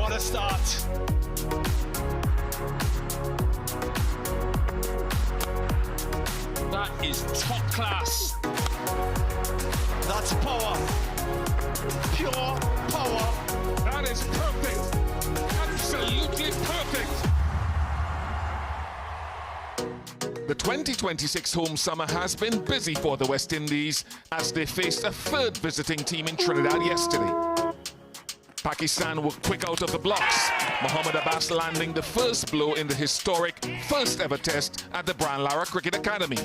What a start. That is top class. That's power. Pure power. That is perfect. Absolutely perfect. The 2026 home summer has been busy for the West Indies as they faced a third visiting team in Trinidad yesterday. Pakistan were quick out of the blocks, Mohammad Abbas landing the first blow in the historic first ever test at the Brian Lara Cricket Academy.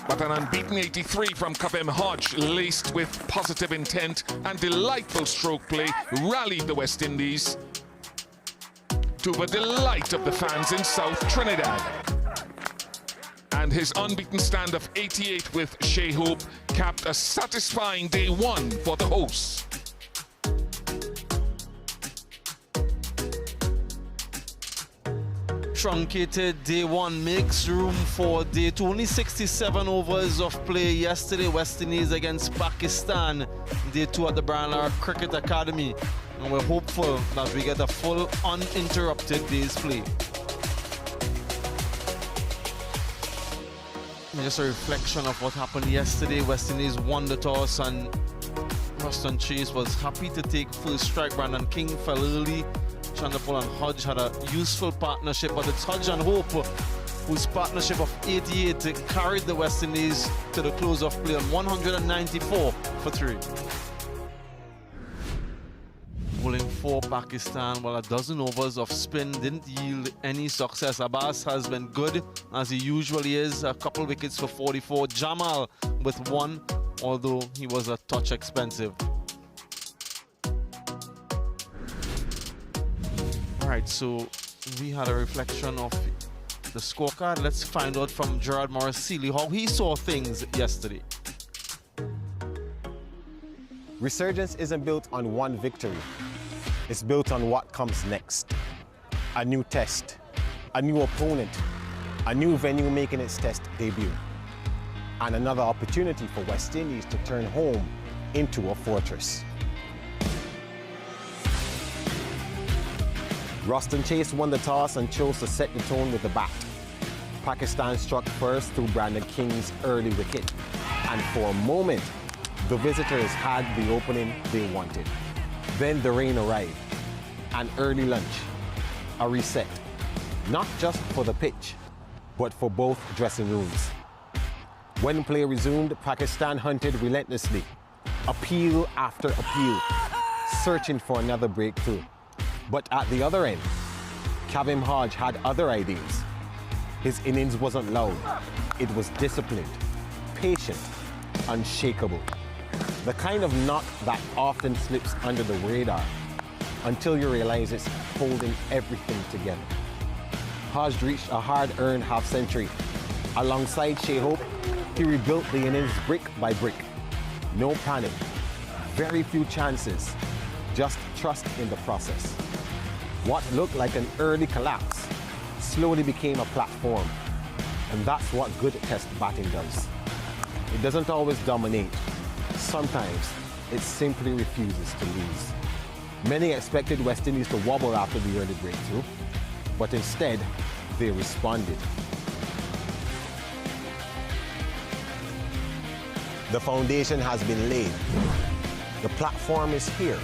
But an unbeaten 83 from Kavem Hodge, laced with positive intent and delightful stroke play, rallied the West Indies to the delight of the fans in South Trinidad. And his unbeaten stand of 88 with Shea Hope capped a satisfying day one for the hosts. Truncated day one makes room for day two. Only 67 overs of play yesterday. West Indies against Pakistan. Day two at the Brian Lara Cricket Academy. And we're hopeful that we get a full uninterrupted day's play. And just a reflection of what happened yesterday. West Indies won the toss and Ruston Chase was happy to take first strike. Brandon King fell early. Chandapal and Hodge had a useful partnership, but it's Hodge and Hope whose partnership of 88 carried the West Indies to the close of play on 194 for 3. Bowling for Pakistan, while a dozen overs of spin didn't yield any success. Abbas has been good, as he usually is. A couple wickets for 44. Jamal with 1, although he was a touch expensive. All right, so we had a reflection of the scorecard. Let's find out from Gerard Morris-Seeley how he saw things yesterday. Resurgence isn't built on one victory. It's built on what comes next. A new test, a new opponent, a new venue making its test debut, and another opportunity for West Indies to turn home into a fortress. Ruston Chase won the toss and chose to set the tone with the bat. Pakistan struck first through Brandon King's early wicket, and for a moment, the visitors had the opening they wanted. Then the rain arrived, an early lunch, a reset, not just for the pitch, but for both dressing rooms. When play resumed, Pakistan hunted relentlessly, appeal after appeal, searching for another breakthrough. But at the other end, Kavem Hodge had other ideas. His innings wasn't loud, it was disciplined, patient, unshakable. The kind of knock that often slips under the radar until you realize it's holding everything together. Hodge reached a hard-earned half-century. Alongside Shea Hope, he rebuilt the innings brick by brick. No panic, very few chances, just trust in the process. What looked like an early collapse slowly became a platform, and that's what good test batting does. It doesn't always dominate. Sometimes it simply refuses to lose. Many expected West Indies to wobble after the early breakthrough, but instead, they responded. The foundation has been laid. The platform is here,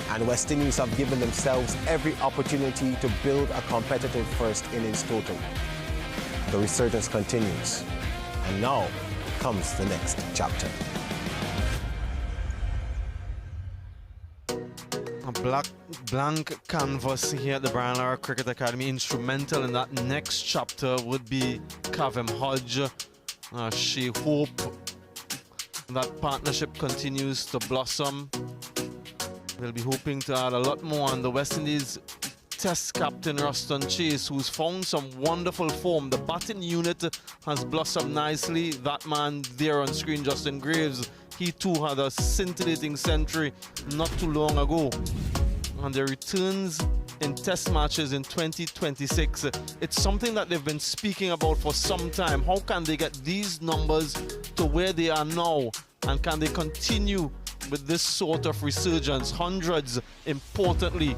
and West Indies have given themselves every opportunity to build a competitive first innings total. The resurgence continues, and now comes the next chapter. A blank canvas here at the Brian Lara Cricket Academy. Instrumental in that next chapter would be Kavem Hodge, Shea Hope. That partnership continues to blossom. They'll be hoping to add a lot more on the West Indies Test captain Ruston Chase, who's found some wonderful form. The batting unit has blossomed nicely. That man there on screen, Justin Graves, he too had a scintillating century not too long ago. And the returns in test matches in 2026, it's something that they've been speaking about for some time. How can they get these numbers to where they are now? And can they continue with this sort of resurgence. Hundreds, importantly,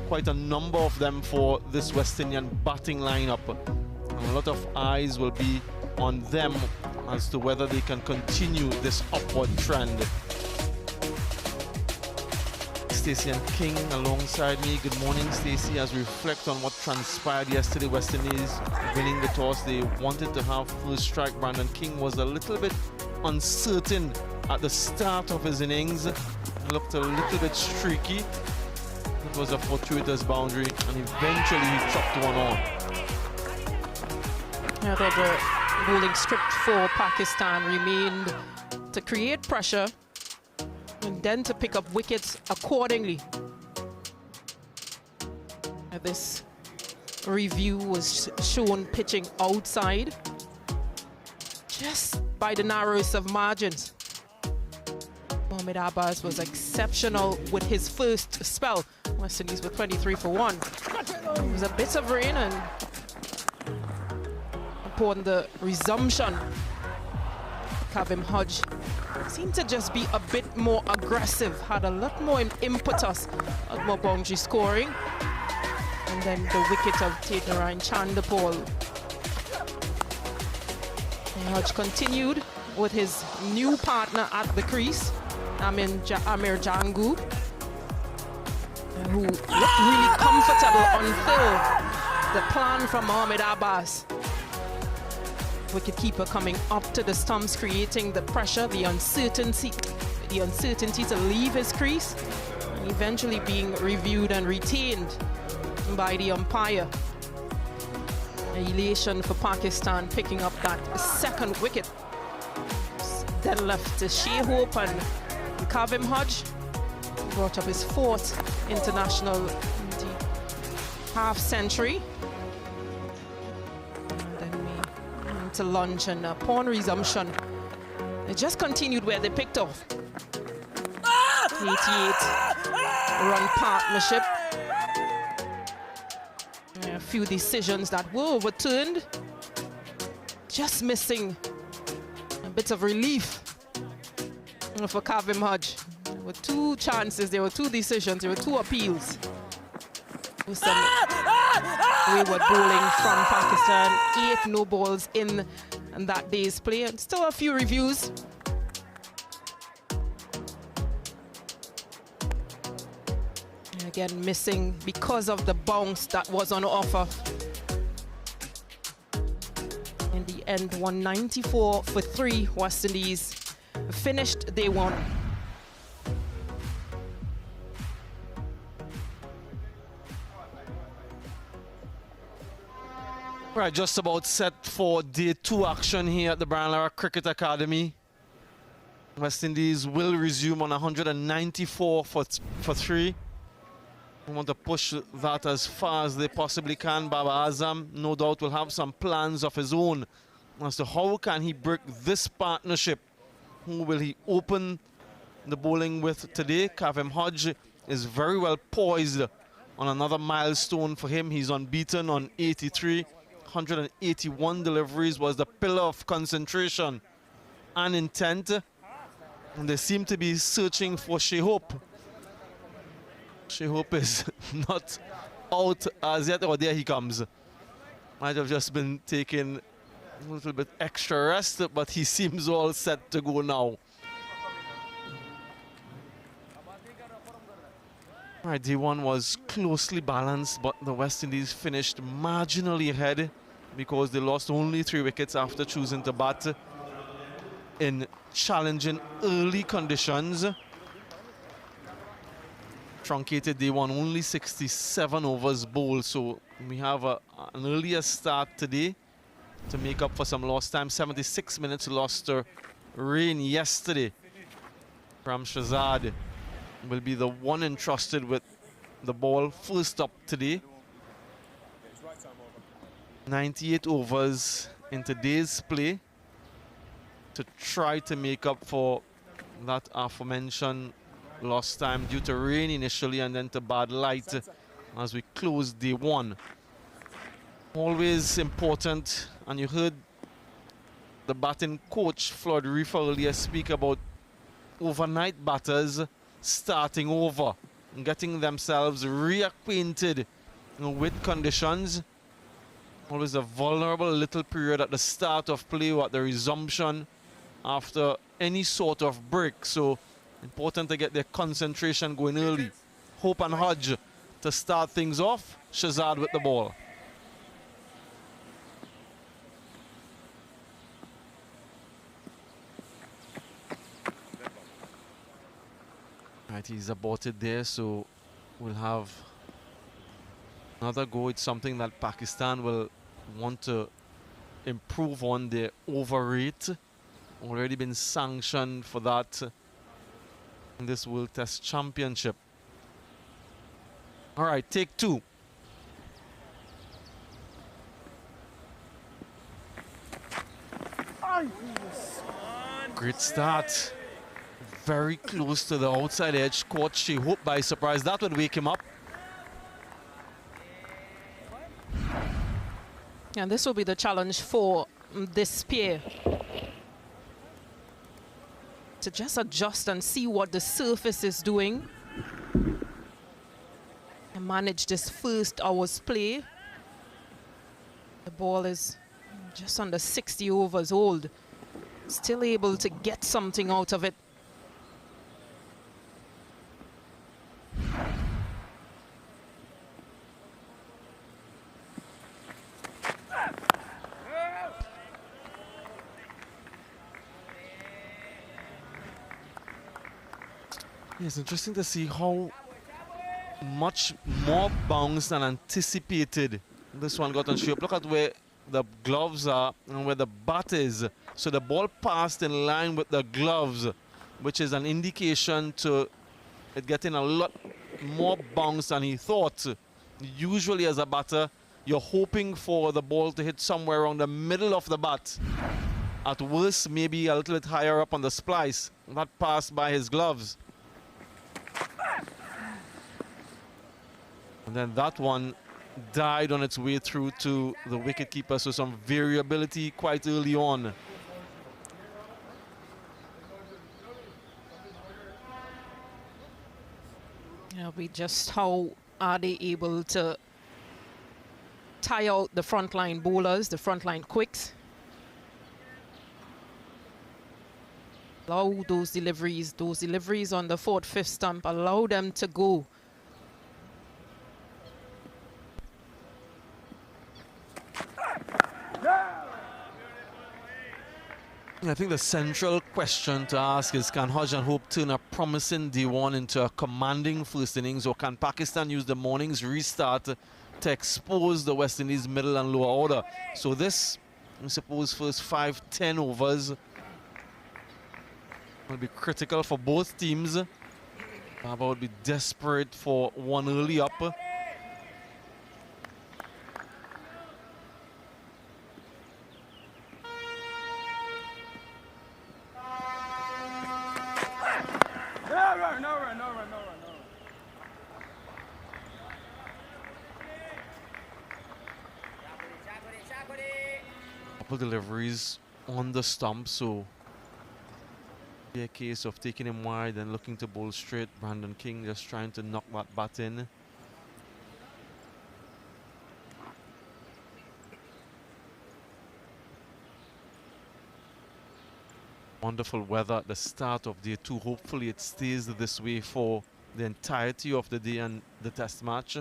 quite a number of them for this West Indian batting lineup. And a lot of eyes will be on them as to whether they can continue this upward trend. Stacey and King alongside me. Good morning, Stacey. As we reflect on what transpired yesterday, West Indies winning the toss. They wanted to have first strike. Brandon King was a little bit uncertain at the start of his innings. Looked a little bit streaky. It was a fortuitous boundary, and eventually he chopped one on. Yeah, the bowling script for Pakistan remained to create pressure and then to pick up wickets accordingly. This review was shown pitching outside just by the narrowest of margins. Mohamed Abbas was exceptional with his first spell. West Indies were 23 for 1. It was a bit of rain, and upon the resumption, Kavem Hodge seemed to just be a bit more aggressive, had a lot more impetus, a lot more boundary scoring. And then the wicket of Tatenarayan Chandapal. Hodge continued with his new partner at the crease, Amir Jangu, who looked really comfortable until the plan from Mohamed Abbas. Wicketkeeper coming up to the stumps, creating the pressure, the uncertainty to leave his crease, and eventually being reviewed and retained by the umpire. Elation for Pakistan picking up that second wicket. Then left to Shea Hope, and Kavem Hodge brought up his fourth international half century. To lunch, and upon resumption, they just continued where they picked off. 88-run partnership. A few decisions that were overturned. Just missing a bit of relief for Kavem Hodge. There were 2 chances, there were 2 decisions, there were 2 appeals. With some wayward bowling from Pakistan. 8 no balls in that day's play, and still a few reviews. And again, missing because of the bounce that was on offer. In the end, 194 for 3. West Indies finished day 1. Right, just about set for day 2 action here at the Brian Lara Cricket Academy. West Indies will resume on 194 for 3. We want to push that as far as they possibly can. Baba Azam, no doubt, will have some plans of his own as to how can he break this partnership. Who will he open the bowling with today? Kavem Hodge is very well poised on another milestone for him. He's unbeaten on 83. 181 deliveries was the pillar of concentration and intent. And they seem to be searching for Shea Hope. Shea Hope is not out as yet. Oh, there he comes. Might have just been taking a little bit extra rest, but he seems all set to go now. All right, day 1 was closely balanced, but the West Indies finished marginally ahead because they lost only 3 wickets after choosing to bat in challenging early conditions. Truncated day 1, only 67 overs bowled, so we have an earlier start today to make up for some lost time. 76 minutes lost to rain yesterday. Ram Shazad will be the one entrusted with the ball first up today. 98 overs in today's play to try to make up for that aforementioned lost time due to rain initially and then to bad light as we close day 1. Always important, and you heard the batting coach Floyd Reefer earlier speak about overnight batters starting over and getting themselves reacquainted with conditions. Always a vulnerable little period at the start of play or at the resumption after any sort of break. So important to get their concentration going early. Hope and Hodge to start things off. Shazad with the ball. Right, he's aborted there, so we'll have another go. It's something that Pakistan will want to improve on their over rate. Already been sanctioned for that in this World Test Championship. All right, take two. Great start. Very close to the outside edge. Caught Shehope by surprise. That would wake him up. And this will be the challenge for this pair. To just adjust and see what the surface is doing. And manage this first hour's play. The ball is just under 60 overs old. Still able to get something out of it. It's interesting to see how much more bounce than anticipated this one got on shape. Look at where the gloves are and where the bat is. So the ball passed in line with the gloves, which is an indication to it getting a lot more bounce than he thought. Usually as a batter, you're hoping for the ball to hit somewhere around the middle of the bat. At worst, maybe a little bit higher up on the splice. That passed by his gloves. And then that one died on its way through to the wicketkeeper, so some variability quite early on. It'll be just how are they able to tie out the frontline bowlers, the frontline quicks. Allow those deliveries on the fourth, fifth stump, allow them to go. I think the central question to ask is, can Hodge and Hope turn a promising day one into a commanding first innings, or can Pakistan use the morning's restart to expose the West Indies middle and lower order? So this, I suppose, first 5-10 overs will be critical for both teams. Baba would be desperate for one early up. Couple deliveries on the stump, so be a case of taking him wide and looking to bowl straight. Brandon King just trying to knock that bat in. Wonderful weather at the start of day two. Hopefully it stays this way for the entirety of the day and the test match.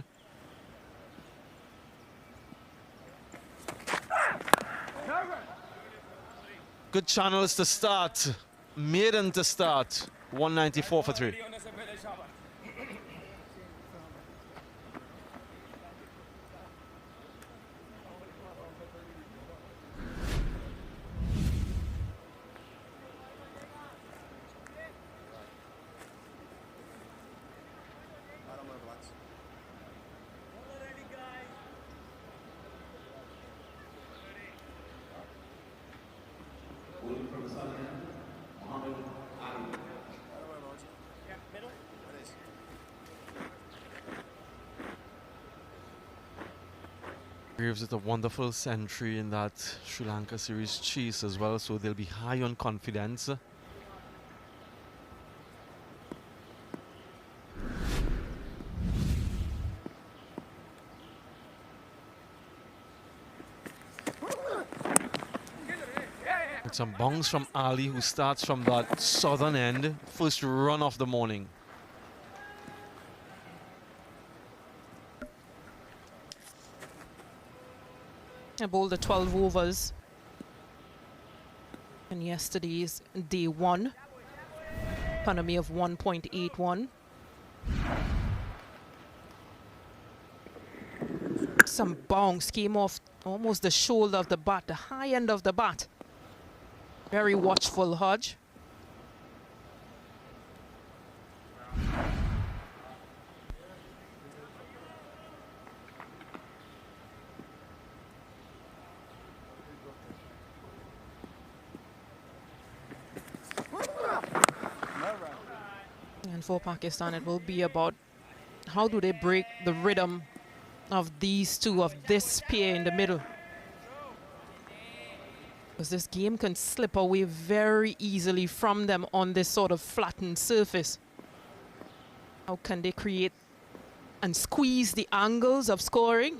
Good channels to start. Maiden to start. 194 for 3. Gives it a wonderful century in that Sri Lanka series chase as well, so they'll be high on confidence. Some bounce from Ali, who starts from that southern end. First run of the morning. I bowled the 12 overs in yesterday's day one. Economy of 1.81. Some bounce came off almost the shoulder of the bat, the high end of the bat. Very watchful, Hodge. And for Pakistan, it will be about how do they break the rhythm of these two, of this pair in the middle. Because this game can slip away very easily from them on this sort of flattened surface. How can they create and squeeze the angles of scoring?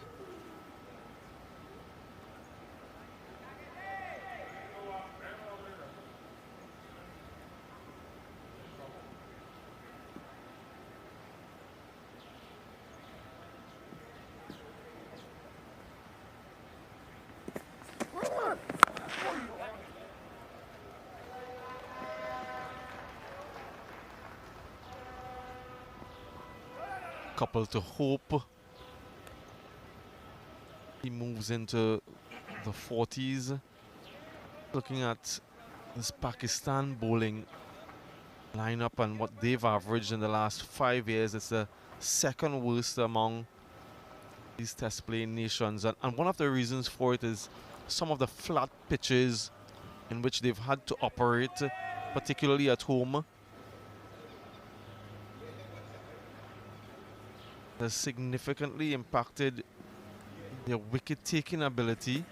Couple to hope. He moves into the 40s. Looking at this Pakistan bowling lineup and what they've averaged in the last 5 years, it's the second worst among these test playing nations. And one of the reasons for it is some of the flat pitches in which they've had to operate, particularly at home. Has significantly impacted their wicket-taking ability.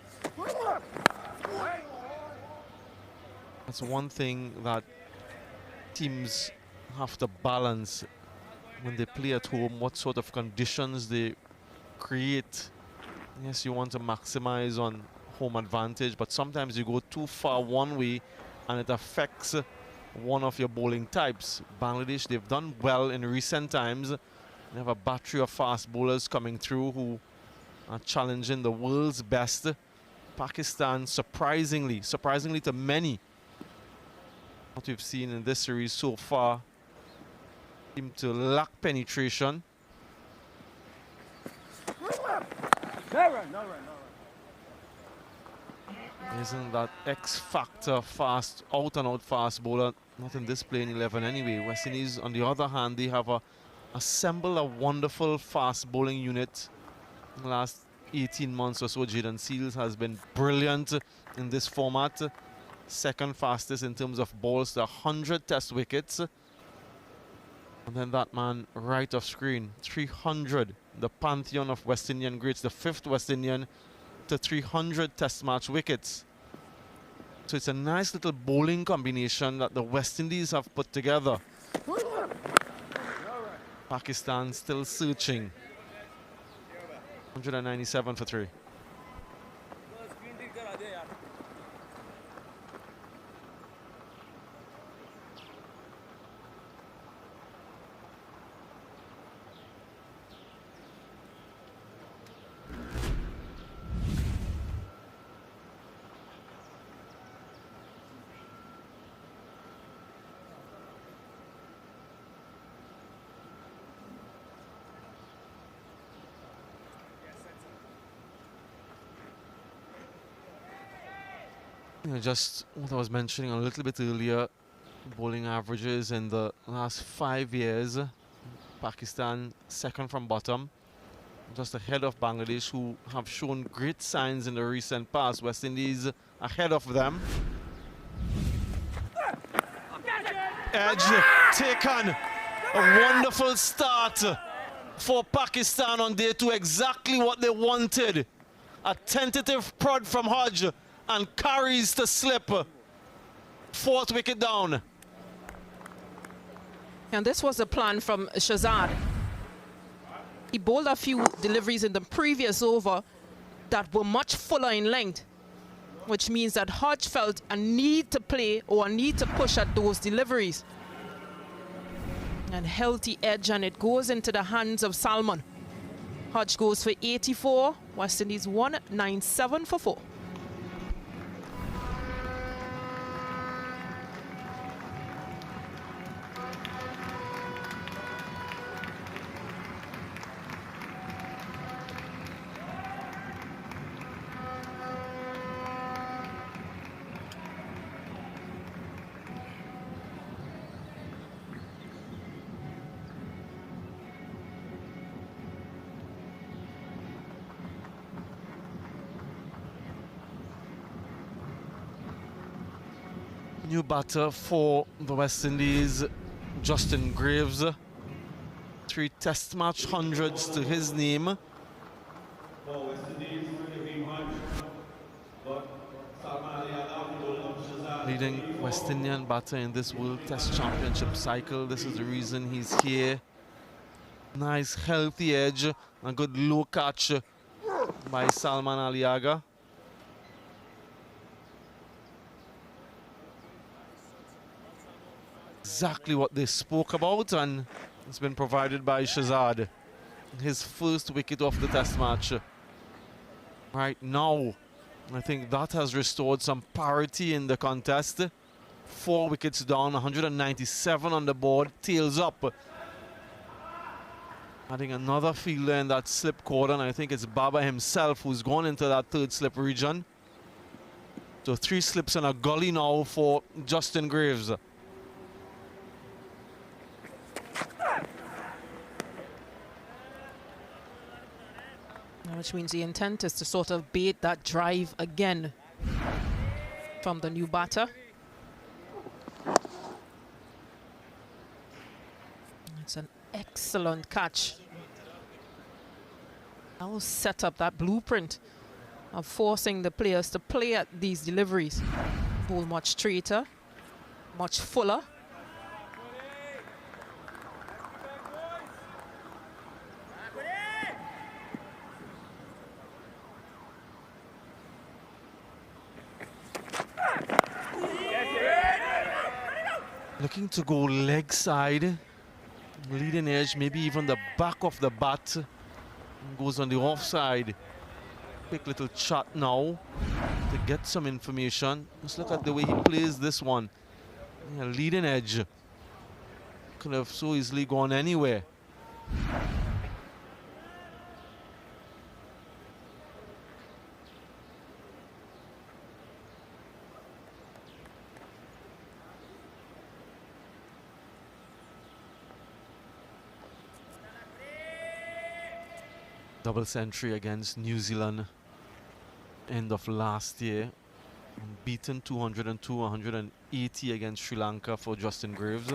That's one thing that teams have to balance when they play at home, what sort of conditions they create. Yes, you want to maximize on home advantage, but sometimes you go too far one way and it affects one of your bowling types. Bangladesh, they've done well in recent times. They have a battery of fast bowlers coming through who are challenging the world's best. Pakistan, surprisingly to many, what we've seen in this series so far, seem to lack penetration. Isn't that X-factor fast, out-and-out fast bowler? Not in this playing 11 anyway. West Indies, on the other hand, they have assembled a wonderful fast bowling unit. In the last 18 months or so, Jayden Seales has been brilliant in this format. Second fastest in terms of balls to 100 test wickets. And then that man right off screen, 300, the pantheon of West Indian greats, the fifth West Indian to 300 test match wickets. So it's a nice little bowling combination that the West Indies have put together. Pakistan still searching. 197 for 3. Just what I was mentioning a little bit earlier, bowling averages in the last 5 years. Pakistan second from bottom, just ahead of Bangladesh, who have shown great signs in the recent past. West Indies ahead of them. Edge taken. A wonderful start for Pakistan on day 2. Exactly what they wanted. A tentative prod from Hodge and carries to slip. 4th wicket down. And this was a plan from Shazad. He bowled a few deliveries in the previous over that were much fuller in length. which means that Hodge felt a need to play or a need to push at those deliveries. And healthy edge, and it goes into the hands of Salmon. Hodge goes for 84, West Indies 197 for 4. New batter for the West Indies, Justin Graves. 3 test match hundreds to his name. Leading West Indian batter in this World Test Championship cycle. This is the reason he's here. Nice healthy edge, a good low catch by Salman Aliaga. Exactly what they spoke about, and it's been provided by Shazad. His first wicket of the test match. Right now, I think that has restored some parity in the contest. 4 wickets down, 197 on the board, tails up. Adding another fielder in that slip cordon. I think it's Baba himself who's gone into that 3rd slip region. So 3 slips and a gully now for Justin Graves. Which means the intent is to sort of bait that drive again from the new batter. It's an excellent catch. That will set up that blueprint of forcing the players to play at these deliveries. Bowl much straighter, much fuller. Looking to go leg side, leading edge, maybe even the back of the bat. Goes on the offside. Quick little chat now to get some information. Let's look at the way he plays this one. Yeah, leading edge. Could have so easily gone anywhere. Double century against New Zealand end of last year. Beaten 202, 180 against Sri Lanka for Justin Graves.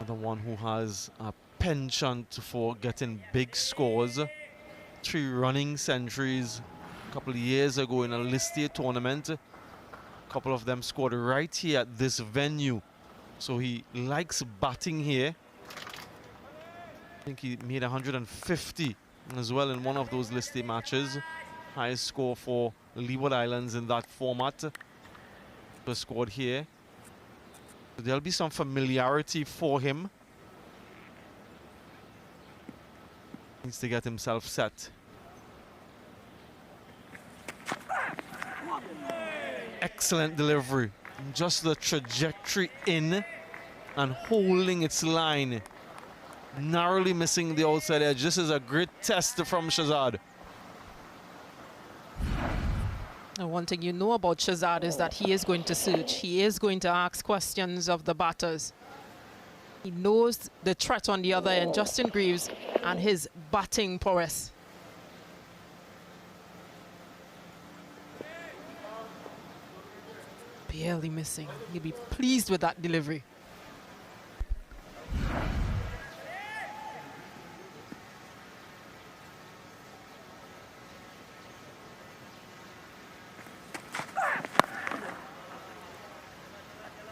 The one who has a penchant for getting big scores. 3 running centuries a couple of years ago in a Listier tournament. A couple of them scored right here at this venue. So he likes batting here. I think he made 150 as well in one of those Listier matches. Highest score for Leeward Islands in that format. Was scored here. So there'll be some familiarity for him. Needs to get himself set. Excellent delivery. Just the trajectory in and holding its line. Narrowly missing the outside edge. This is a great test from Shazad. And one thing you know about Shazad is that he is going to search. He is going to ask questions of the batters. He knows the threat on the other end, Justin Graves, and his batting prowess. Barely missing. He'll be pleased with that delivery.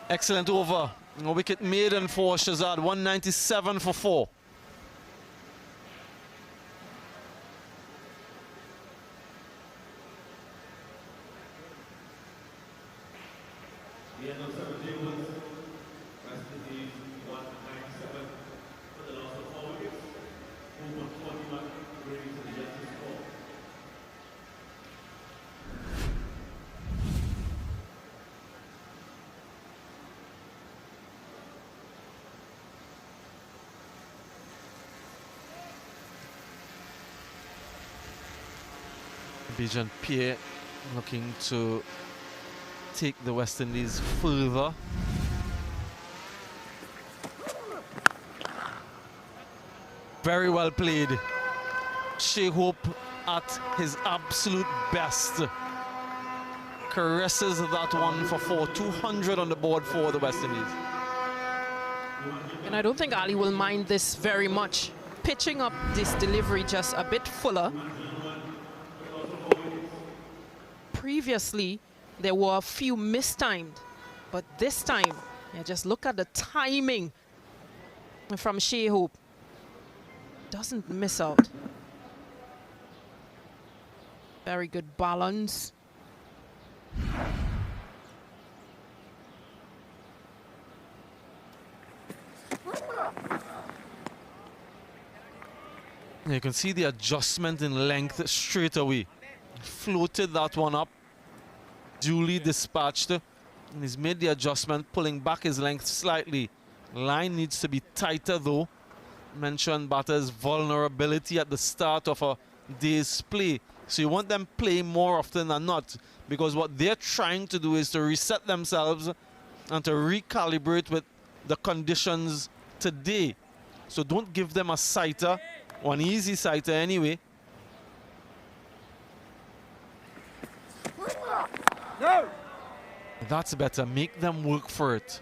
Excellent over. A wicket maiden for Shazad. 197 for 4. Bijan Pierre looking to take the West Indies further. Very well played. Shea Hope at his absolute best. Caresses that one for 4. 200 on the board for the West Indies. And I don't think Ali will mind this very much. Pitching up this delivery just a bit fuller. Previously, there were a few mistimed, but this time, yeah, just look at the timing from Shea Hope. Doesn't miss out. Very good balance. You can see the adjustment in length straight away. Floated that one up, duly dispatched, and he's made the adjustment, pulling back his length slightly. Line needs to be tighter though. Mentioned batter's vulnerability at the start of a day's play. So you want them play more often than not, because what they're trying to do is to reset themselves and to recalibrate with the conditions today. So don't give them a sighter, or an easy sighter anyway. No. That's better. Make them work for it.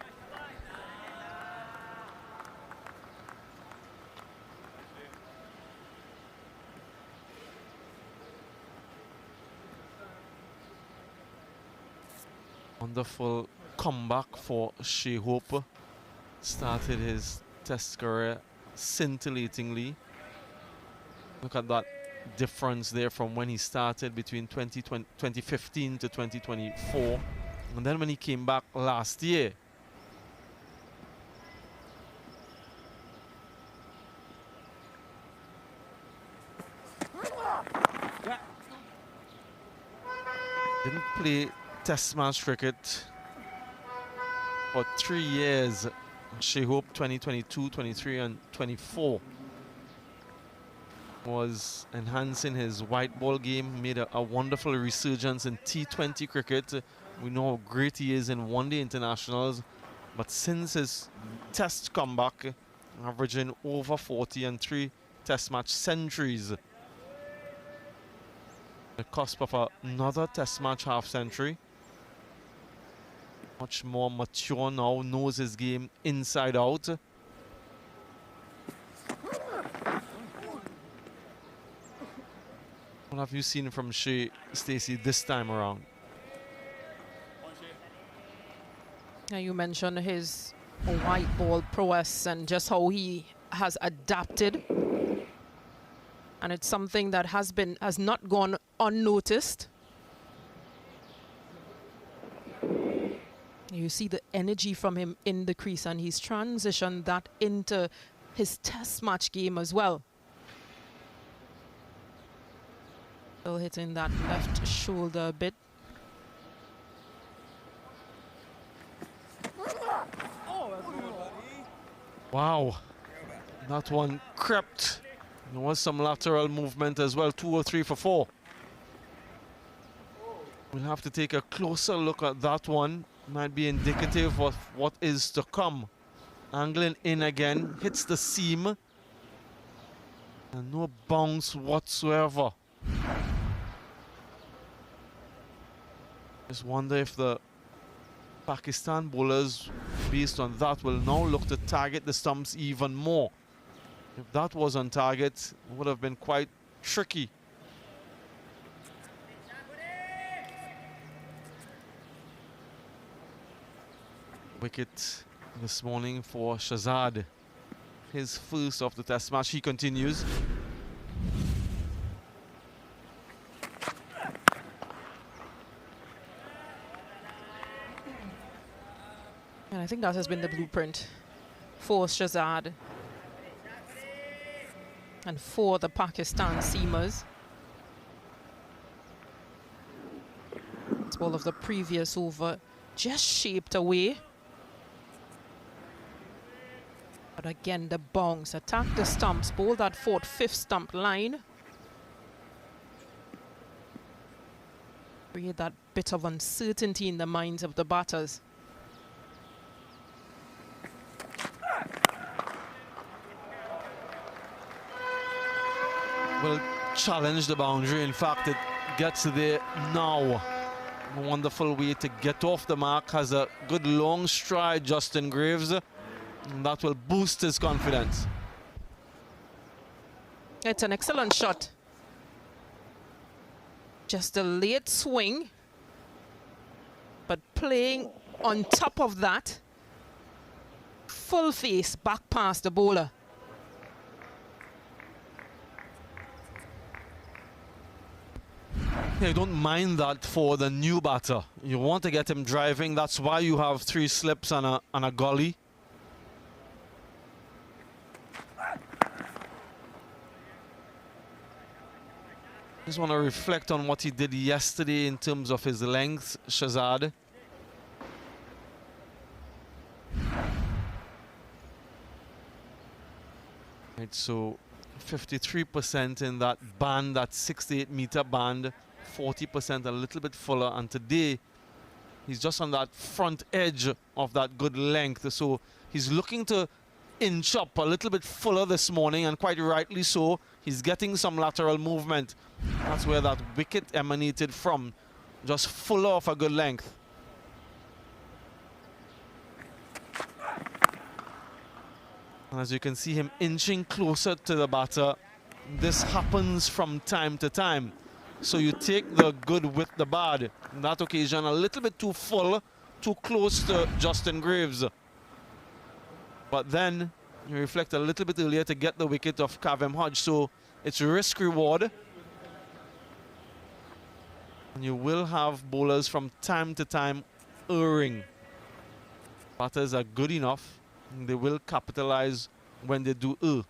Wonderful comeback for Shea Hope. Started his Test career scintillatingly. Look at that difference there from when he started between 2015 to 2024. And then when he came back last year. Didn't play Test match cricket for 3 years. Shea Hope 2022, 23 and 24. Was enhancing his white ball game, made a wonderful resurgence in T20 cricket. We know how great he is in one-day internationals, but since his Test comeback, averaging over 40 and 3 Test match centuries. The cusp of another Test match half century. Much more mature now, knows his game inside out. What have you seen from Shea, Stacey, this time around? Now you mentioned his white ball prowess and just how he has adapted. And it's something that has not gone unnoticed. You see the energy from him in the crease, and he's transitioned that into his Test match game as well. Still hitting that left shoulder a bit. Wow, that one crept. There was some lateral movement as well, 2 or 3 for 4. We'll have to take a closer look at that one. Might be indicative of what is to come. Angling in again, hits the seam. And no bounce whatsoever. Just wonder if the Pakistan bowlers, based on that, will now look to target the stumps even more. If that was on target, it would have been quite tricky. Wicket this morning for Shazad. His first of the Test match. He continues. And I think that has been the blueprint for Shazad and for the Pakistan seamers. It's all of the previous over just shaped away. But again, the bounce, attack the stumps, bowl that 4th, 5th stump line. create that bit of uncertainty in the minds of the batters. Will challenge the boundary. In fact, it gets there now. A wonderful way to get off the mark. Has a good long stride, Justin Graves. And that will boost his confidence. It's an excellent shot. Just a late swing, but playing on top of that, full face back past the bowler. You don't mind that for the new batter. You want to get him driving. That's why you have 3 slips and a gully. Just want to reflect on what he did yesterday in terms of his length, Shazad. Right, so 53% in that band, that 68-meter band, 40% a little bit fuller, and today he's just on that front edge of that good length. So he's looking to inch up a little bit fuller this morning, and quite rightly so. He's getting some lateral movement. That's where that wicket emanated from, just fuller of a good length. And as you can see him inching closer to the batter, this happens from time to time. So you take the good with the bad. On that occasion, a little bit too full, too close to Justin Graves. But then you reflect a little bit earlier to get the wicket of Kavem Hodge. So it's risk-reward. And you will have bowlers from time to time erring. Batters are good enough. They will capitalize when they do err.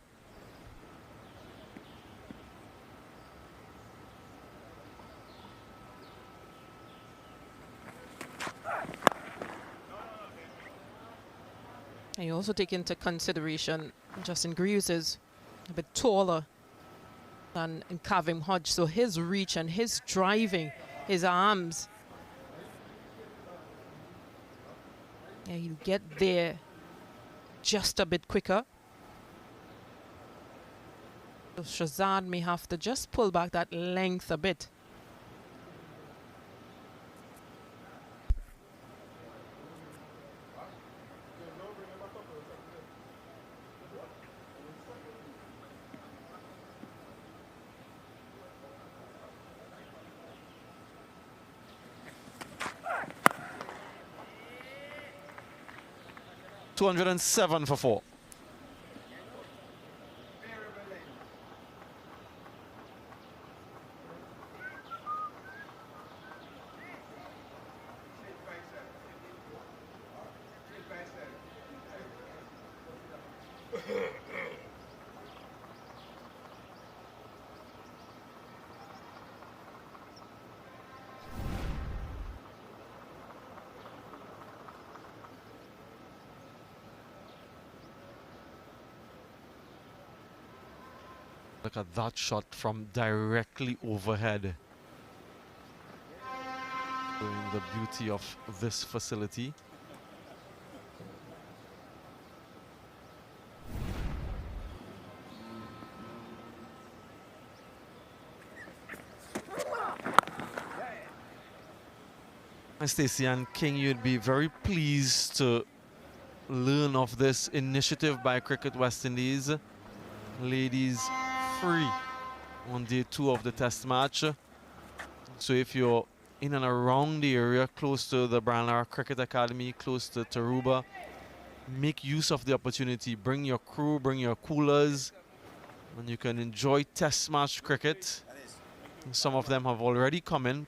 And you also take into consideration Justin Greaves is a bit taller than Kavem Hodge, so his reach and his driving, his arms, yeah, he'll get there just a bit quicker. So Shazad may have to just pull back that length a bit. .207 for 4. Look at that shot from directly overhead. Showing the beauty of this facility. Stacey and King, you'd be very pleased to learn of this initiative by Cricket West Indies. Ladies free on day 2 of the test match. So if you're in and around the area, close to the Branlar Cricket Academy, close to Taruba, make use of the opportunity. Bring your crew, bring your coolers, and you can enjoy test match cricket. And some of them have already come in.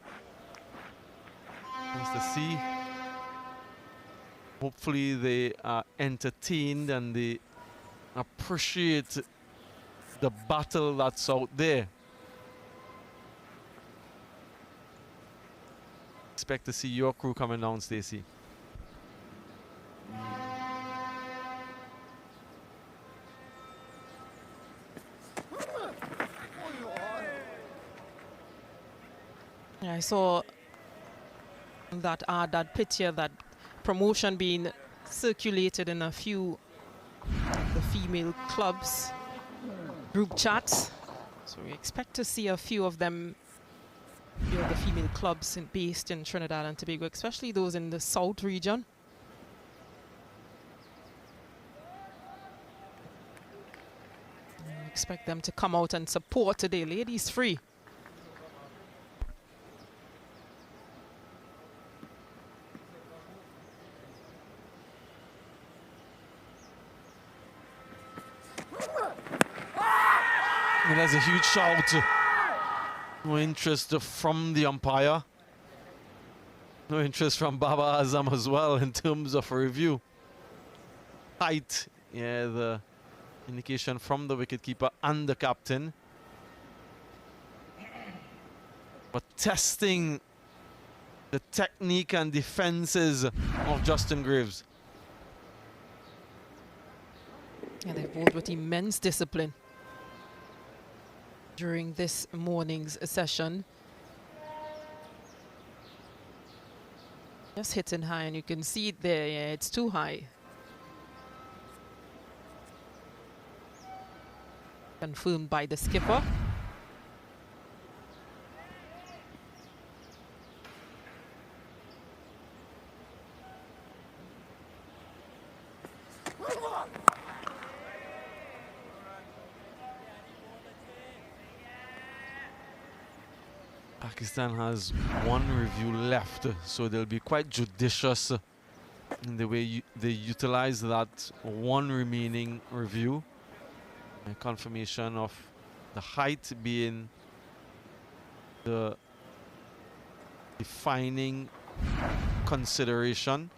Nice to see. Hopefully they are entertained and they appreciate the battle that's out there. Expect to see your crew coming down, Stacey. Yeah, I saw that that picture, that promotion being circulated in a few of the female clubs group chats. So we expect to see a few of them, the female clubs based in Trinidad and Tobago, especially those in the South region. We expect them to come out and support today. Ladies free. And there's a huge shout. No interest from the umpire. No interest from Baba Azam as well in terms of a review. Height, yeah, the indication from the wicketkeeper and the captain. But testing the technique and defenses of Justin Graves. And they bowled with immense discipline during this morning's session. Just hitting high, and you can see it there. Yeah, it's too high. Confirmed by the skipper. Pakistan has one review left, so they'll be quite judicious in the way they utilize that one remaining review. A confirmation of the height being the defining consideration.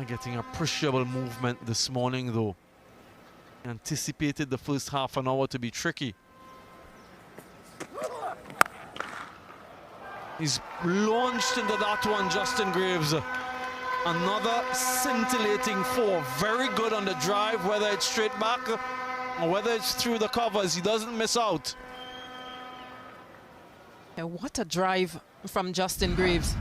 Getting appreciable movement this morning though. Anticipated the first half an hour to be tricky. He's launched into that one, Justin Graves. Another scintillating four. Very good on the drive, whether it's straight back or whether it's through the covers. He doesn't miss out. Yeah, what a drive from Justin Graves.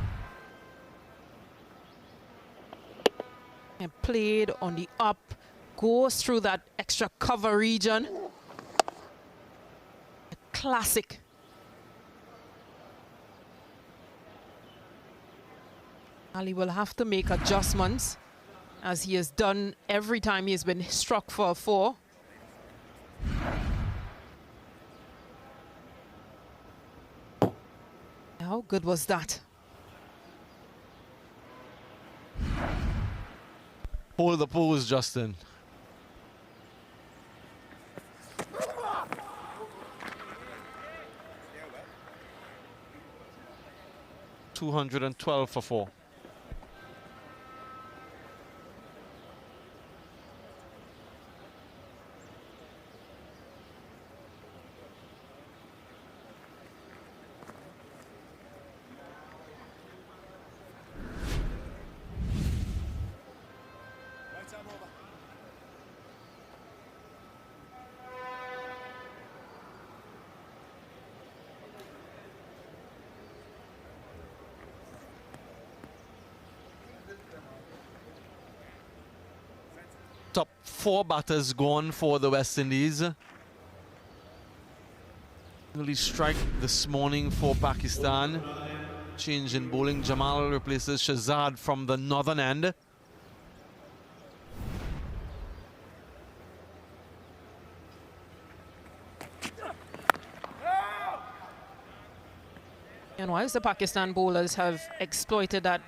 And played on the up, goes through that extra cover region. A classic. Ali will have to make adjustments, as he has done every time he has been struck for a four. How good was that? Hold the pose, Justin. $212 for 4. Top 4 batters gone for the West Indies. Early strike this morning for Pakistan. Change in bowling. Jamal replaces Shahzad from the northern end. And whilst the Pakistan bowlers have exploited that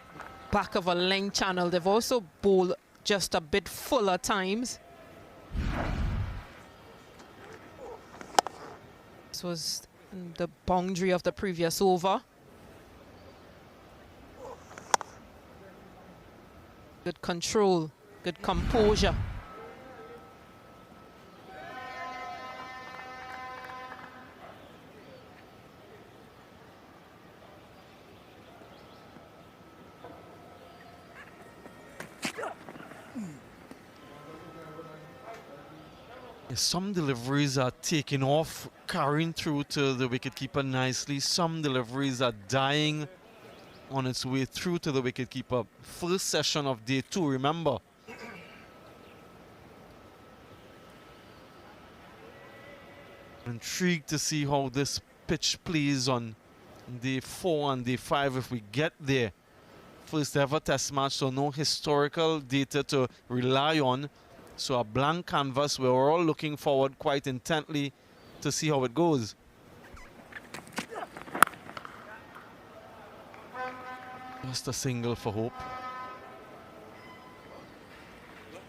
back of a length channel, they've also bowled just a bit fuller times. This was the boundary of the previous over. Good control, good composure. Some deliveries are taking off, carrying through to the wicketkeeper nicely. Some deliveries are dying on its way through to the wicketkeeper. First session of day 2, remember. Intrigued to see how this pitch plays on day 4 and day 5 if we get there. First ever test match, so no historical data to rely on. So a blank canvas, we're all looking forward quite intently to see how it goes. Just a single for Hope.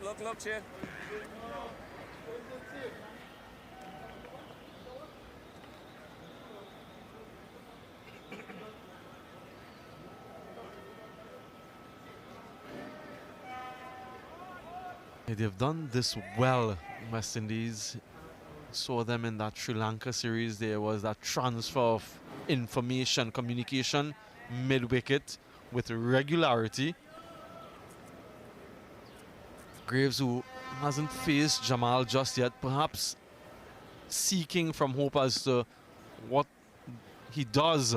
Look, Chair. They've done this well, West Indies. Saw them in that Sri Lanka series. There was that transfer of information, communication, mid-wicket with regularity. Graves, who hasn't faced Jamal just yet, perhaps seeking from Hope as to what he does.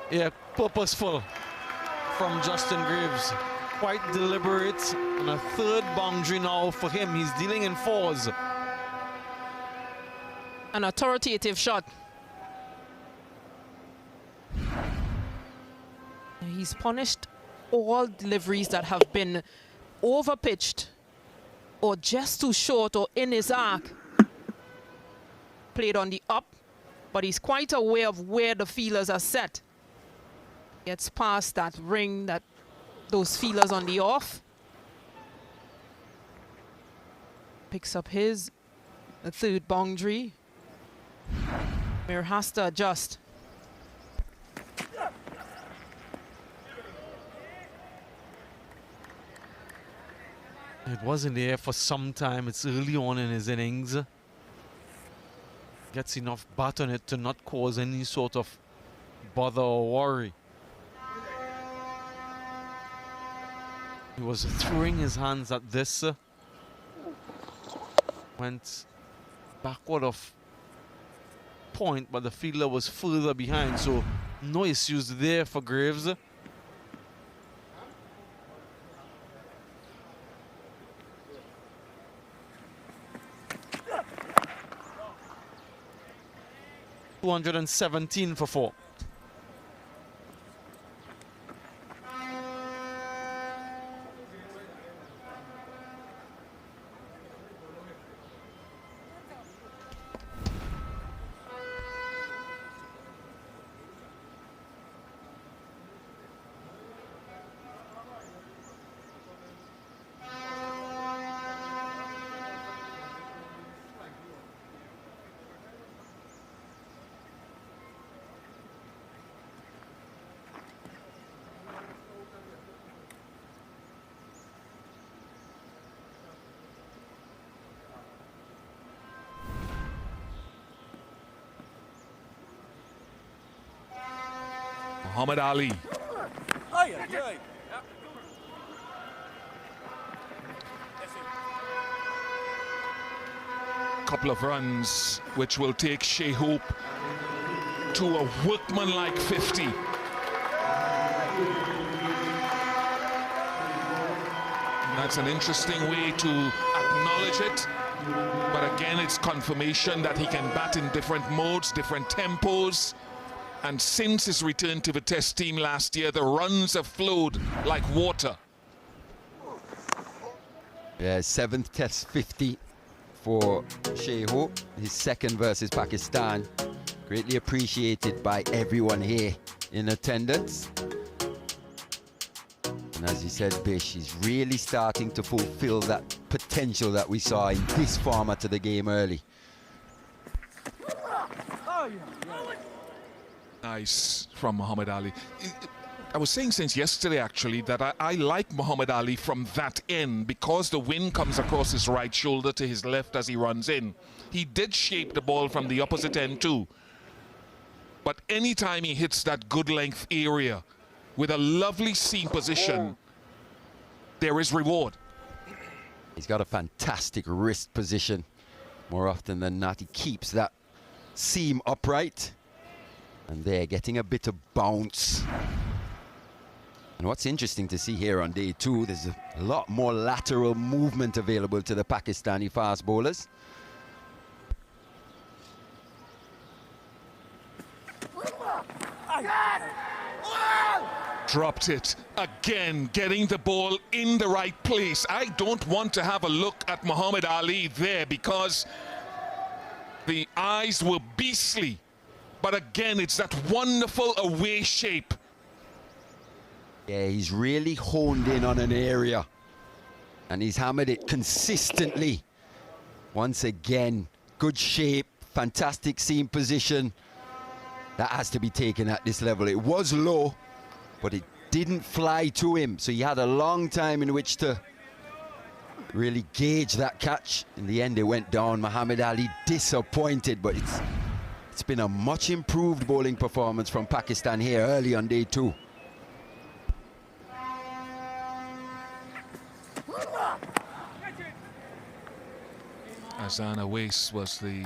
Yeah, purposeful from Justin Graves. Quite deliberate. And a third boundary now for him. He's dealing in 4s. An authoritative shot. He's punished all deliveries that have been overpitched or just too short or in his arc. Played on the up, but he's quite aware of where the feelers are set. Gets past that ring, those feelers on the off. Picks up the third boundary. Mir has to adjust. It wasn't there for some time. It's early on in his innings. Gets enough bat on it to not cause any sort of bother or worry. He was throwing his hands at this. Went backward of point, but the fielder was further behind, so no issues there for Graves. $217 for 4. Muhammad Ali. Couple of runs which will take Shea Hope to a workmanlike 50. That's an interesting way to acknowledge it. But again, it's confirmation that he can bat in different modes, different tempos. And since his return to the Test team last year, the runs have flowed like water. Yeah, 7th Test 50 for Shea Hope, his second versus Pakistan. Greatly appreciated by everyone here in attendance. And as you said, Bish, he's really starting to fulfill that potential that we saw in this format of the game early. Nice from Muhammad Ali. I was saying since yesterday, actually, that I like Muhammad Ali from that end because the wind comes across his right shoulder to his left as he runs in. He did shape the ball from the opposite end too. But anytime he hits that good length area, with a lovely seam position, there is reward. He's got a fantastic wrist position. More often than not, he keeps that seam upright. And they're getting a bit of bounce. And what's interesting to see here on day two, there's a lot more lateral movement available to the Pakistani fast bowlers. Dropped it again, getting the ball in the right place. I don't want to have a look at Muhammad Ali there because the eyes were beastly. But again, it's that wonderful away shape. Yeah, he's really honed in on an area. And he's hammered it consistently. Once again, good shape, fantastic seam position. That has to be taken at this level. It was low, but it didn't fly to him. So he had a long time in which to really gauge that catch. In the end, it went down. Muhammad Ali disappointed, but it's been a much improved bowling performance from Pakistan here early on day two. Azana Wace was the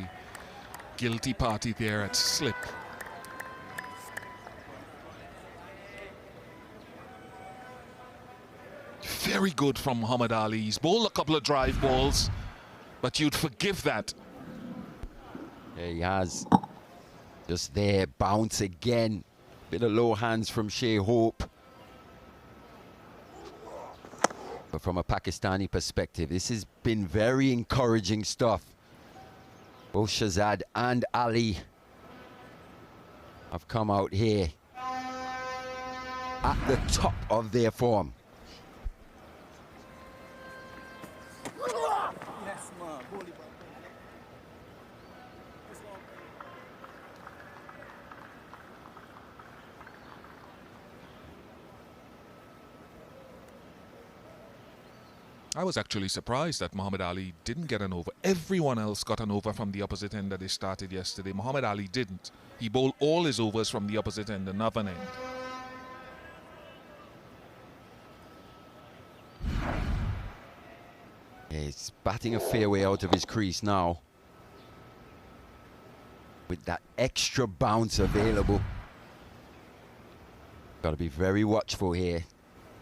guilty party there at slip. Very good from Muhammad Ali. He's bowled a couple of drive balls, but you'd forgive that. Yeah, he has. Just there, bounce again. Bit of low hands from Shea Hope. But from a Pakistani perspective, this has been very encouraging stuff. Both Shahzad and Ali have come out here at the top of their form. I was actually surprised that Muhammad Ali didn't get an over. Everyone else got an over from the opposite end that they started yesterday. Muhammad Ali didn't. He bowled all his overs from the opposite end, the northern end. Yeah, he's batting a fairway out of his crease now. With that extra bounce available. Got to be very watchful here.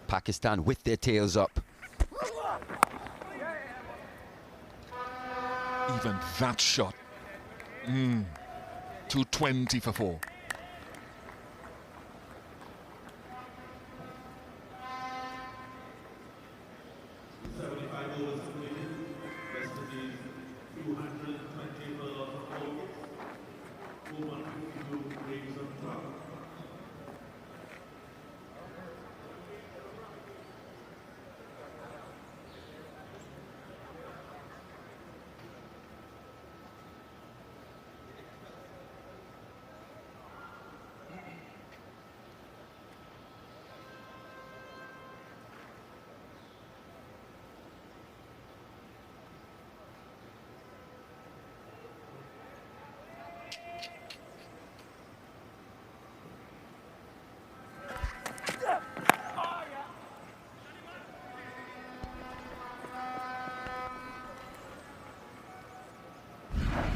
Pakistan with their tails up. Even that shot. 220 for 4.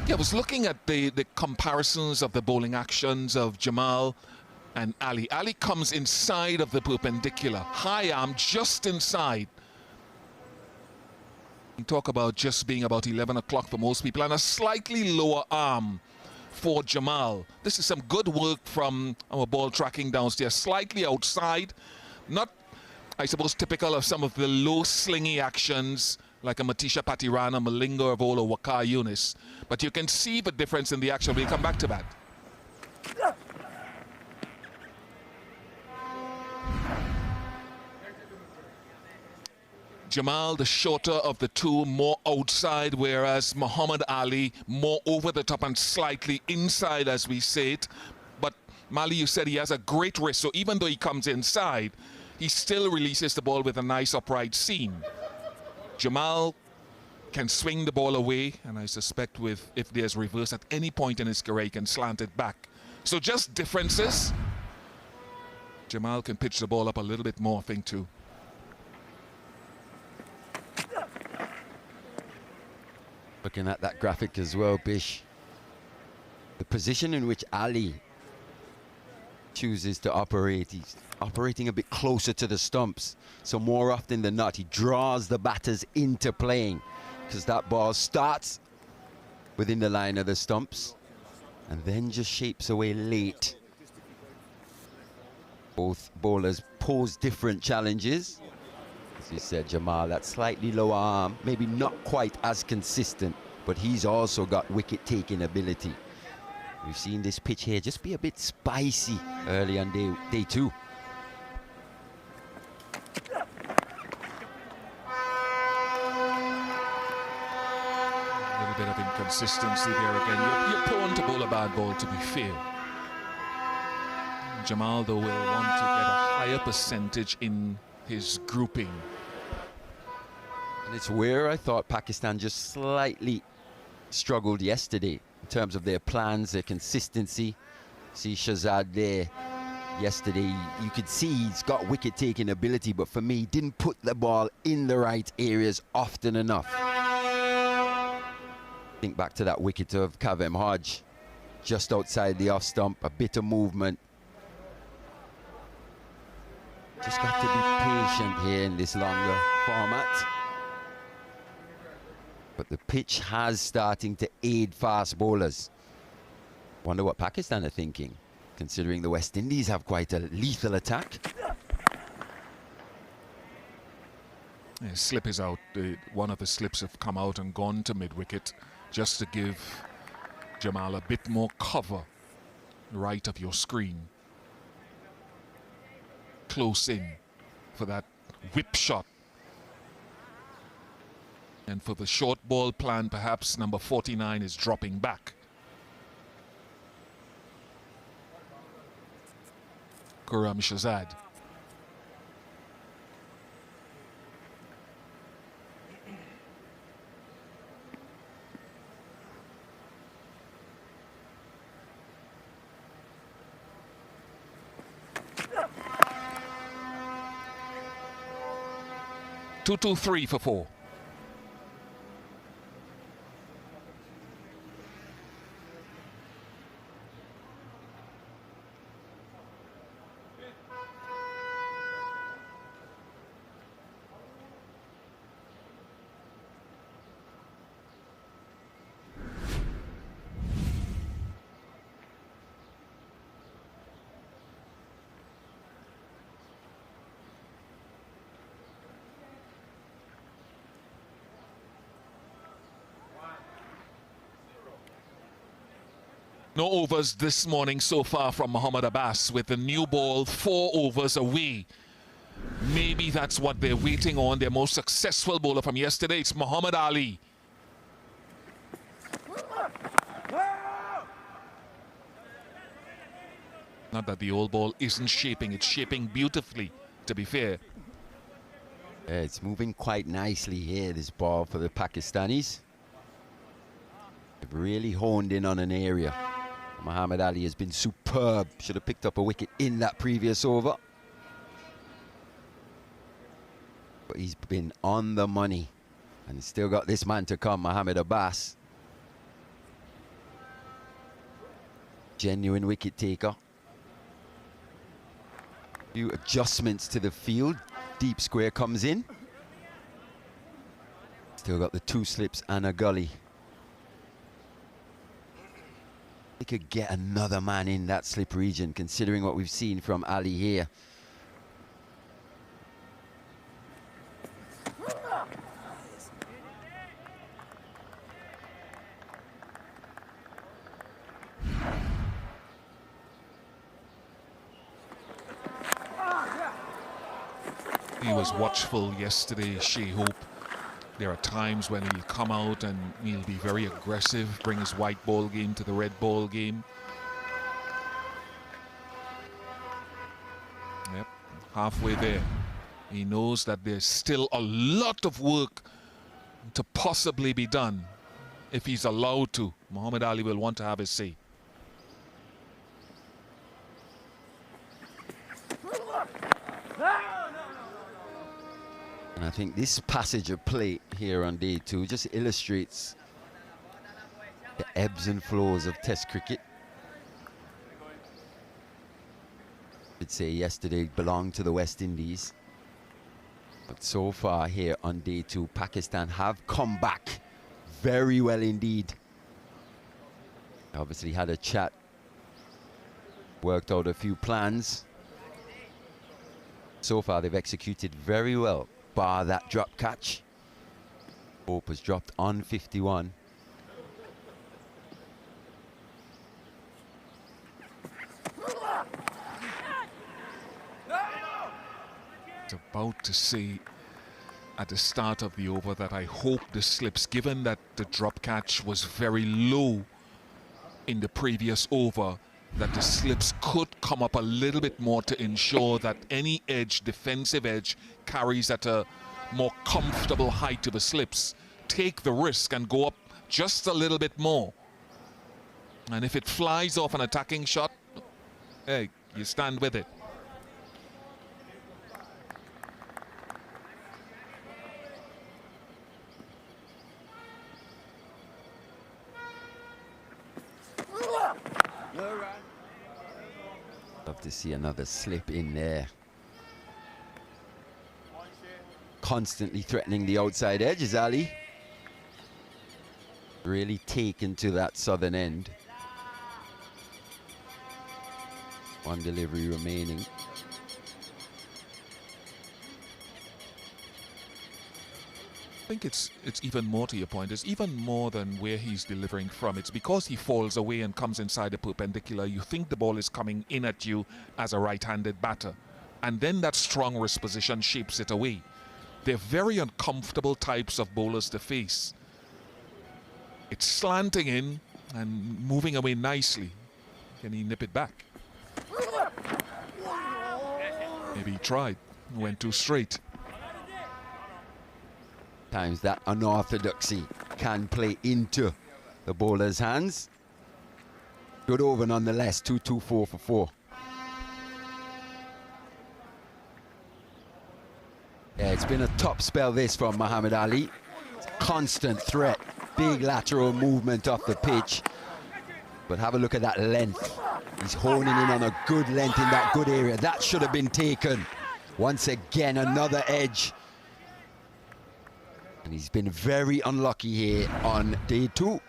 Yeah, I was looking at the comparisons of the bowling actions of Jamal and Ali. Ali comes inside of the perpendicular. High arm just inside. You talk about just being about 11 o'clock for most people and a slightly lower arm for Jamal. This is some good work from our ball tracking downstairs. Slightly outside. Not, I suppose, typical of some of the low slingy actions like a Matisha Patirana, Malinga Avola, Wakar Yunus. But you can see the difference in the action. We'll come back to that. Jamal, the shorter of the two, more outside, whereas Muhammad Ali, more over the top and slightly inside, as we say it. But Mali, you said he has a great wrist, so even though he comes inside, he still releases the ball with a nice upright seam. Jamal can swing the ball away, and I suspect if there's reverse at any point in his career, he can slant it back. So just differences. Jamal can pitch the ball up a little bit more, I think, too. Looking at that graphic as well, Bish. The position in which Ali chooses to operate, he's operating a bit closer to the stumps. So more often than not, he draws the batters into playing, because that ball starts within the line of the stumps and then just shapes away late. Both bowlers pose different challenges. As you said, Jamal, that slightly lower arm, maybe not quite as consistent, but he's also got wicket-taking ability. We've seen this pitch here just be a bit spicy early on day two. A little bit of inconsistency there again. You're prone to bowl a bad ball, to be fair. Jamal, though, will want to get a higher percentage in his grouping. And it's where I thought Pakistan just slightly struggled yesterday in terms of their plans, their consistency. See Shahzad there yesterday. You could see he's got wicket-taking ability, but for me, he didn't put the ball in the right areas often enough. Think back to that wicket of Kavem Hodge, just outside the off stump, a bit of movement. Just got to be patient here in this longer format. But the pitch has starting to aid fast bowlers. Wonder what Pakistan are thinking, considering the West Indies have quite a lethal attack. Yeah, slip is out. One of the slips have come out and gone to mid-wicket, just to give Jamal a bit more cover right of your screen. Close in for that whip shot. And for the short ball plan, perhaps number 49 is dropping back. Quram Shahzad. Two, 3 for 4. No overs this morning so far from Mohammad Abbas, with the new ball 4 overs away. Maybe that's what they're waiting on. Their most successful bowler from yesterday, it's Muhammad Ali. Not that the old ball isn't shaping, it's shaping beautifully, to be fair. Yeah, it's moving quite nicely here, this ball, for the Pakistanis. They've really honed in on an area. Muhammad Ali has been superb. Should have picked up a wicket in that previous over. But he's been on the money. And still got this man to come, Mohammad Abbas. Genuine wicket taker. Few adjustments to the field. Deep square comes in. Still got the 2 slips and a gully. They could get another man in that slip region, considering what we've seen from Ali here. He was watchful yesterday, Shea Hope. There are times when he'll come out and he'll be very aggressive, bring his white ball game to the red ball game. Yep, halfway there. He knows that there's still a lot of work to possibly be done if he's allowed to. Muhammad Ali will want to have his say. And I think this passage of play here on day 2 just illustrates the ebbs and flows of Test cricket. I'd say yesterday belonged to the West Indies. But so far here on day 2, Pakistan have come back very well indeed. Obviously had a chat, worked out a few plans. So far they've executed very well, bar that drop catch. Hope has dropped on 51. About to say at the start of the over that I hope the slips, given that the drop catch was very low in the previous over, that the slips could come up a little bit more to ensure that any edge, defensive edge, carries at a more comfortable height to the slips. Take the risk and go up just a little bit more. And if it flies off an attacking shot, hey, you stand with it. Love to see another slip in there. Constantly threatening the outside edge is Ali. Really taken to that southern end. One delivery remaining. I think it's even more to your point. It's even more than where he's delivering from. It's because he falls away and comes inside the perpendicular. You think the ball is coming in at you as a right-handed batter. And then that strong wrist position shapes it away. They're very uncomfortable types of bowlers to face. It's slanting in and moving away nicely. Can he nip it back? Maybe he tried. Went too straight. Times that unorthodoxy can play into the bowler's hands. Good over nonetheless, 2-2-4 for 4. Yeah, it's been a top spell this from Muhammad Ali. Constant threat, big lateral movement off the pitch. But have a look at that length. He's honing in on a good length in that good area. That should have been taken. Once again, another edge. And he's been very unlucky here on day 2.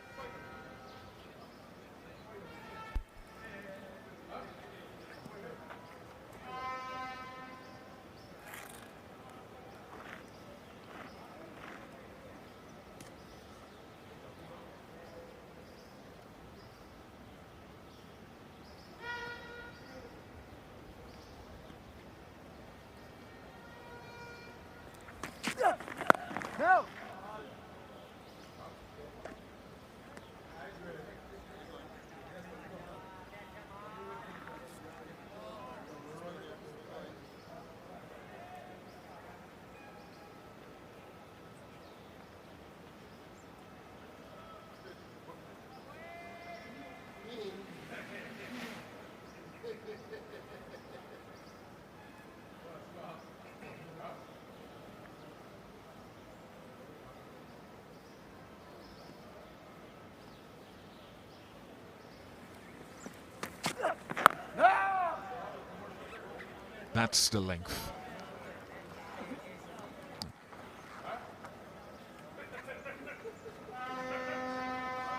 That's the length.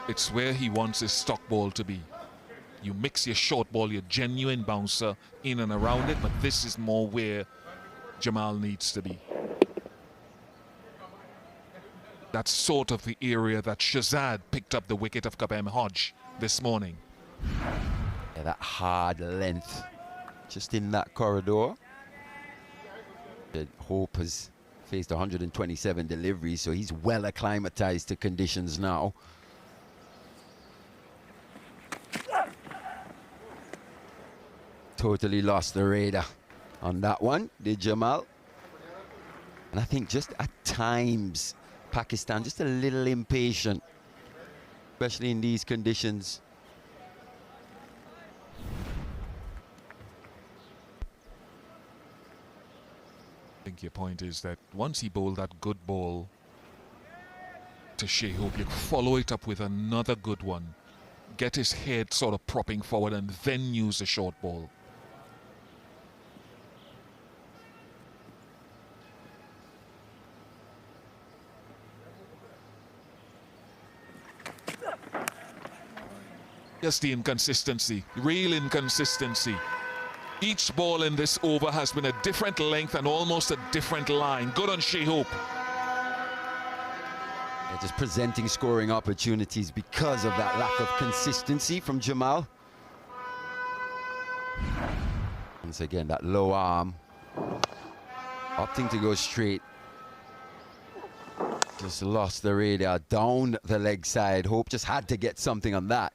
It's where he wants his stock ball to be. You mix your short ball, your genuine bouncer, in and around it, but this is more where Jamal needs to be. That's sort of the area that Shazad picked up the wicket of Kabem Hodge this morning. Yeah, that hard length just in that corridor. Hope has faced 127 deliveries, so he's well acclimatized to conditions now. Totally lost the radar on that one, did Jamal. And I think just at times, Pakistan just a little impatient, especially in these conditions. think your point is that once he bowled that good ball to Shea Hope, you follow it up with another good one, get his head sort of propping forward, and then use the short ball. Just the inconsistency, real inconsistency. Each ball in this over has been a different length and almost a different line. Good on Shea Hope. Yeah, just presenting scoring opportunities because of that lack of consistency from Jamal. Once again, that low arm, opting to go straight. Just lost the radar down the leg side. Hope just had to get something on that.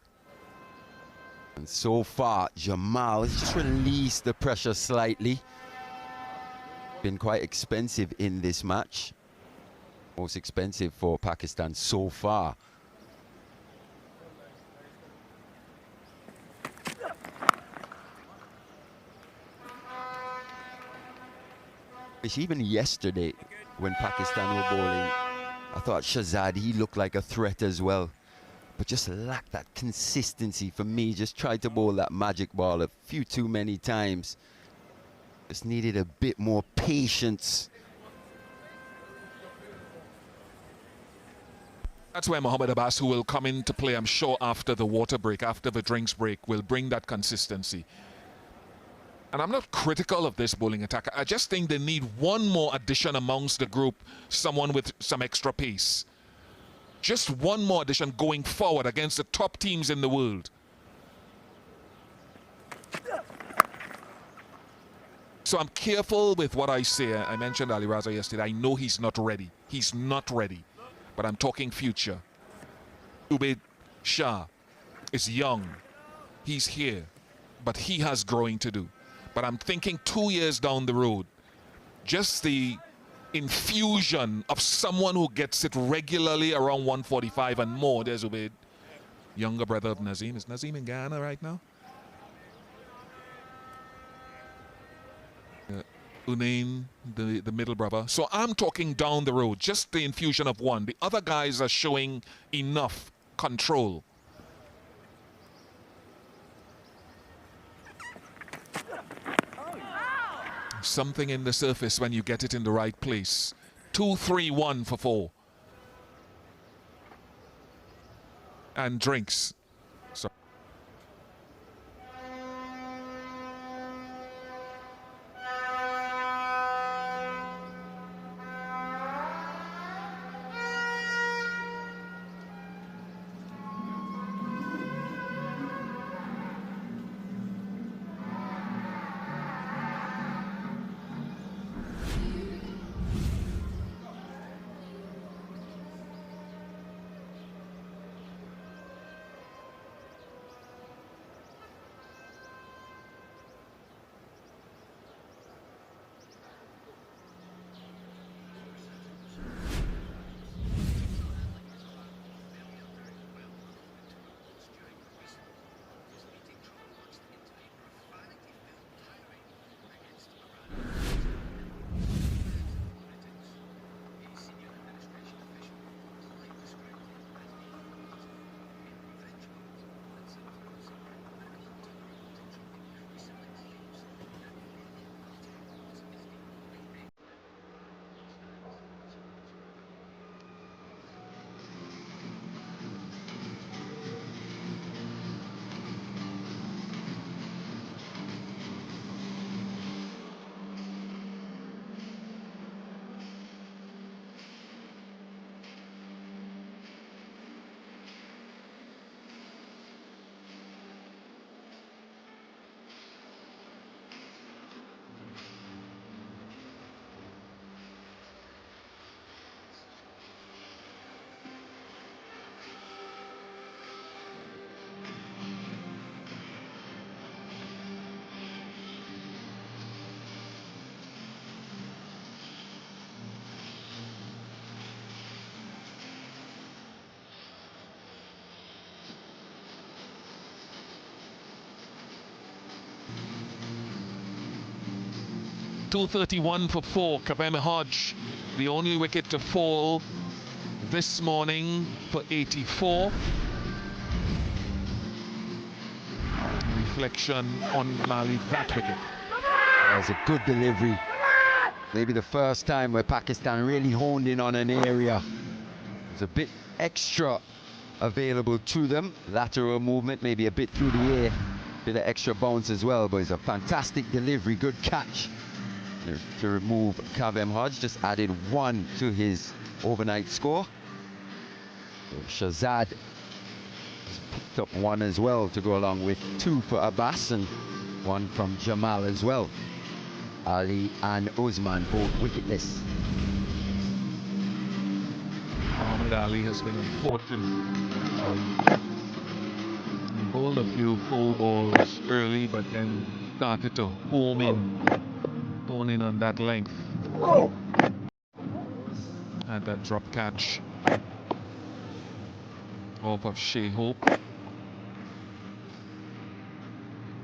And so far, Jamal has just released the pressure slightly. Been quite expensive in this match. Most expensive for Pakistan so far. Which even yesterday, when Pakistan were bowling, I thought Shahzad, he looked like a threat as well. But just lacked that consistency for me. Just tried to bowl that magic ball a few too many times. Just needed a bit more patience. That's where Mohammad Abbas, who will come into play, I'm sure, after the water break, after the drinks break, will bring that consistency. And I'm not critical of this bowling attack. I just think they need one more addition amongst the group, someone with some extra pace. Just one more addition going forward against the top teams in the world. So I'm careful with what I say. I mentioned Ali Raza yesterday. I know he's not ready. He's not ready. But I'm talking future. Ubaid Shah is young. He's here. But he has growing to do. But I'm thinking 2 years down the road, just the infusion of someone who gets it regularly around 145 and more. There's Ubaid, younger brother of Nazim. Is Nazim in Ghana right now? Unain, the middle brother. So I'm talking down the road, just the infusion of one. The other guys are showing enough control. Something in the surface when you get it in the right place. 2-3-1 for 4. And drinks. So 2:31 for 4. Kavem Hodge, the only wicket to fall this morning for 84. Reflection on Mali, that wicket. That was a good delivery. Maybe the first time where Pakistan really honed in on an area. There's a bit extra available to them. Lateral movement, maybe a bit through the air. Bit of extra bounce as well, but it's a fantastic delivery. Good catch to remove Kavem Hodge. Just added 1 to his overnight score. Shahzad picked up 1 as well to go along with 2 for Abbas and 1 from Jamal as well. Ali and Usman both wicketless. Muhammad Ali has been important. He bowled a few full balls early, but then started to home in on that length. Had that drop catch off of Shea Hope.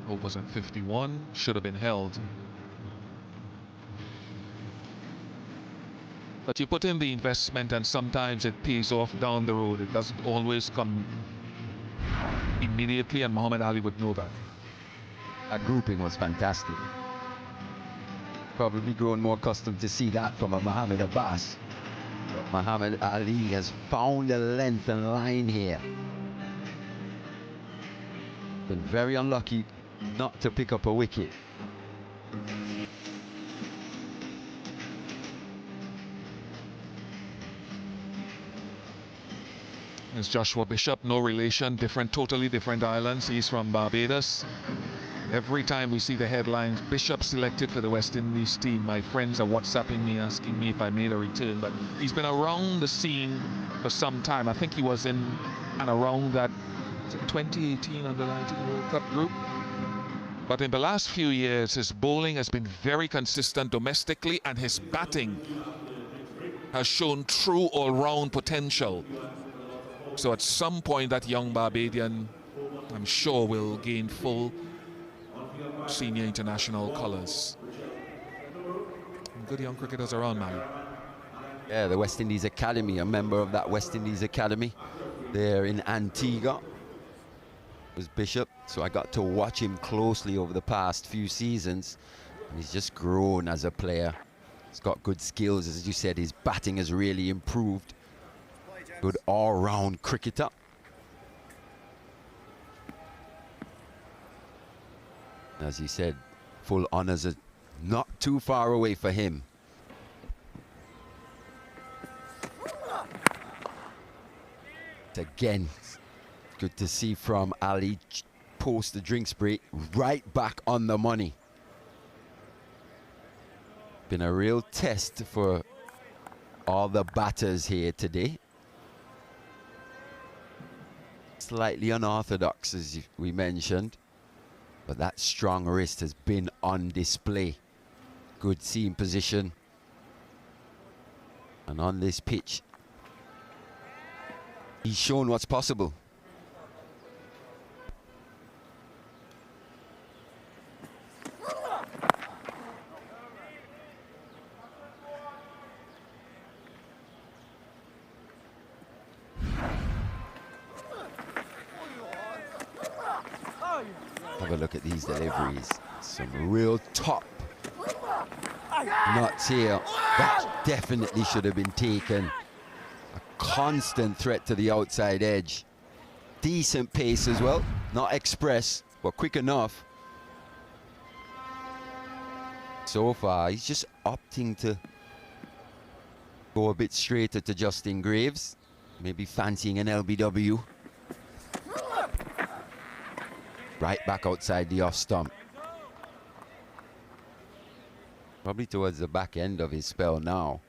Hope was at 51, should have been held. But you put in the investment and sometimes it pays off down the road. It doesn't always come immediately, and Muhammad Ali would know that. That grouping was fantastic. Probably grown more accustomed to see that from a Muhammad Abbas. But Muhammad Ali has found a length and line here. Been very unlucky not to pick up a wicket. It's Joshua Bishop, no relation, totally different islands. He's from Barbados. Every time we see the headlines, Bishop selected for the West Indies team, my friends are WhatsApping me, asking me if I made a return. But he's been around the scene for some time. I think he was in and around that 2018 Under-19 World Cup group. But in the last few years, his bowling has been very consistent domestically, and his batting has shown true all-round potential. So at some point, that young Barbadian, I'm sure, will gain full senior international colours. Good young cricketers around, man. Yeah, the West Indies Academy, a member of that West Indies Academy there in Antigua was Bishop. So I got to watch him closely over the past few seasons. And he's just grown as a player. He's got good skills, as you said. His batting has really improved. Good all-round cricketer. As you said, full honours are not too far away for him. Again, good to see from Ali post the drinks break, right back on the money. Been a real test for all the batters here today. Slightly unorthodox, as we mentioned, but that strong wrist has been on display. Good seam position, and on this pitch he's shown what's possible. Have a look at these deliveries. Some real top nuts here. That definitely should have been taken. A constant threat to the outside edge. Decent pace as well. Not express, but quick enough. So far, he's just opting to go a bit straighter to Justin Graves. Maybe fancying an LBW. Right back outside the off stump. Probably towards the back end of his spell now.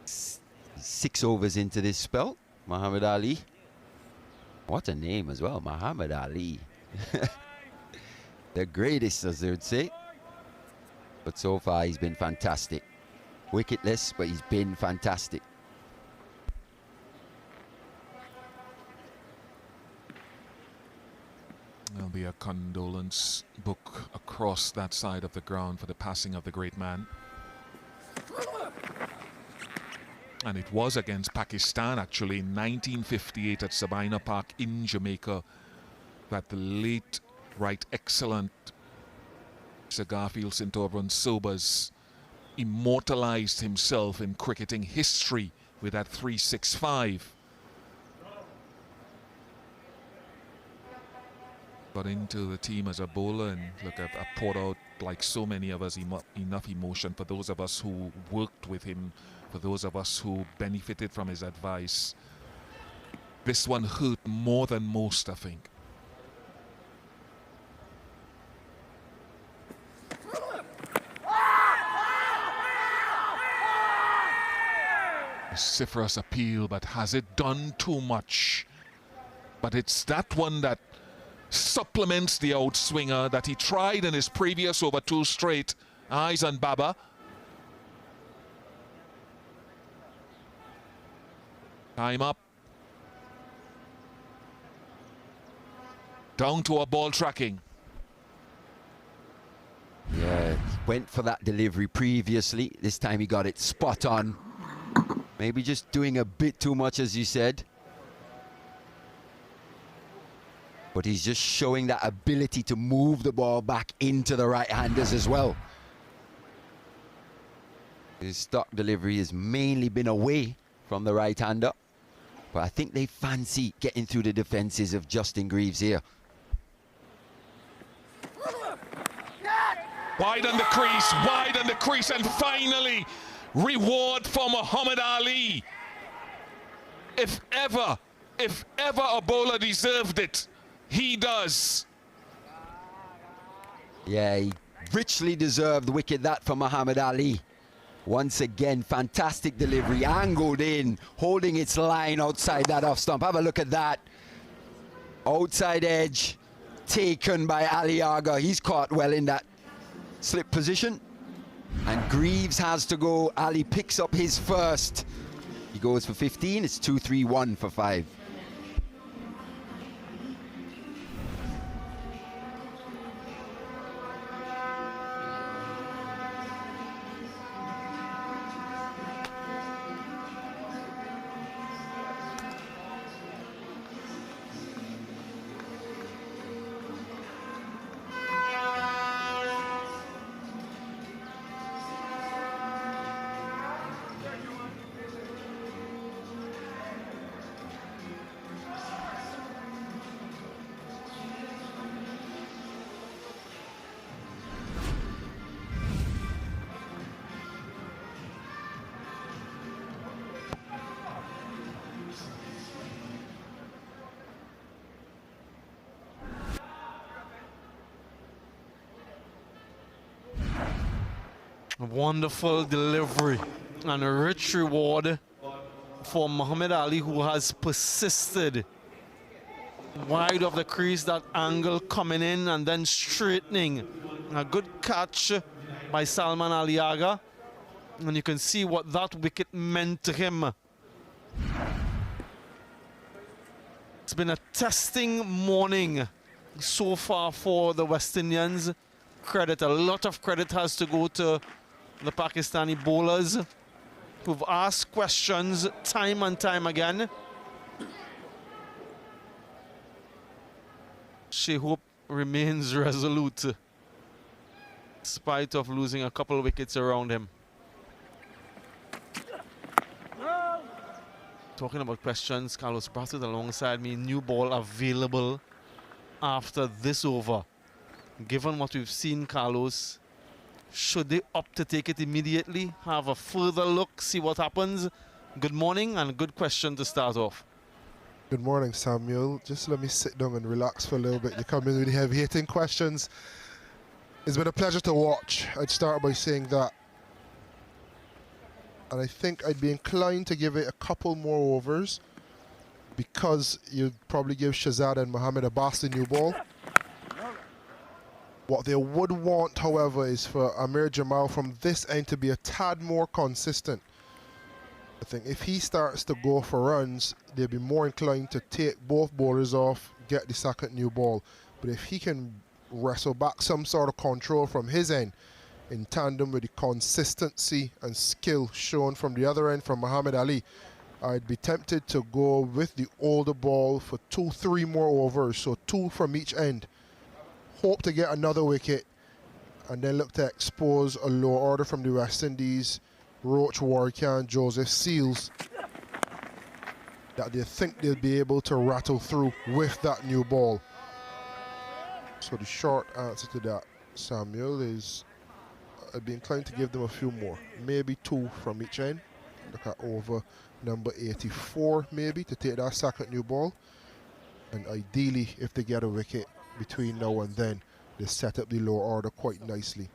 Six overs into this spell, Muhammad Ali. What a name as well, Muhammad Ali. The greatest, as they would say. But so far, he's been fantastic. Wicketless, but he's been fantastic. Well, There'll be a condolence book across that side of the ground for the passing of the great man. And it was against Pakistan, actually, in 1958 at Sabina Park in Jamaica, that the late, right excellent Sir Garfield St. Auburn Sobers immortalized himself in cricketing history with that 365. Got into the team as a bowler, and look, I've poured out, like so many of us, enough emotion for those of us who worked with him, for those of us who benefited from his advice. This one hurt more than most, I think. Vociferous appeal, but has it done too much? But it's that one that supplements the outswinger that he tried in his previous over 2 straight. Eyes on Baba. Time up. Down to a ball tracking. Yeah, went for that delivery previously. This time he got it spot on. Maybe just doing a bit too much, as you said. But he's just showing that ability to move the ball back into the right-handers as well. His stock delivery has mainly been away from the right-hander. But I think they fancy getting through the defenses of Justin Greaves here. Wide on the crease, and finally, reward for Muhammad Ali. If ever a bowler deserved it, he does. Yeah, he richly deserved the wicket that for Muhammad Ali. Once again, fantastic delivery, angled in, holding its line outside that off stump. Have a look at that. Outside edge, taken by Ali Aga. He's caught well in that slip position. And Greaves has to go. Ali picks up his first. He goes for 15. It's 2-3-1 for 5. Wonderful delivery and a rich reward for Muhammad Ali, who has persisted wide of the crease, that angle coming in and then straightening. A good catch by Salman Ali Aga, and you can see what that wicket meant to him. It's been a testing morning so far for the West Indians. A lot of credit has to go to the Pakistani bowlers who've asked questions time and time again. Shehop remains resolute in spite of losing a couple of wickets around him. Talking about questions, Carlos Brathwaite alongside me. New ball available after this over. Given what we've seen, Carlos, should they opt to take it immediately, have a further look, see what happens? Good morning, and a good question to start off. Good morning, Samuel. Just let me sit down and relax for a little bit. You come in with the heavy-hitting questions. It's been a pleasure to watch. I'd start by saying that. And I think I'd be inclined to give it a couple more overs, because you'd probably give Shahzad and Mohammed Abbas the new ball. What they would want, however, is for Amir Jamal from this end to be a tad more consistent. I think if he starts to go for runs, they'll be more inclined to take both bowlers off, get the second new ball. But if he can wrestle back some sort of control from his end, in tandem with the consistency and skill shown from the other end from Muhammad Ali, I'd be tempted to go with the older ball for 2-3 more overs, so 2 from each end. Hope to get another wicket, and then look to expose a lower order from the West Indies, Roach, Warrican, Joseph, Seals, that they think they'll be able to rattle through with that new ball. So the short answer to that, Samuel, is I'd be inclined to give them a few more, maybe 2 from each end. Look at over number 84 maybe to take that second new ball, and ideally if they get a wicket between now and then, they set up the lower order quite nicely.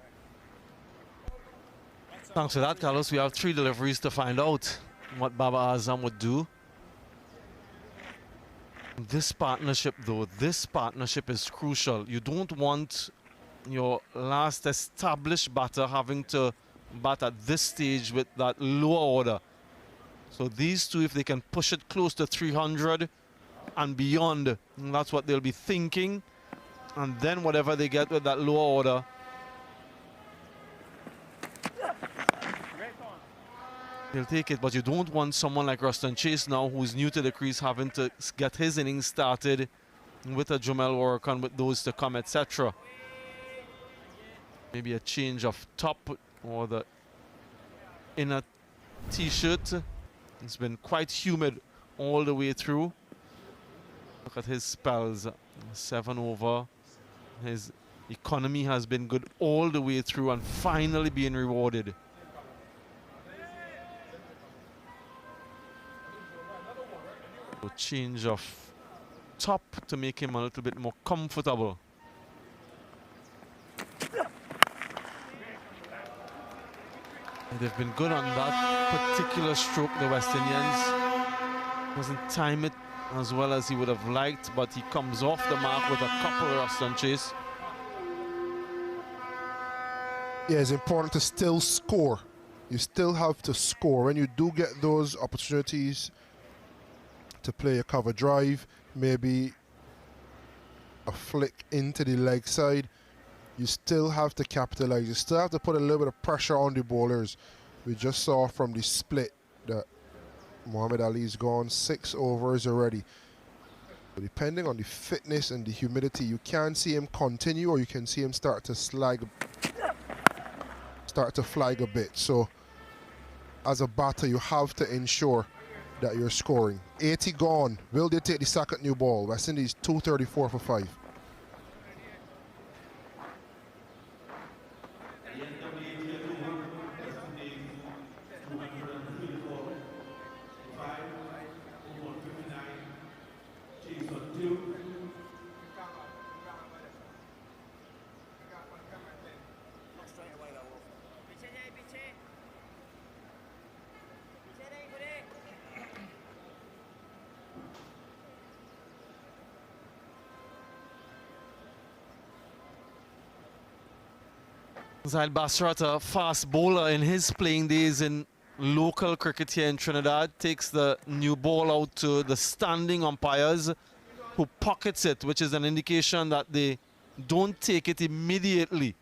Thanks for that, Carlos. We have 3 deliveries to find out what Baba Azam would do. This partnership though, this partnership is crucial. You don't want your last established batter having to bat at this stage with that lower order. So these two, if they can push it close to 300 and beyond, that's what they'll be thinking. And then whatever they get with that lower order, they'll take it. But you don't want someone like Ruston Chase now, who's new to the crease, having to get his innings started with a Jamel Warrican, with those to come, etc. Maybe a change of top or the inner t-shirt. It's been quite humid all the way through. Look at his spells. 7 over. His economy has been good all the way through and finally being rewarded. So change of top to make him a little bit more comfortable. They've been good on that particular stroke, the West Indians. Doesn't time it as well as he would have liked, but he comes off the mark with a couple of Ruston Chase. Yeah, it's important to still score. You still have to score. When you do get those opportunities to play a cover drive, maybe a flick into the leg side, you still have to capitalize. You still have to put a little bit of pressure on the bowlers. We just saw from the split that Muhammad Ali's gone 6 overs already. So depending on the fitness and the humidity, you can see him continue, or you can see him start to flag a bit. So as a batter, you have to ensure that you're scoring. 80 gone. Will they take the second new ball? West Indies 234 for 5. Zaid Basrat, a fast bowler in his playing days in local cricket here in Trinidad, takes the new ball out to the standing umpires, who pockets it, which is an indication that they don't take it immediately.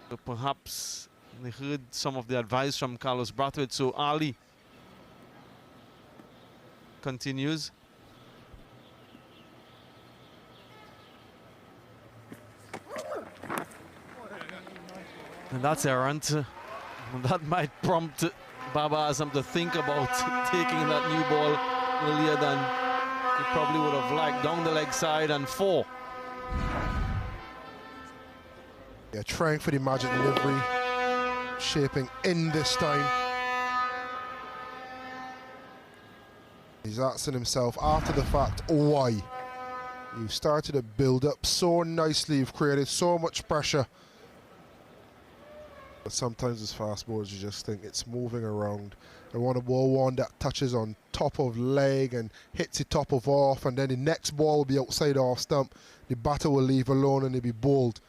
So perhaps they heard some of the advice from Carlos Brathwaite. So Ali continues. And that's errant. That might prompt Baba Azam to think about taking that new ball earlier than he probably would have liked. Down the leg side and 4. Yeah, trying for the magic delivery. Shaping in this time. He's asking himself after the fact, why? You've started to build up so nicely. You've created so much pressure. But sometimes as fast bowlers, you just think it's moving around. I want to bowl one that touches on top of leg and hits the top of off, and then the next ball will be outside off stump. The batter will leave alone and he'll be bowled.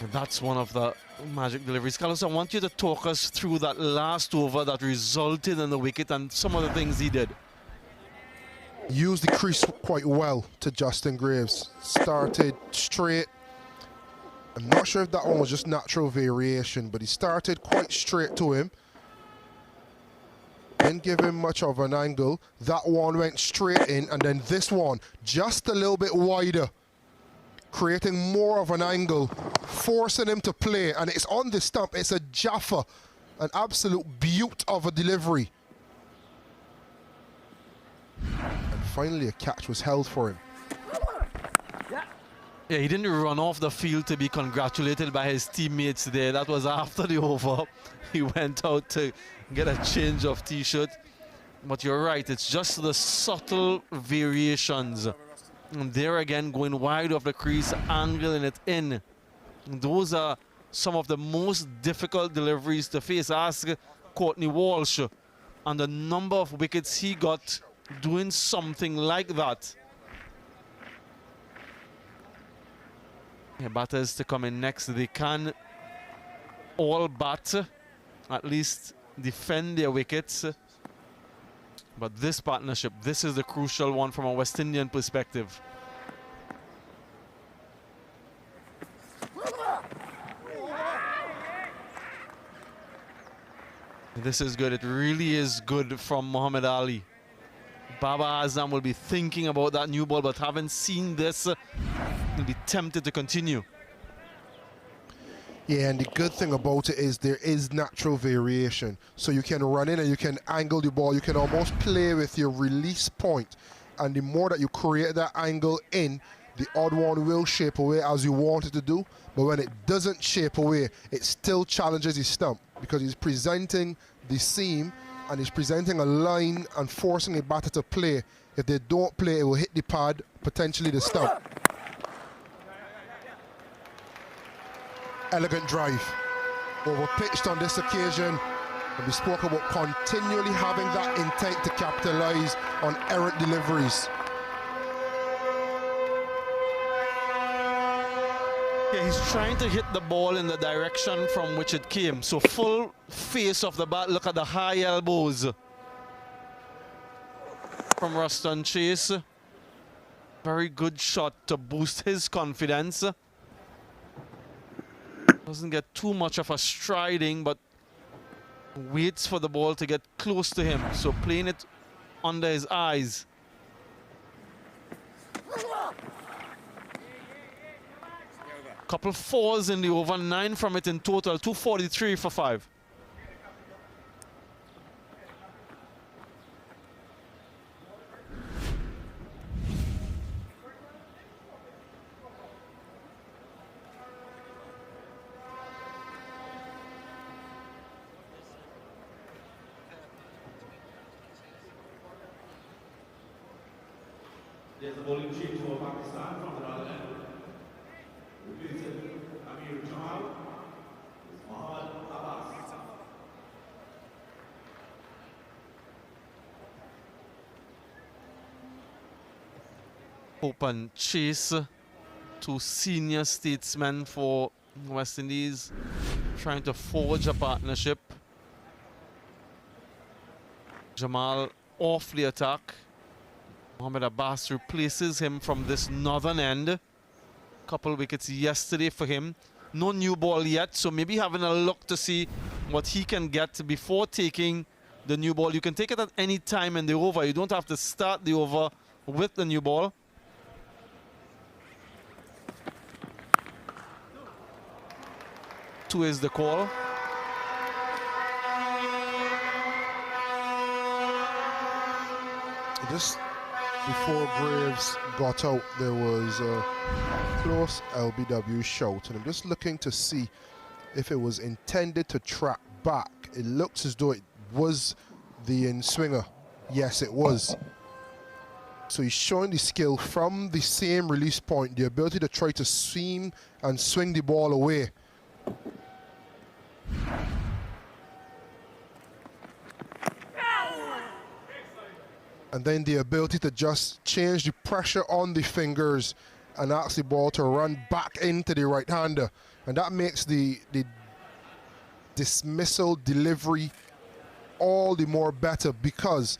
And that's one of the magic deliveries. Carlos, I want you to talk us through that last over that resulted in the wicket and some of the things he did. used the crease quite well to Justin Graves. Started straight. I'm not sure if that one was just natural variation, but he started quite straight to him. Didn't give him much of an angle. That one went straight in, and then this one just a little bit wider, creating more of an angle, forcing him to play, and it's on the stump. It's a Jaffa, an absolute beaut of a delivery. And finally a catch was held for him. Yeah, he didn't run off the field to be congratulated by his teammates there. That was after the over. He went out to get a change of t-shirt. But you're right, it's just the subtle variations. And there again, going wide of the crease, angling it in. And those are some of the most difficult deliveries to face. Ask Courtney Walsh and the number of wickets he got doing something like that. Yeah, batters to come in next. They can all bat, at least defend their wickets. But this partnership, this is the crucial one from a West Indian perspective. This is good. It really is good from Muhammad Ali. Baba Azam will be thinking about that new ball, but having seen this, he'll be tempted to continue. Yeah, and the good thing about it is there is natural variation. So you can run in and you can angle the ball. You can almost play with your release point. And the more that you create that angle in, the odd one will shape away as you want it to do. But when it doesn't shape away, it still challenges his stump because he's presenting the seam and he's presenting a line and forcing a batter to play. If they don't play, it will hit the pad, potentially the stump. Elegant drive, over-pitched on this occasion, and we spoke about continually having that intent to capitalize on errant deliveries. Yeah, he's trying to hit the ball in the direction from which it came. So full face of the bat, look at the high elbows from Ruston Chase. Very good shot to boost his confidence. Doesn't get too much of a striding, but waits for the ball to get close to him. So playing it under his eyes. Couple fours in the over, 9 from it in total, 243 for 5. There's a bowling change over Pakistan from the other end. Replacing Amir Jamal, Mohammad Abbas. Open Chase, two senior statesmen for West Indies, trying to forge a partnership. Jamal off the attack. Mohammad Abbas replaces him from this northern end. Couple wickets yesterday for him. No new ball yet, so maybe having a look to see what he can get before taking the new ball. You can take it at any time in the over. You don't have to start the over with the new ball. Two is the call. Just before Graves got out, there was a close LBW shout, and I'm just looking to see if it was intended to track back. It looks as though it was the in-swinger. Yes, it was. So he's showing the skill from the same release point, the ability to try to seam and swing the ball away. And then the ability to just change the pressure on the fingers and ask the ball to run back into the right-hander. And that makes the dismissal delivery all the more better because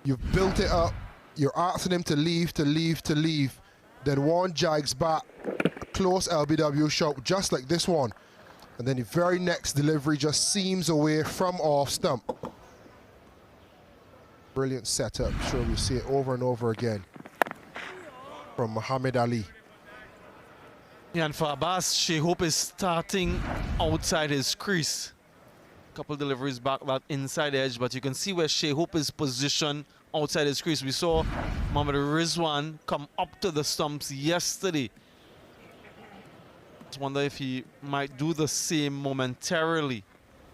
you've built it up, you're asking him to leave, then one jags back, close LBW shot, just like this one. And then the very next delivery just seams away from off stump. Brilliant setup. Sure, we see it over and over again from Muhammad Ali. Yeah, and for Abbas, Shea Hope is starting outside his crease. Couple deliveries back that inside edge, but you can see where Shea Hope is positioned outside his crease. We saw Mohamed Rizwan come up to the stumps yesterday. Just wonder if he might do the same momentarily.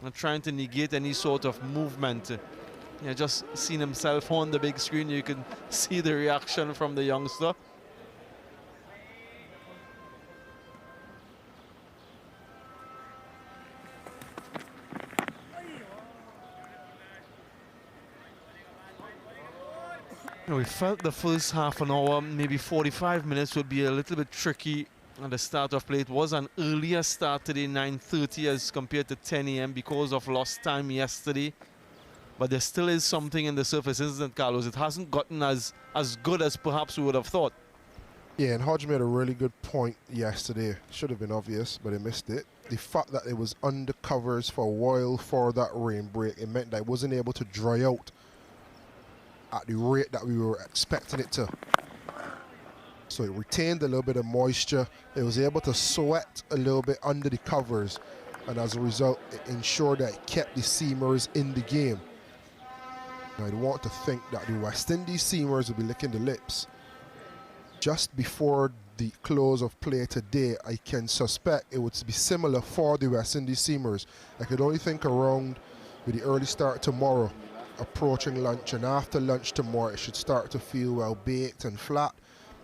I'm trying to negate any sort of movement. Yeah, just seeing himself on the big screen, you can see the reaction from the youngster. We felt the first half an hour, maybe 45 minutes would be a little bit tricky at the start of play. It was an earlier start today, 9:30 as compared to 10 a.m. because of lost time yesterday. But there still is something in the surface, isn't it, Carlos? It hasn't gotten as good as perhaps we would have thought. Yeah, and Hodge made a really good point yesterday. Should have been obvious, but he missed it. The fact that it was under covers for a while for that rain break, it meant that it wasn't able to dry out at the rate that we were expecting it to. So it retained a little bit of moisture. It was able to sweat a little bit under the covers, and as a result, it ensured that it kept the seamers in the game. Now, I'd want to think that the West Indies seamers will be licking the lips. Just before the close of play today, I can suspect it would be similar for the West Indies seamers. I could only think around with the early start tomorrow, approaching lunch, and after lunch tomorrow it should start to feel well baked and flat.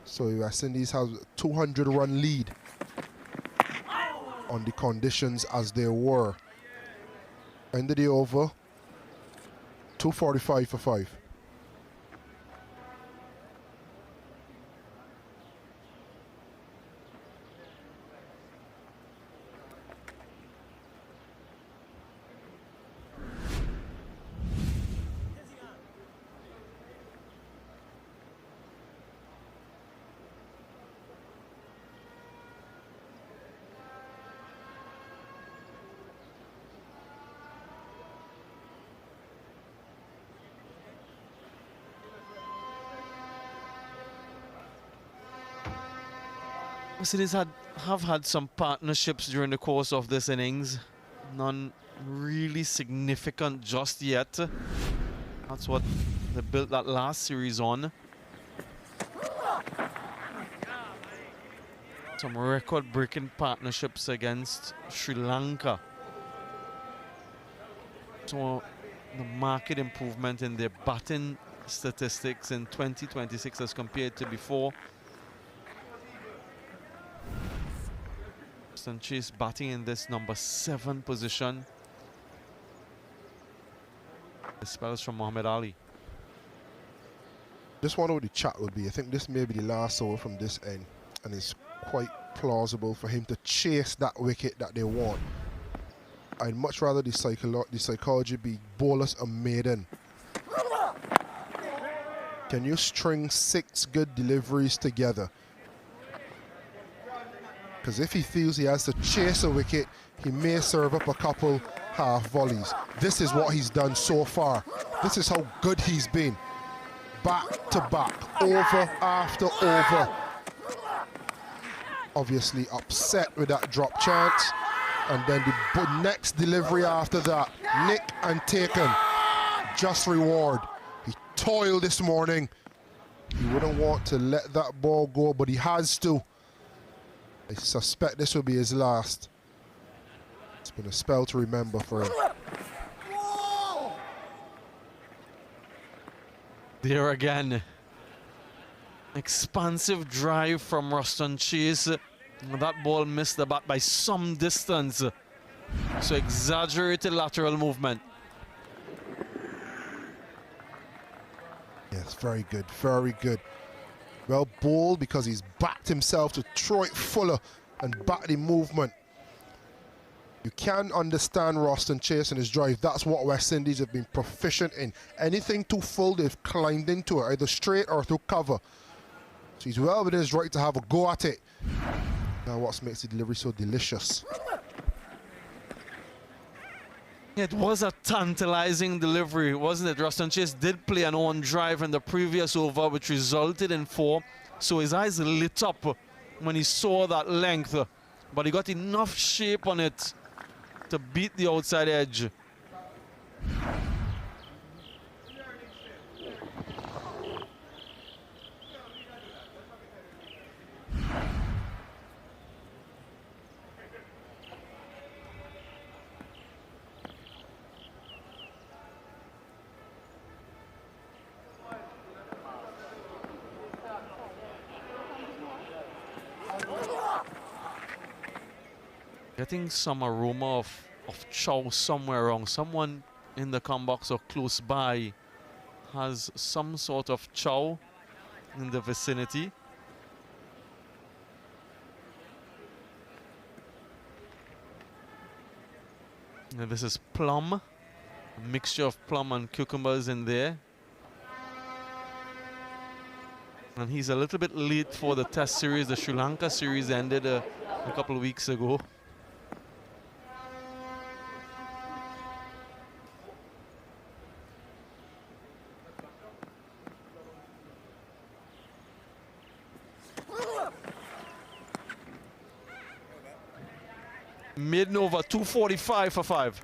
So the West Indies has a 200-run lead on the conditions as they were. End of the over, 2:45 for 5. Cities have had some partnerships during the course of this innings. None really significant just yet. That's what they built that last series on. Some record-breaking partnerships against Sri Lanka. So the market improvement in their batting statistics in 2026 as compared to before. Chase batting in this number 7 position. The spells from Muhammad Ali. Just wonder what the chat would be. I think this may be the last over from this end, and it's quite plausible for him to chase that wicket that they want. I'd much rather the psychology be bowlers a maiden. Can you string 6 good deliveries together? Because if he feels he has to chase a wicket, he may serve up a couple half volleys. This is what he's done so far. This is how good he's been. Back to back, over after over. Obviously upset with that drop chance. And then the next delivery after that, nick and taken. Just reward. He toiled this morning. He wouldn't want to let that ball go, but he has to. I suspect this will be his last. It's been a spell to remember for him. There again. Expansive drive from Ruston Chase. That ball missed the bat by some distance. So exaggerated lateral movement. Yes, very good, very good. Well bowled because he's backed himself to throw it fuller and back the movement. You can understand Roston Chase and his drive. That's what West Indies have been proficient in. Anything too full, they've climbed into it, either straight or through cover. So he's well within his right to have a go at it. Now what makes the delivery so delicious? It was a tantalizing delivery, wasn't it? Roston Chase did play an on drive in the previous over, which resulted in 4. So his eyes lit up when he saw that length. But he got enough shape on it to beat the outside edge. Getting some aroma of chow somewhere around. Someone in the com box or close by has some sort of chow in the vicinity. And this is plum, a mixture of plum and cucumbers in there. And he's a little bit late for the test series. The Sri Lanka series ended a couple of weeks ago. Mid over 245 for 5.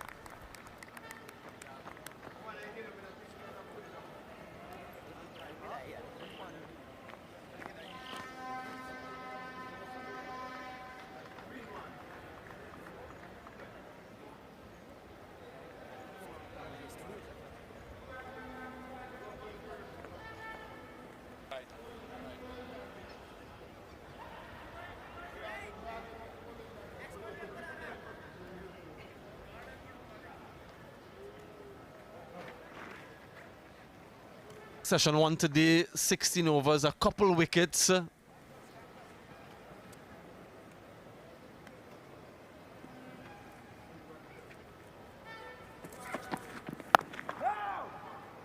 Session 1 today, 16 overs, a couple wickets.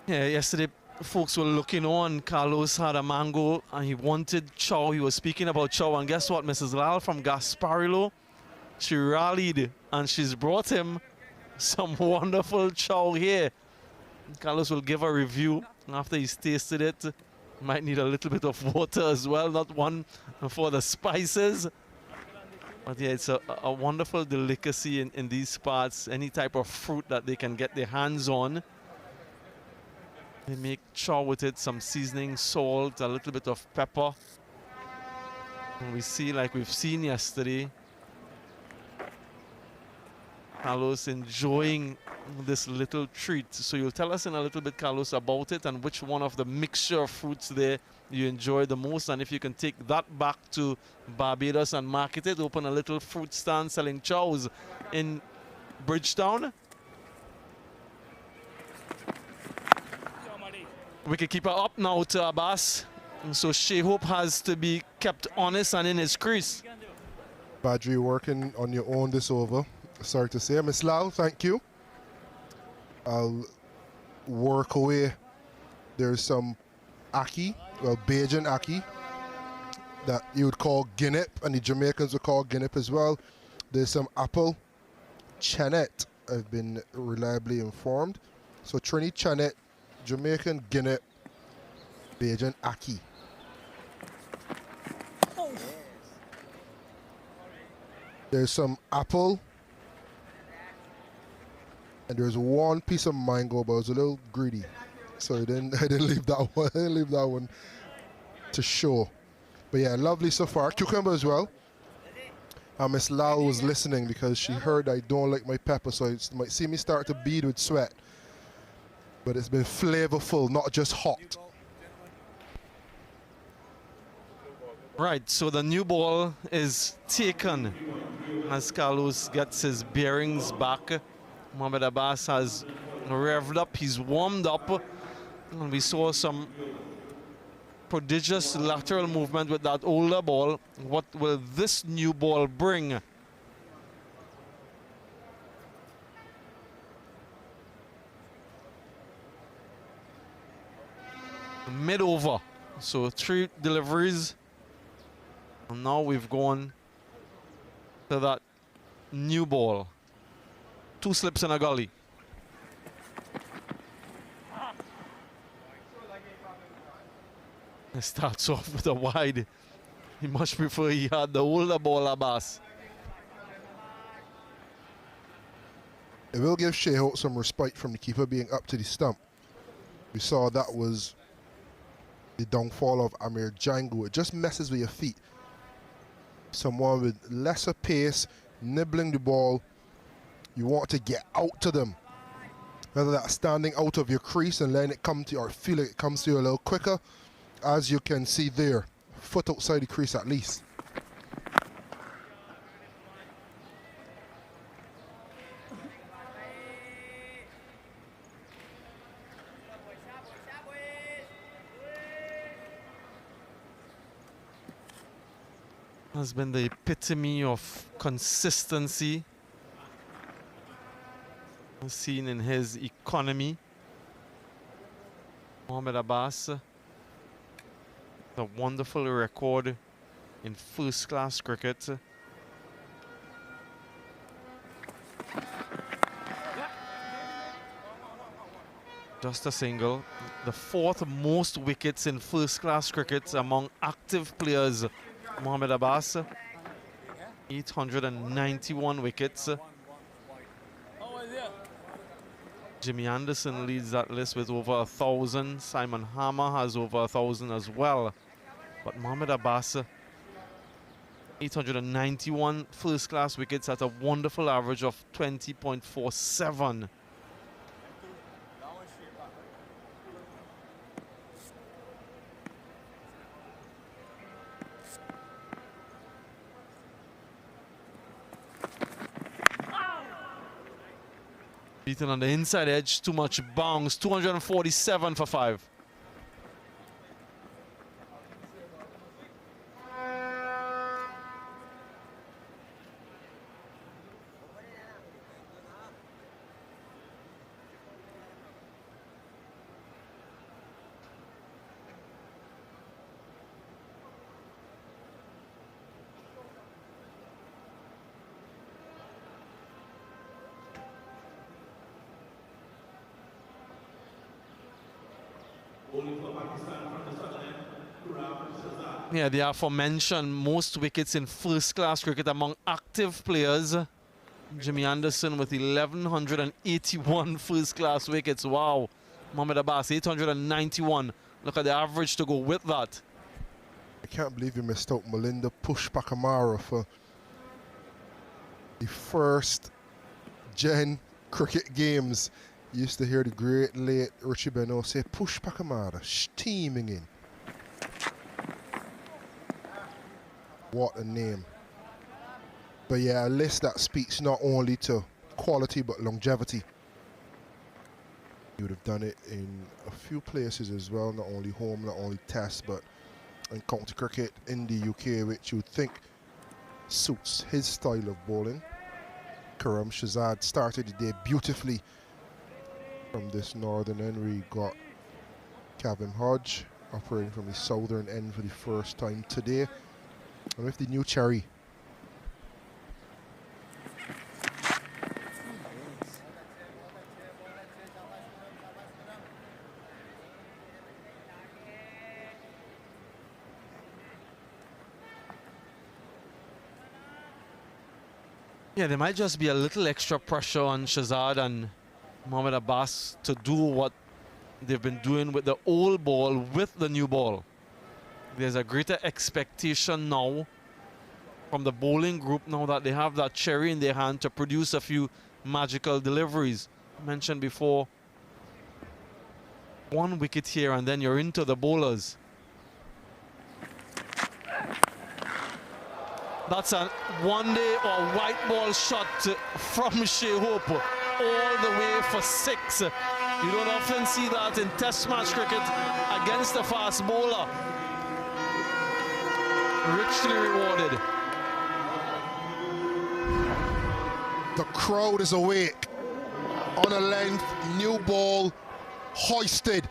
Yeah, yesterday folks were looking on. Carlos had a mango and he wanted chow. He was speaking about chow, and guess what? Mrs. Lal from Gasparillo, she rallied and she's brought him some wonderful chow here. Carlos will give a review after he's tasted it. Might need a little bit of water as well, not one for the spices. But yeah, it's a wonderful delicacy in these parts. Any type of fruit that they can get their hands on. They make chow with it, some seasoning, salt, a little bit of pepper. And we see, like we've seen yesterday, Carlos enjoying this little treat. So you'll tell us in a little bit, Carlos, about it and which one of the mixture of fruits there you enjoy the most, and if you can take that back to Barbados and market it, open a little fruit stand selling chows in Bridgetown. Wicketkeeper up now to Abbas. And so Shea Hope has to be kept honest and in his crease. Badri working on your own this over. Sorry to say. Miss Lau, thank you. I'll work away. There's some ackee, well, Bajan ackee, that you would call guinnep, and the Jamaicans would call guinnep as well. There's some apple chenet, I've been reliably informed. So Trini chenet, Jamaican guinnep, Bajan ackee. There's some apple. And there's one piece of mango, but I was a little greedy, so I didn't leave that one. I didn't leave that one to show. But yeah, lovely so far. Cucumber as well. Miss Lal was listening because she heard I don't like my pepper, so you might see me start to bead with sweat. But it's been flavorful, not just hot. Right, so the new ball is taken as Carlos gets his bearings back. Mohamed Abbas has revved up, he's warmed up, and we saw some prodigious lateral movement with that older ball. What will this new ball bring? mid-over. So 3 deliveries. And now we've gone to that new ball. 2 slips in a gully. It starts off with a wide. He much prefer he had the older ball, Abbas. It will give Shea Hope some respite from the keeper being up to the stump. We saw that was the downfall of Amir Django. It just messes with your feet. Someone with lesser pace, nibbling the ball, you want to get out to them. Whether that's standing out of your crease and letting it come to you, or feel it comes to you a little quicker, as you can see there, foot outside the crease at least. Has been the epitome of consistency seen in his economy. Mohamed Abbas, a wonderful record in first-class cricket. Just a single. The 4th most wickets in first-class cricket among active players. Mohamed Abbas, 891 wickets. Jimmy Anderson leads that list with over 1,000. Simon Hammer has over 1,000 as well. But Mohamed Abbas, 891 first-class wickets at a wonderful average of 20.47. Beaten on the inside edge, too much bounce, 247 for 5. Bowling for Pakistan from the southern end, Shazad. Yeah, the aforementioned most wickets in first-class cricket among active players. Jimmy Anderson with 1,181 first-class wickets. Wow. Mohamed Abbas, 891. Look at the average to go with that. I can't believe you missed out Melinda Pushpakamara for the first gen cricket games. You used to hear the great late Richie Beno say Pushpakamara steaming in. What a name. But yeah, a list that speaks not only to quality but longevity. You would have done it in a few places as well, not only home, not only test, but in county cricket in the UK, which you would think suits his style of bowling. Karam Shazad started the day beautifully from this northern end. We got Kavim Hodge operating from the southern end for the first time today. And with the new cherry. Yeah, there might just be a little extra pressure on Shazad and Mohamed Abbas to do what they've been doing with the old ball with the new ball. There's a greater expectation now from the bowling group now that they have that cherry in their hand to produce a few magical deliveries. I mentioned before, 1 wicket here and then you're into the bowlers. That's a one-day or white ball shot from Shea Hope all the way for 6. You don't often see that in test match cricket against a fast bowler. Richly rewarded. The crowd is awake. On a length, new ball hoisted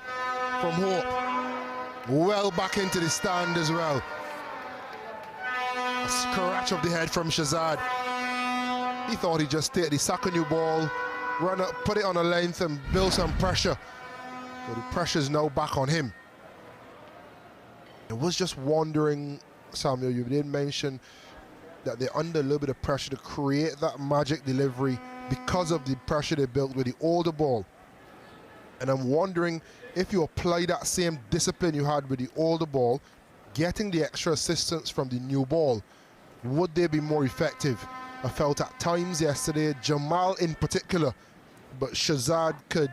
from Hope. well back into the stand as well. A scratch of the head from Shazad. He thought he'd just take the second new ball, run up, put it on a length and build some pressure. But the pressure's now back on him. I was just wondering, Samuel, you did mention that they're under a little bit of pressure to create that magic delivery because of the pressure they built with the older ball. And I'm wondering if you apply that same discipline you had with the older ball, getting the extra assistance from the new ball, would they be more effective? I felt at times yesterday, Jamal in particular, but Shazad could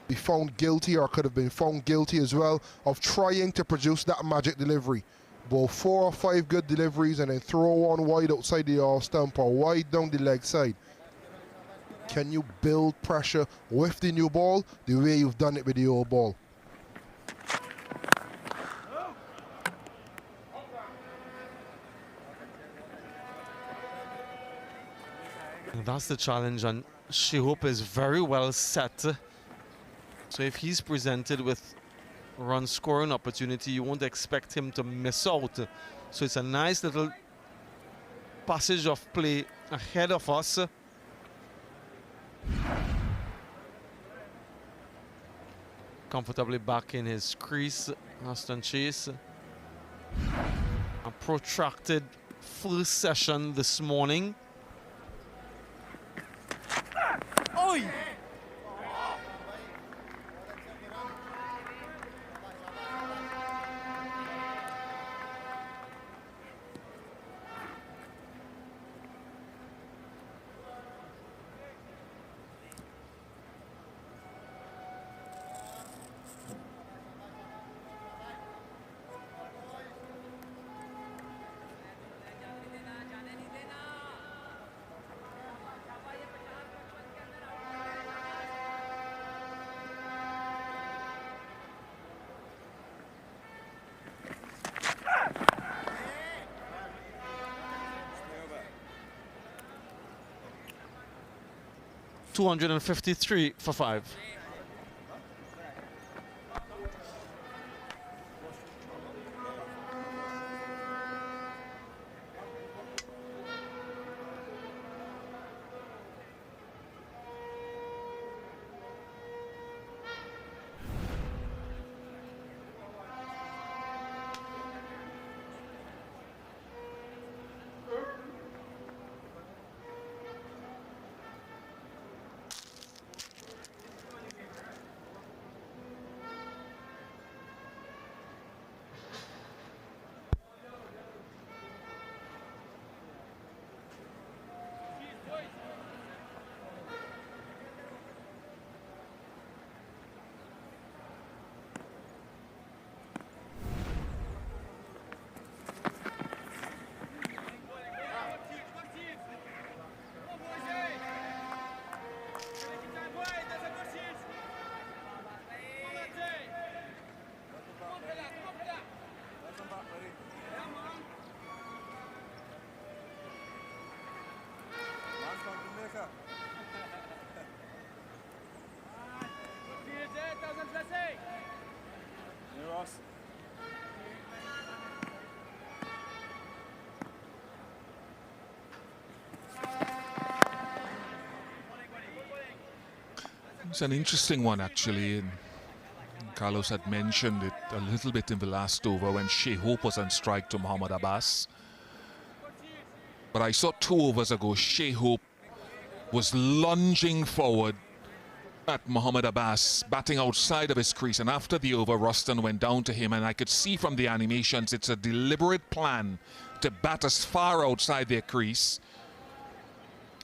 be found guilty, or could have been found guilty as well, of trying to produce that magic delivery. Bowl 4 or 5 good deliveries and then throw one wide outside the off stump or wide down the leg side. Can you build pressure with the new ball the way you've done it with the old ball? That's the challenge, and Shehope is very well set. So if he's presented with run scoring opportunity, you won't expect him to miss out. So it's a nice little passage of play ahead of us. Comfortably back in his crease, Aston Chase. A protracted first session this morning. Oi! 253 for 5. It's an interesting one, actually. And Carlos had mentioned it a little bit in the last over when Shehope was on strike to Muhammad Abbas. But I saw 2 overs ago, Shehope was lunging forward at Muhammad Abbas, batting outside of his crease. And after the over, Ruston went down to him. And I could see from the animations, it's a deliberate plan to bat as far outside their crease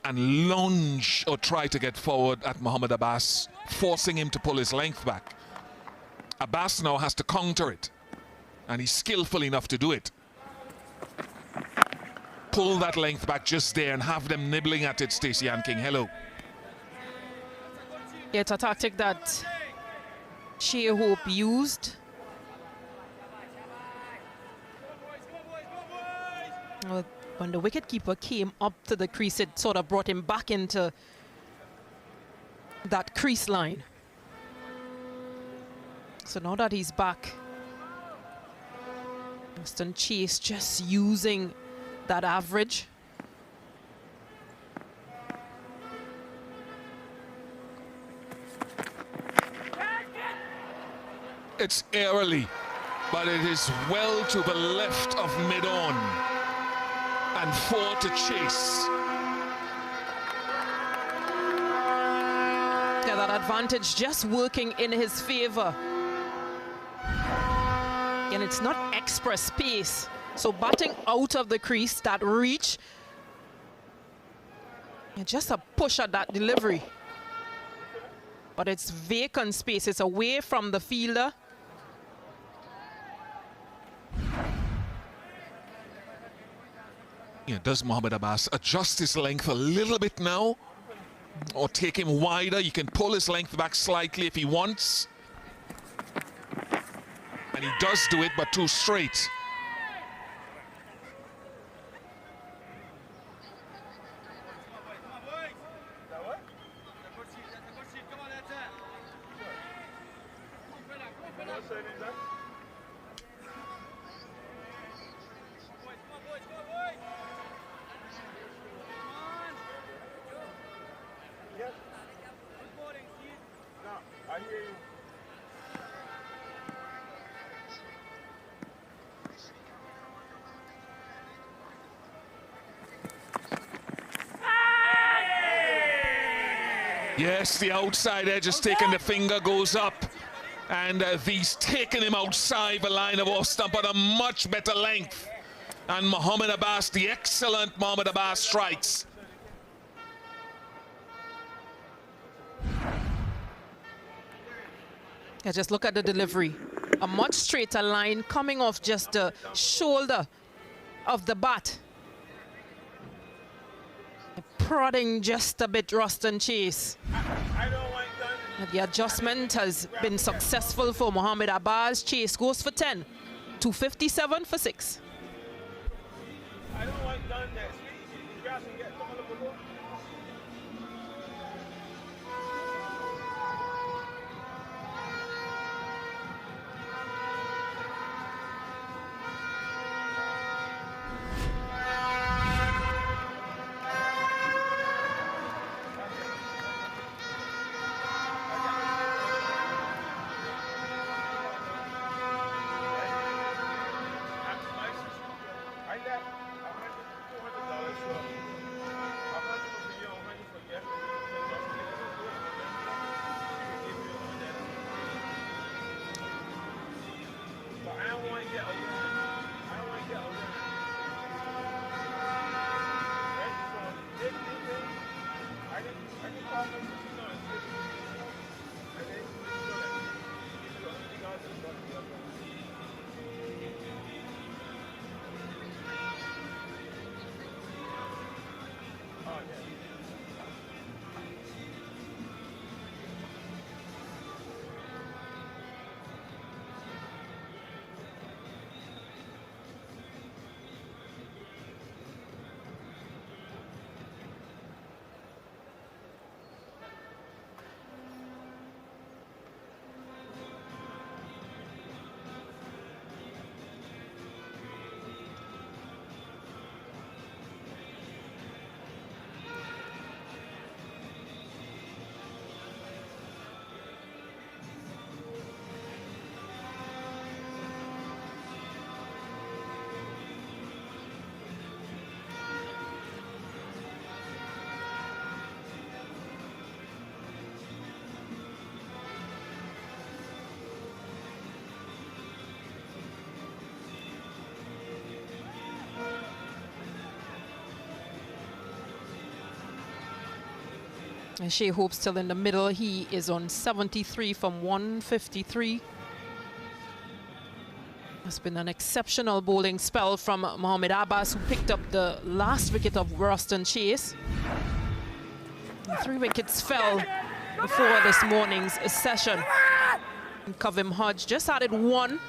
and lunge or try to get forward at Muhammad Abbas, forcing him to pull his length back. Abbas now has to counter it, and he's skillful enough to do it. Pull that length back just there and have them nibbling at it, Stacey and King. Hello. It's a tactic that Shehope used. When the wicketkeeper came up to the crease, it sort of brought him back into that crease line. So now that he's back Ruston Chase just using that average. It's early, but it is well to the left of mid-on. And 4 to chase. Yeah, that advantage just working in his favor. And it's not express pace. So batting out of the crease, that reach. And just a push at that delivery. But it's vacant space. It's away from the fielder. Yeah, does Mohamed Abbas adjust his length a little bit now? Or take him wider? You can pull his length back slightly if he wants. And he does do it, but too straight. Yes, the outside edge is taken, the finger goes up. And he's taken him outside the line of off stump at a much better length. And Mohamed Abbas, the excellent Mohamed Abbas, strikes. Yeah, just look at the delivery. A much straighter line coming off just the shoulder of the bat. Prodding just a bit Ruston Chase. The adjustment has been successful for Mohamed Abbas. Chase goes for 10. 257 for 6. I don't like done that. You guys can get some of the ball. And Shea Hope still in the middle. He is on 73 from 153. It's been an exceptional bowling spell from Mohamed Abbas, who picked up the last wicket of Ruston Chase. And 3 wickets fell before this morning's session. And Kavim Hodge just added 1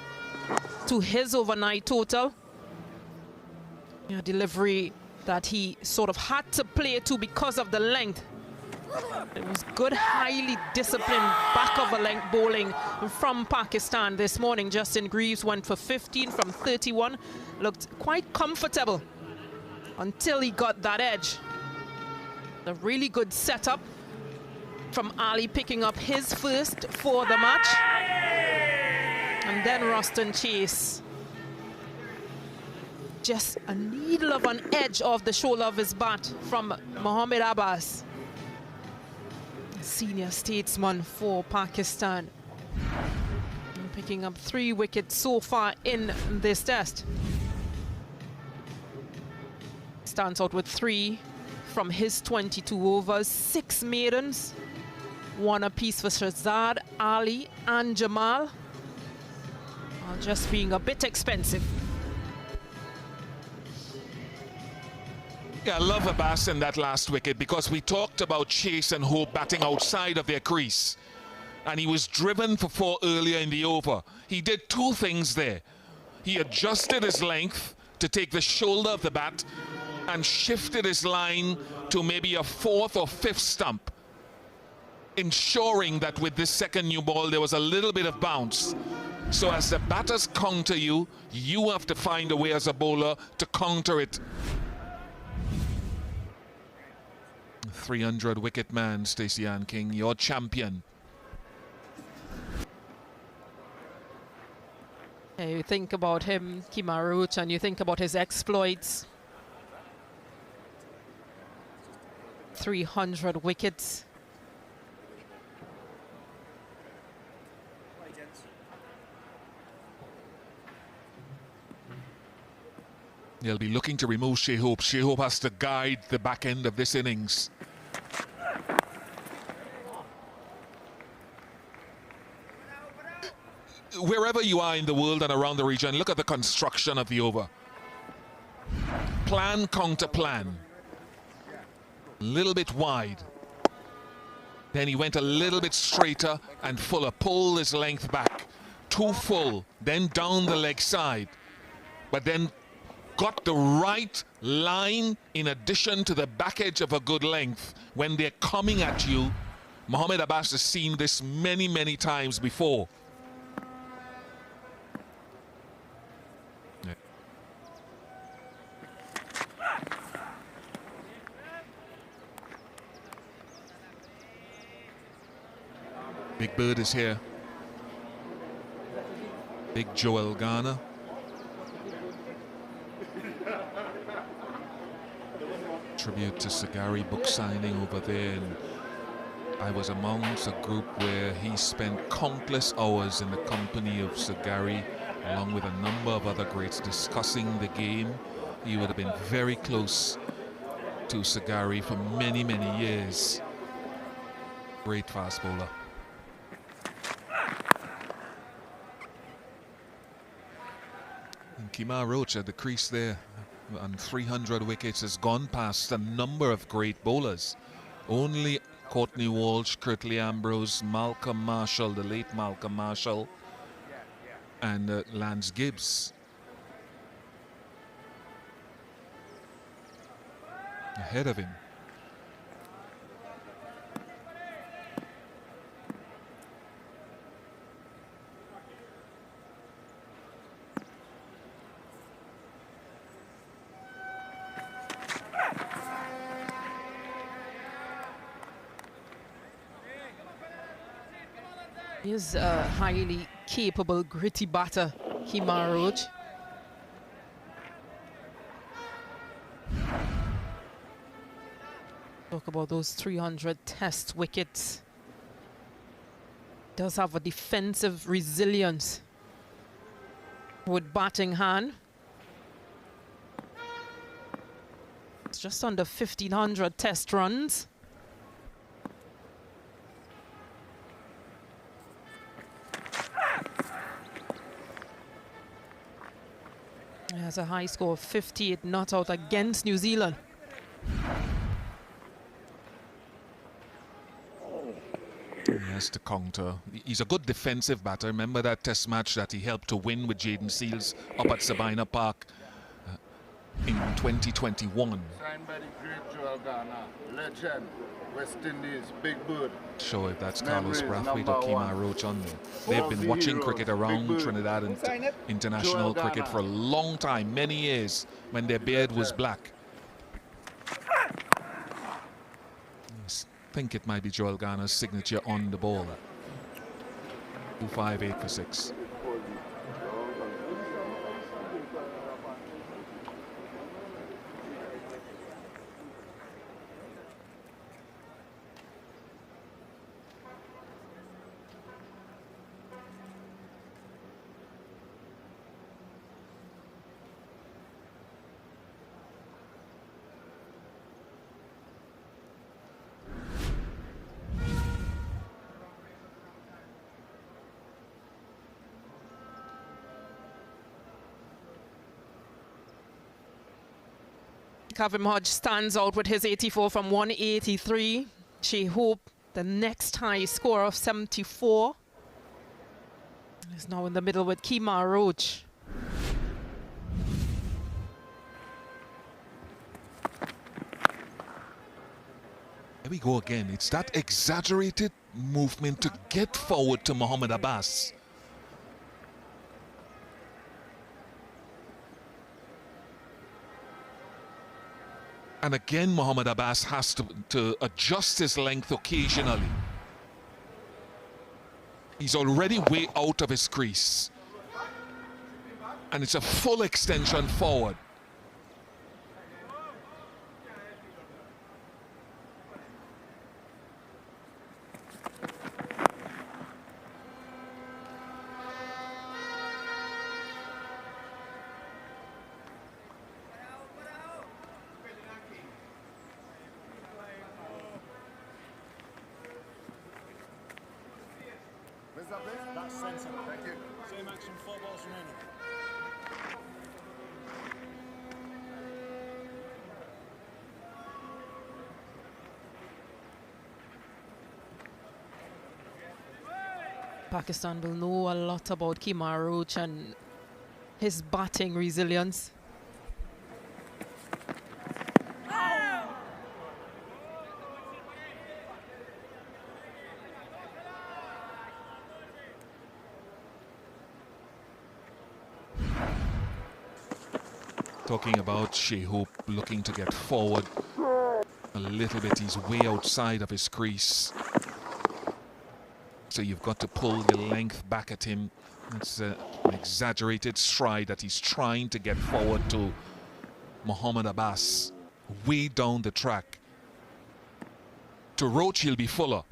to his overnight total. A delivery that he sort of had to play to because of the length It was good, highly disciplined back-of-a-length bowling from Pakistan this morning. Justin Greaves went for 15 from 31. Looked quite comfortable until he got that edge. A really good setup from Ali, picking up his first for the match. And then Roston Chase. Just a needle of an edge off the shoulder of his bat from Mohammad Abbas, senior statesman for Pakistan. And picking up 3 wickets so far in this test. Stands out with 3 from his 22 overs, 6 maidens, 1 apiece for Shahzad, Ali and Jamal. Just being a bit expensive. Yeah, I love Abbas in that last wicket because we talked about Chase and Hope batting outside of their crease. And he was driven for 4 earlier in the over. He did 2 things there. He adjusted his length to take the shoulder of the bat and shifted his line to maybe a 4th or 5th stump, ensuring that with this second new ball there was a little bit of bounce. So as the batters counter you, you have to find a way as a bowler to counter it. 300 wicket man, Stacey Ann King, your champion. You think about him, Kemar Roach, and you think about his exploits. 300 wickets. They'll be looking to remove Shai Hope. Shai Hope has to guide the back end of this innings. Wherever you are in the world and around the region, look at the construction of the over. Plan, counter plan. A little bit wide. Then he went a little bit straighter and fuller, pulled his length back. Too full, then down the leg side. But then got the right line in addition to the back edge of a good length. When they're coming at you, Mohammad Abbas has seen this many, many times before. Big Bird is here. Big Joel Garner. Tribute to Sagari book signing over there, and I was amongst a group where he spent countless hours in the company of Sagari along with a number of other greats discussing the game. He would have been very close to Sagari for many, many years. Great fast bowler. And Kemar Roach at the crease there on 300 wickets has gone past a number of great bowlers. Only Courtney Walsh, Curtly Ambrose, Malcolm Marshall, the late Malcolm Marshall, and Lance Gibbs ahead of him. He is a highly capable, gritty batter, Kemar Roach. Talk about those 300 test wickets. Does have a defensive resilience with batting hand. It's just under 1,500 test runs. He has a high score of 58 not out against New Zealand. He has to counter. He's a good defensive batter. Remember that test match that he helped to win with Jaden Seals up at Sabina Park in 2021. Signed by the great Joel Garner, legend. West Indies, Big Bird. Sure, if that's Memories, Carlos Brathwaite or number Kemar one. Roach on there. They've been watching Heroes, cricket Big around Bird. Trinidad and international Joel cricket Garner. for a long time, many years, when their beard was black. Yes, I think it might be Joel Garner's signature on the ball. 258 for 6. Kavim Hodge stands out with his 84 from 183. She hoped the next high score of 74. Is now in the middle with Kemar Roach. There we go again. It's that exaggerated movement to get forward to Mohammad Abbas. And again, Mohammad Abbas has to adjust his length occasionally. He's already way out of his crease. And it's a full extension forward. That's centre. Thank you. Same action, 4 balls remaining. Pakistan will know a lot about Kemar Roach and his batting resilience. Talking about Shea Hope looking to get forward a little bit. He's way outside of his crease. So you've got to pull the length back at him. It's an exaggerated stride that he's trying to get forward to Mohammad Abbas, way down the track. To Roach, he'll be fuller.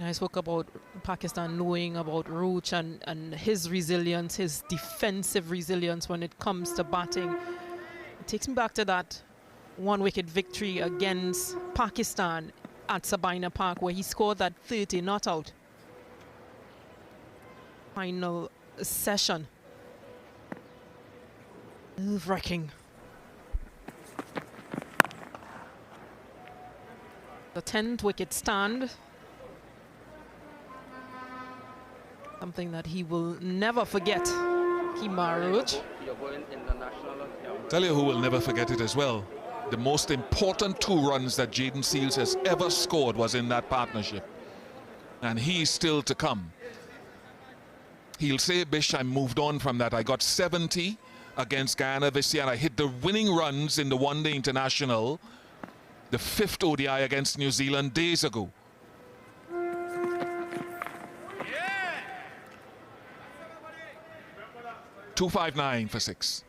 I spoke about Pakistan knowing about Roach and his resilience, his defensive resilience when it comes to batting. It takes me back to that one-wicket victory against Pakistan at Sabina Park where he scored that 30 not out. Final session. Nerve-wracking. The 10th wicket stand. Something that he will never forget, Kemar Roach. Tell you who will never forget it as well. The most important 2 runs that Jaden Seals has ever scored was in that partnership. And he's still to come. He'll say, Bish, I moved on from that. I got 70 against Guyana this year, and I hit the winning runs in the one-day international, the 5th ODI against New Zealand days ago. 259 for 6.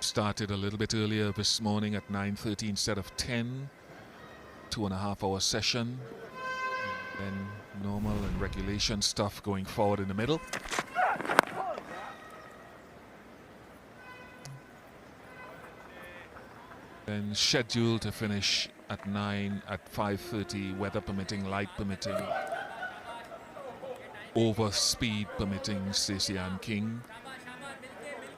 Started a little bit earlier this morning at 9:30 instead of 10. 2.5-hour session. Then normal and regulation stuff going forward in the middle. Then scheduled to finish at 9 at 5:30, weather permitting, light permitting, over speed permitting, Stacey-Ann King.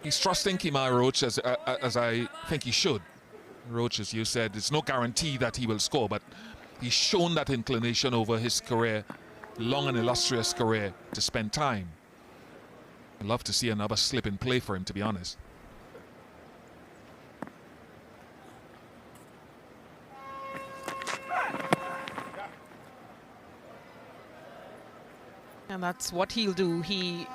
He's trusting Kemar Roach as I think he should. Roach, as you said, it's no guarantee that he will score, but he's shown that inclination over his career, long and illustrious career, to spend time. I'd love to see another slip in play for him, to be honest. And that's what he'll do. He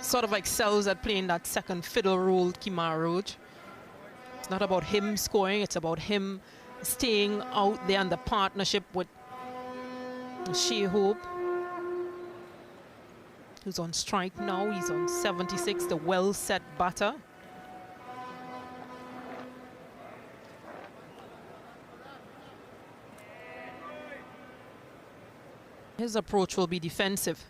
sort of excels at playing that second fiddle role, Kemar Roach. It's not about him scoring, it's about him staying out there in the partnership with Shea Hope, who's on strike now. He's on 76, the well-set batter. His approach will be defensive.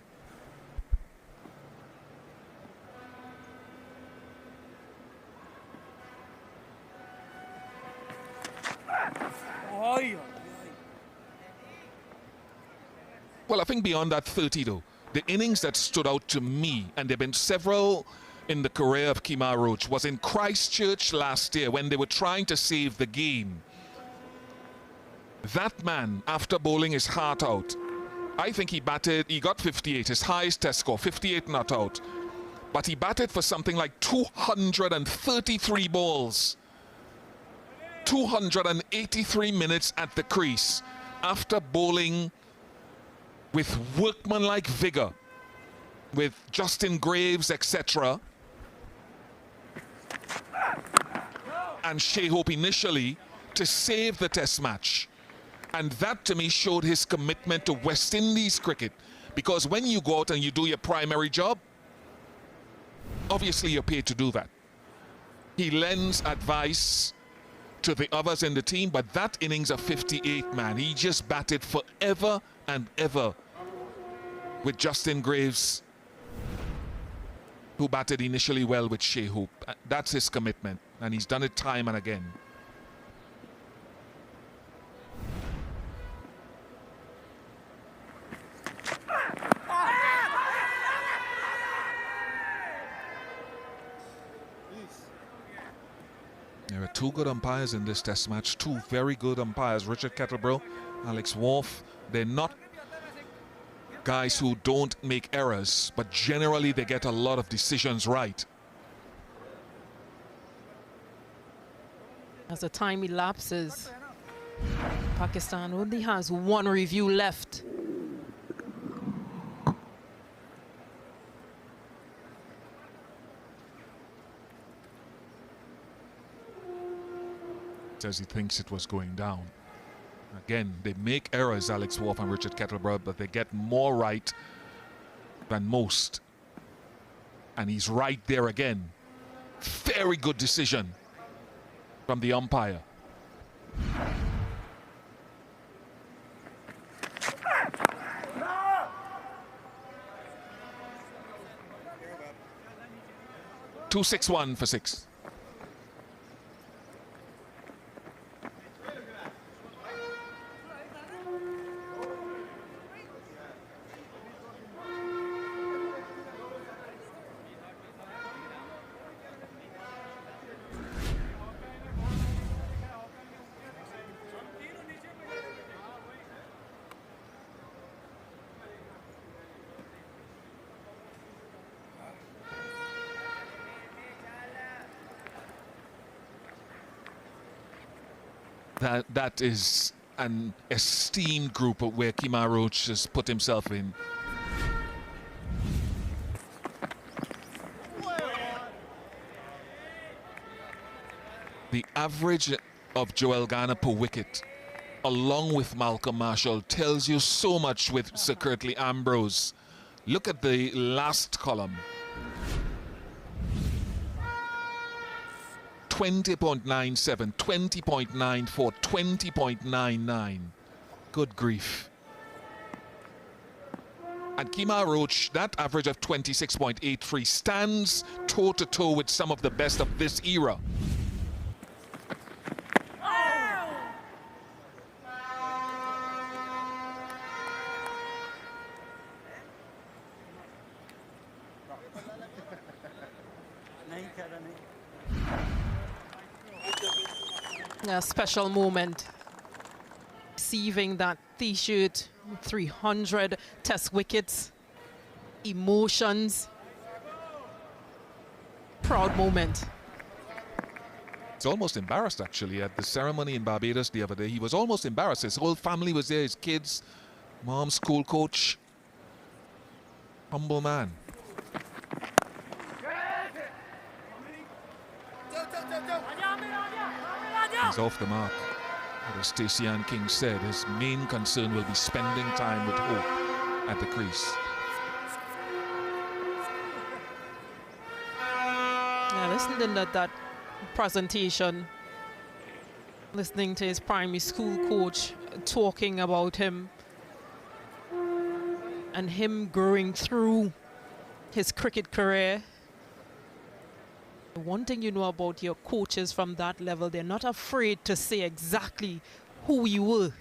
Well, I think beyond that 30, though, the innings that stood out to me, and there have been several in the career of Kemar Roach, was in Christchurch last year when they were trying to save the game. That man, after bowling his heart out, I think he got 58, his highest test score, 58 not out. But he batted for something like 233 balls. 283 minutes at the crease after bowling with workmanlike vigor, with Justin Graves, etc. and Shea Hope initially to save the test match. And that to me showed his commitment to West Indies cricket, because when you go out and you do your primary job, obviously you're paid to do that. He lends advice to the others in the team, but that innings of 58, man, he just batted forever and ever with Justin Graves, who batted initially well with Shea Hope. That's his commitment, and he's done it time and again. There are two good umpires in this test match, two very good umpires, Richard Kettleborough, Alex Wharf. They're not guys who don't make errors, but generally they get a lot of decisions right. As the time elapses, Pakistan only has one review left. As he thinks it was going down. Again, they make errors, Alex Wharf and Richard Kettleborough, but they get more right than most. And he's right there again. Very good decision from the umpire. .261 for 6. That is an esteemed group where Kemar Roach has put himself in. The average of Joel Garner per wicket, along with Malcolm Marshall, tells you so much with Sir Curtly Ambrose. Look at the last column. 20.97, 20.94, 20.99. Good grief. And Kemar Roach, that average of 26.83 stands toe-to-toe with some of the best of this era. A special moment. Receiving that T-shirt, 300 test wickets, emotions, proud moment. He's almost embarrassed, actually, at the ceremony in Barbados the other day. He was almost embarrassed. His whole family was there, his kids, mom, school coach. Humble man. He's off the mark. As Stacey Ann King said, his main concern will be spending time with Hope at the crease. Yeah, listening to that presentation, listening to his primary school coach talking about him and him growing through his cricket career. One thing you know about your coaches from that level, they're not afraid to say exactly who you were.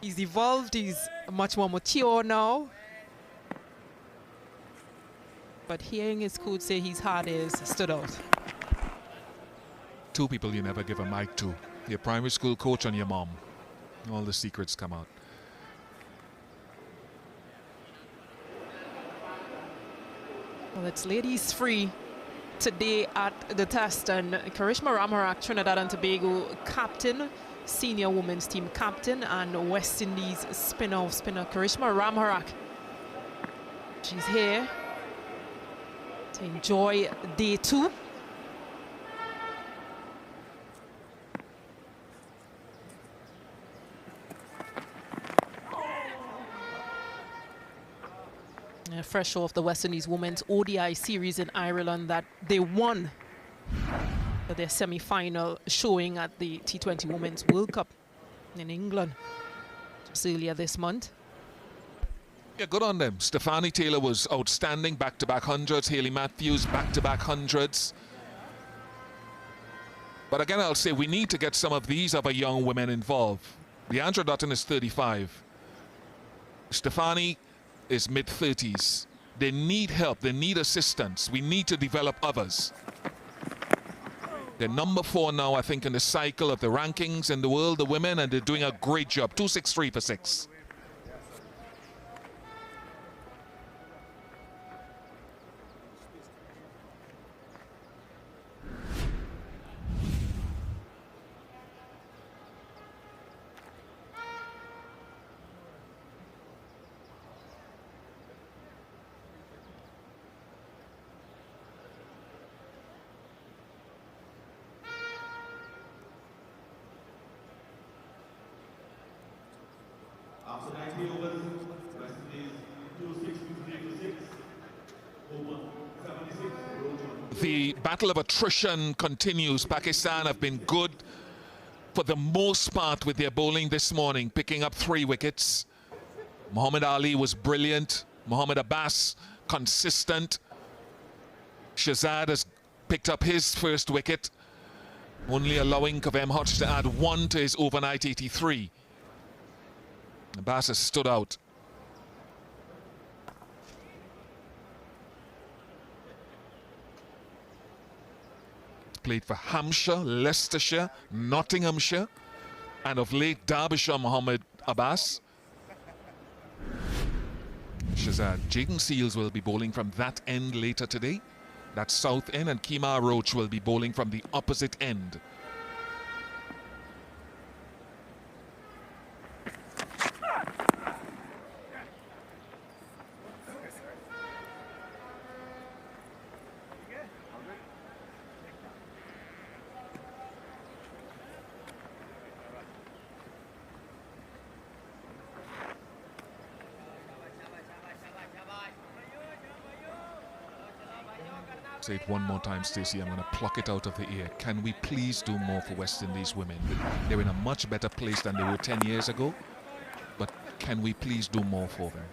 He's evolved, he's much more mature now. But hearing his coach say his hard is stood out. Two people you never give a mic to. Your primary school coach and your mom. All the secrets come out. Well, it's ladies free today at the test, and Karishma Ramharak, Trinidad and Tobago captain, senior women's team captain, and West Indies spinner Karishma Ramharak. She's here to enjoy day 2. Fresh off the West Indies women's ODI series in Ireland that they won their semi-final showing at the T20 Women's World Cup in England just earlier this month. Yeah, good on them. Stefani Taylor was outstanding, back-to-back hundreds. Hayley Matthews, back-to-back hundreds. But again, I'll say we need to get some of these other young women involved. Leandra Dutton is 35. Stefani is mid-30s. They need help. They need assistance. We need to develop others. They're number 4 now, I think, in the cycle of the rankings in the world, the women, and they're doing a great job. 263 for 6. After 90 overs, West Indies 263 for 6. Over 76. The battle of attrition continues. Pakistan have been good for the most part with their bowling this morning, picking up 3 wickets. Muhammad Ali was brilliant. Mohammad Abbas, consistent. Shahzad has picked up his first wicket, only allowing Kavem Hodge to add 1 to his overnight 83. Abbas has stood out. Played for Hampshire, Leicestershire, Nottinghamshire, and of late Derbyshire, Mohammad Abbas. Shahzad. Jaden Seals will be bowling from that end later today. That's south end, and Kemar Roach will be bowling from the opposite end. say it one more time, Stacey. I'm going to pluck it out of the air. Can we please do more for West Indies women? They're in a much better place than they were 10 years ago. But can we please do more for them?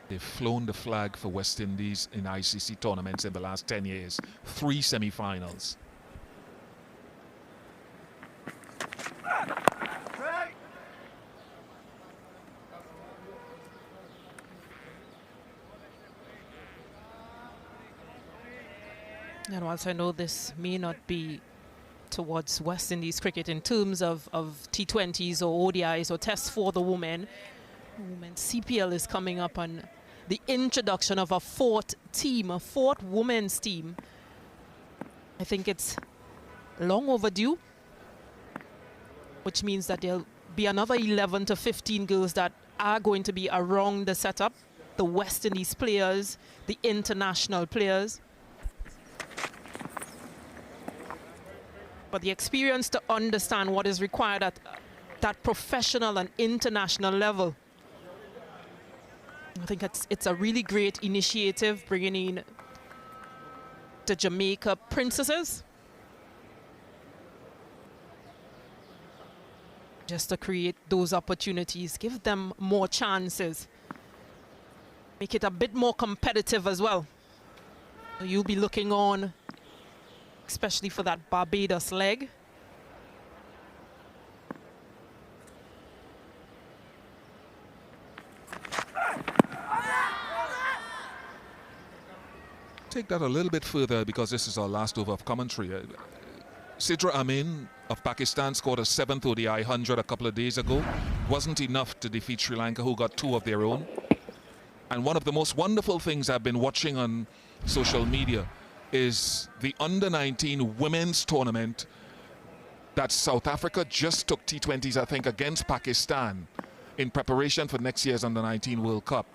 They've flown the flag for West Indies in ICC tournaments in the last 10 years. 3 semi-finals. And whilst I know this may not be towards West Indies cricket in terms of T20s or ODIs or tests for the women, Women's CPL is coming up, on the introduction of a fourth women's team. I think it's long overdue, which means that there'll be another 11 to 15 girls that are going to be around the setup, the West Indies players, the international players. But the experience to understand what is required at that professional and international level. I think it's a really great initiative, bringing in the Jamaica Princesses, just to create those opportunities, give them more chances, make it a bit more competitive as well. You'll be looking on, especially for that Barbados leg. Take that a little bit further, because this is our last over of commentary. Sidra Amin of Pakistan scored a 7th ODI 100 a couple of days ago. Wasn't enough to defeat Sri Lanka, who got 2 of their own. And one of the most wonderful things I've been watching on social media is the under-19 women's tournament that South Africa just took T20s, I think, against Pakistan in preparation for next year's under-19 World Cup.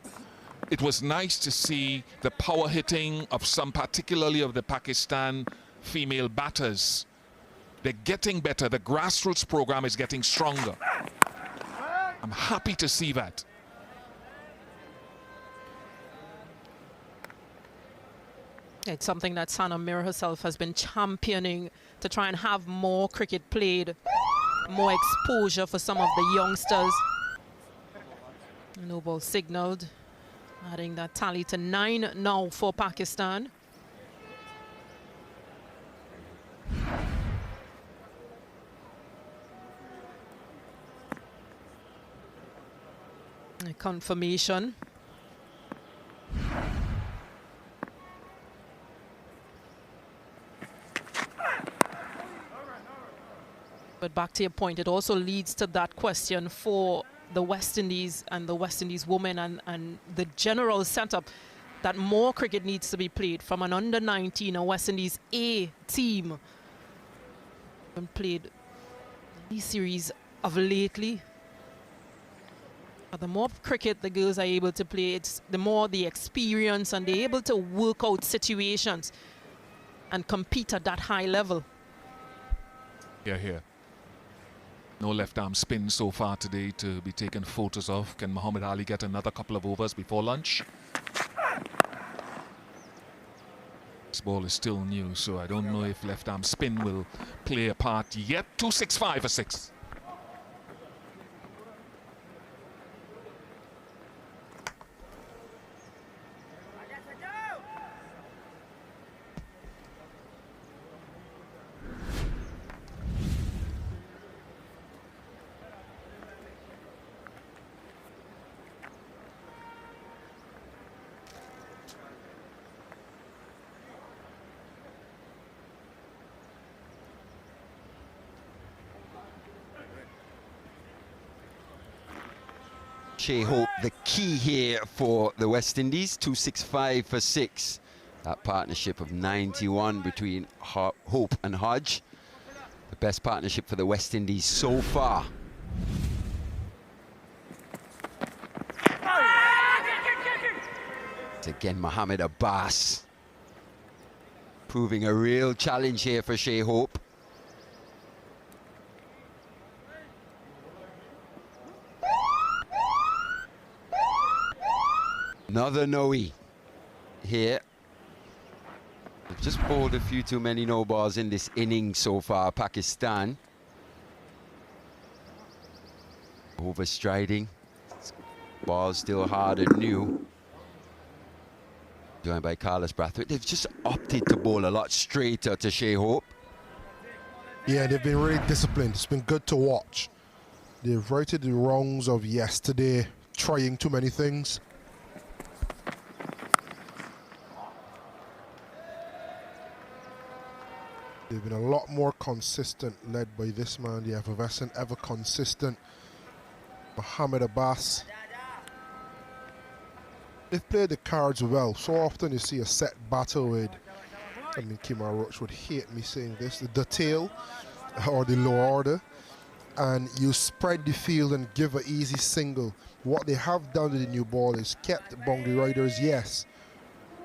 It was nice to see the power hitting of some, particularly of the Pakistan female batters. They're getting better. The grassroots program is getting stronger. I'm happy to see that. It's something that Sana Mir herself has been championing, to try and have more cricket played, more exposure for some of the youngsters. No ball signaled, adding that tally to 9 now for Pakistan. A confirmation. But back to your point, it also leads to that question for the West Indies and the West Indies women and the general setup, that more cricket needs to be played from an under-19, a West Indies A team. And played these series of lately. But the more cricket the girls are able to play, it's the more the experience, and they're able to work out situations and compete at that high level. Yeah, here. No left arm spin so far today to be taken photos of. Can Muhammad Ali get another couple of overs before lunch? This ball is still new, so I don't know if left arm spin will play a part yet. 265 for 6. Shea Hope, the key here for the West Indies, 265 for 6. That partnership of 91 between Hope and Hodge. The best partnership for the West Indies so far. It's again Mohammed Abbas. Proving a real challenge here for Shea Hope. Another no here. They've just bowled a few too many no balls in this inning so far, Pakistan. Overstriding. Ball still hard and new. Joined by Carlos Brathwaite. They've just opted to bowl a lot straighter to Shea Hope. Yeah, they've been really disciplined. It's been good to watch. They've righted the wrongs of yesterday, trying too many things. They've been a lot more consistent, led by this man, the effervescent, ever consistent Mohamed Abbas. They've played the cards well. So often you see a set battle with, I mean, Kemar Roach would hate me saying this, the tail or the low order, and you spread the field and give an easy single. What they have done with the new ball is kept boundary riders, yes,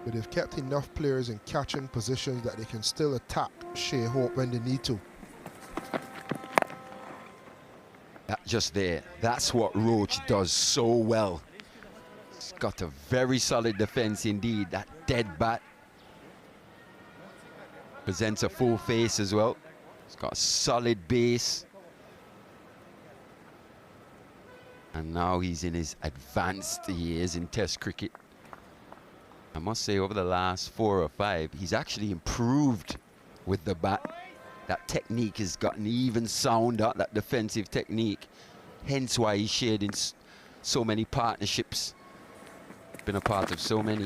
but they've kept enough players in catching positions that they can still attack Shea Hope when they need to. Just there, that's what Roach does so well. He's got a very solid defense indeed. That dead bat presents a full face as well. He's got a solid base. And now he's in his advanced years in Test cricket. I must say, over the last 4 or 5, he's actually improved with the bat. That technique has gotten even sounder, that defensive technique. Hence why he's shared in so many partnerships. Been a part of so many.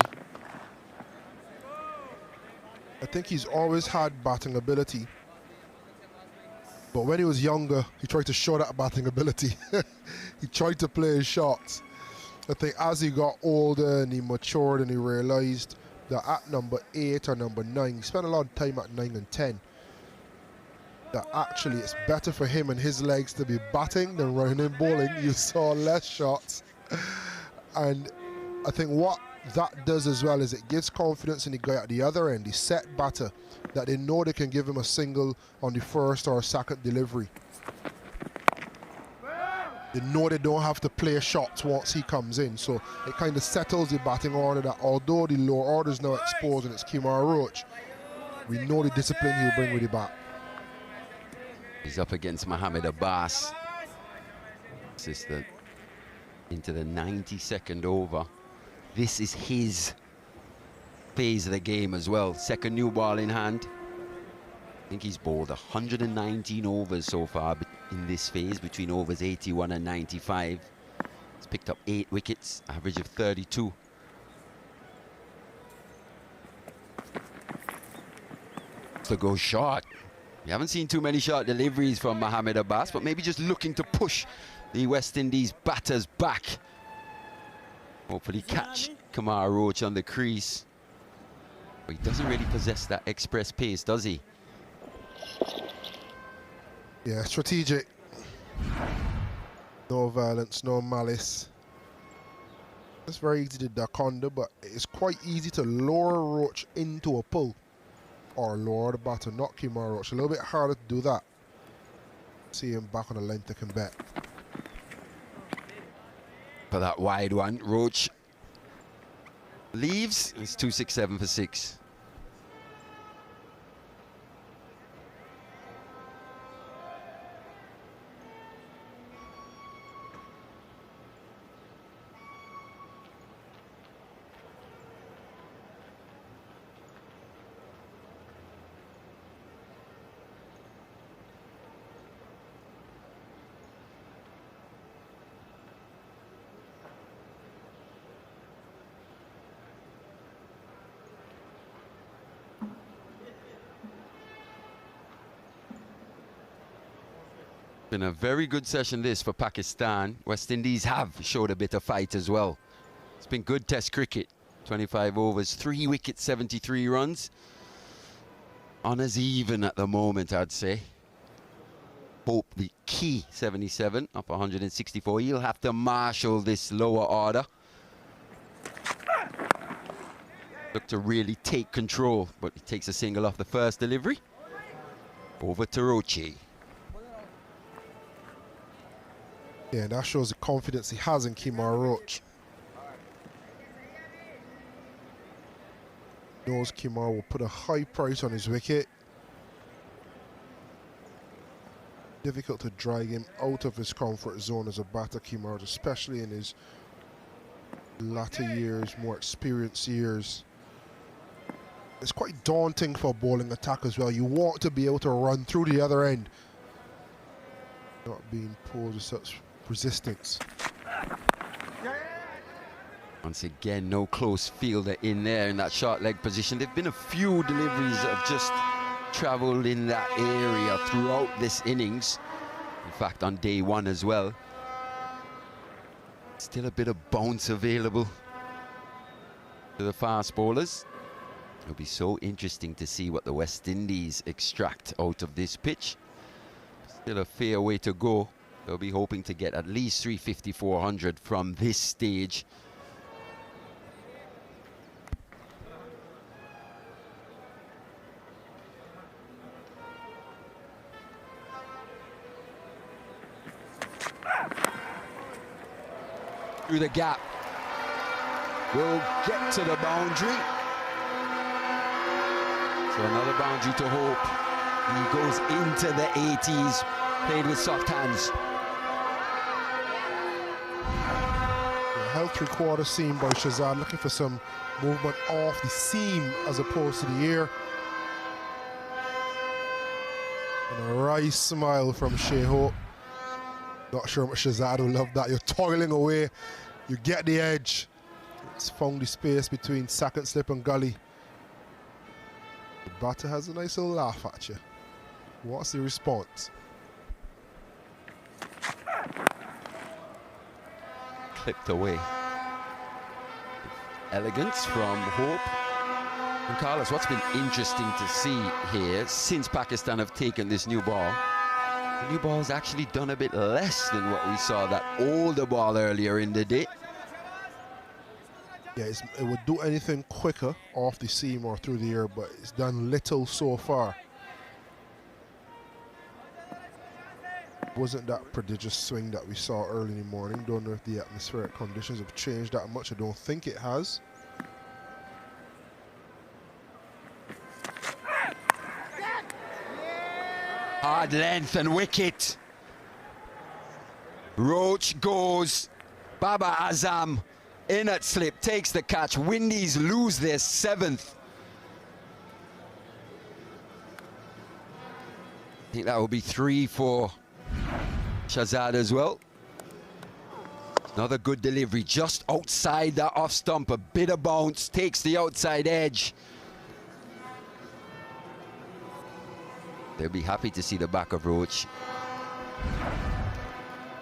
I think he's always had batting ability. But when he was younger, he tried to show that batting ability. He tried to play his shots. I think as he got older and he matured and he realized that at number 8 or number 9, he spent a lot of time at 9 and 10, that actually it's better for him and his legs to be batting than running and bowling. You saw less shots. And I think what that does as well is it gives confidence in the guy at the other end, the set batter, that they know they can give him a single on the first or second delivery. They know they don't have to play shots once he comes in, so it kind of settles the batting order that although the lower order is now exposed and it's Kemar Roach, we know the discipline he'll bring with the bat. He's up against Mohamed Abbas. This is into the 92nd over. This is his phase of the game as well. Second new ball in hand. I think he's bowled 119 overs so far in this phase, between overs 81 and 95. He's picked up 8 wickets, average of 32. To go short. We haven't seen too many short deliveries from Mohamed Abbas, but maybe just looking to push the West Indies batters back. Hopefully catch Kemar Roach on the crease. But he doesn't really possess that express pace, does he? Yeah, strategic. No violence, no malice. It's very easy to duck under, but it's quite easy to lower Roach into a pull or lower the batter, not Kemar Roach. A little bit harder to do that. See him back on the length, I can bet. For that wide one, Roach leaves. It's 267 for 6. Been a very good session this for Pakistan. West Indies have showed a bit of fight as well. It's been good Test cricket. 25 overs, 3 wickets, 73 runs. Honours even at the moment, I'd say. Hope the key 77 up 164. He'll have to marshal this lower order. Look to really take control, but he takes a single off the first delivery. Over to Roche. Yeah, that shows the confidence he has in Kemar Roach. knows Kimar will put a high price on his wicket. Difficult to drag him out of his comfort zone as a batter, Kimar, especially in his latter years, more experienced years. It's quite daunting for bowling attack as well. You want to be able to run through the other end, not being posed with such resistance. Once again, no close fielder in there in that short leg position. There've been a few deliveries that have just travelled in that area throughout this innings. In fact, on day one as well. Still a bit of bounce available to the fast bowlers. It'll be so interesting to see what the West Indies extract out of this pitch. Still a fair way to go. They'll be hoping to get at least 350, 400 from this stage. Through the gap, will get to the boundary. So another boundary to Hope. He goes into the 80s, played with soft hands. A held three-quarter seam by Shazad, looking for some movement off the seam as opposed to the ear. And a wry smile from Shea Hope. Not sure how much Shazad will love that. You're toiling away, you get the edge. It's found the space between second slip and gully. The batter has a nice little laugh at you. What's the response? Clipped away. Elegance from Hope. And Carlos, what's been interesting to see here since Pakistan have taken this new ball, the new ball's actually done a bit less than what we saw that older ball earlier in the day. Yeah, it would do anything quicker off the seam or through the air, but it's done little so far. Wasn't that prodigious swing that we saw early in the morning. Don't know if the atmospheric conditions have changed that much. I don't think it has. Hard length and wicket. Roach goes. Baba Azam in at slip, takes the catch. Windies lose their 7th. I think that will be 3 for Shazad as well. Another good delivery just outside that off stump. A bit of bounce, takes the outside edge. They'll be happy to see the back of Roach.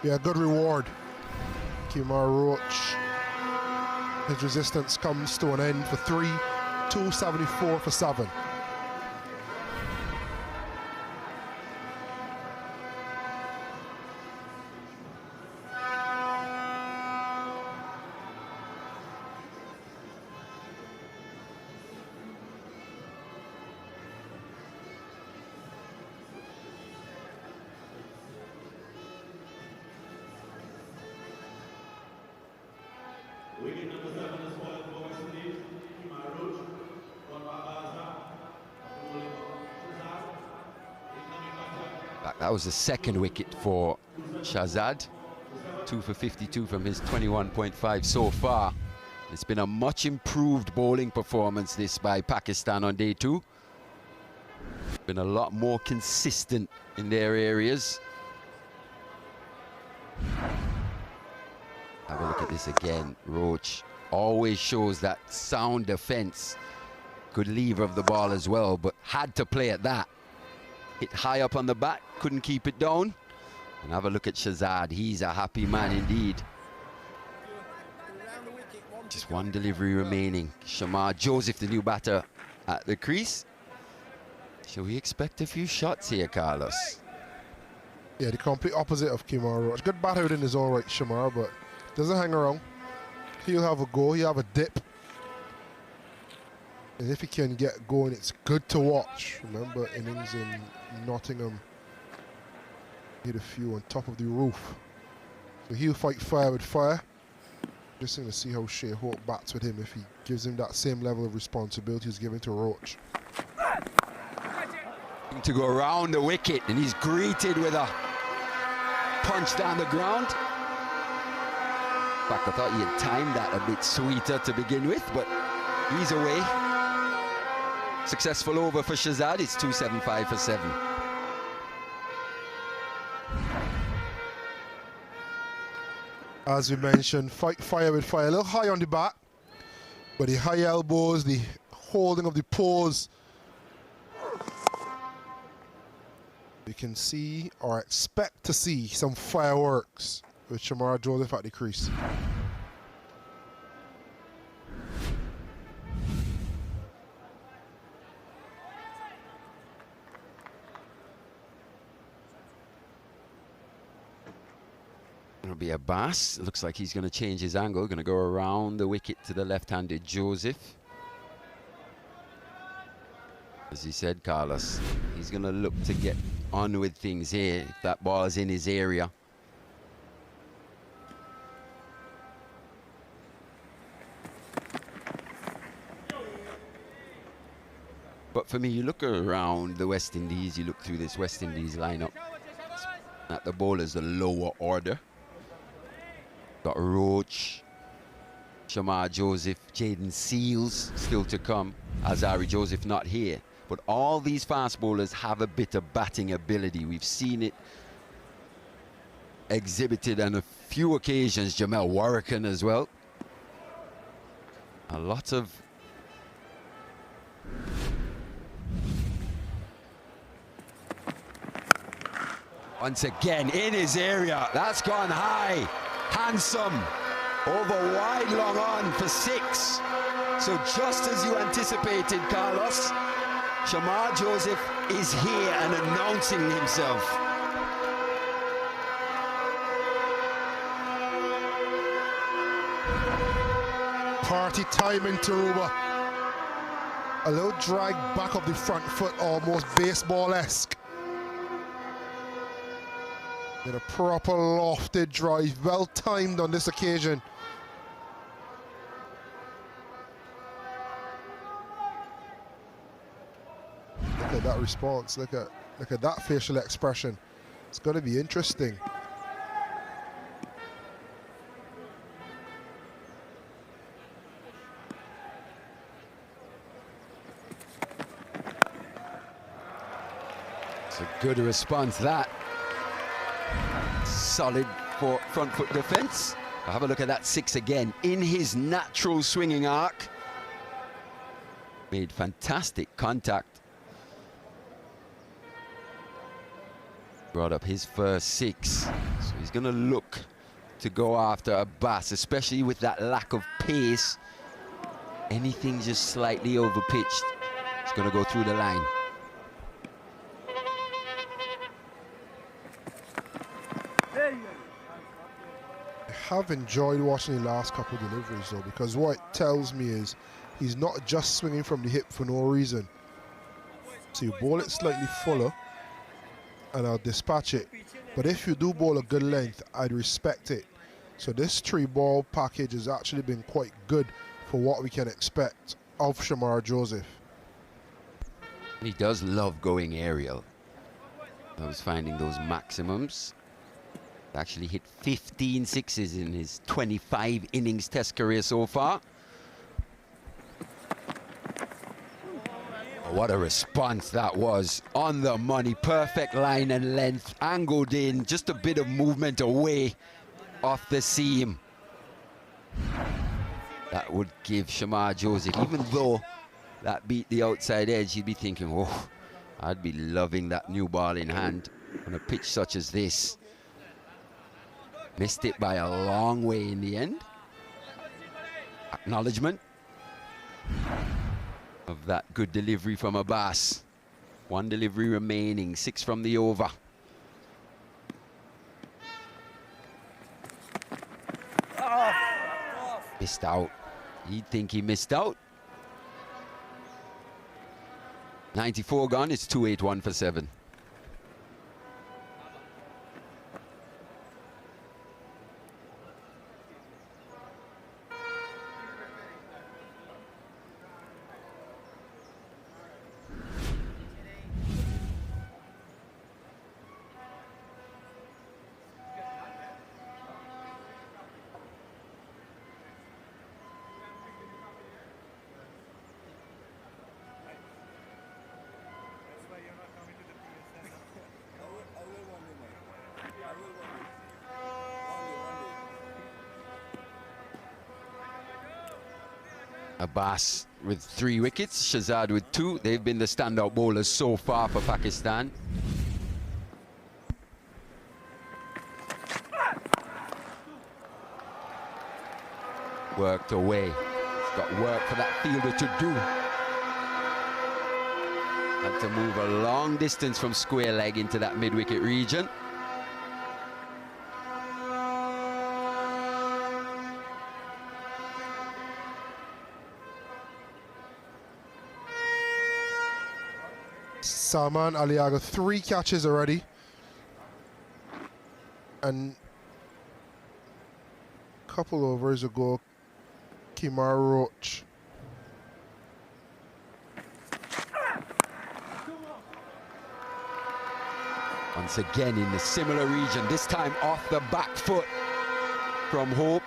Yeah, good reward. Kimar Roach. His resistance comes to an end for 3, 274 for 7. Wicket number 7 is falling for West Indies. Kimar Roach, one Babaza, bowling Shazad. Incoming batter. That was the second wicket for Shazad. 2 for 52 from his 21.5 so far. It's been a much improved bowling performance this by Pakistan on day 2. Been a lot more consistent in their areas. Have a look at this again. Roach always shows that sound defense. Good lever of the ball as well, but had to play at that. Hit high up on the bat, couldn't keep it down. And have a look at Shazad. He's a happy man indeed. Just one delivery remaining. Shamar Joseph, the new batter at the crease. Shall we expect a few shots here, Carlos? Yeah, the complete opposite of Kimar Roach. Good batter in his own right, Shamar, but doesn't hang around. He'll have a go, he'll have a dip. And if he can get going, it's good to watch. Remember innings in Nottingham. Hit a few on top of the roof. So he'll fight fire with fire. Just going to see how Shea Hope bats with him if he gives him that same level of responsibility he's given to Roach. To go around the wicket, and he's greeted with a punch down the ground. In fact, I thought he had timed that a bit sweeter to begin with, but he's away. Successful over for Shazad. It's 275 for 7. As we mentioned, fight fire with fire. A little high on the bat, but the high elbows, the holding of the paws, we can see or expect to see some fireworks with Shamar Joseph at the crease. It'll be Abbas. Looks like he's going to change his angle. Going to go around the wicket to the left-handed Joseph. As he said, Carlos, he's going to look to get on with things here if that ball is in his area. But for me, you look around the West Indies, you look through this West Indies lineup, at the bowlers, the lower order. Got Roach, Shamar Joseph, Jaden Seals still to come. Azari Joseph not here. But all these fast bowlers have a bit of batting ability. We've seen it exhibited on a few occasions. Jamel Warrican as well. A lot of once again in his area. That's gone high. Handsome. Over wide, long on for 6. So just as you anticipated, Carlos, Shamar Joseph is here and announcing himself. Party time in Taruba. A little drag back of the front foot, almost baseball-esque. Did a proper lofted drive, well timed on this occasion. Look at that response. Look at that facial expression. It's going to be interesting. It's a good response, that. Solid for front foot defense. Have a look at that 6 again in his natural swinging arc. Made fantastic contact. Brought up his first 6. So he's going to look to go after Abbas, especially with that lack of pace. Anything just slightly overpitched, it's going to go through the line. I have enjoyed watching the last couple of deliveries though, because what it tells me is he's not just swinging from the hip for no reason. So you bowl it slightly fuller and I'll dispatch it. But if you do bowl a good length, I'd respect it. So this 3-ball package has actually been quite good for what we can expect of Shamar Joseph. He does love going aerial. I was finding those maximums. Actually hit 15 sixes in his 25 innings test career so far. Oh, what a response that was. On the money, perfect line and length, angled in, just a bit of movement away off the seam. That would give Shamar Joseph, even though that beat the outside edge, he'd be thinking, oh, I'd be loving that new ball in hand on a pitch such as this. Missed it by a long way in the end. Acknowledgement of that good delivery from Abbas. 1 delivery remaining, 6 from the over. Missed out. He'd think he missed out. 94 gone, it's 281 for 7. Abbas with 3 wickets, Shahzad with 2. They've been the standout bowlers so far for Pakistan. Worked away. He's got work for that fielder to do. Had to move a long distance from square leg into that mid-wicket region. Salman Aliaga, 3 catches already. And a couple overs ago, Kimar Roach. Once again in the similar region, this time off the back foot from Hope.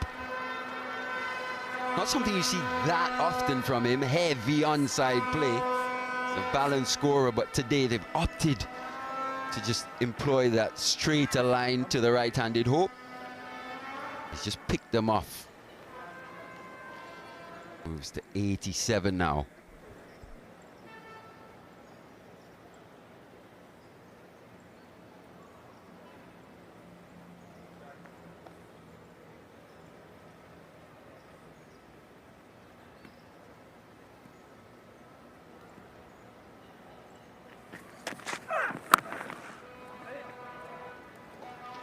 Not something you see that often from him, heavy onside play. He's a balanced scorer, but today they've opted to just employ that straighter line to the right-handed Hope. He's just picked them off. Moves to 87 now.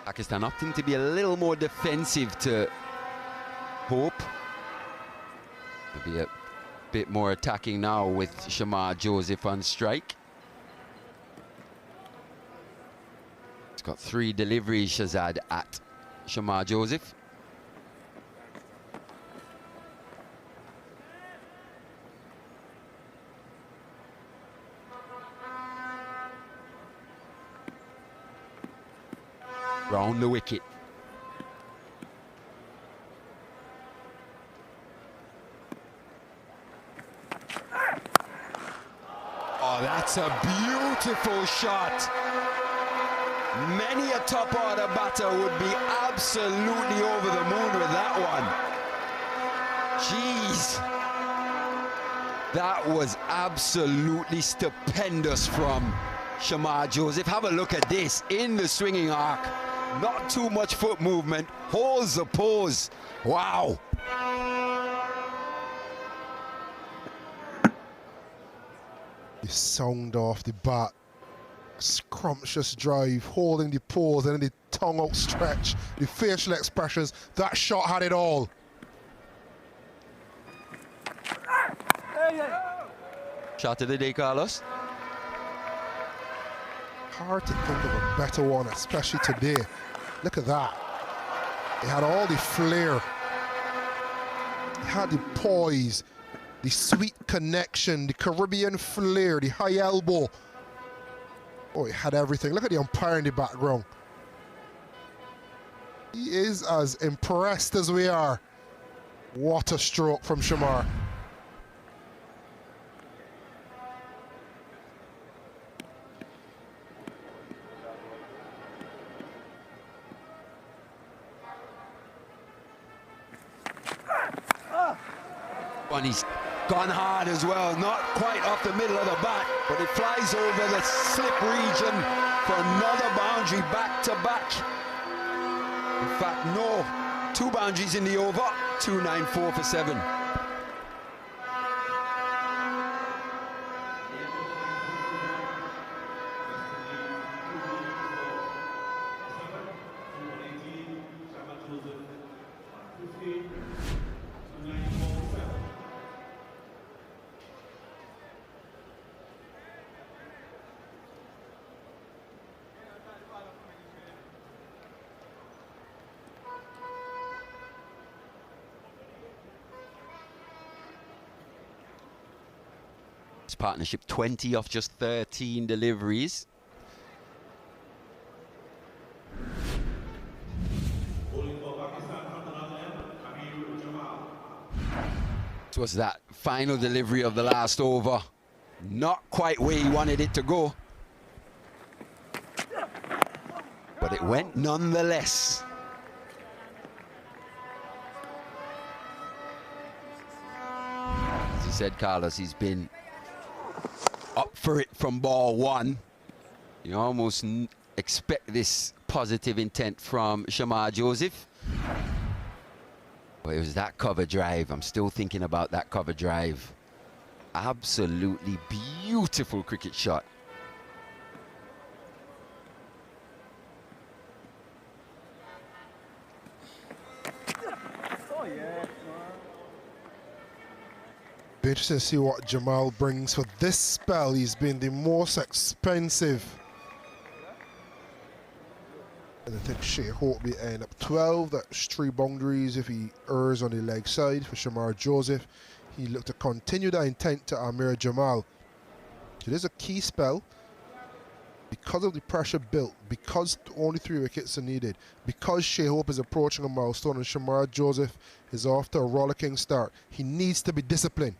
Pakistan opting to be a little more defensive to Hope. Maybe a bit more attacking now with Shamar Joseph on strike. He's got 3 deliveries, Shahzad, at Shamar Joseph. Round the wicket. Oh, that's a beautiful shot. Many a top order batter would be absolutely over the moon with that one. Jeez. That was absolutely stupendous from Shamar Joseph. Have a look at this in the swinging arc. Not too much foot movement, holds the pose. Wow. The sound off the bat, scrumptious drive, holding the pose, and then the tongue outstretch, the facial expressions. That shot had it all. Shot of the day, Carlos. Hard to think of a better one, especially today. Look at that. It had all the flair. It had the poise, the sweet connection, the Caribbean flair, the high elbow. Oh, it had everything. Look at the umpire in the background. He is as impressed as we are. What a stroke from Shamar. And he's gone hard as well, not quite off the middle of the bat, but it flies over the slip region for another boundary back to back. In fact, no, 2 boundaries in the over, 294 for 7. Partnership 20 off just 13 deliveries. It was that final delivery of the last over. Not quite where he wanted it to go, but it went nonetheless. you said, Carlos, he's been up for it from ball one. You almost expect this positive intent from Shamar Joseph. But it was that cover drive. I'm still thinking about that cover drive. Absolutely beautiful cricket shot. Be interesting to see what Jamal brings for this spell. He's been the most expensive. And I think Shea Hope will end up 12. That's 3 boundaries if he errs on the leg side for Shamar Joseph. He looked to continue that intent to Amir Jamal. It is a key spell because of the pressure built, because only 3 wickets are needed, because Shea Hope is approaching a milestone and Shamar Joseph is off to a rollicking start. He needs to be disciplined.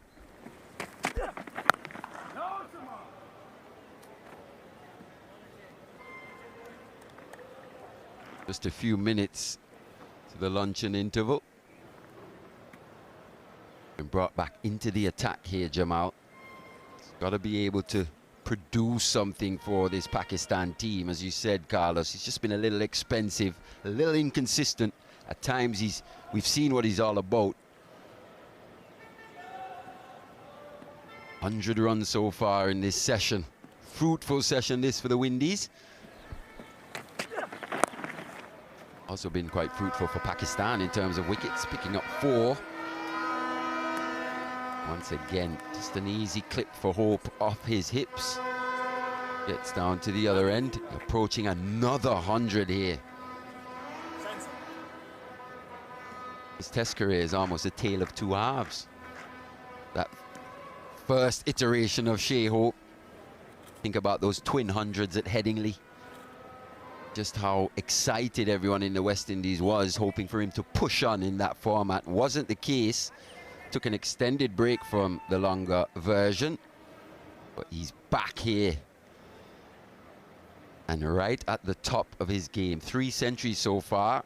Just a few minutes to the luncheon interval. And brought back into the attack here, Jamal. He's got to be able to produce something for this Pakistan team. As you said, Carlos, he's just been a little expensive, a little inconsistent. At times, we've seen what he's all about. 100 runs so far in this session. Fruitful session this for the Windies. Also been quite fruitful for Pakistan in terms of wickets, picking up 4. Once again, just an easy clip for Hope off his hips. Gets down to the other end, approaching another 100 here. His test career is almost a tale of 2 halves. That first iteration of Shea Hope. Think about those twin hundreds at Headingley. Just how excited everyone in the West Indies was, hoping for him to push on in that format. Wasn't the case. Took an extended break from the longer version, but he's back here and right at the top of his game. 3 centuries so far,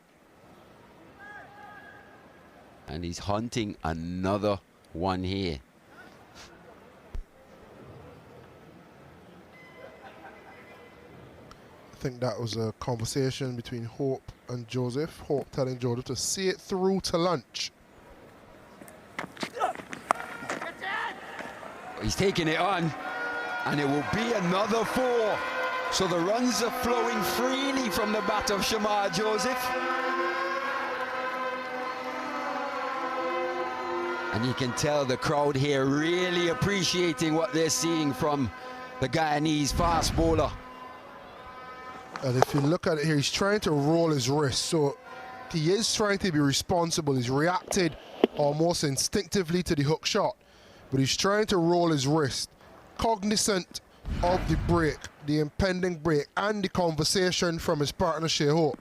and he's hunting another one here. I think that was a conversation between Hope and Joseph. Hope telling Joseph to see it through to lunch. He's taking it on, and it will be another 4. So the runs are flowing freely from the bat of Shamar Joseph. And you can tell the crowd here really appreciating what they're seeing from the Guyanese fast bowler. And if you look at it here, he's trying to roll his wrist. So he is trying to be responsible. He's reacted almost instinctively to the hook shot, but he's trying to roll his wrist, cognizant of the break, the impending break, and the conversation from his partner, Shea Hope.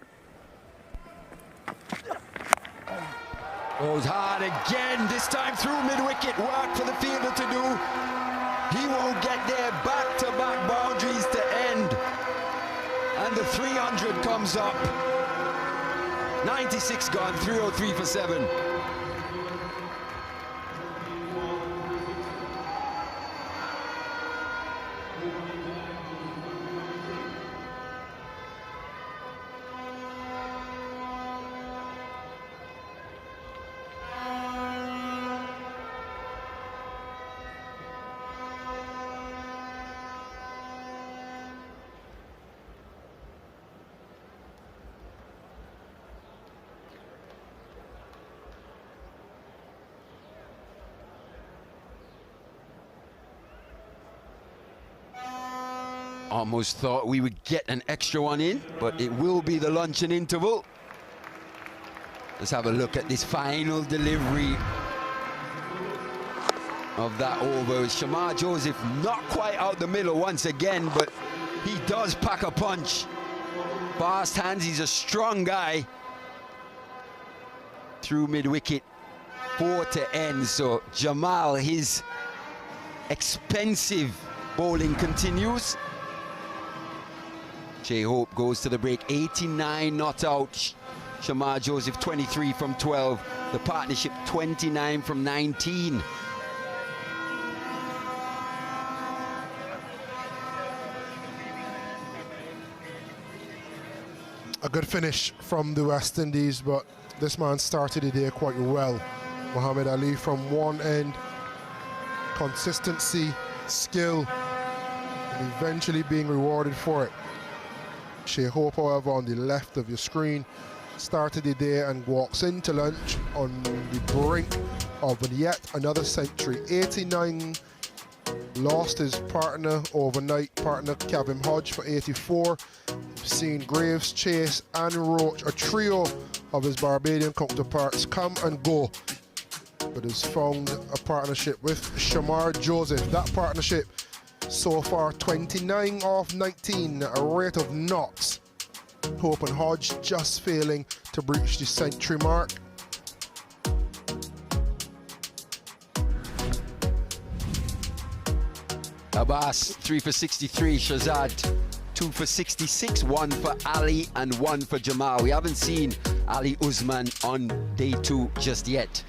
Goes hard again, this time through mid-wicket. Work for the fielder to do. He won't get there. Back-to-back boundaries to end. And the 300 comes up. 96 gone, 303 for 7. Almost thought we would get an extra one in, but it will be the luncheon interval. Let's have a look at this final delivery of that over. Shamar Joseph not quite out the middle once again, but he does pack a punch. Fast hands, he's a strong guy. Through mid-wicket, 4 to end. So Jamal, his expensive bowling continues. Shea Hope goes to the break, 89 not out. Shamar Joseph 23 from 12. The partnership 29 from 19. A good finish from the West Indies, but this man started the day quite well. Muhammad Ali from one end, consistency, skill, and eventually being rewarded for it. Shea Hope, however, on the left of your screen, started the day and walks into lunch on the brink of yet another century. 89, lost his partner overnight, partner Kevin Hodge, for 84. Seen Graves, Chase and Roach, a trio of his Barbadian counterparts, come and go, but has found a partnership with Shamar Joseph. That partnership so far 29 off 19, a rate of knots. Hope and Hodge just failing to breach the century mark. Abbas, 3 for 63. Shazad, 2 for 66. 1 for Ali and 1 for Jamal. We haven't seen Ali Usman on day 2 just yet.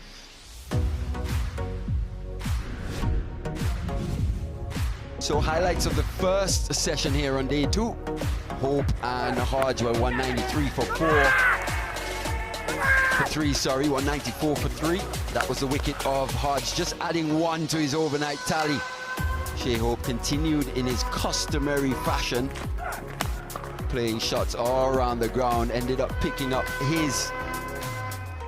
So highlights of the first session here on day 2. Hope and Hodge were 193 for 3, sorry, 194 for 3. That was the wicket of Hodge, just adding 1 to his overnight tally. Shea Hope continued in his customary fashion, playing shots all around the ground, ended up picking up his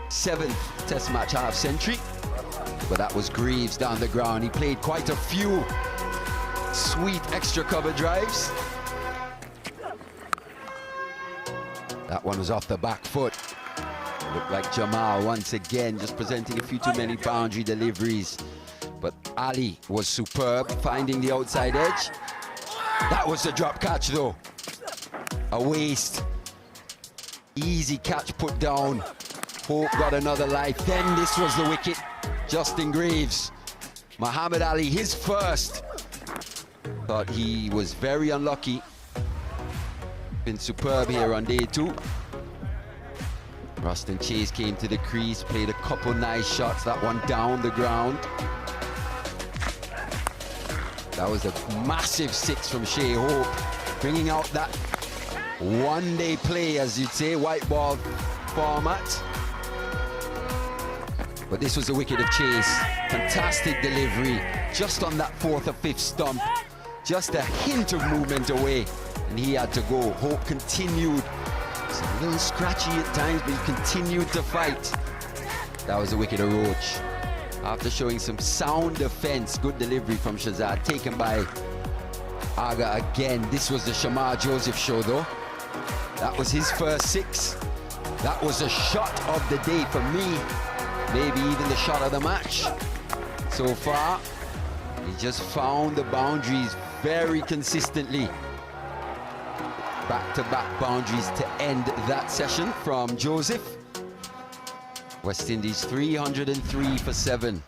7th Test match half century, but that was Greaves down the ground. He played quite a few sweet extra cover drives. That one was off the back foot. Looked like Jamal once again just presenting a few too many boundary deliveries. But Ali was superb, finding the outside edge. That was the drop catch though. A waste. Easy catch put down. Hope got another life. Then this was the wicket. Justin Graves. Muhammad Ali, his first. Thought he was very unlucky. Been superb here on day 2. Ruston Chase came to the crease, played a couple nice shots. That one down the ground. That was a massive 6 from Shea Hope, bringing out that one-day play, as you'd say, white ball format. But this was the wicket of Chase. Fantastic delivery, just on that 4th or 5th stump. Just a hint of movement away, and he had to go. Hope continued. It's a little scratchy at times, but he continued to fight. That was the wicket of Roach. After showing some sound defense, good delivery from Shazad, taken by Aga again. This was the Shamar Joseph show though. That was his first 6. That was a shot of the day for me. Maybe even the shot of the match. So far, he just found the boundaries very consistently. Back-to-back boundaries to end that session from Joseph. West Indies 303 for 7.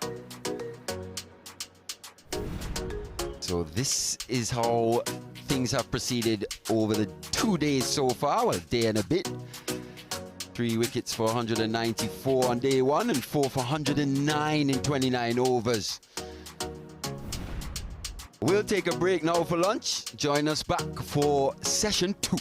So this is how things have proceeded over the 2 days so far. Well, a day and a bit. 3 wickets for 194 on day 1 and 4 for 109 in 29 overs. We'll take a break now for lunch. Join us back for session 2.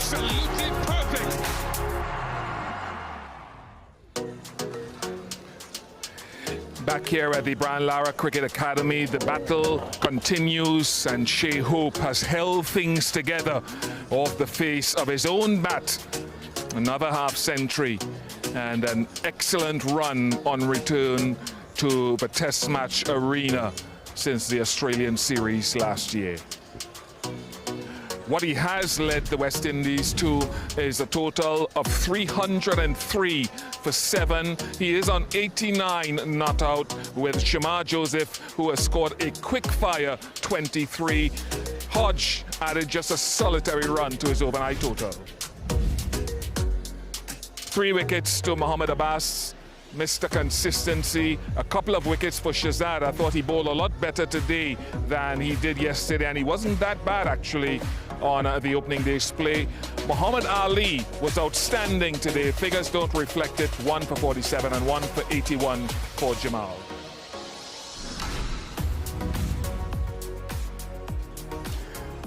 Absolutely perfect. Back here at the Brian Lara Cricket Academy, the battle continues, and Shea Hope has held things together off the face of his own bat. Another half century and an excellent run on return to the Test match arena since the Australian series last year. What he has led the West Indies to is a total of 303 for 7. He is on 89 not out with Shamar Joseph, who has scored a quick-fire 23. Hodge added just a solitary run to his overnight total. 3 wickets to Mohammad Abbas. Mr. Consistency. A couple of wickets for Shazad. I thought he bowled a lot better today than he did yesterday, and he wasn't that bad actually on the opening day's play. Muhammad Ali was outstanding today. Figures don't reflect it. 1 for 47 and 1 for 81 for Jamal.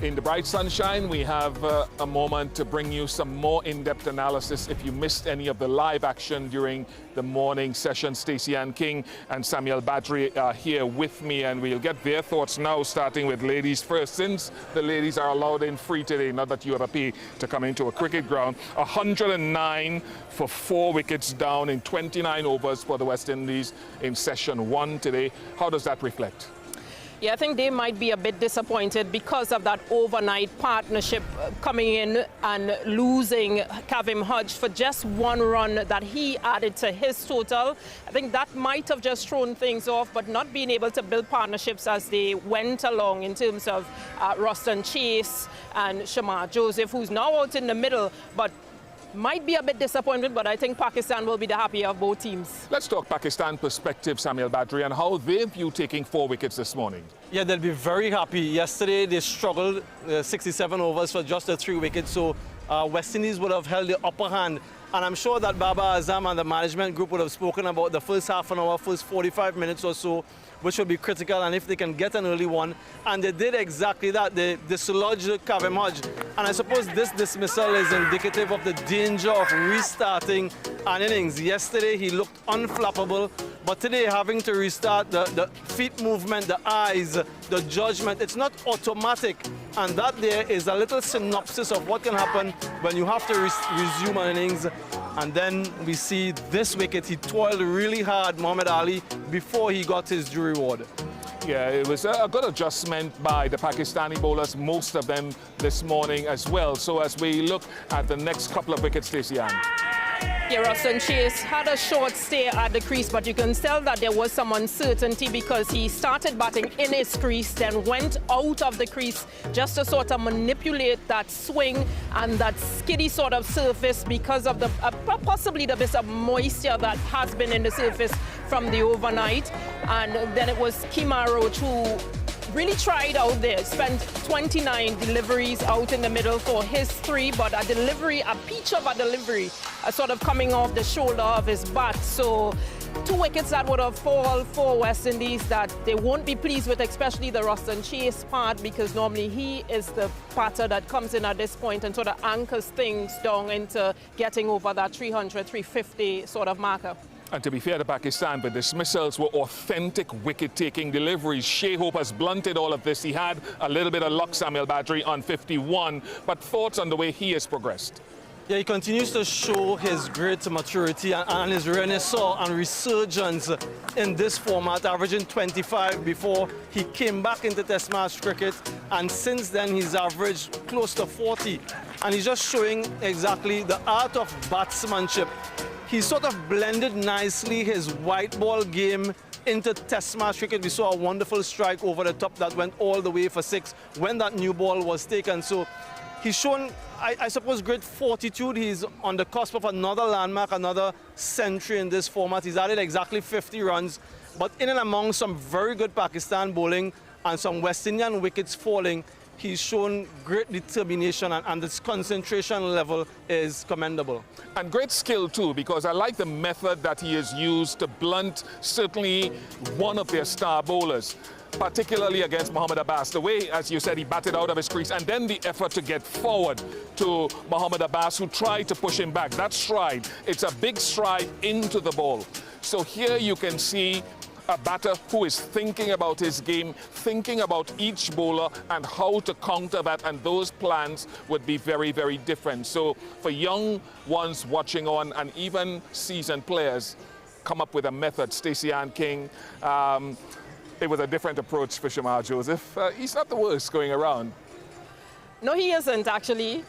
In the bright sunshine, we have a moment to bring you some more in-depth analysis. If you missed any of the live action during the morning session, Stacey Ann King and Samuel Badri are here with me, and we'll get their thoughts now, starting with ladies first. Since the ladies are allowed in free today, not that you have a pay to come into a cricket ground, 109 for 4 wickets down in 29 overs for the West Indies in session 1 today. How does that reflect? Yeah, I think they might be a bit disappointed because of that overnight partnership coming in and losing Kavim Hodge for just 1 run that he added to his total. I think that might have just thrown things off, but not being able to build partnerships as they went along in terms of Roston Chase and Shamar Joseph, who's now out in the middle, but might be a bit disappointed, but I think Pakistan will be the happier of both teams. Let's talk Pakistan perspective, Samuel Badri, and how they view taking 4 wickets this morning. Yeah, they'll be very happy. Yesterday they struggled 67 overs for just the 3 wickets, so West Indies would have held the upper hand. And I'm sure that Baba Azam and the management group would have spoken about the first half an hour, first 45 minutes or so, which will be critical, and if they can get an early one. And they did exactly that. They dislodged Kavim Hodge. And I suppose this dismissal is indicative of the danger of restarting an innings. Yesterday he looked unflappable, but today having to restart the feet movement, the eyes, the judgment, it's not automatic. And that there is a little synopsis of what can happen when you have to resume an innings. And then we see this wicket. He toiled really hard, Muhammad Ali, before he got his due reward. Yeah, it was a good adjustment by the Pakistani bowlers, most of them this morning as well. So as we look at the next couple of wickets, Stacey Ann. Yeah, Roston Chase had a short stay at the crease, but you can tell that there was some uncertainty because he started batting in his crease, then went out of the crease just to sort of manipulate that swing and that skiddy sort of surface because of the possibly the bit of moisture that has been in the surface from the overnight. And then it was Kemar Roach who really tried out there, spent 29 deliveries out in the middle for his 3, but a peach of a delivery, sort of coming off the shoulder of his bat. So 2 wickets that would have fallen for West Indies that they won't be pleased with, especially the Roston Chase part, because normally he is the batter that comes in at this point and sort of anchors things down into getting over that 300, 350 sort of marker. And to be fair to Pakistan, the dismissals were authentic wicket-taking deliveries. Shea Hope has blunted all of this. He had a little bit of luck, Samuel Badri, on 51, but thoughts on the way he has progressed? Yeah, he continues to show his great maturity and his renaissance and resurgence in this format, averaging 25 before he came back into Test match cricket, and since then he's averaged close to 40. And he's just showing exactly the art of batsmanship. He sort of blended nicely his white ball game into Test match cricket. We saw a wonderful strike over the top that went all the way for 6 when that new ball was taken. So he's shown, I suppose, great fortitude. He's on the cusp of another landmark, another century in this format. He's added exactly 50 runs, but in and among some very good Pakistan bowling and some West Indian wickets falling, he's shown great determination, and this concentration level is commendable. And great skill too, because I like the method that he has used to blunt certainly one of their star bowlers. particularly against Mohamed Abbas. The way, as you said, he batted out of his crease, and then the effort to get forward to Mohamed Abbas, who tried to push him back. That stride, it's a big stride into the ball. So here you can see a batter who is thinking about his game, thinking about each bowler and how to counter that, and those plans would be very, very different. So for young ones watching on, and even seasoned players, come up with a method. Stacey Ann King, it was a different approach for Shamar Joseph. He's not the worst going around. No, he isn't actually.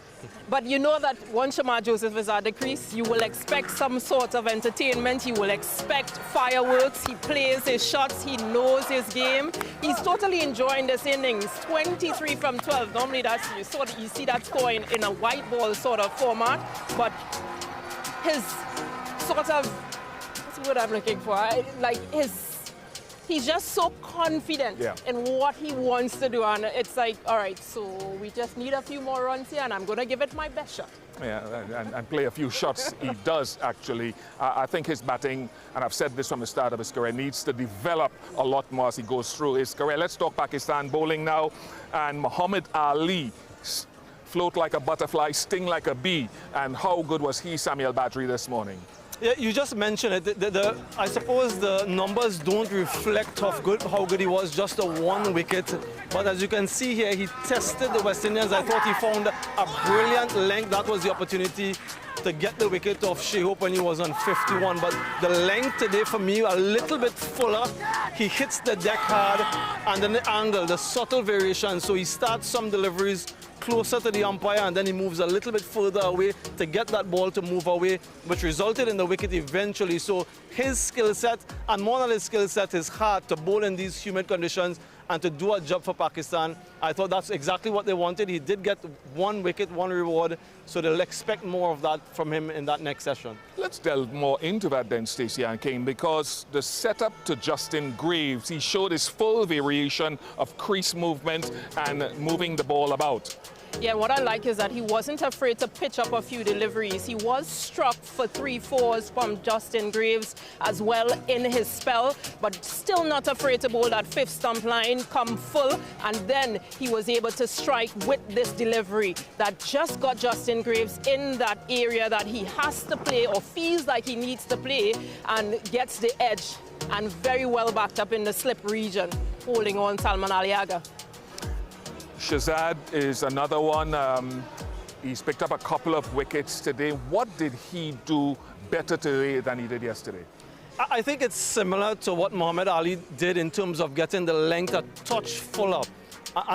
But you know that once Shamar Joseph is at the crease, you will expect some sort of entertainment. You will expect fireworks. He plays his shots. He knows his game. He's totally enjoying this innings. 23 from 12. Normally that's you see that score in a white ball sort of format. But his sort of, what's the word I'm looking for? He's just so confident in what he wants to do. And it's like, all right, so we just need a few more runs here, and I'm going to give it my best shot. Yeah, and play a few shots. He does, actually. I think his batting, and I've said this from the start of his career, needs to develop a lot more as he goes through his career. Let's talk Pakistan bowling now. And Muhammad Ali, float like a butterfly, sting like a bee. And how good was he, Samuel Badri, this morning? Yeah, you just mentioned it. I suppose the numbers don't reflect how good he was, just the one wicket. But as you can see here, he tested the West Indians. I thought he found a brilliant length. That was the opportunity to get the wicket off Shea Hope when he was on 51. But the length today for me, a little bit fuller. He hits the deck hard, and then the angle, the subtle variation. So he starts some deliveries closer to the umpire, and then he moves a little bit further away to get that ball to move away, which resulted in the wicket eventually. So his skill set, and more than his skill set, his heart to bowl in these humid conditions and to do a job for Pakistan. I thought that's exactly what they wanted. He did get one wicket, one reward, so they'll expect more of that from him in that next session. Let's delve more into that then, Stacey Ann King, because the setup to Justin Greaves, he showed his full variation of crease movement and moving the ball about. Yeah, what I like is that he wasn't afraid to pitch up a few deliveries. He was struck for 3-4s from Justin Greaves as well in his spell, but still not afraid to bowl that fifth stump line, come full, and then he was able to strike with this delivery that just got Justin Greaves in that area that he has to play or feels like he needs to play, and gets the edge, and very well backed up in the slip region, holding on Salman Ali Agha. Shazad is another one. He's picked up a couple of wickets today. What did he do better today than he did yesterday? I think it's similar to what Muhammad Ali did in terms of getting the length a touch fuller.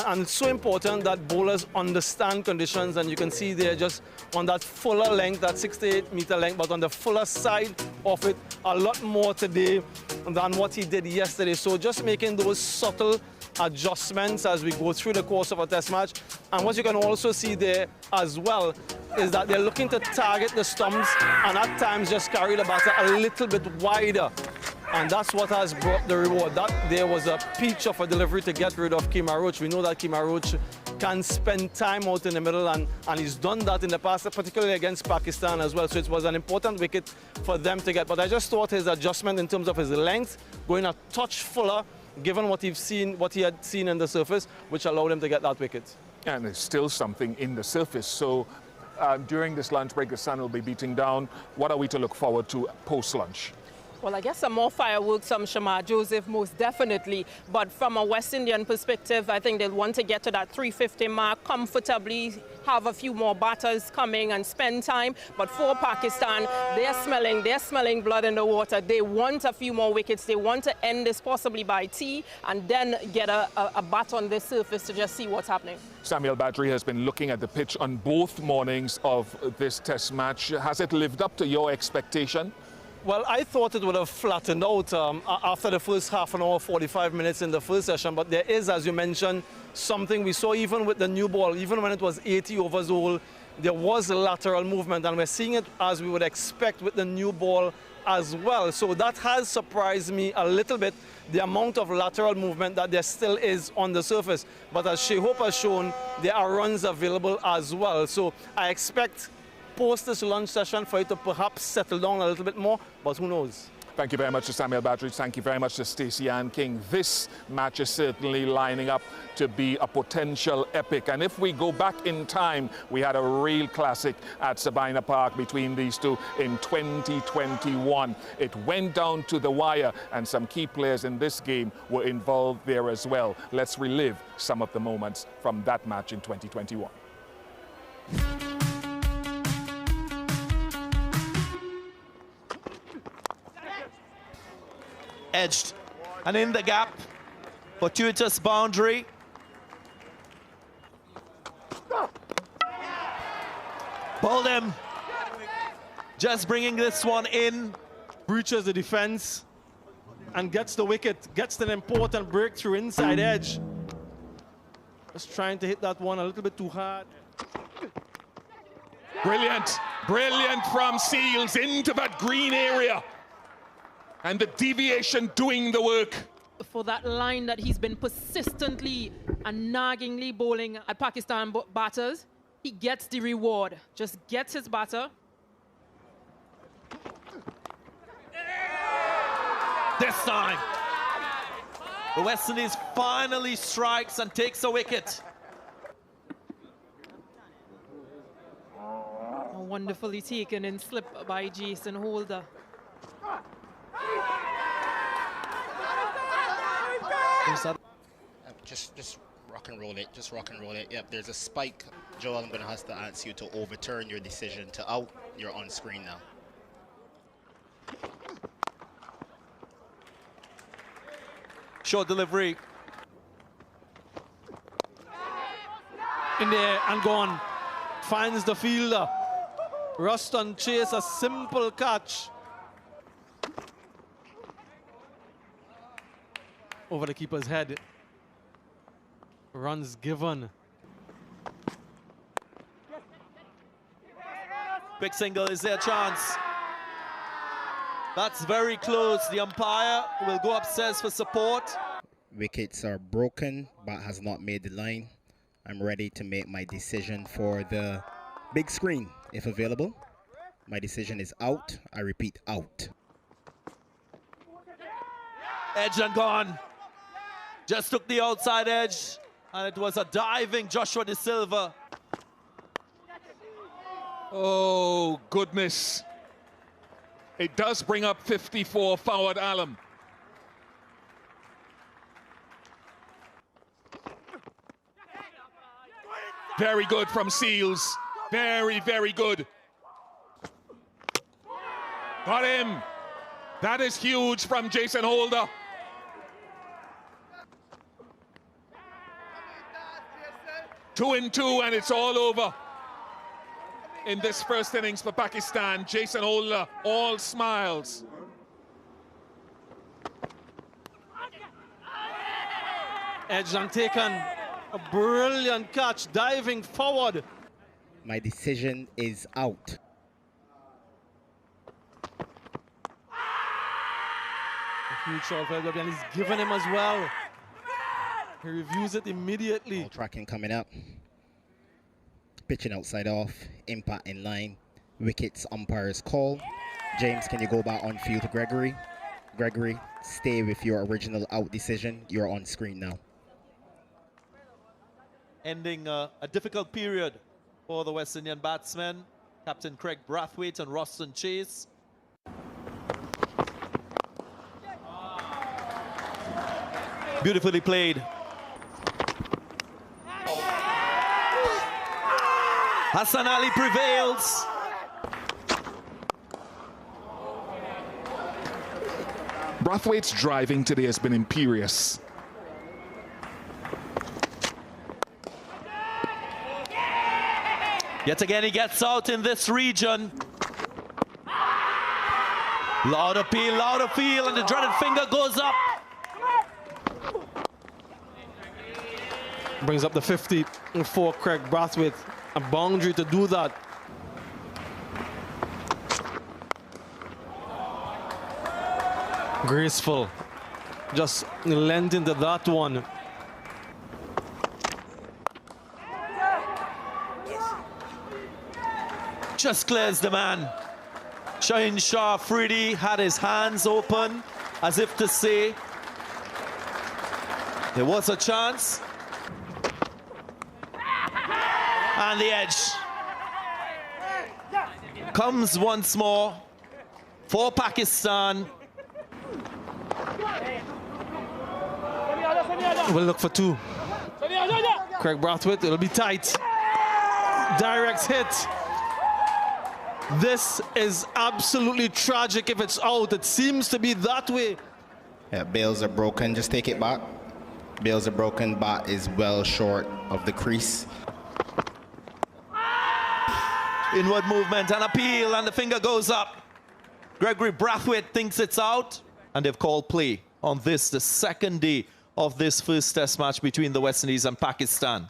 And it's so important that bowlers understand conditions, and you can see there just on that fuller length, that 6 to 8 meter length, but on the fuller side of it, a lot more today than what he did yesterday. So just making those subtle adjustments as we go through the course of a test match. And what you can also see there as well is that they're looking to target the stumps and at times just carry the batter a little bit wider. And that's what has brought the reward. That there was a peach of a delivery to get rid of Kemar Roach. We know that Kemar Roach can spend time out in the middle, and he's done that in the past, particularly against Pakistan as well. So it was an important wicket for them to get. But I just thought his adjustment in terms of his length, going a touch fuller, given what he had seen in the surface, which allowed him to get that wicket. And there's still something in the surface. So during this lunch break, the sun will be beating down. What are we to look forward to post-lunch? Well, I guess some more fireworks from Shamar Joseph, most definitely. But from a West Indian perspective, I think they'll want to get to that 350 mark comfortably, have a few more batters coming and spend time. But for Pakistan, they're smelling blood in the water. They want a few more wickets. They want to end this possibly by tea and then get a bat on this surface to just see what's happening. Samuel Badri has been looking at the pitch on both mornings of this test match. Has it lived up to your expectation? Well, I thought it would have flattened out after the first half an hour, 45 minutes in the first session. But there is, as you mentioned, something we saw even with the new ball, even when it was 80 overs old, there was a lateral movement. And we're seeing it as we would expect with the new ball as well. So that has surprised me a little bit, the amount of lateral movement that there still is on the surface. But as Shea Hope has shown, there are runs available as well. So I expect post this lunch session for it to perhaps settle down a little bit more, but who knows? Thank you very much to Samuel Badridge. Thank you very much to Stacey Ann King. This match is certainly lining up to be a potential epic. And if we go back in time, we had a real classic at Sabina Park between these two in 2021. It went down to the wire, and some key players in this game were involved there as well. Let's relive some of the moments from that match in 2021. Edged and in the gap. Fortuitous boundary. Pulled him. Just bringing this one in. Breaches the defense and gets the wicket, gets an important breakthrough inside edge. Just trying to hit that one a little bit too hard. Brilliant, brilliant from Seals into that green area. And the deviation doing the work. For that line that he's been persistently and naggingly bowling at Pakistan batters, he gets the reward. Just gets his batter. This time, the West Indies finally strikes and takes a wicket. Wonderfully taken in slip by Jason Holder. Just rock and roll it. Just rock and roll it. Yep, there's a spike. Joel, I'm going to have to ask you to overturn your decision to out. You're on screen now. Short delivery. In there and gone. Finds the fielder. Ruston Chase, a simple catch. Over the keeper's head. Runs given. Big single, is there a chance? That's very close. The umpire will go upstairs for support. Wickets are broken. Bat has not made the line. I'm ready to make my decision for the big screen, if available. My decision is out. I repeat, out. Edge and gone. Just took the outside edge, and it was a diving Joshua De Silva. Oh, goodness. It does bring up 54 Fawad Alam. Very good from Seals. Very, very good. Got him. That is huge from Jason Holder. Two and two, and it's all over. In this first innings for Pakistan, Jason Holder, all smiles. Edge and taken. A brilliant catch, diving forward. My decision is out. A huge shot for Edward, and he's given him as well. He reviews it immediately. Ball tracking coming up. Pitching outside off. Impact in line. Wickets, umpire's call. James, can you go back on field to Gregory? Gregory, stay with your original out decision. You're on screen now. Ending a difficult period for the West Indian batsmen. Captain Craig Brathwaite and Ruston Chase. Beautifully played. Hassan Ali prevails. Brathwaite's driving today has been imperious. Yet again, he gets out in this region. Loud appeal, and the dreaded finger goes up. Brings up the 50 for Craig Brathwaite. A boundary to do that. Graceful. Just lent into that one. Just clears the man. Shaheen Shah Afridi had his hands open as if to say there was a chance. And the edge comes once more for Pakistan. We'll look for two. Craig Brathwaite, it'll be tight. Direct hit. This is absolutely tragic if it's out. It seems to be that way. Yeah, bails are broken. Just take it back. Bails are broken. Bat is well short of the crease. Inward movement and appeal, and the finger goes up. Gregory Brathwaite thinks it's out, and they've called play on this, the second day of this first test match between the West Indies and Pakistan.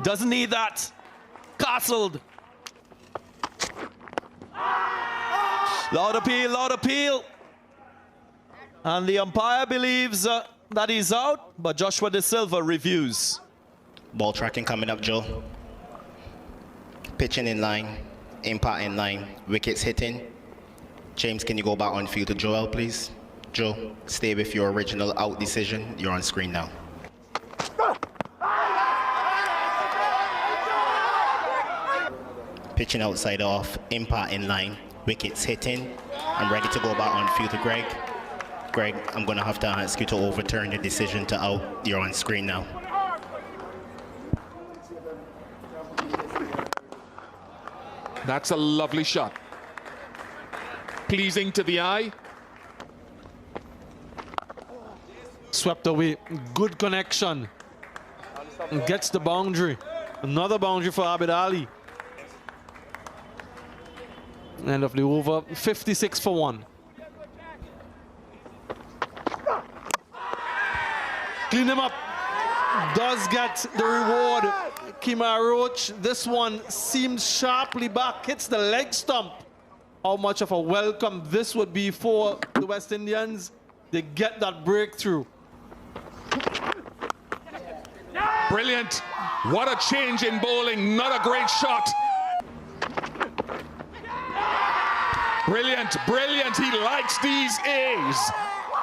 Doesn't need that. Castled. Loud appeal, loud appeal. And the umpire believes that he's out, but Joshua De Silva reviews. Ball tracking coming up, Joe. Pitching in line, impact in line, wickets hitting. James, can you go back on field to Joel, please? Joe, stay with your original out decision. You're on screen now. Pitching outside off, impact in line, wickets hitting. I'm ready to go back on field to Greg. Greg, I'm going to have to ask you to overturn the decision to out. You're on screen now. That's a lovely shot. Pleasing to the eye. Swept away. Good connection. And gets the boundary. Another boundary for Abid Ali. End of the over. 56 for 1. Clean him up. Does get the reward. Kemar Roach. This one seems sharply back. Hits the leg stump. How much of a welcome this would be for the West Indians. They get that breakthrough. Brilliant. What a change in bowling. Not a great shot. Brilliant, brilliant. He likes these A's.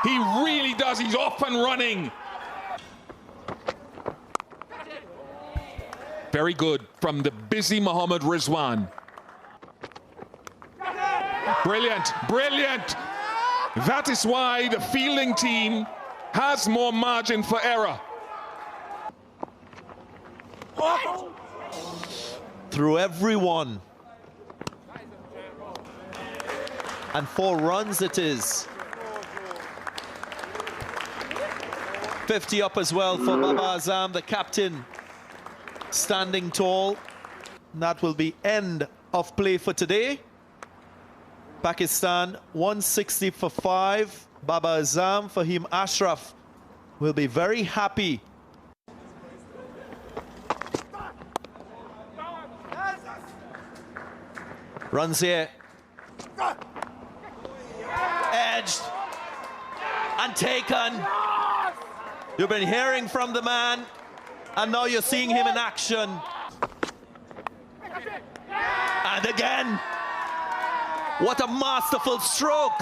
He really does. He's off and running. Very good from the busy Mohammad Rizwan. Brilliant, brilliant. That is why the fielding team has more margin for error. Through everyone. And 4 runs it is. 50 up as well for Baba Azam, the captain, standing tall. That will be end of play for today. Pakistan 160 for 5. Baba Azam, Fahim Ashraf will be very happy. Runs here. Edged and taken. You've been hearing from the man, and now you're seeing him in action. And again, what a masterful stroke.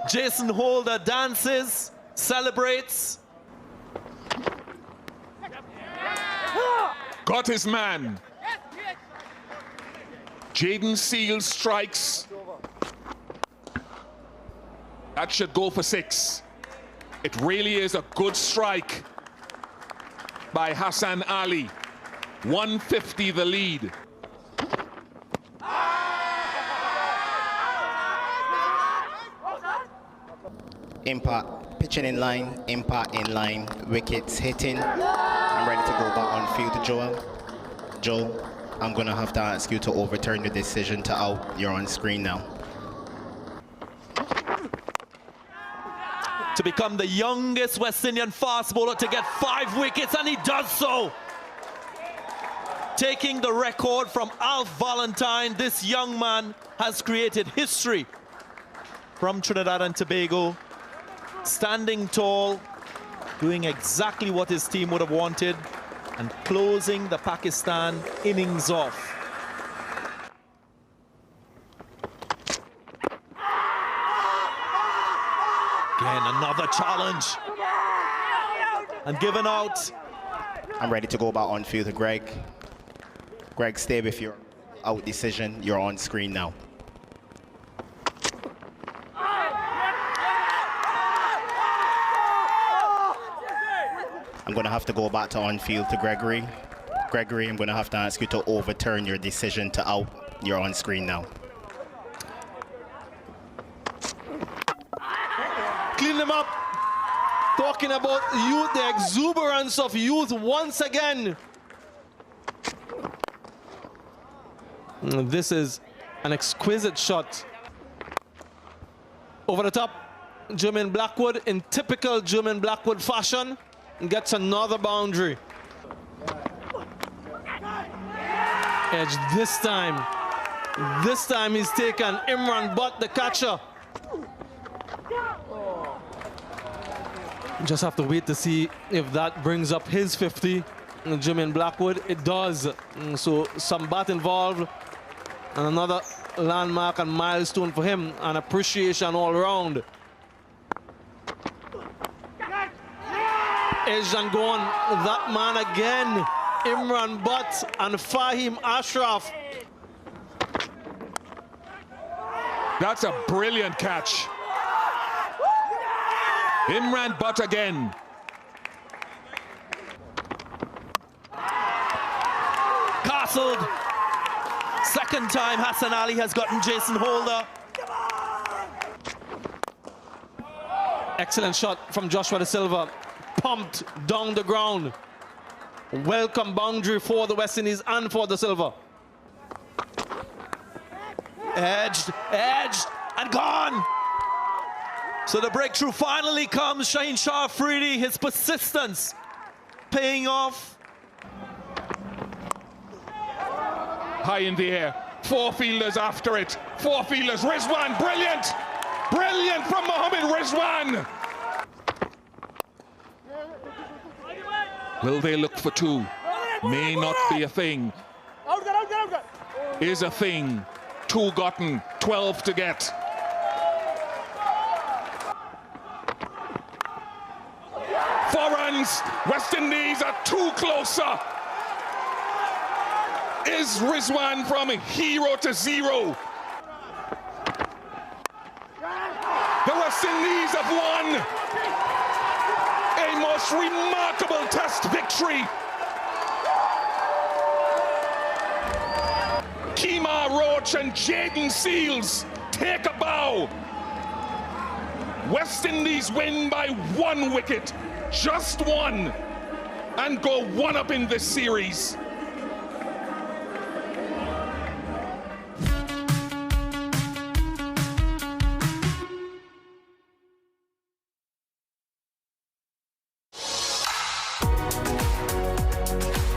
Jason Holder dances, celebrates. Got his man. Jaden Seals strikes. That should go for 6. It really is a good strike by Hassan Ali. 150 the lead. Impact, pitching in line, impact in line, wickets hitting. I'm ready to go back on field to Joel. Joel, I'm going to have to ask you to overturn the decision to out. You're on screen now. To become the youngest West Indian fast bowler to get 5 wickets, and he does so. Taking the record from Alf Valentine, this young man has created history from Trinidad and Tobago. Standing tall, doing exactly what his team would have wanted. and closing the Pakistan innings off. Again, another challenge. And given out. I'm ready to go back on field to Greg. Greg, stay with your out decision. You're on screen now. I'm going to have to go back to on field to Gregory. Gregory, I'm going to have to ask you to overturn your decision to out. You're on screen now. Clean them up. Talking about youth, the exuberance of youth once again. This is an exquisite shot. Over the top, Jermaine Blackwood in typical Jermaine Blackwood fashion gets another boundary. Edge this time. This time he's taken Imran Butt, the catcher. Just have to wait to see if that brings up his 50. Jermaine Blackwood, it does. So some bat involved. And another landmark and milestone for him, and appreciation all around. Edge and gone, that man again. Imran Butt and Fahim Ashraf. That's a brilliant catch. Imran Butt again. Castled. Second time Hassan Ali has gotten Jason Holder. Excellent shot from Joshua De Silva. Pumped down the ground. Welcome boundary for the West Indies and for De Silva. Edged, and gone. So the breakthrough finally comes. Shaheen Shah Afridi, his persistence paying off. High in the air. Four fielders after it. Four fielders. Rizwan, brilliant. Brilliant from Mohammed Rizwan. Will they look for two? May not be a thing. Is a thing. Two gotten, 12 to get. Four runs. West Indies are two closer. Is Rizwan from hero to zero? The West Indies have won a most remarkable test victory. Kemar Roach and Jaden Seals take a bow. West Indies win by 1 wicket, just one, and go one up in this series.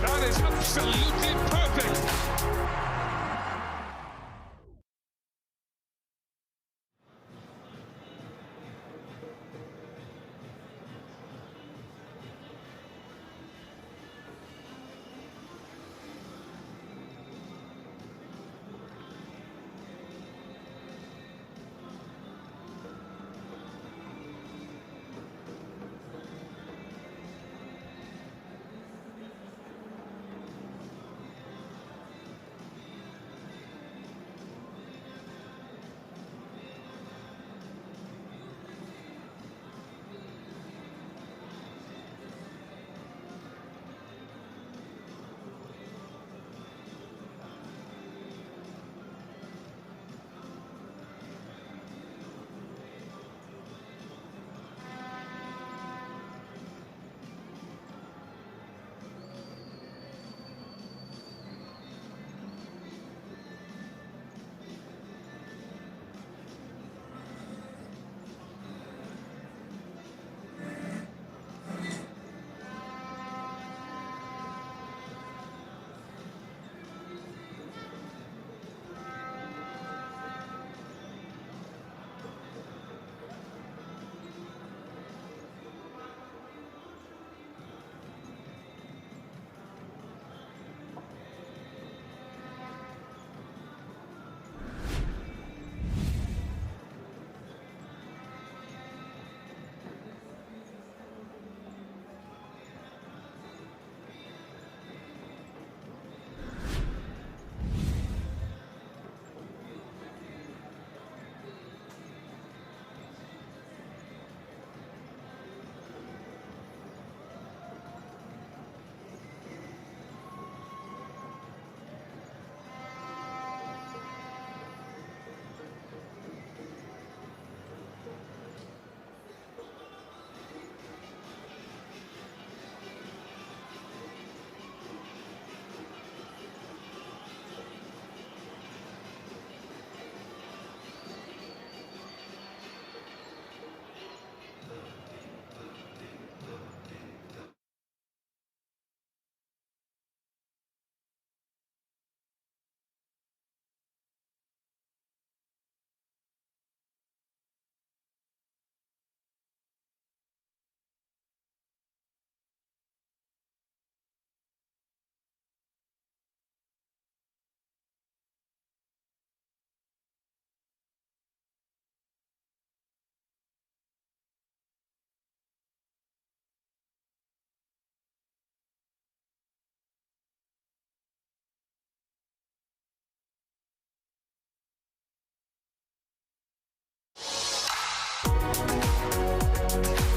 That is absolutely perfect.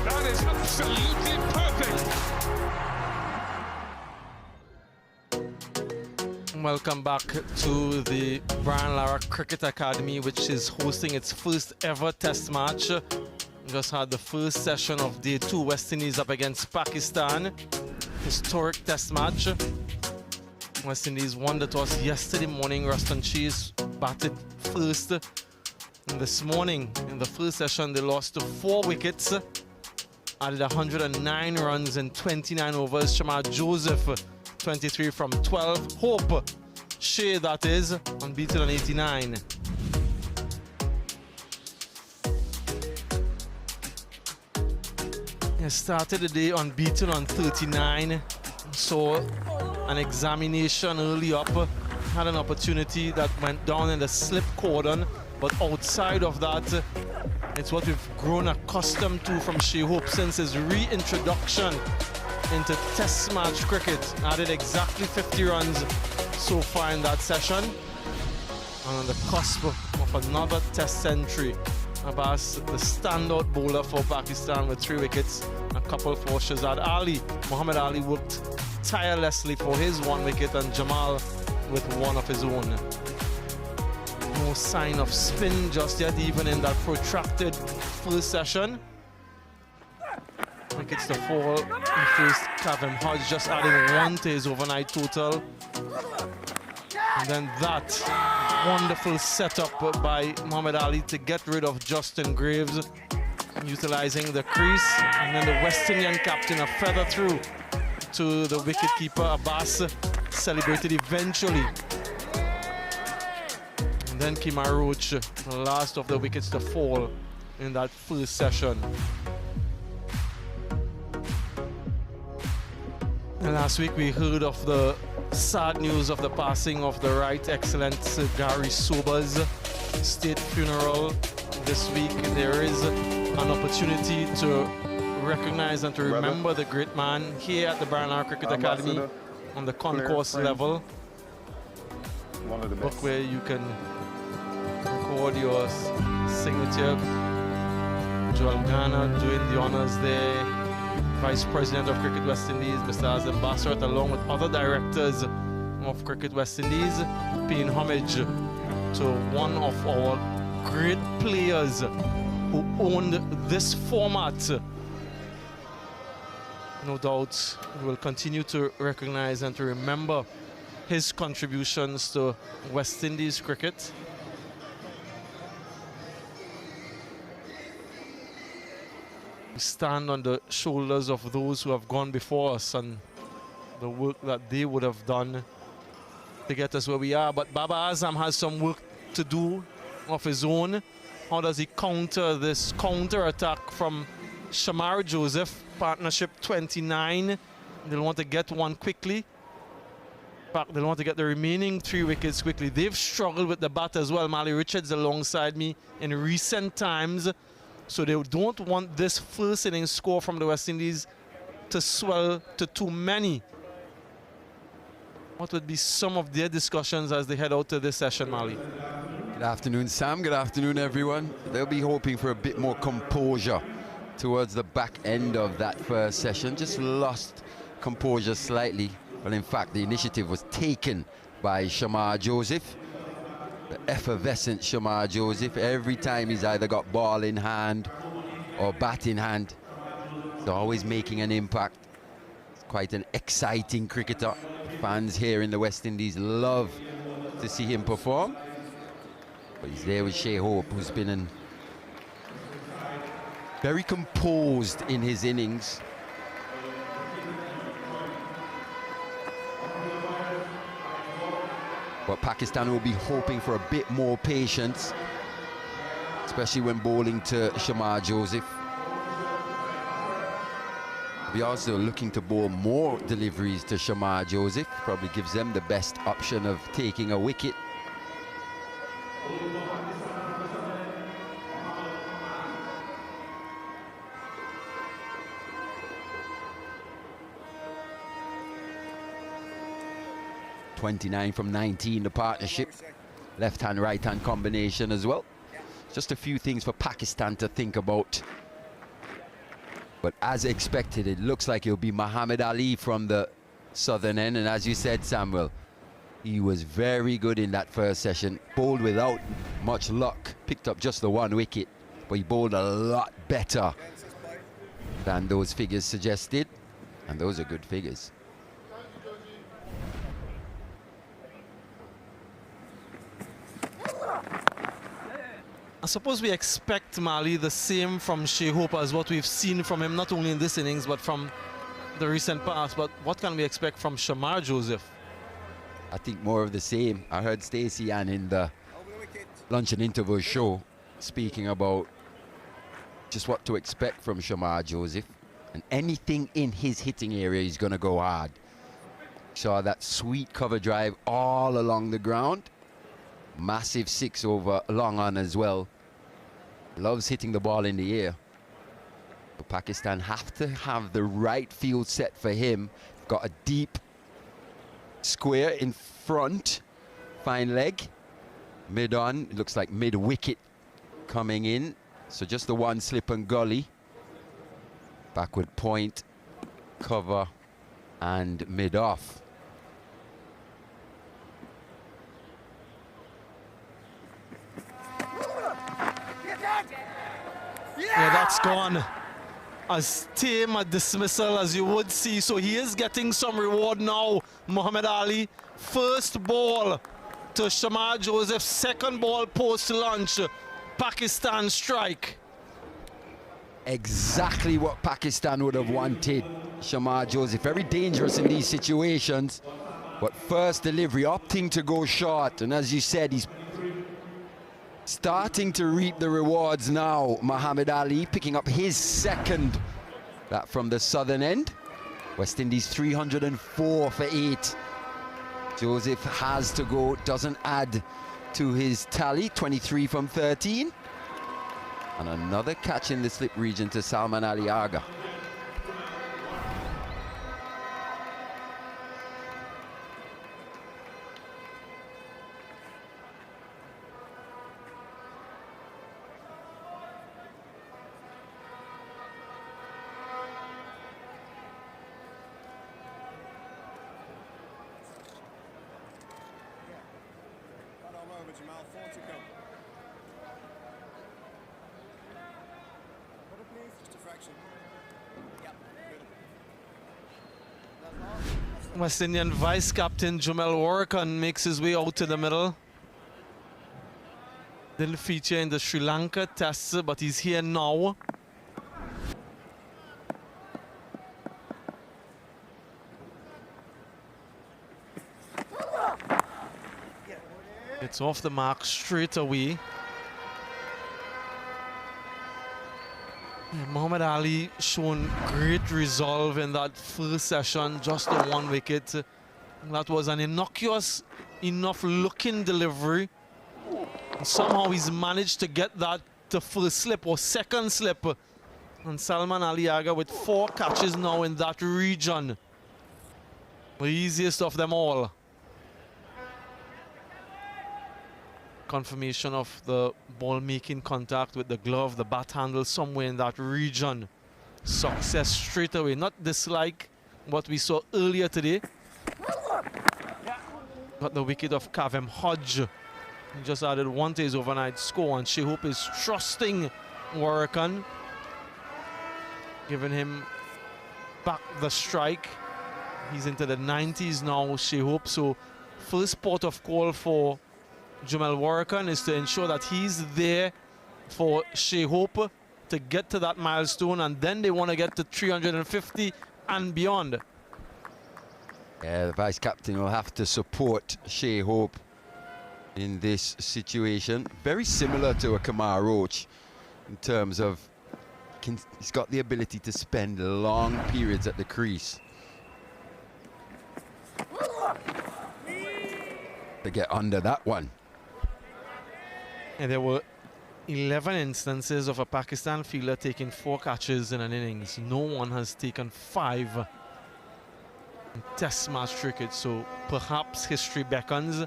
That is absolutely perfect. Welcome back to the Brian Lara Cricket Academy, which is hosting its first ever test match. Just had the first session of day 2, West Indies up against Pakistan. Historic test match. West Indies won the toss yesterday morning. Ruston Chase batted first. And this morning, in the first session, they lost to 4 wickets. Added 109 runs in 29 overs. Shamar Joseph, 23 from 12. Hope Shea, that is, unbeaten on 89. He started the day unbeaten on 39. So an examination early up, had an opportunity that went down in the slip cordon, but outside of that, it's what we've grown accustomed to from Shea Hope since his reintroduction into test match cricket. Added exactly 50 runs so far in that session, and on the cusp of another test century. Abbas, the standout bowler for Pakistan with 3 wickets, a couple for Shazad Ali. Muhammad Ali worked tirelessly for his 1 wicket, and Jamal with 1 of his own. No sign of spin just yet, even in that protracted first session. Wickets to fall in first. Kavem Hodge just adding 1 to his overnight total. And then that wonderful setup by Muhammad Ali to get rid of Justin Graves, utilizing the crease. And then the West Indian captain, a feather through to the wicketkeeper Abbas, celebrated eventually. And then Kemar Roach, the last of the wickets to fall in that first session. And last week we heard of the sad news of the passing of the Right Excellent Sir Gary Sobers' state funeral. This week there is an opportunity to recognize and to remember the great man here at the Brian Lara Cricket Academy on the concourse level. Book where you can record your signature. Joel Garner doing the honors there. Vice President of Cricket West Indies, Mr. Azam Bassert, along with other directors of Cricket West Indies, paying homage to one of our great players who owned this format. No doubt we will continue to recognize and to remember his contributions to West Indies cricket. We stand on the shoulders of those who have gone before us and the work that they would have done to get us where we are. But Baba Azam has some work to do of his own. How does he counter this counter-attack from Shamar Joseph, partnership 29? They'll want to get 1 quickly. They'll want to get the remaining 3 wickets quickly. They've struggled with the bat as well. Mali Richards alongside me in recent times. So they don't want this first innings score from the West Indies to swell to too many. What would be some of their discussions as they head out to this session, Mali? Good afternoon, Sam. Good afternoon, everyone. They'll be hoping for a bit more composure towards the back end of that first session. Just lost composure slightly. Well, in fact, the initiative was taken by Shamar Joseph. The effervescent Shamar Joseph. Every time he's either got ball in hand or bat in hand, he's always making an impact. He's quite an exciting cricketer. Fans here in the West Indies love to see him perform. But he's there with Shea Hope, who's been very composed in his innings. But Pakistan will be hoping for a bit more patience, especially when bowling to Shamar Joseph. We're also looking to bowl more deliveries to Shamar Joseph. Probably gives them the best option of taking a wicket. .29 from 19, the partnership. Left-hand, right-hand combination as well. Just a few things for Pakistan to think about. But as expected, it looks like it'll be Muhammad Ali from the southern end. And as you said, Samuel, he was very good in that first session. Bowled without much luck. Picked up just the 1 wicket. But he bowled a lot better than those figures suggested. And those are good figures. I suppose we expect Mali the same from Shea Hope as what we've seen from him, not only in this innings, but from the recent past. But what can we expect from Shamar Joseph? I think more of the same. I heard Stacey Ann in the lunch and interval show speaking about just what to expect from Shamar Joseph. And anything in his hitting area is going to go hard. Saw that sweet cover drive all along the ground. Massive 6 over long on as well. Loves hitting the ball in the air. But Pakistan have to have the right field set for him. Got a deep square in front. Fine leg. Mid on. Looks like mid wicket coming in. So just the one slip and gully. Backward point, cover, and mid off. Yeah, that's gone. As tame a dismissal as you would see. So he is getting some reward now. Muhammad Ali, first ball to Shamar Joseph, second ball post lunch. Pakistan strike. Exactly what Pakistan would have wanted. Shamar Joseph, very dangerous in these situations. But first delivery, opting to go short. And as you said, he's starting to reap the rewards now. Muhammad Ali picking up his second. That from the southern end. West Indies 304 for 8. Joseph has to go, doesn't add to his tally. 23 from 13. And another catch in the slip region to Salman Ali Agha. West Indian vice captain Jumel Warrikan makes his way out to the middle. Didn't feature in the Sri Lanka test, but he's here now. It's off the mark straight away. Muhammad Ali shown great resolve in that first session, just the 1 wicket. That was an innocuous enough looking delivery. And somehow he's managed to get that to first slip or second slip. And Salman Ali Agha with 4 catches now in that region. The easiest of them all. Confirmation of the ball making contact with the glove, the bat handle somewhere in that region. Success straight away. Not dislike what we saw earlier today. Got the wicket of Kavem Hodge. He just added 1 to his overnight score, and Shea Hope is trusting Warrikan, giving him back the strike. He's into the 90s now, Shea Hope. So first port of call for Jumel Warrikan is to ensure that he's there for Shea Hope to get to that milestone, and then they want to get to 350 and beyond. Yeah, the vice captain will have to support Shea Hope in this situation. Very similar to a Kamar Roach in terms of he's got the ability to spend long periods at the crease. To get under that one. And there were 11 instances of a Pakistan fielder taking 4 catches in an innings. No one has taken 5 in Test match cricket. So perhaps history beckons,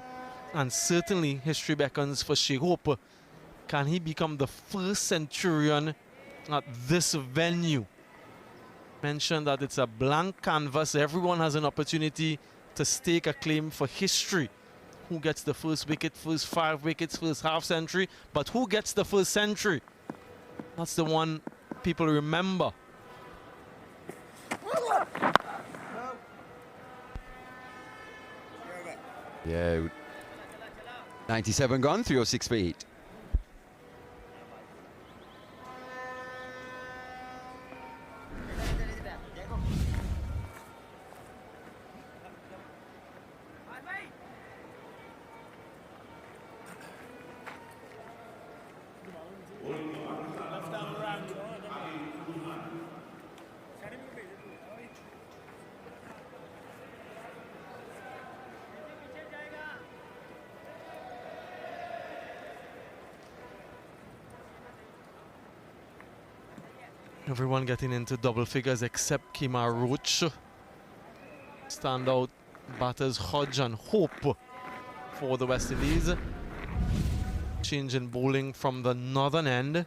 and certainly history beckons for Shea Hope. Can he become the first centurion at this venue? Mentioned that it's a blank canvas. Everyone has an opportunity to stake a claim for history. Who gets the first wicket, first 5 wickets, first half century, but who gets the first century? That's the one people remember. Yeah, 97 gone, 306 for 8. Everyone getting into double figures except Kemar Roach. Standout batters Hodge and Hope for the West Indies. Change in bowling from the northern end.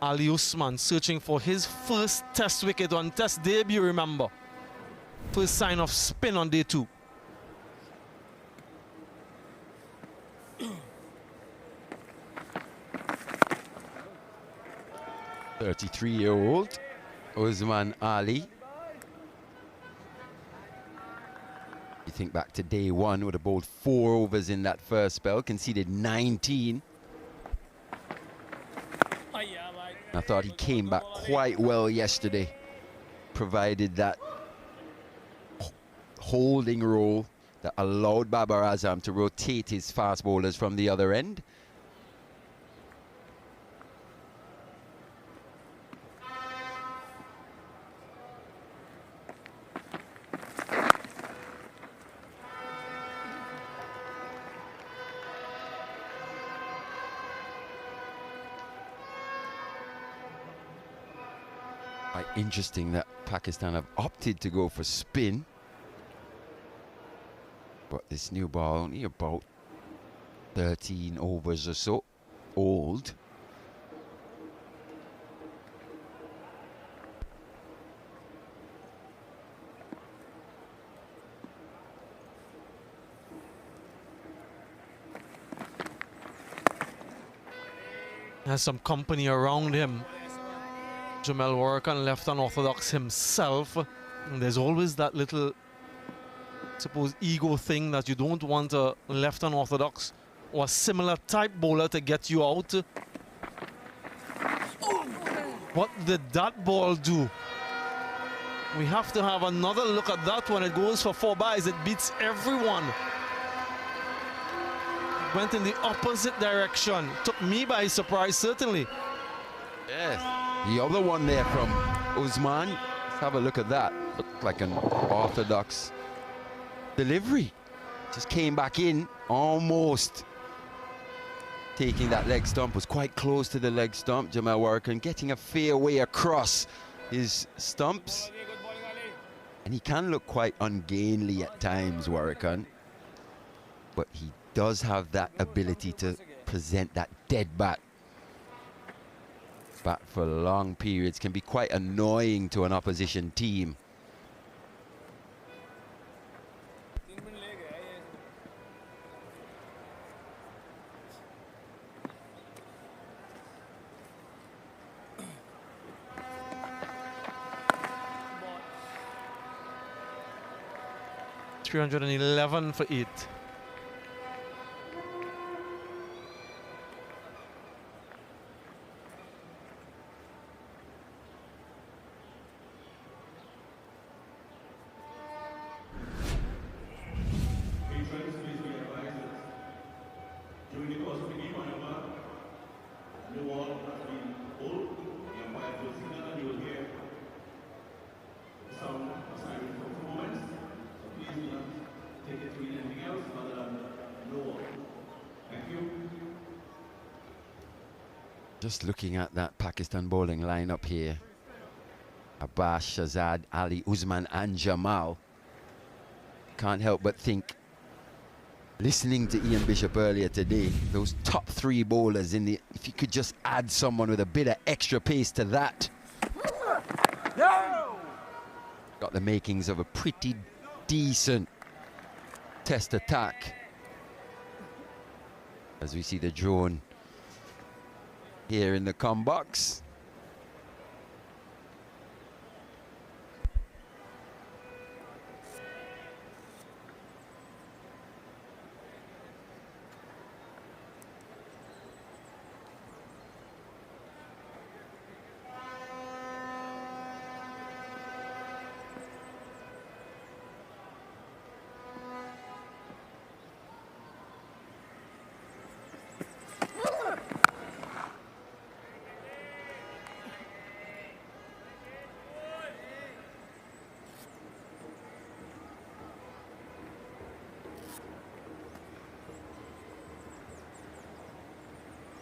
Ali Usman searching for his first test wicket on test debut, remember. First sign of spin on day 2. .33-year-old Usman Ali. You think back to day 1, would have bowled 4 overs in that first spell, conceded 19. I thought he came back quite well yesterday, provided that holding role that allowed Babar Azam to rotate his fast bowlers from the other end. Interesting that Pakistan have opted to go for spin, but this new ball only about 13 overs or so old. Has some company around him. Jamel Warrican, left unorthodox himself. And there's always that little, suppose, ego thing that you don't want a left unorthodox or a similar type bowler to get you out. What did that ball do? We have to have another look at that one. It goes for 4 byes. It beats everyone. Went in the opposite direction. Took me by surprise, certainly. Yes. The other one there from Usman. Let's have a look at that. Looked like an orthodox delivery. Just came back in, almost taking that leg stump. Was quite close to the leg stump. Jamal Warrican getting a fair way across his stumps. And he can look quite ungainly at times, Warrican. But he does have that ability to present that dead bat. Bat for long periods can be quite annoying to an opposition team. $311 for 8. Just looking at that Pakistan bowling lineup here. Abbas, Shazad, Ali, Usman and Jamal. Can't help but think Listening to Ian Bishop earlier today, those top 3 bowlers in the, if you could just add someone with a bit of extra pace to that. Got the makings of a pretty decent test attack. As we see the drone here in the comm box.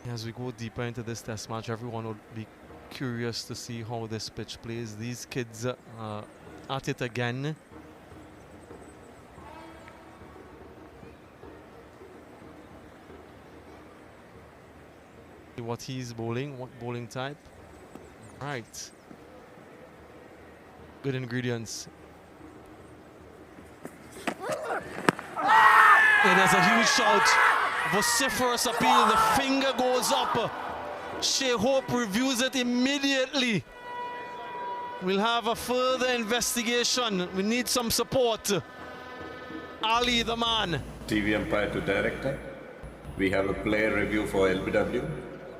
As we go deeper into this test match, everyone will be curious to see how this pitch plays. These kids at it again. See what he's bowling, what bowling type. Right. Good ingredients. It is a huge shout. Vociferous appeal, the finger goes up. Shea Hope reviews it immediately. We'll have a further investigation. We need some support. Ali, the man. TV umpire to director. We have a player review for LBW.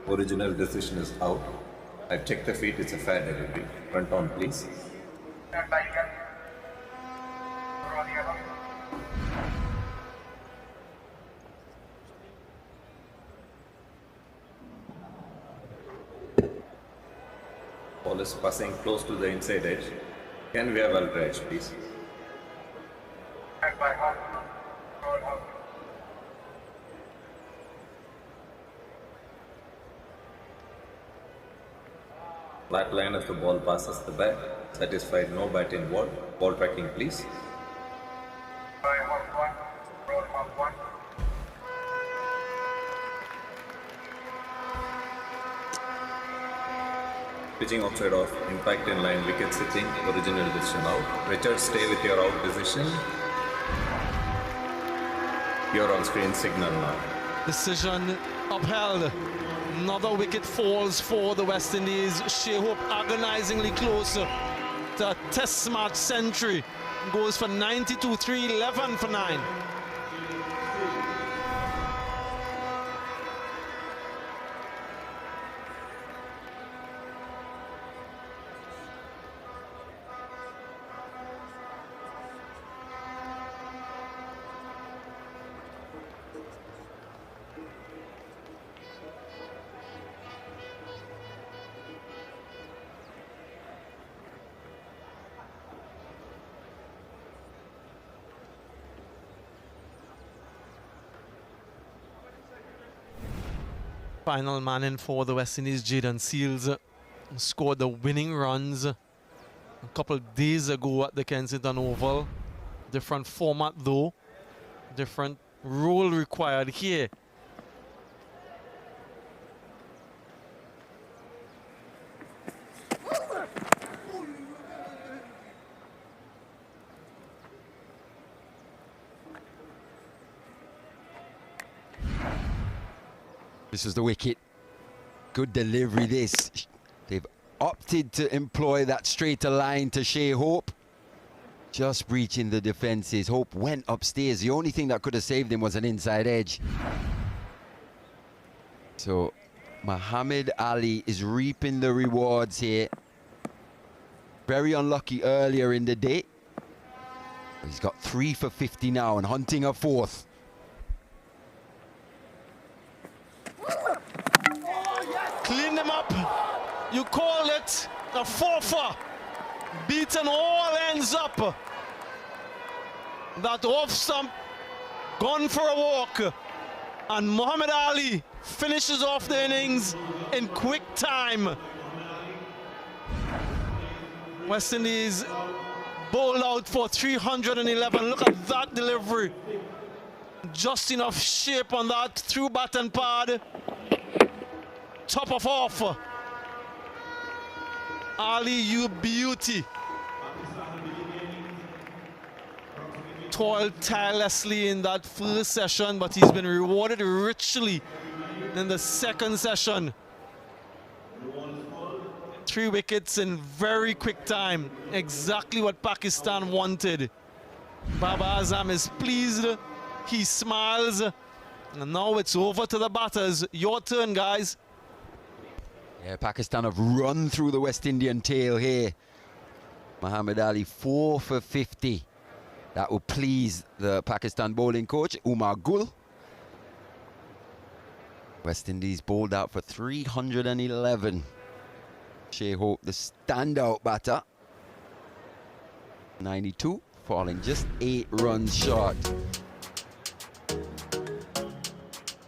Original decision is out. I've checked the feet, it's a fair delivery. Front on, please. Ball is passing close to the inside edge. Can we have ultra edge, please? Flat line as the ball passes the bat. Satisfied, no bat involved. Ball tracking, please. Pitching outside off, impact in line, wicket sitting, original decision out. Richard, stay with your out decision. Your on screen signal now. Decision upheld. Another wicket falls for the West Indies. Shea Hope agonizingly close to a test match century. Goes for 92-3, 11 for 9. Final man in for the West Indies, Jaden Seals, scored the winning runs a couple of days ago at the Kensington Oval. Different format though, different role required here. This is the wicket. Good delivery this. They've opted to employ that straighter line to Shea Hope. Just breaching the defences. Hope went upstairs. The only thing that could have saved him was an inside edge. So Muhammad Ali is reaping the rewards here. Very unlucky earlier in the day. He's got 3 for 50 now and hunting a 4th. Clean them up. You call it a 4-for. Beaten all ends up. That off stump gone for a walk. And Muhammad Ali finishes off the innings in quick time. West Indies bowled out for 311. Look at that delivery. Just enough shape on that through bat and pad. Top of off. Ali, you beauty. Toiled tirelessly in that first session, but he's been rewarded richly in the second session. 3 wickets in very quick time. Exactly what Pakistan wanted. Baba Azam is pleased. He smiles. And now it's over to the batters. Your turn, guys. Yeah, Pakistan have run through the West Indian tail here. Muhammad Ali 4 for 50. That will please the Pakistan bowling coach, Umar Gul. West Indies bowled out for 311. Shea Hope, the standout batter. 92, falling just 8 runs short.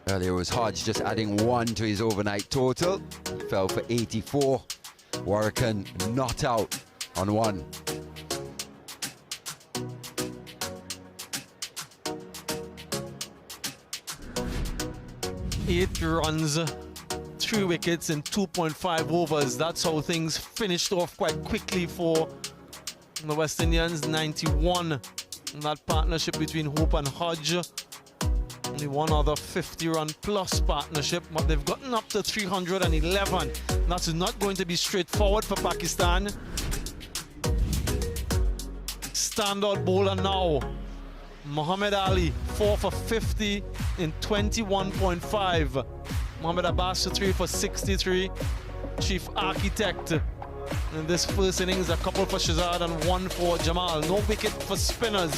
Earlier was Hodge just adding 1 to his overnight total. He fell for 84. Warrican not out on 1. Eight runs, 3 wickets in 2.5 overs. That's how things finished off quite quickly for the West Indians. 91 in that partnership between Hope and Hodge. Only one other 50-run plus partnership, but they've gotten up to 311. That's not going to be straightforward for Pakistan. Standout bowler now, Muhammad Ali, 4 for 50 in 21.5. Mohammad Abbas 3 for 63. Chief architect in this first innings, a couple for Shazad and 1 for Jamal. No wicket for spinners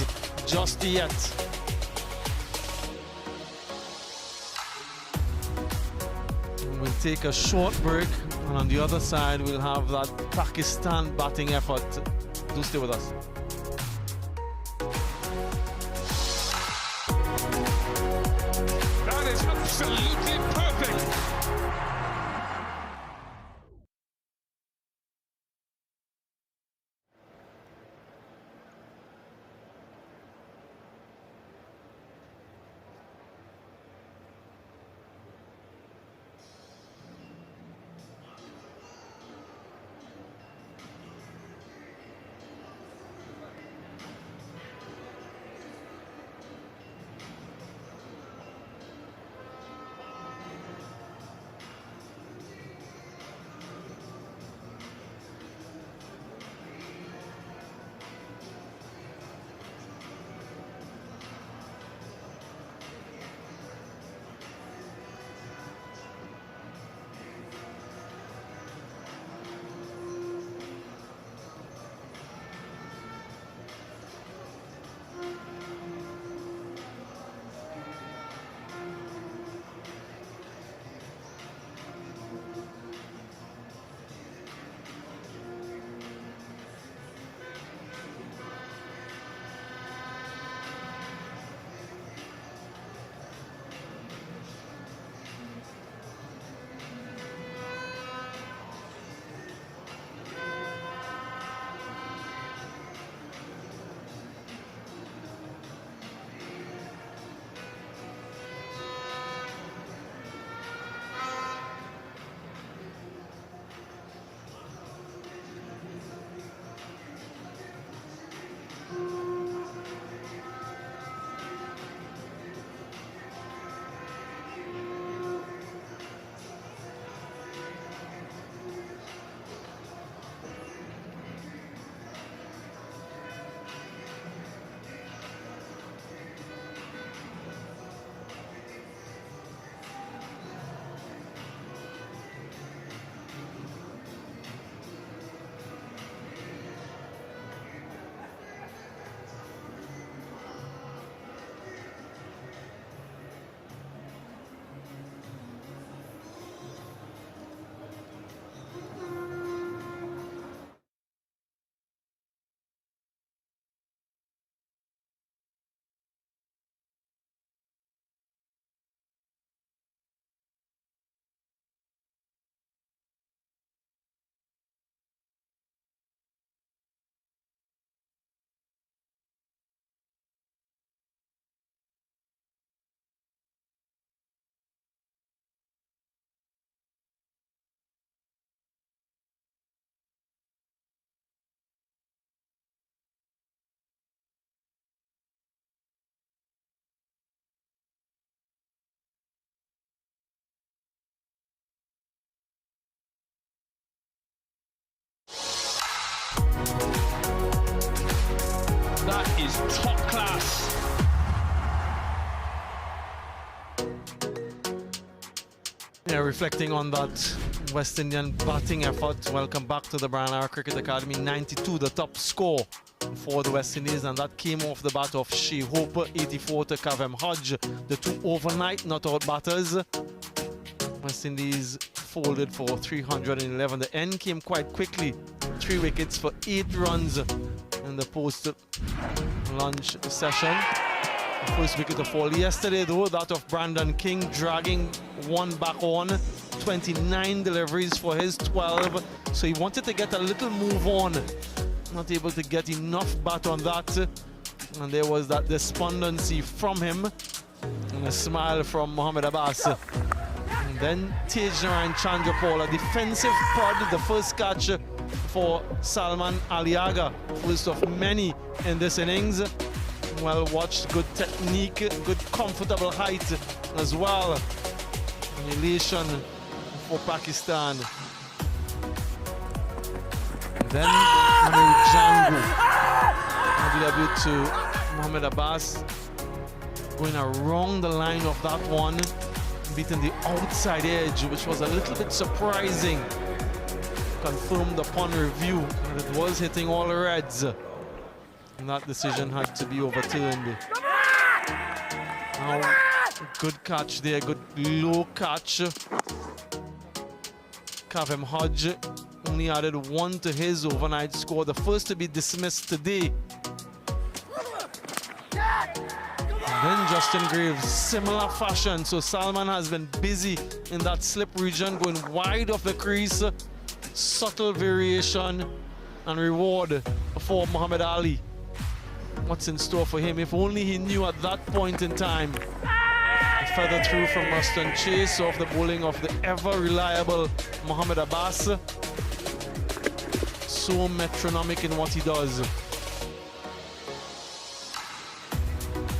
just yet. We'll take a short break, and on the other side we'll have that Pakistan batting effort. Do stay with us. That is absolutely perfect. is top class. Yeah, reflecting on that West Indian batting effort. Welcome back to the Brian Lara Cricket Academy. 92, the top score for the West Indies, and that came off the bat of Shea Hope, 84 to Kavem Hodge, the two overnight not-out batters. West Indies folded for 311. The end came quite quickly. 3 wickets for 8 runs in the post-lunch session. The first wicket to fall yesterday, though, that of Brandon King, dragging one back on. 29 deliveries for his 12. So he wanted to get a little move on. Not able to get enough bat on that. And there was that despondency from him. And a smile from Mohamed Abbas. And then Tej Narayan Chandrapal, a defensive prod, the first catch for Salman Aliaga. First of many in this innings. Well watched, good technique, good comfortable height as well. An elation for Pakistan. And then Amir Jangu, W to Mohamed Abbas, going around the line of that one, beating the outside edge, which was a little bit surprising. Confirmed upon review that it was hitting all the reds. And that decision had to be overturned. Now, good catch there, good low catch. Kavem Hodge only added 1 to his overnight score, the first to be dismissed today. And then Justin Graves, similar fashion. So Salman has been busy in that slip region, going wide of the crease. Subtle variation and reward for Muhammad Ali. What's in store for him? If only he knew at that point in time. A feather through from Ruston Chase off the bowling of the ever-reliable Mohamed Abbas. So metronomic in what he does.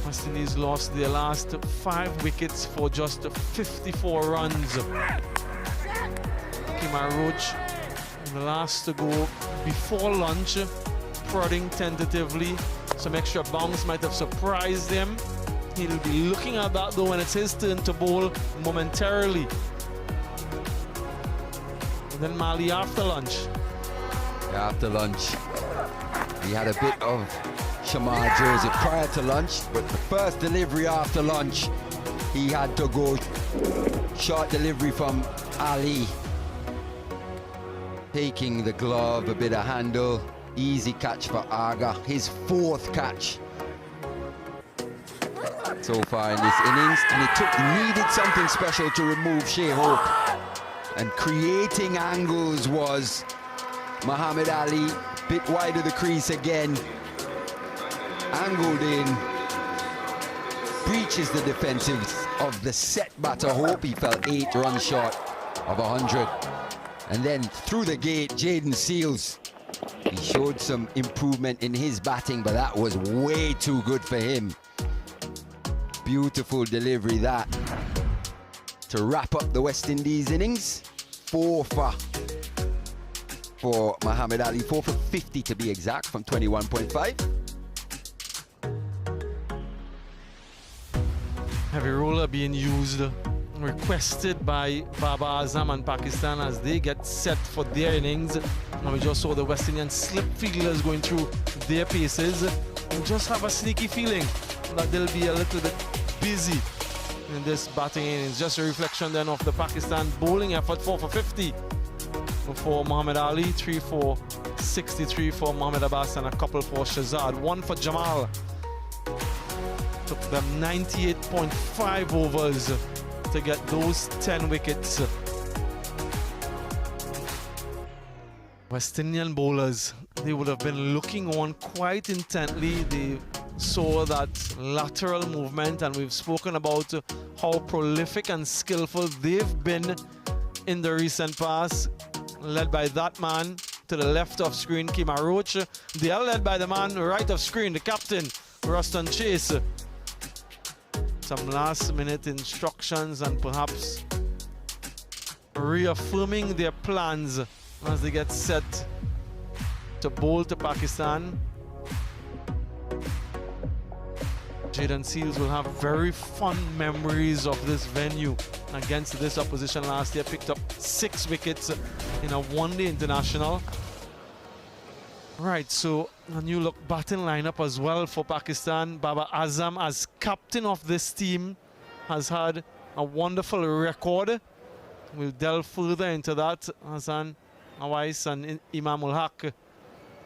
West Indies lost their last 5 wickets for just 54 runs. Kemar Roach, the last to go before lunch, prodding tentatively. Some extra bounce might have surprised him. He'll be looking at that though when it's his turn to bowl momentarily. And then Mali after lunch. After lunch, he had a bit of Shamar Jersey prior to lunch, but the first delivery after lunch, he had to go short delivery from Ali. Taking the glove, a bit of handle. Easy catch for Aga, his 4th catch so far in this innings, and it needed something special to remove Shea Hope. And creating angles was Muhammad Ali, bit wide of the crease again, angled in, breaches the defensives of the set batter Hope. He fell 8 runs short of 100. And then through the gate, Jaden Seals, he showed some improvement in his batting, but that was way too good for him. Beautiful delivery that to wrap up the West Indies innings. 4 for Muhammad Ali, 4 for 50 to be exact from 21.5. Heavy roller being used, requested by Baba Azam and Pakistan as they get set for their innings. And we just saw the West Indian slip fielders going through their paces. And just have a sneaky feeling that they'll be a little bit busy in this batting innings. Just a reflection then of the Pakistan bowling effort. 4 for 50 for Muhammad Ali, 3 for 63 for Mohamed Abbas, and a couple for Shazad. 1 for Jamal. Took them 98.5 overs to get those 10 wickets. West Indian bowlers, they would have been looking on quite intently. They saw that lateral movement, and we've spoken about how prolific and skillful they've been in the recent past, led by that man to the left of screen, Kemar Roach. They are led by the man right of screen, the captain, Ruston Chase. Some last minute instructions and perhaps reaffirming their plans as they get set to bowl to Pakistan. Jaden Seals will have very fond memories of this venue against this opposition last year. Picked up 6 wickets in a one-day international. Right, so a new look batting lineup as well for Pakistan. Baba Azam, as captain of this team, has had a wonderful record. We'll delve further into that. Hassan Awais and Imam ul Haq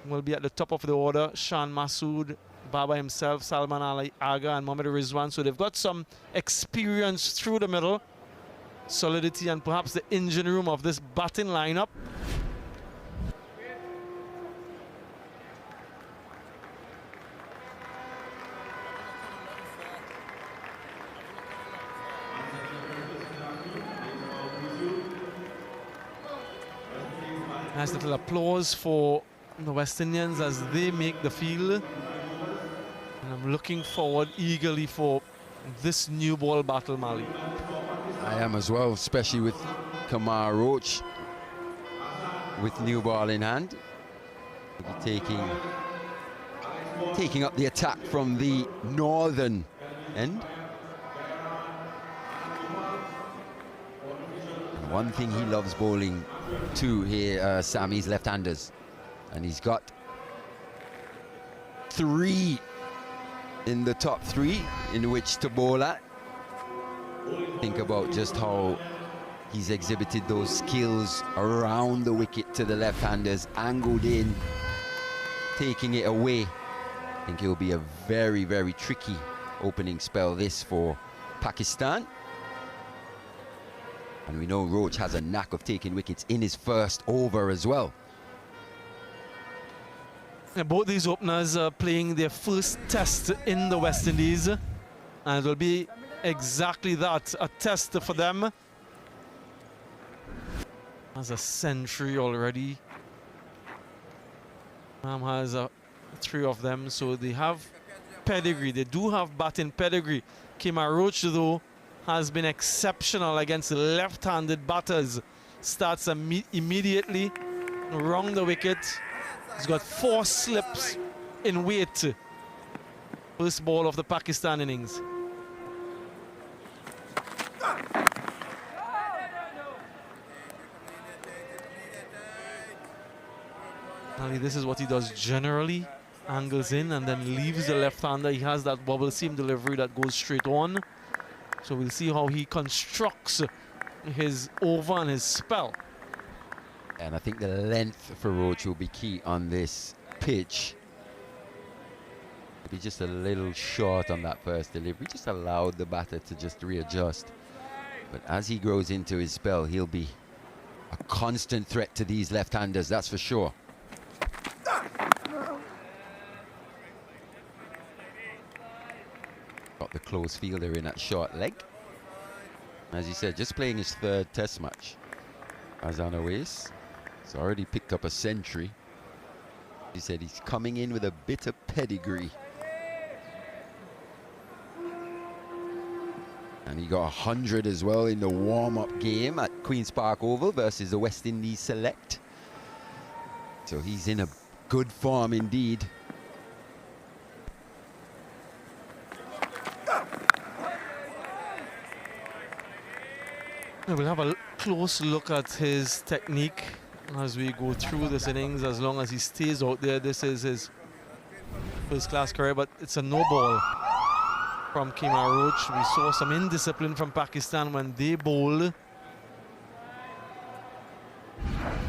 will be at the top of the order. Shan Masood, Baba himself, Salman Ali Aga, and Mohammad Rizwan. So they've got some experience through the middle, solidity, and perhaps the engine room of this batting lineup. Nice little applause for the West Indians as they make the field. And I'm looking forward eagerly for this new ball battle, Mali. I am as well, especially with Kamar Roach with new ball in hand. He'll be taking up the attack from the northern end. And one thing he loves bowling to here, Sammy's left-handers, and he's got 3 in the top 3 in which to bowl at. Think about just how he's exhibited those skills around the wicket to the left-handers, angled in, taking it away. I think it'll be a very, very tricky opening spell this for Pakistan. And we know Roach has a knack of taking wickets in his first over as well. Both these openers are playing their first test in the West Indies, and it will be exactly that, a test for them. Has a century already. Has 3 of them, so they have pedigree. They do have batting pedigree. Kemar Roach, though, has been exceptional against left-handed batters. Starts immediately around the wicket. He's got 4 slips in weight. First ball of the Pakistan innings. This is what he does generally. Angles in and then leaves the left-hander. He has that bubble seam delivery that goes straight on. So we'll see how he constructs his over and his spell. And I think the length for Roach will be key on this pitch. Be just a little short on that first delivery. Just allowed the batter to just readjust. But as he grows into his spell, he'll be a constant threat to these left-handers, that's for sure. Got the close fielder in at short leg. As you said, just playing his 3rd test match. Azan Awais has already picked up a century. He said he's coming in with a bit of pedigree. And he got 100 as well in the warm-up game at Queen's Park Oval versus the West Indies Select. So he's in a good form indeed. We'll have a close look at his technique as we go through this innings. As long as he stays out there, this is his first-class career, but it's a no ball from Kemar Roach. We saw some indiscipline from Pakistan when they bowled.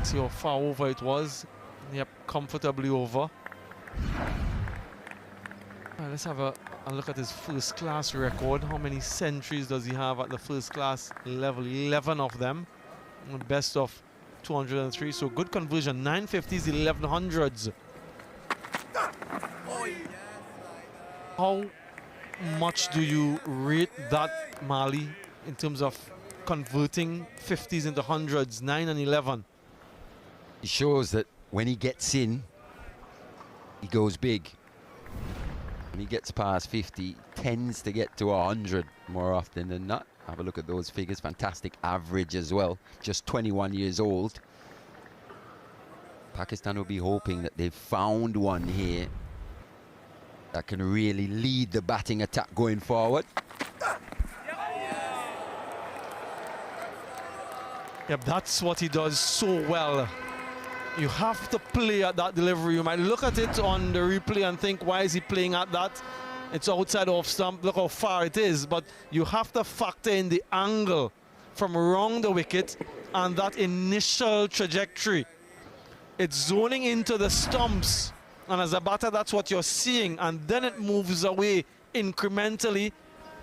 See how far over it was. Yep, comfortably over. Let's have a look at his first-class record. How many centuries does he have at the first-class level? 11 of them. Best of 203, so good conversion. 950s, 1100s. How much do you rate that, Mali, in terms of converting 50s into 100s, 9 and 11? It shows that when he gets in, he goes big. When he gets past 50, tends to get to 100 more often than not. Have a look at those figures. Fantastic average as well. Just 21 years old. Pakistan will be hoping that they've found one here that can really lead the batting attack going forward. Yep, that's what he does so well. You have to play at that delivery. You might look at it on the replay and think, why is he playing at that? It's outside off stump. Look how far it is. But you have to factor in the angle from around the wicket and that initial trajectory. It's zoning into the stumps. And as a batter, that's what you're seeing. And then it moves away incrementally.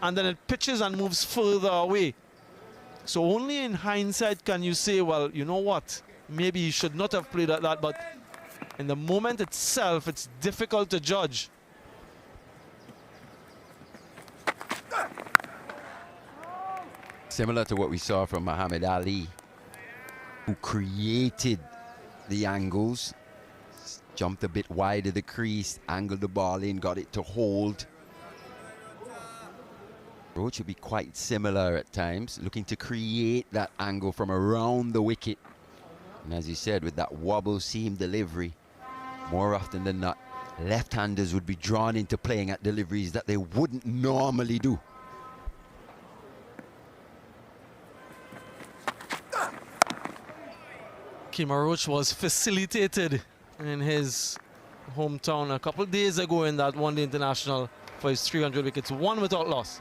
And then it pitches and moves further away. So only in hindsight can you say, well, you know what? Maybe he should not have played like that. But in the moment itself, it's difficult to judge. Similar to what we saw from Muhammad Ali, who created the angles, jumped a bit wide of the crease, angled the ball in, got it to hold. Roach will be quite similar at times, looking to create that angle from around the wicket. And as you said, with that wobble seam delivery, more often than not, left-handers would be drawn into playing at deliveries that they wouldn't normally do. Kemar Roach was facilitated in his hometown a couple of days ago in that one-day international for his 300 wickets, one without loss.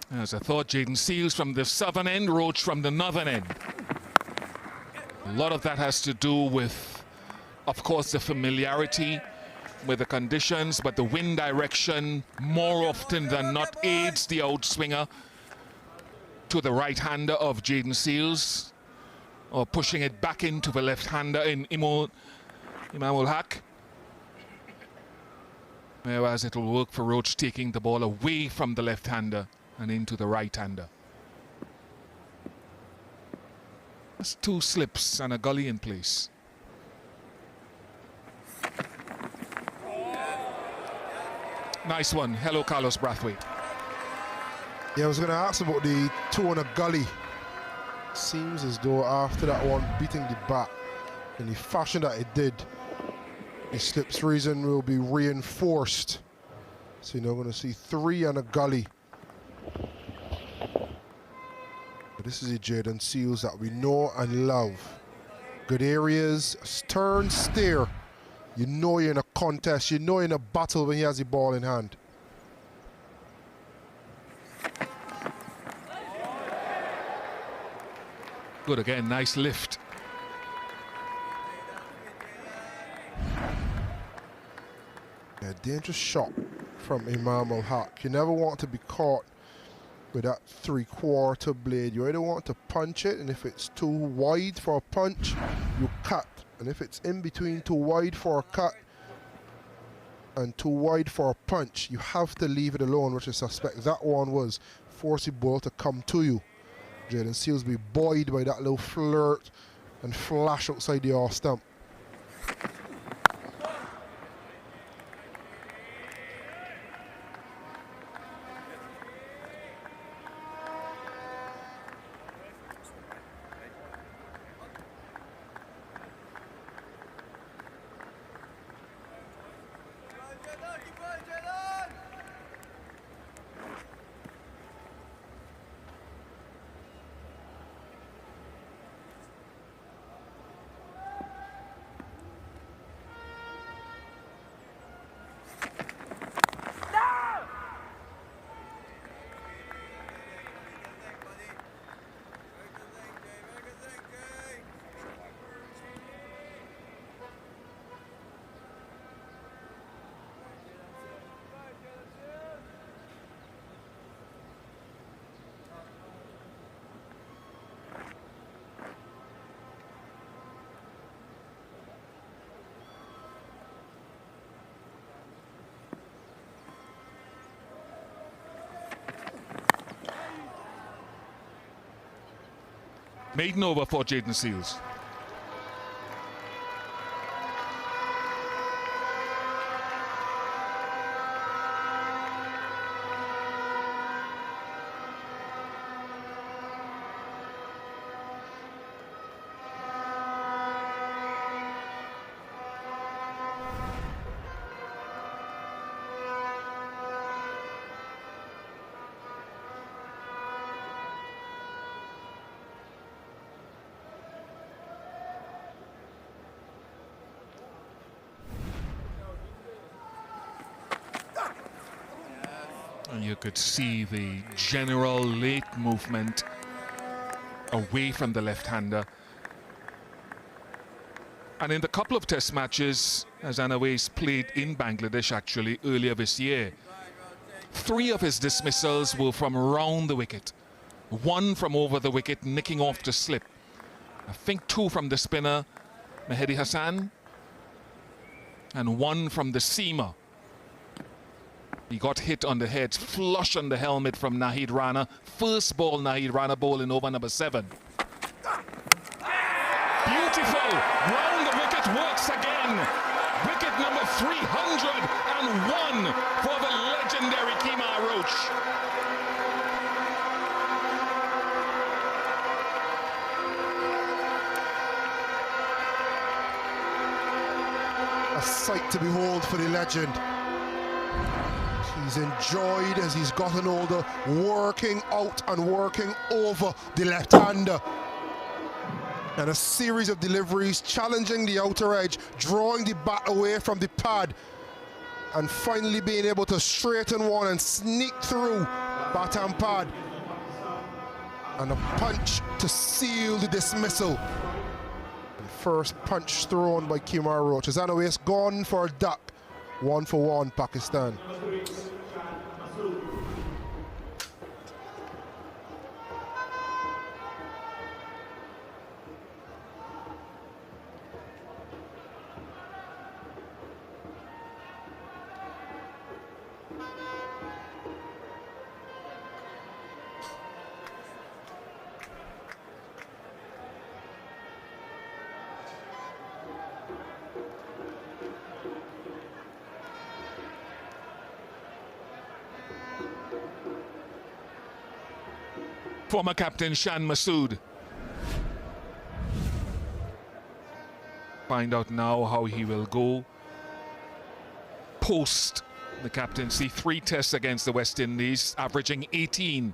As I thought, Jaden Seals from the southern end, Roach from the northern end. A lot of that has to do with, of course, the familiarity with the conditions, but the wind direction more often than not aids the outswinger to the right-hander of Jaden Seals, or pushing it back into the left-hander in Imamul Haq. Whereas it will work for Roach taking the ball away from the left-hander and into the right-hander. That's two slips and a gully in place. Nice one. Hello, Carlos Brathwaite. Yeah, I was going to ask about the two on a gully. Seems as though after that one beating the bat in the fashion that it did, the slips reason will be reinforced. So you're now going to see three on a gully. This is a Jaden Seals that we know and love. Good areas, stern steer. You know you're in a contest, you know you're in a battle when he has the ball in hand. Good again, nice lift. Yeah, dangerous shot from Imamul Haq. You never want to be caught with that three-quarter blade. You either want to punch it, and if it's too wide for a punch, you cut. And if it's in between too wide for a cut and too wide for a punch, you have to leave it alone, which I suspect that one was. Force the ball to come to you. Jaden Seals be buoyed by that little flirt and flash outside the off stump. Maiden over for Jaden Seals. And you could see the general late movement away from the left-hander. And in the couple of test matches, as Anawais played in Bangladesh actually earlier this year, 3 of his dismissals were from round the wicket. 1 from over the wicket, nicking off the slip. I think 2 from the spinner, Mehdi Hassan, and 1 from the seamer. He got hit on the head, flush on the helmet from Nahid Rana. First ball, Nahid Rana bowling over number 7. Beautiful! Round the wicket, works again. Wicket number 301 for the legendary Kemar Roach. A sight to behold for the legend. He's enjoyed as he's gotten older, working out and working over the left-hander. And a series of deliveries, challenging the outer edge, drawing the bat away from the pad, and finally being able to straighten one and sneak through bat and pad. And a punch to seal the dismissal. And first punch thrown by Kemar Roach. As Anawais gone for a duck. 1 for 1, Pakistan. Former captain Shan Masood. Find out now how he will go post the captaincy. 3 tests against the West Indies, averaging 18.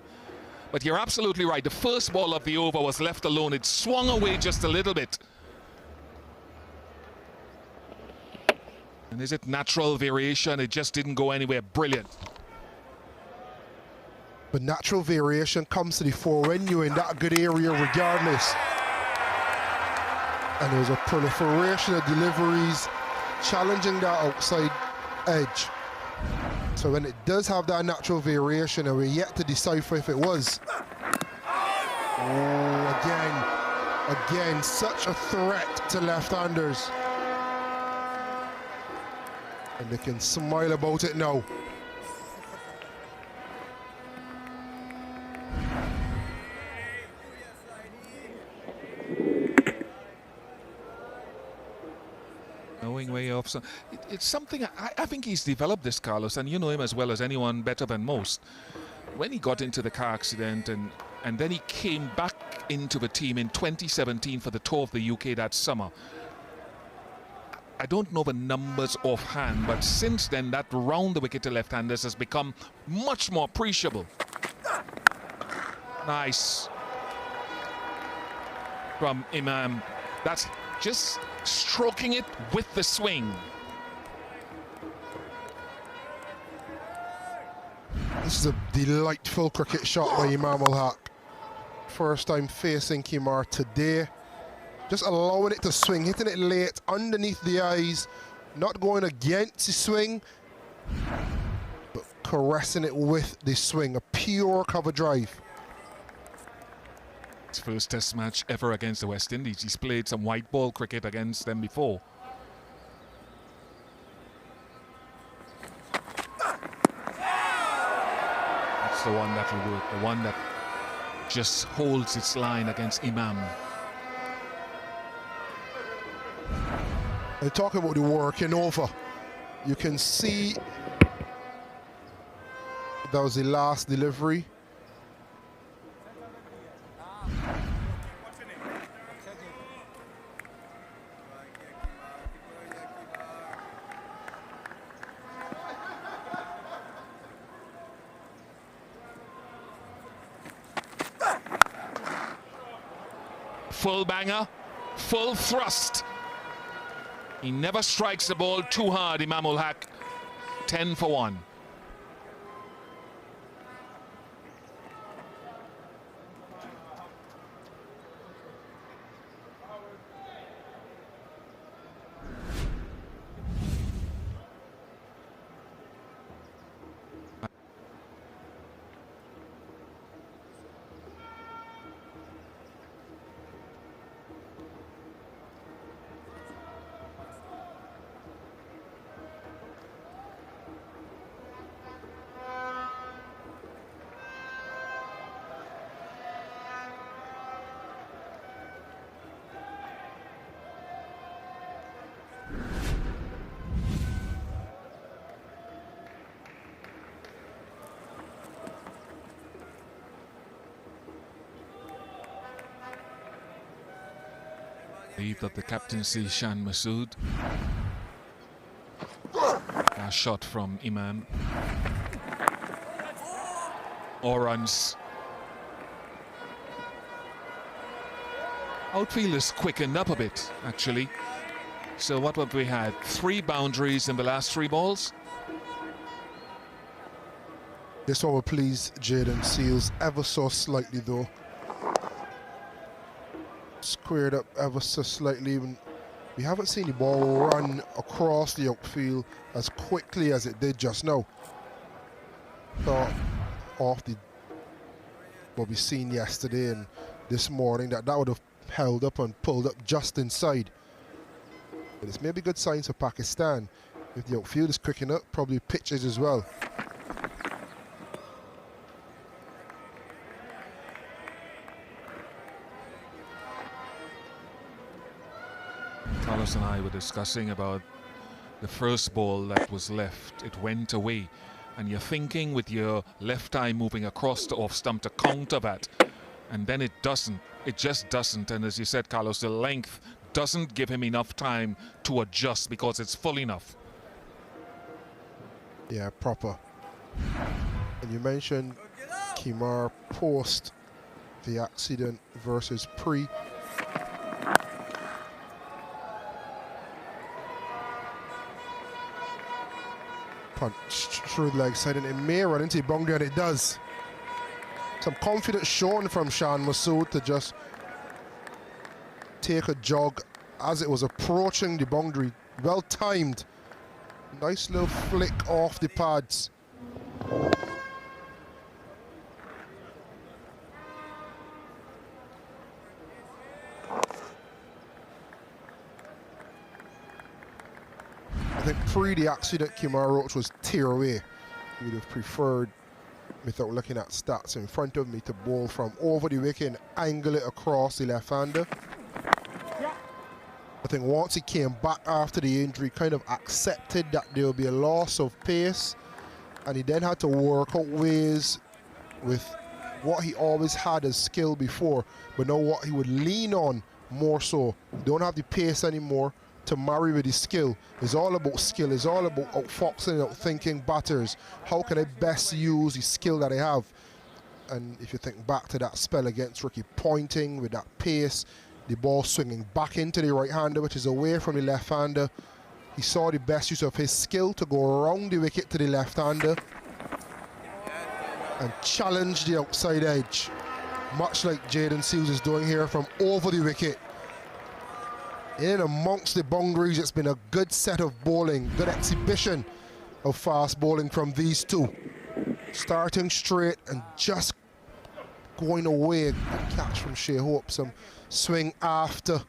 But you're absolutely right. The first ball of the over was left alone. It swung away just a little bit. And is it natural variation? It just didn't go anywhere. Brilliant. But natural variation comes to the fore when you're in that good area regardless. And there's a proliferation of deliveries challenging that outside edge. So when it does have that natural variation, and we're yet to decipher if it was. Oh, again, such a threat to left-handers. And they can smile about it now. Way off. So it's something I think he's developed this, Carlos, and you know him as well as anyone, better than most. When he got into the car accident and then he came back into the team in 2017 for the tour of the UK that summer. I don't know the numbers offhand, but since then that round the wicket to left-handers has become much more appreciable. Nice from Imam. That's just stroking it with the swing. This is a delightful cricket shot by Imam Ul-Haq. First time facing Kemar today. Just allowing it to swing, hitting it late underneath the eyes, not going against the swing, but caressing it with the swing. A pure cover drive. His first test match ever against the West Indies. He's played some white ball cricket against them before. That's the one that will work, the one that just holds its line against Imam. And talking about the working over, you can see that was the last delivery. Full banger, full thrust. He never strikes the ball too hard, Imam ul Haq. 10 for 1. Believe that the captaincy, Shan Masood. A shot from Imam. Runs. Outfield is quickened up a bit, actually. So what have we had? 3 boundaries in the last 3 balls? This one will please Jaden Seals ever so slightly though. Squared up ever so slightly. Even we haven't seen the ball run across the outfield as quickly as it did just now. Thought off the what we seen yesterday and this morning that would have held up and pulled up just inside. But it's maybe good signs for Pakistan. If the outfield is quick enough, probably pitches as well. Carlos and I were discussing about the first ball that was left. It went away. And you're thinking with your left eye moving across the off stump to counter that. And then it doesn't. It just doesn't. And as you said, Carlos, the length doesn't give him enough time to adjust because it's full enough. Yeah, proper. And you mentioned Kimar post the accident versus pre. Punch through the leg side and it may run into the boundary, and it does. Some confidence shown from Shan Masood to just take a jog as it was approaching the boundary. Well timed. Nice little flick off the pads. I think pre the accident, Kimar Roach was tear away. He would have preferred, without looking at stats in front of me, to bowl from over the wicket and angle it across the left-hander. I think once he came back after the injury, kind of accepted that there will be a loss of pace, and he then had to work out ways with what he always had as skill before, but now what he would lean on more so. Don't have the pace anymore to marry with his skill. It's all about skill. It's all about outfoxing, outthinking batters. How can I best use the skill that I have? And if you think back to that spell against Ricky Ponting with that pace, the ball swinging back into the right-hander, which is away from the left-hander. He saw the best use of his skill to go around the wicket to the left-hander and challenge the outside edge, much like Jaden Seals is doing here from over the wicket. In amongst the boundaries, it's been a good set of bowling, good exhibition of fast bowling from these two. Starting straight and just going away. Good catch from Shea Hope. Some swing after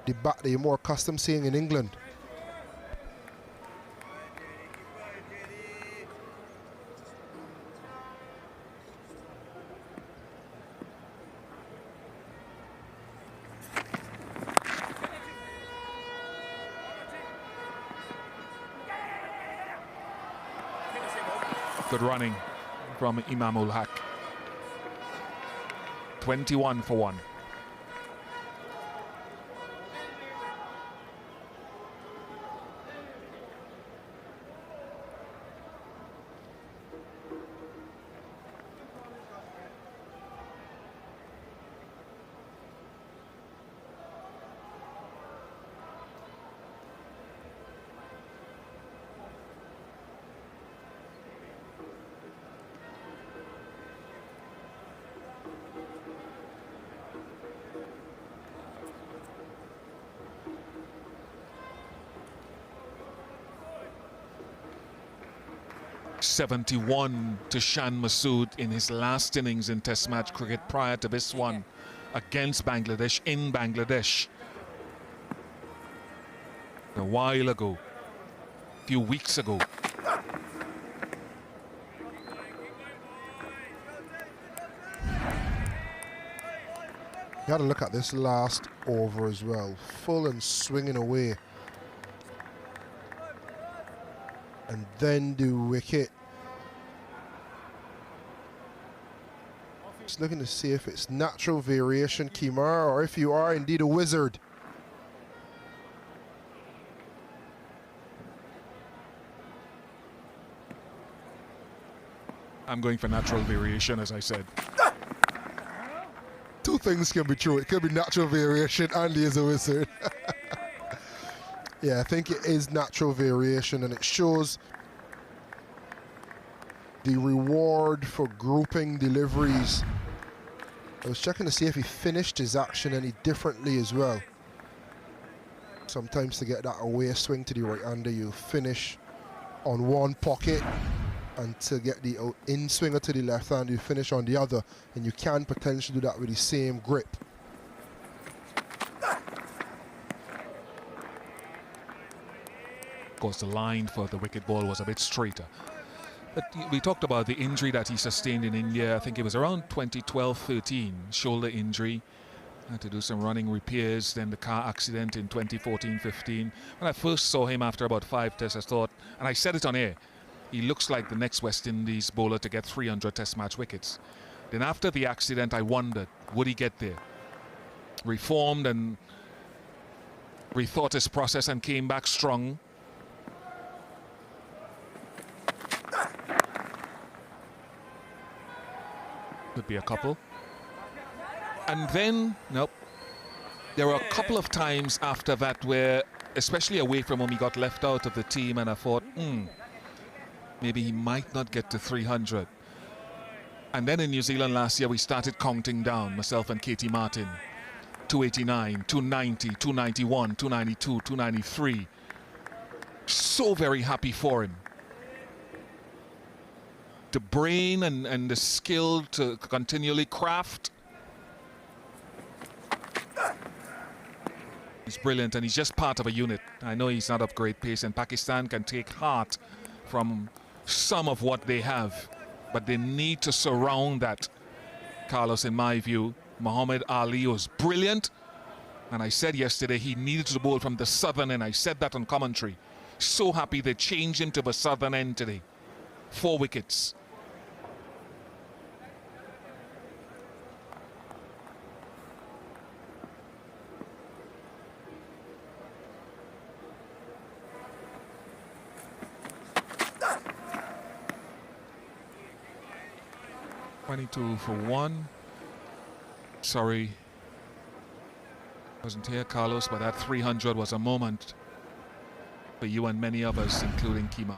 the bat that you're more accustomed seeing in England. Good running from Imam ul Haq. 21 for 1. .71 to Shan Masood in his last innings in Test match cricket prior to this one against Bangladesh in Bangladesh a while ago, a few weeks ago. You got to look at this last over as well. Full and swinging away. And then the wicket. Just looking to see if it's natural variation, Kimar, or if you are indeed a wizard. I'm going for natural variation, as I said. Two things can be true. It could be natural variation and he is a wizard. Yeah, I think it is natural variation, and it shows the reward for grouping deliveries. I was checking to see if he finished his action any differently as well. Sometimes to get that away swing to the right-hander, you finish on one pocket, and to get the in-swinger to the left hand, you finish on the other, and you can potentially do that with the same grip. Of course, the line for the wicket ball was a bit straighter. But we talked about the injury that he sustained in India. I think it was around 2012-13, shoulder injury. Had to do some running repairs, then the car accident in 2014-15. When I first saw him after about 5 tests, I thought, and I said it on air, he looks like the next West Indies bowler to get 300 test match wickets. Then after the accident, I wondered, would he get there? Reformed and rethought his process and came back strong. Could be a couple. And then, nope. There were a couple of times after that where, especially away from home, he got left out of the team, and I thought, maybe he might not get to 300. And then in New Zealand last year, we started counting down, myself and Katie Martin. 289, 290, 291, 292, 293. So very happy for him. The brain and the skill to continually craft. He's brilliant, and he's just part of a unit. I know he's not of great pace, and Pakistan can take heart from some of what they have, but they need to surround that. Carlos, in my view, Muhammad Ali was brilliant, and I said yesterday he needed to bowl from the southern end. I said that on commentary. So happy they changed him to the southern end today. 4 wickets. .22 for 1. Sorry, wasn't here, Carlos, but that 300 was a moment for you and many others, including Kima.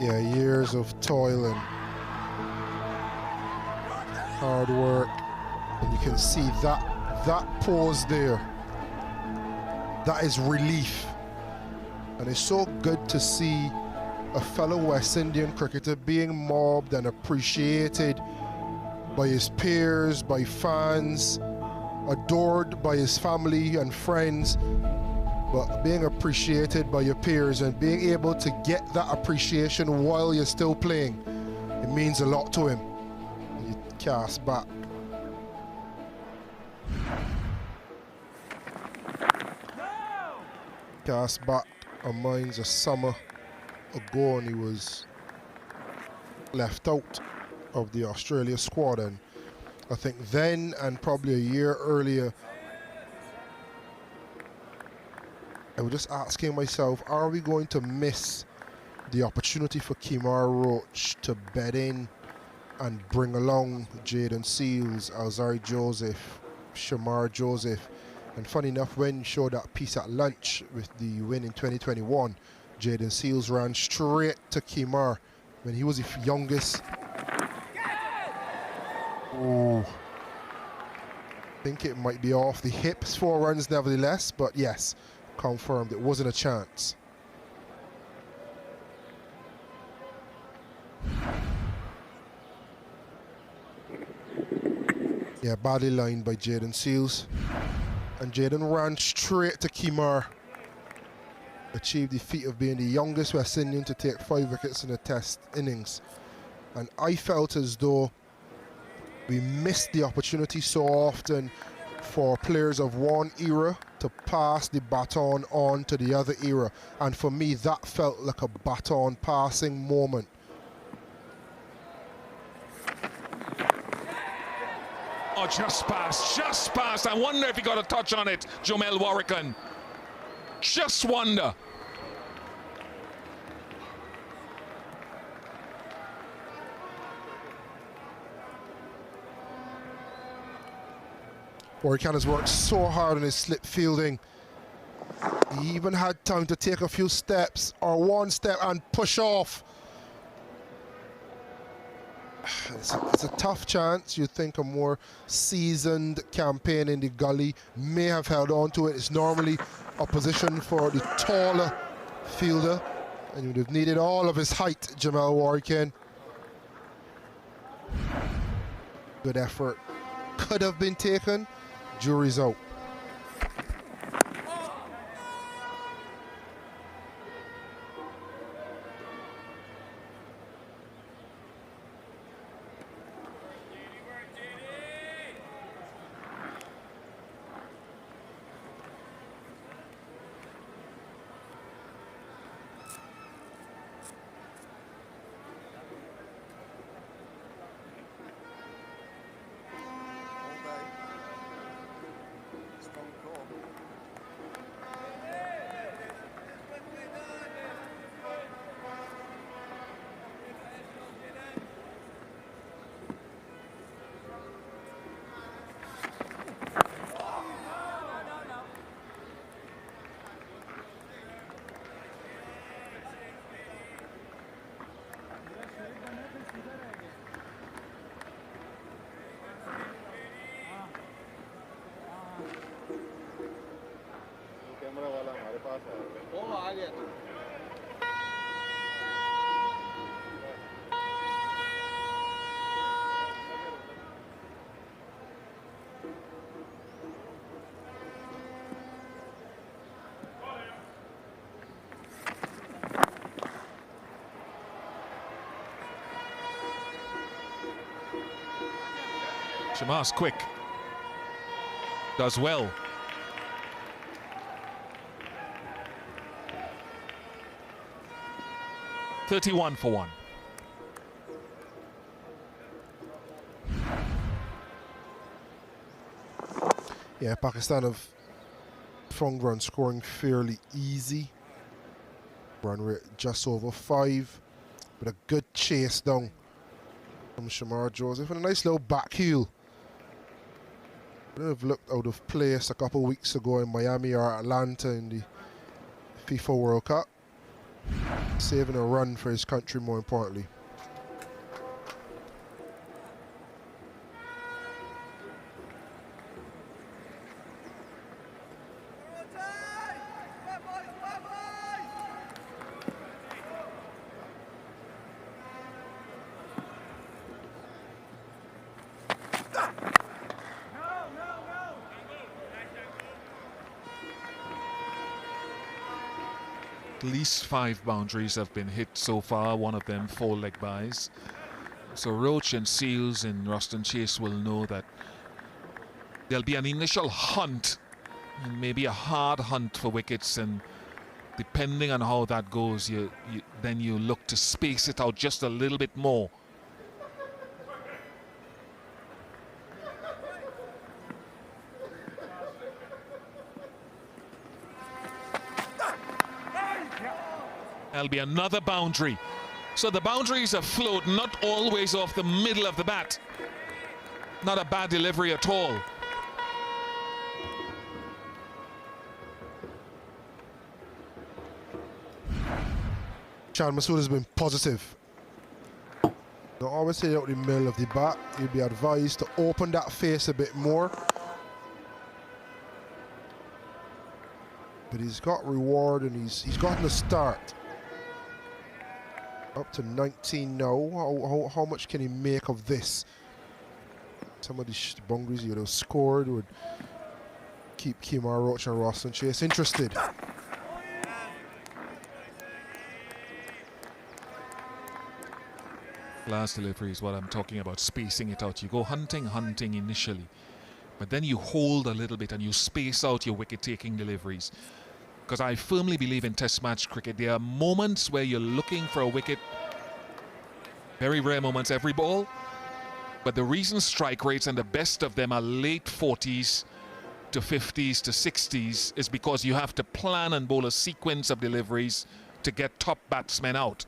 Yeah, years of toil and hard work, and you can see that pause there. That is relief, and it's so good to see a fellow West Indian cricketer being mobbed and appreciated by his peers, by fans, adored by his family and friends, but being appreciated by your peers and being able to get that appreciation while you're still playing, it means a lot to him. You cast back. Cast back our minds of summer ago and he was left out of the Australia squad, and I think then and probably a year earlier I was just asking myself, are we going to miss the opportunity for Kemar Roach to bed in and bring along Jaden Seals, Alzari Joseph, Shamar Joseph? And funny enough, when you showed that piece at lunch with the win in 2021, Jaden Seals ran straight to Kemar when he was the youngest. Oh, I think it might be off the hips, 4 runs nevertheless, but yes, confirmed it wasn't a chance. Yeah, badly lined by Jaden Seals. And Jaden ran straight to Kemar. Achieved the feat of being the youngest West Indian to take 5 wickets in a test innings. And I felt as though we missed the opportunity so often for players of one era to pass the baton on to the other era. And for me, that felt like a baton passing moment. Oh, just passed. I wonder if he got a touch on it, Jomel Warrican. Just wonder. Warrican has worked so hard on his slip fielding. He even had time to take a few steps or one step and push off. It's a tough chance. You'd think a more seasoned campaign in the gully may have held on to it. It's normally a position for the taller fielder, and you would have needed all of his height, Jamel Warrican. Good effort. Could have been taken. Jury's out. Shamar's quick. Does well. $31 for 1. Yeah, Pakistan have front run scoring fairly easy. Run rate just over 5. With a good chase down from Shamar Joseph and a nice little back heel. Would have looked out of place a couple weeks ago in Miami or Atlanta in the FIFA World Cup. Saving a run for his country, more importantly. At least 5 boundaries have been hit so far, one of them 4 leg byes. So Roach and Seals and Ruston Chase will know that there'll be an initial hunt and maybe a hard hunt for wickets, and depending on how that goes, then you look to space it out just a little bit more. There'll be another boundary. So the boundaries are float, not always off the middle of the bat. Not a bad delivery at all. Chan Masood has been positive. Don't always hit out the middle of the bat. You'll be advised to open that face a bit more. But he's got reward and he's gotten a start. Up to 19 now. How much can he make of this? Some of the boundaries he would have scored would keep Kemar Roach and Roston Chase interested. Last delivery is what I'm talking about, spacing it out. You go hunting initially, but then you hold a little bit and you space out your wicket-taking deliveries. Because I firmly believe in Test match cricket, there are moments where you're looking for a wicket, very rare moments every ball, but the reason strike rates and the best of them are late 40s to 50s to 60s is because you have to plan and bowl a sequence of deliveries to get top batsmen out.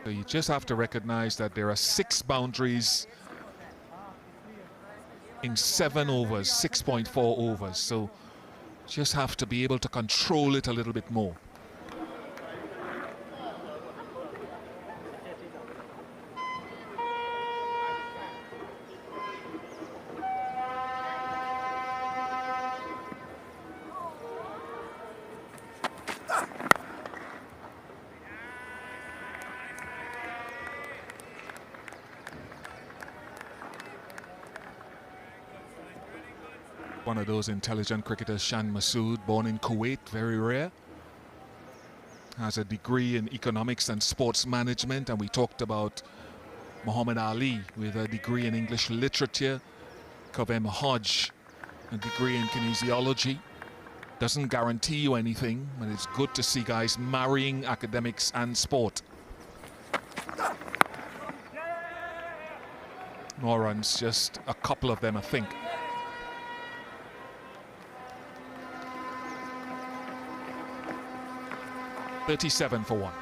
So you just have to recognize that there are 6 boundaries in 7 overs, 6.4 overs. So just have to be able to control it a little bit more. One of those intelligent cricketers, Shan Masood, born in Kuwait, very rare. Has a degree in economics and sports management, and we talked about Muhammad Ali with a degree in English literature. Kavem Hodge, a degree in kinesiology. Doesn't guarantee you anything, but it's good to see guys marrying academics and sport. More runs, just a couple of them, I think. 37 for 1.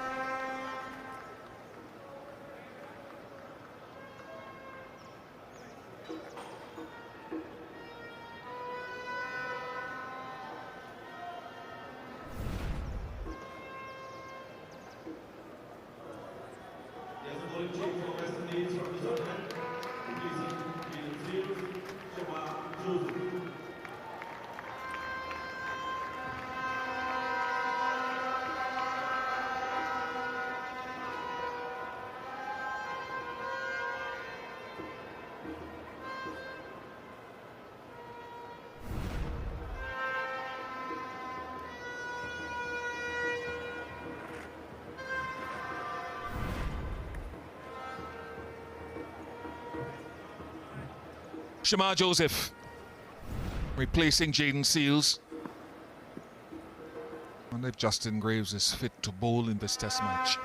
Shamar Joseph replacing Jaden Seals. I wonder if Justin Graves is fit to bowl in this Test match.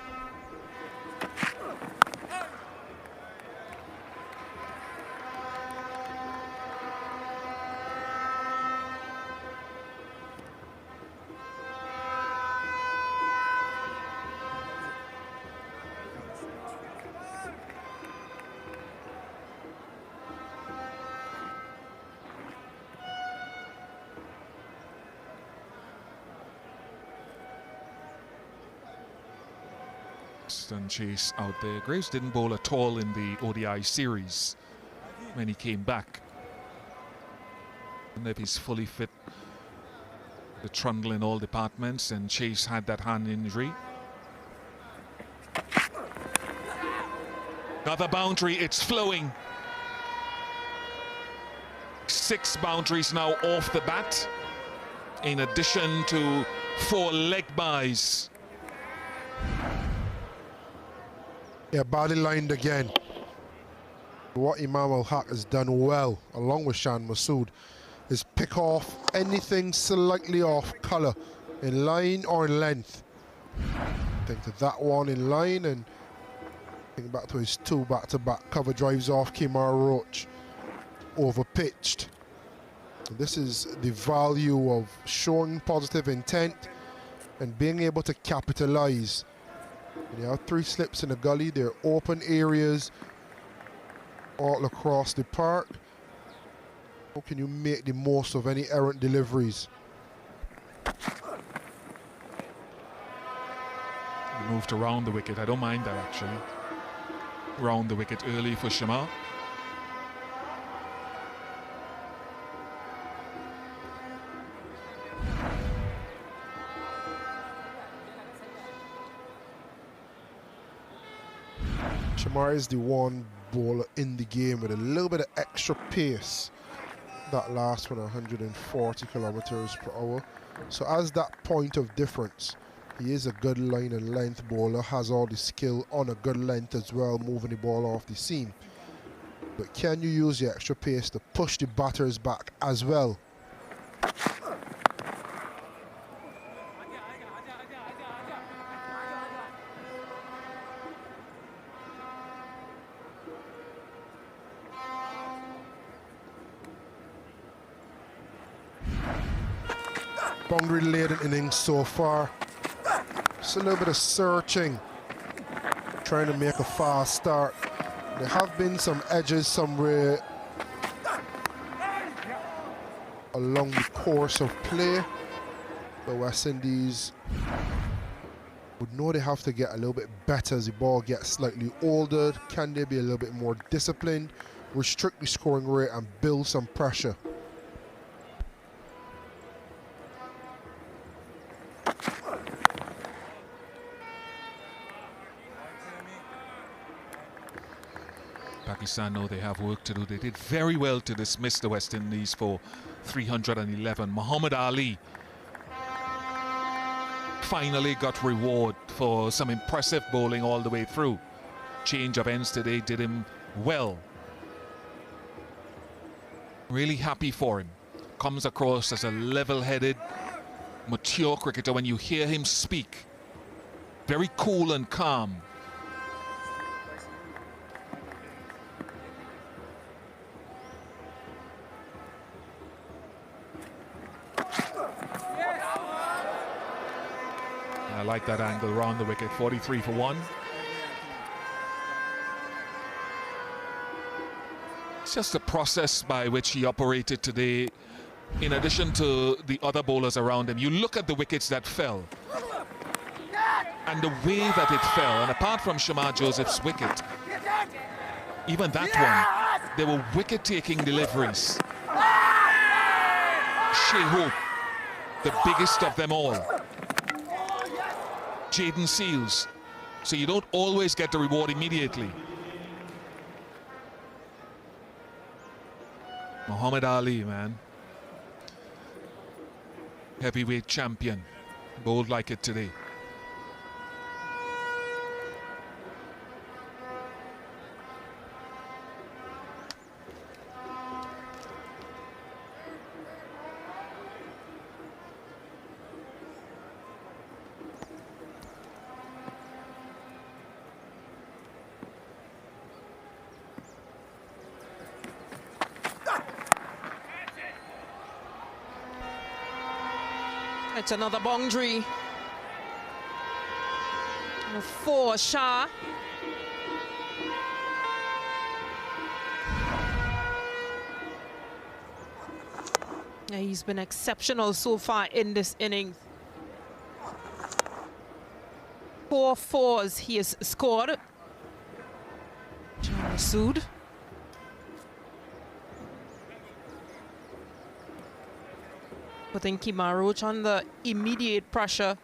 And Chase out there. Graves didn't bowl at all in the ODI series when he came back. And if he's fully fit, the trundle in all departments, and Chase had that hand injury. Another boundary, it's flowing. 6 boundaries now off the bat, in addition to 4 leg byes. Yeah, badly lined again. What Imam Al-Haq has done well, along with Shan Masood, is pick off anything slightly off colour, in line or in length. Think to that one in line, and think back to his 2 back-to-back cover drives off Kemar Roach, over pitched. And this is the value of showing positive intent and being able to capitalise. When you have 3 slips in the gully, there are open areas all across the park. How can you make the most of any errant deliveries? Moved around the wicket. I don't mind that, actually. Round the wicket early for Shamar. Shamar is the one bowler in the game with a little bit of extra pace. That last one, 140 kilometers per hour. So as that point of difference, he is a good line and length bowler, has all the skill on a good length as well, moving the ball off the seam. But can you use the extra pace to push the batters back as well? Boundary laden innings so far. Just a little bit of searching, trying to make a fast start. There have been some edges somewhere along the course of play. The West Indies would know they have to get a little bit better as the ball gets slightly older. Can they be a little bit more disciplined, restrict the scoring rate and build some pressure? Pakistan know they have work to do. They did very well to dismiss the West Indies for 311. Muhammad Ali finally got reward for some impressive bowling all the way through. Change of ends today did him well. Really happy for him. Comes across as a level-headed, mature cricketer when you hear him speak. Very cool and calm. I like that angle around the wicket. 43 for 1. It's just the process by which he operated today. In addition to the other bowlers around him, you look at the wickets that fell and the way that it fell, and apart from Shamar Joseph's wicket, even that one, there were wicket-taking deliveries. Shea Hope, the biggest of them all. Jaden Seals. So you don't always get the reward immediately. Muhammad Ali, man. Heavyweight champion. Bowled like it today. It's another boundary. 4 Shah. Yeah, he's been exceptional so far in this innings. 4 fours he has scored. Masood. Putting Kemar Roach under immediate pressure.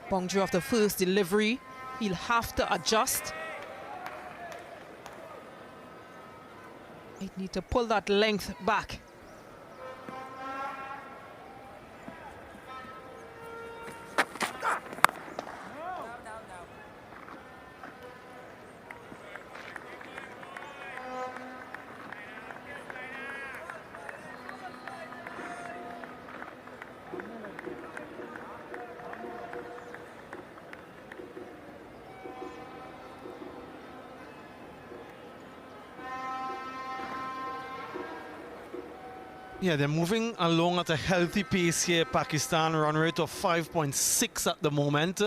Boundary of the first delivery. He'll have to adjust. He need to pull that length back. Yeah, they're moving along at a healthy pace here. Pakistan run rate of 5.6 at the moment.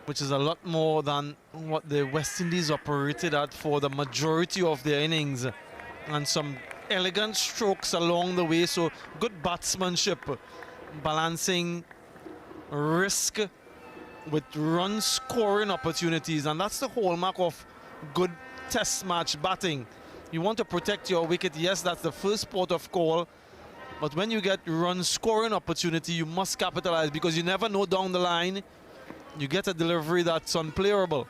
Which is a lot more than what the West Indies operated at for the majority of their innings. And some elegant strokes along the way, so good batsmanship, balancing risk with run scoring opportunities, and that's the hallmark of good test match batting. You want to protect your wicket, yes, that's the first port of call, but when you get run scoring opportunity, you must capitalize, because you never know down the line you get a delivery that's unplayable.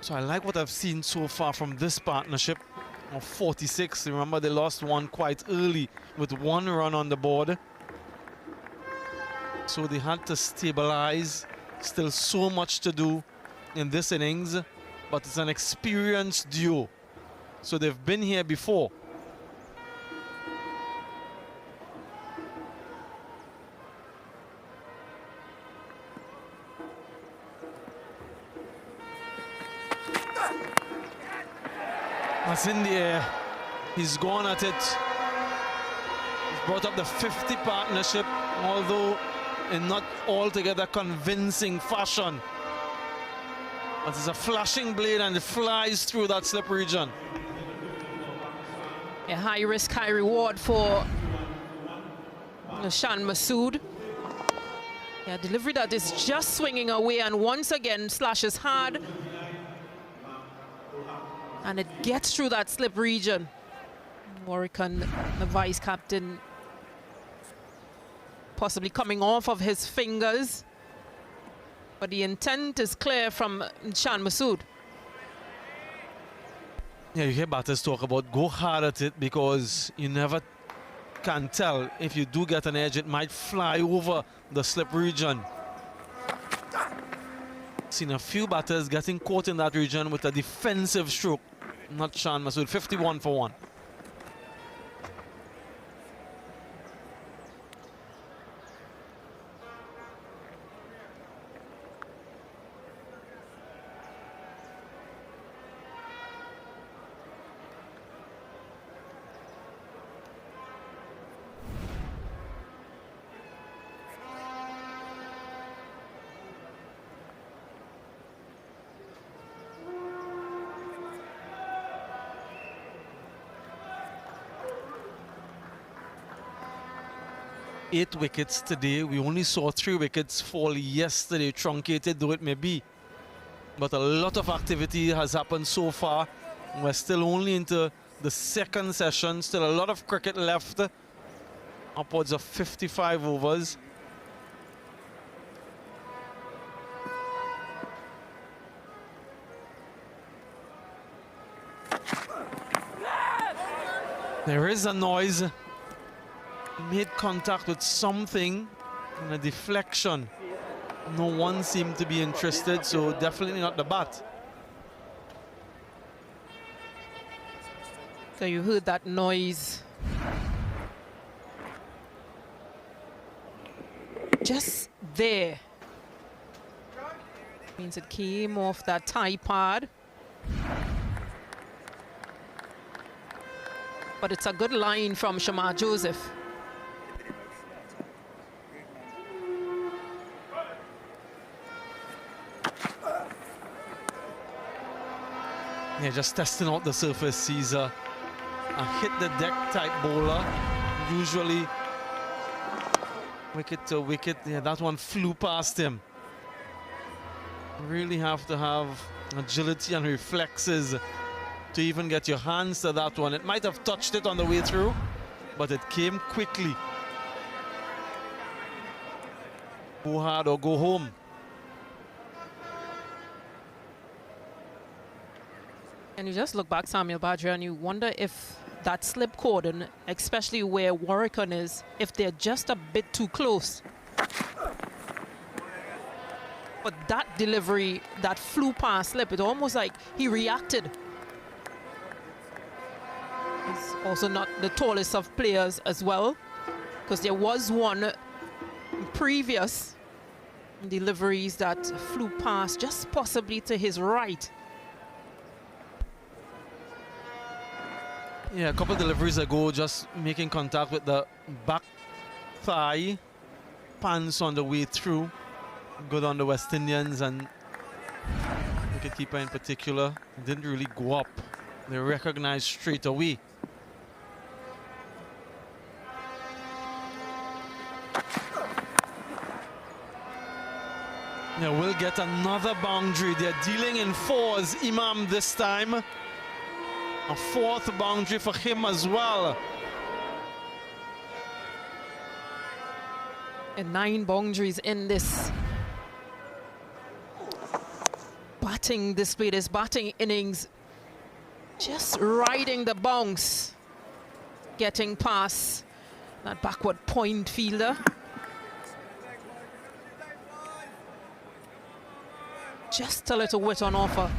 So I like what I've seen so far from this partnership of 46. Remember, they lost one quite early with 1 run on the board. So they had to stabilize. Still so much to do in this innings, but it's an experienced duo. So they've been here before. That's in the air. He's gone at it. He's brought up the 50 partnership, although in not altogether convincing fashion. But it's a flashing blade and it flies through that slip region. A high risk, high reward for Shan Masood. Yeah, delivery that is just swinging away and once again slashes hard. And it gets through that slip region. Warwickon, the vice captain, possibly coming off of his fingers. But the intent is clear from Shan Masood. Yeah, you hear batters talk about go hard at it, because you never can tell. If you do get an edge, it might fly over the slip region. Seen a few batters getting caught in that region with a defensive stroke. Not Shan Masood, 51 for 1. Eight wickets today. We only saw 3 wickets fall yesterday, truncated though it may be. But a lot of activity has happened so far. We're still only into the second session. Still a lot of cricket left. Upwards of 55 overs. There is a noise. Made contact with something and a deflection. No one seemed to be interested, so definitely not the bat. So you heard that noise. Just there. Means it came off that tie pad. But it's a good line from Shamar Joseph. Yeah, just testing out the surface. Caesar. A hit the deck type bowler. Usually wicket to wicket. Yeah, that one flew past him. Really have to have agility and reflexes to even get your hands to that one. It might have touched it on the way through, but it came quickly. Go hard or go home. And you just look back, Samuel Badger, and you wonder if that slip cordon, especially where Warwickon is, if they're just a bit too close. But that delivery, that flew past slip, it almost like he reacted. He's also not the tallest of players as well, because there was one previous deliveries that flew past just possibly to his right. Yeah, a couple deliveries ago, just making contact with the back thigh, pants on the way through. Good on the West Indians, and wicketkeeper in particular didn't really go up. They recognized straight away. They will get another boundary. They're dealing in fours. Imam this time. A fourth boundary for him as well. And 9 boundaries in this batting display, this batting innings. Just riding the bounce, getting past that backward point fielder. Just a little wit on offer.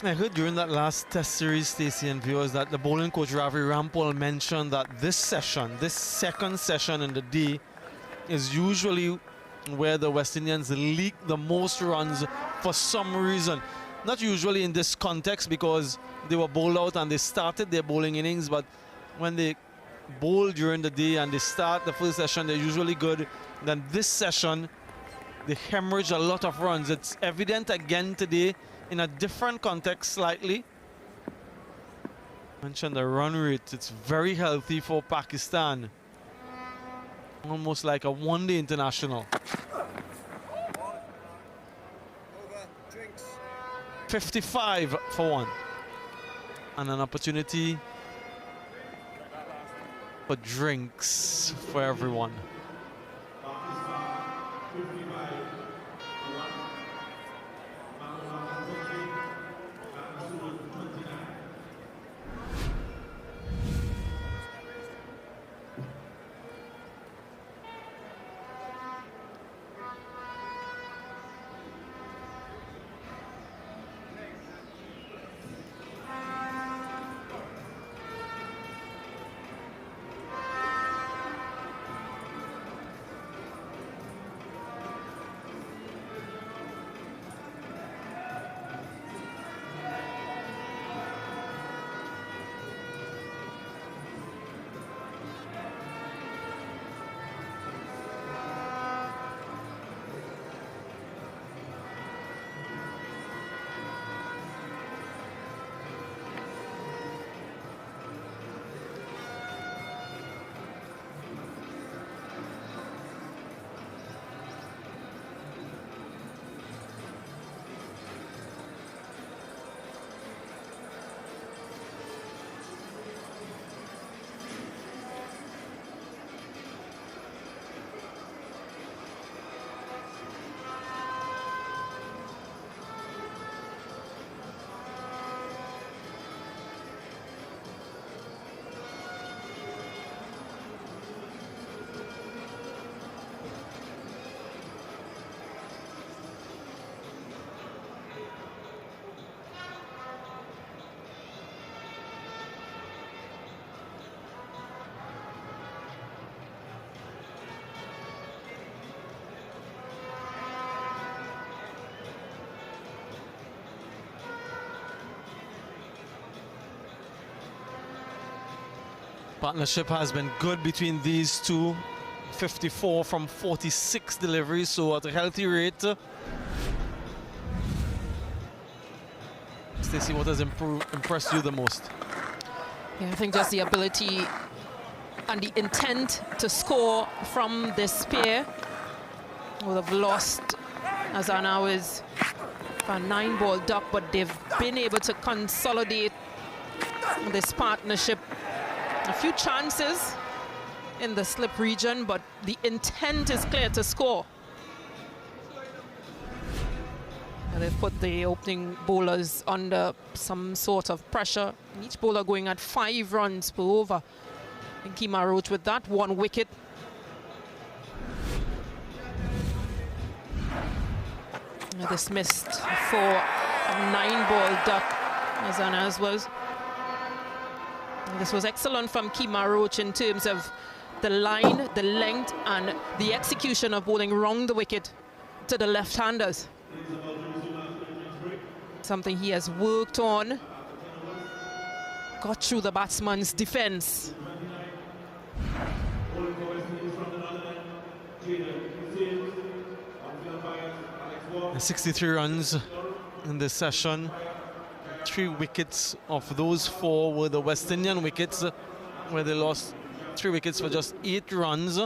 I heard during that last test series, Stacey and viewers, that the bowling coach Ravi Rampal mentioned that this session, this second session in the day, is usually where the West Indians leak the most runs for some reason. Not usually in this context because they were bowled out and they started their bowling innings, but when they bowl during the day and they start the first session, they're usually good. Then this session, they hemorrhage a lot of runs. It's evident again today in a different context slightly. Mentioned the run rate, it's very healthy for Pakistan. Almost like a one-day international. 55 for 1. And an opportunity for drinks for everyone. Partnership has been good between these two. 54 from 46 deliveries, so at a healthy rate. Stacey, what has impressed you the most? Yeah, I think just the ability and the intent to score from this pair. Would have lost Azana is a 9-ball duck, but they've been able to consolidate this partnership. A few chances in the slip region, but the intent is clear to score. And they've put the opening bowlers under some sort of pressure. Each bowler going at 5 runs per over. And Kema Roach with that 1 wicket. Dismissed for 9-ball duck, as Anas was. And this was excellent from Kemar Roach in terms of the line, the length, and the execution of bowling round the wicket to the left-handers. Something he has worked on. Got through the batsman's defense. And 63 runs in this session. 3 wickets of those 4 were the West Indian wickets, where they lost 3 wickets for just 8 runs.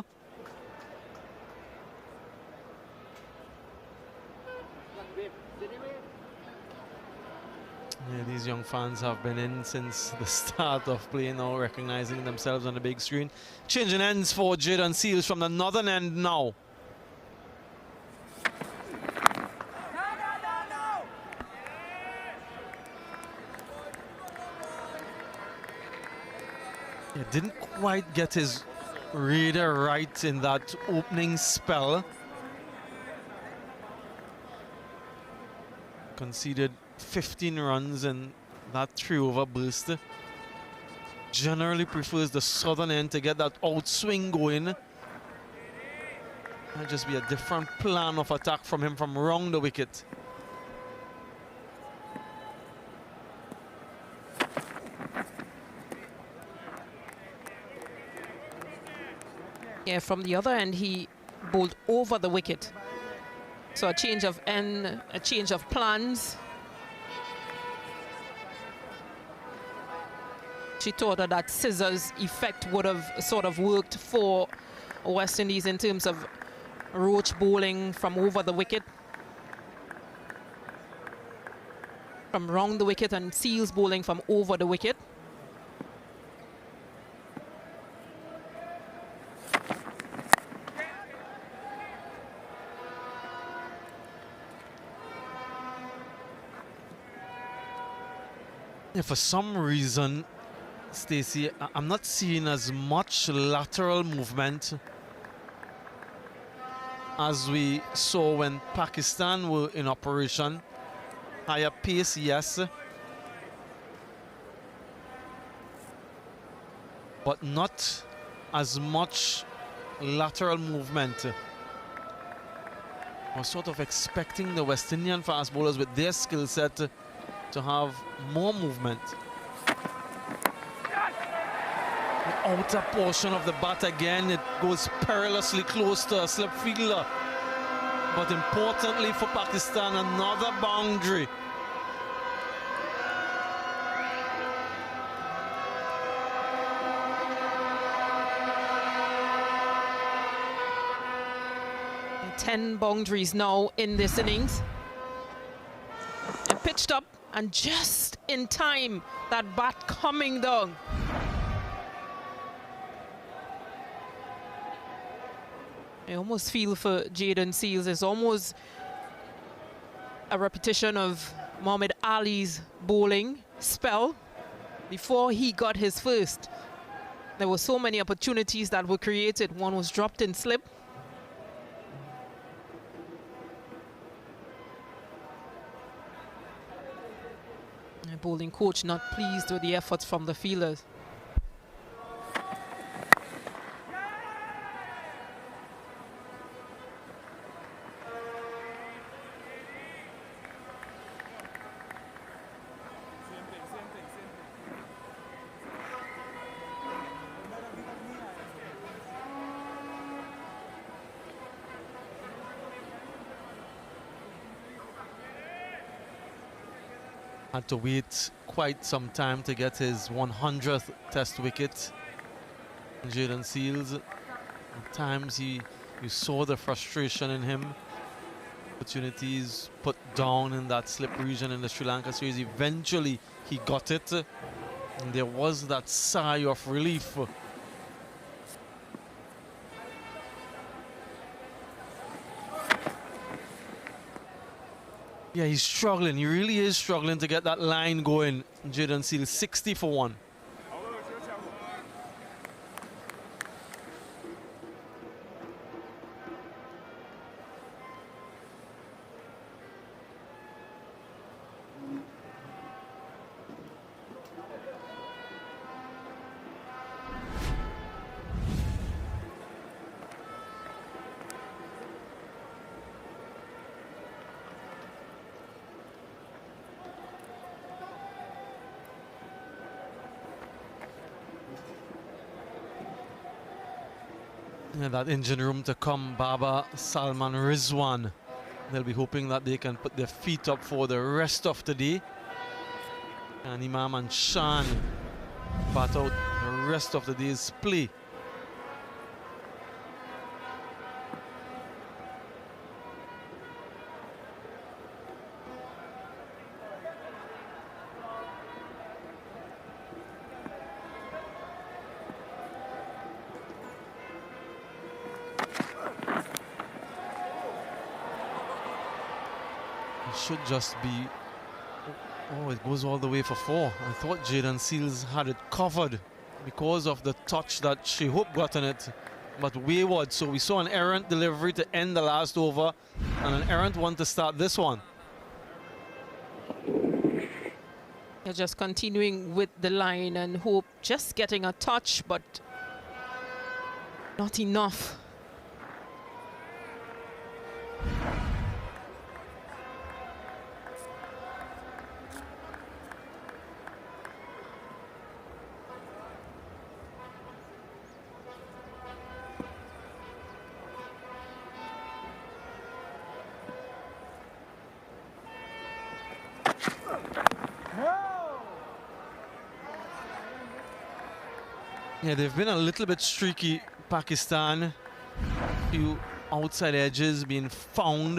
Yeah, these young fans have been in since the start of play, now recognizing themselves on the big screen. Changing ends for Jayden Seales from the northern end now. He didn't quite get his reader right in that opening spell. Conceded 15 runs in that 3-over burst. Generally prefers the southern end to get that outswing going. Might just be a different plan of attack from him from round the wicket. Yeah, from the other end, he bowled over the wicket. So a change of end, a change of plans. She thought that scissors effect would have sort of worked for West Indies in terms of Roach bowling from over the wicket, from round the wicket, and Seales bowling from over the wicket. Yeah, for some reason, Stacey, I'm not seeing as much lateral movement as we saw when Pakistan were in operation. Higher pace, yes, but not as much lateral movement. I was sort of expecting the West Indian fast bowlers with their skill set to have more movement. The outer portion of the bat again, it goes perilously close to a slip fielder. But importantly for Pakistan, another boundary. And 10 boundaries now in this innings. And pitched up, and just in time, that bat coming down. I almost feel for Jayden Seales, it's almost a repetition of Muhammad Ali's bowling spell before he got his first. There were so many opportunities that were created. One was dropped in slip. The bowling coach not pleased with the efforts from the fielders. Had to wait quite some time to get his 100th test wicket. Jayden Seales, at times you saw the frustration in him. Opportunities put down in that slip region in the Sri Lanka series. Eventually he got it, and there was that sigh of relief. Yeah, he's struggling. He really is struggling to get that line going. Jayden Seales, 60 for 1. Yeah, that engine room to come, Baba, Salman, Rizwan. They'll be hoping that they can put their feet up for the rest of the day. And Imam and Shan bat out the rest of the day's play. Should just be. Oh, it goes all the way for 4. I thought Jaden Seals had it covered because of the touch that she hoped got on it, but wayward. So we saw an errant delivery to end the last over and an errant one to start this one. They're just continuing with the line and hope, just getting a touch, but not enough. Yeah, they've been a little bit streaky, Pakistan. Few outside edges being found.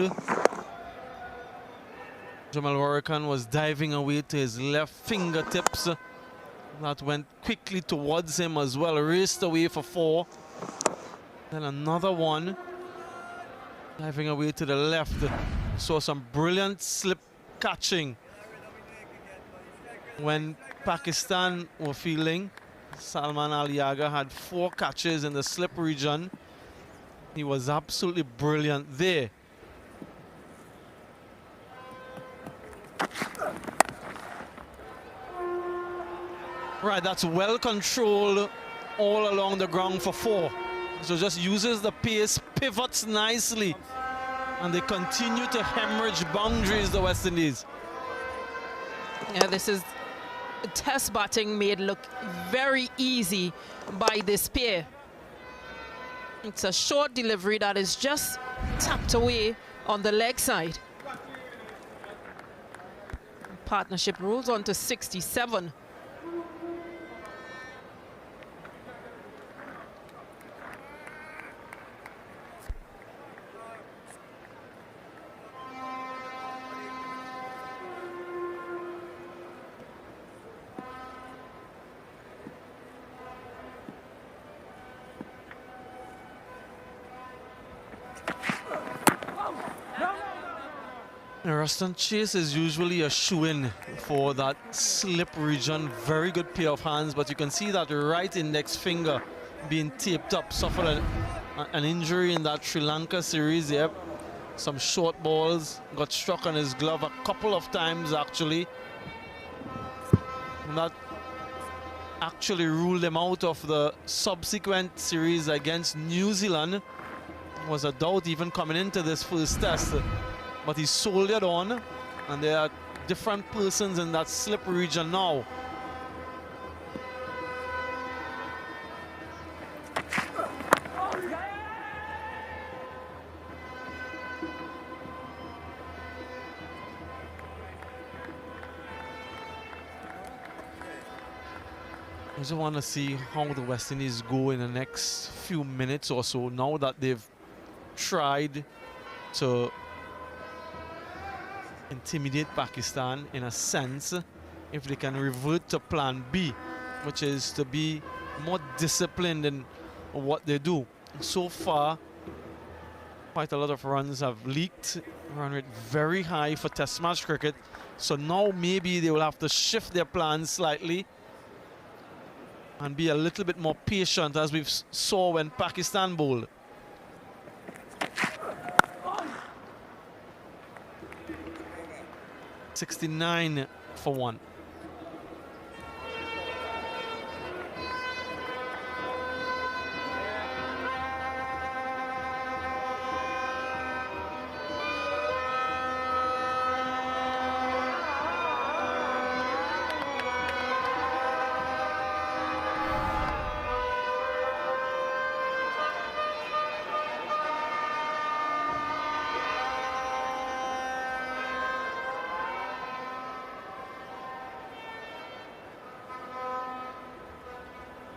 Jamal Warrican was diving away to his left fingertips. That went quickly towards him as well, raced away for 4. Then another one, diving away to the left. Saw some brilliant slip catching when Pakistan were fielding. Salman Aliaga had 4 catches in the slip region. He was absolutely brilliant there. Right, that's well controlled all along the ground for 4. So just uses the pace, pivots nicely, and they continue to hemorrhage boundaries, the West Indies. Yeah, this is test batting made look very easy by this pair. It's a short delivery that is just tapped away on the leg side. Partnership rolls on to 67. Ruston Chase is usually a shoe-in for that slip region. Very good pair of hands, but you can see that right index finger being taped up. Suffered an injury in that Sri Lanka series. Yep, some short balls, got struck on his glove a couple of times actually. And that actually ruled him out of the subsequent series against New Zealand. Was a doubt even coming into this first test. But he soldiered on, and there are different persons in that slip region now. I just want to see how the West Indies go in the next few minutes or so, now that they've tried to intimidate Pakistan in a sense. If they can revert to plan B, which is to be more disciplined in what they do. So far, quite a lot of runs have leaked. Run rate very high for Test match cricket. So now maybe they will have to shift their plans slightly and be a little bit more patient, as we've saw when Pakistan bowled. .69 for 1.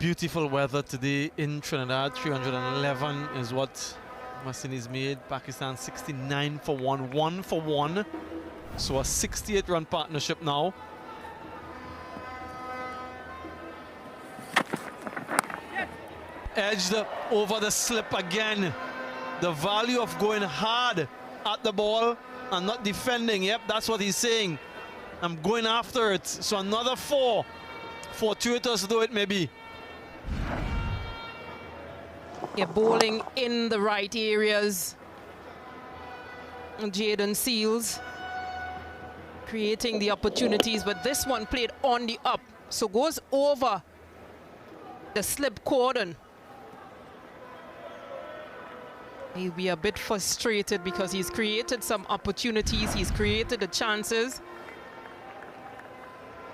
beautiful weather today in Trinidad. 311 is what West Indies made. Pakistan 69 for 1, 1 for 1. So a 68-run partnership now. Edged over the slip again. The value of going hard at the ball and not defending. Yep, that's what he's saying. I'm going after it. So another 4. Fortuitous though it may be. Yeah, bowling in the right areas. Jaden Seals creating the opportunities, but this one played on the up. So goes over the slip cordon. He'll be a bit frustrated because he's created some opportunities. He's created the chances.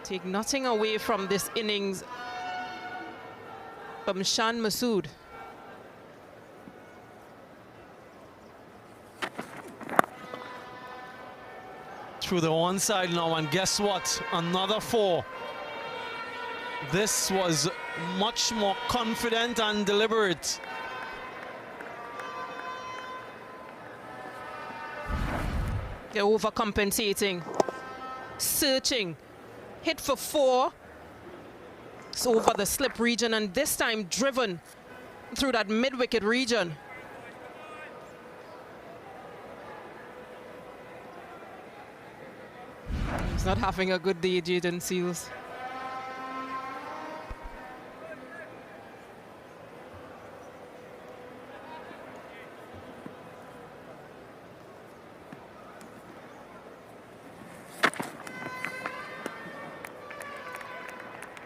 Take nothing away from this innings from Shan Masood. Through the one side now, and guess what? Another 4. This was much more confident and deliberate. They're overcompensating, searching, hit for 4. It's over the slip region, and this time driven through that mid-wicket region. He's not having a good day, Jaden Seals.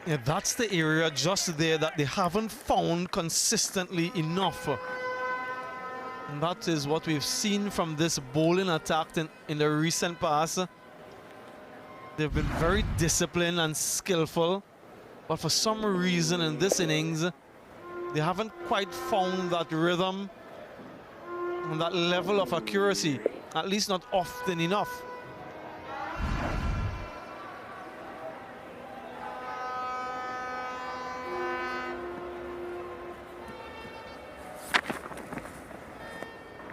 Yeah, that's the area just there that they haven't found consistently enough. And that is what we've seen from this bowling attack in the recent past. They've been very disciplined and skillful, but for some reason in this innings, they haven't quite found that rhythm and that level of accuracy, at least not often enough.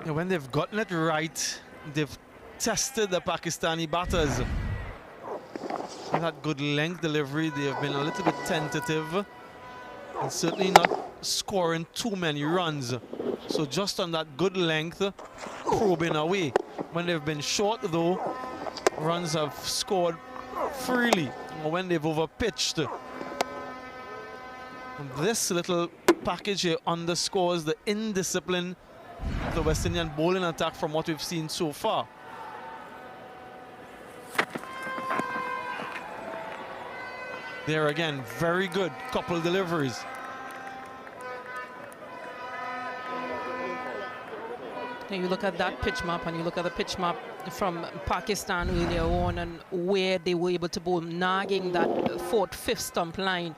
And when they've gotten it right, they've tested the Pakistani batters. They've had good length delivery. They have been a little bit tentative and certainly not scoring too many runs. So just on that good length, probing away. When they've been short though, runs have scored freely. Or when they've overpitched. And this little package here underscores the indiscipline of the West Indian bowling attack from what we've seen so far. There again, very good couple deliveries. And you look at that pitch map and you look at the pitch map from Pakistan earlier on and where they were able to bowl, nagging that 4th, 5th stump line.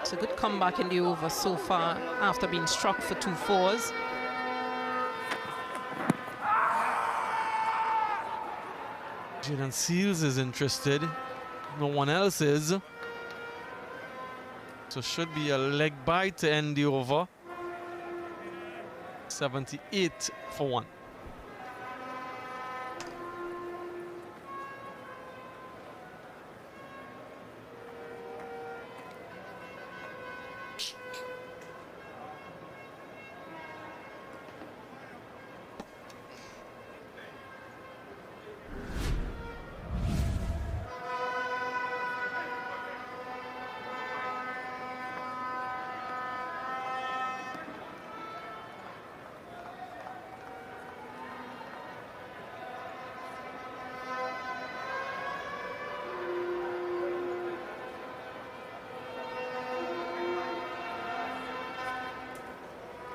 It's a good comeback in the over so far after being struck for 2 4s. Jaden Seals is interested. No one else is. So should be a leg bite to end the over. 78 for 1.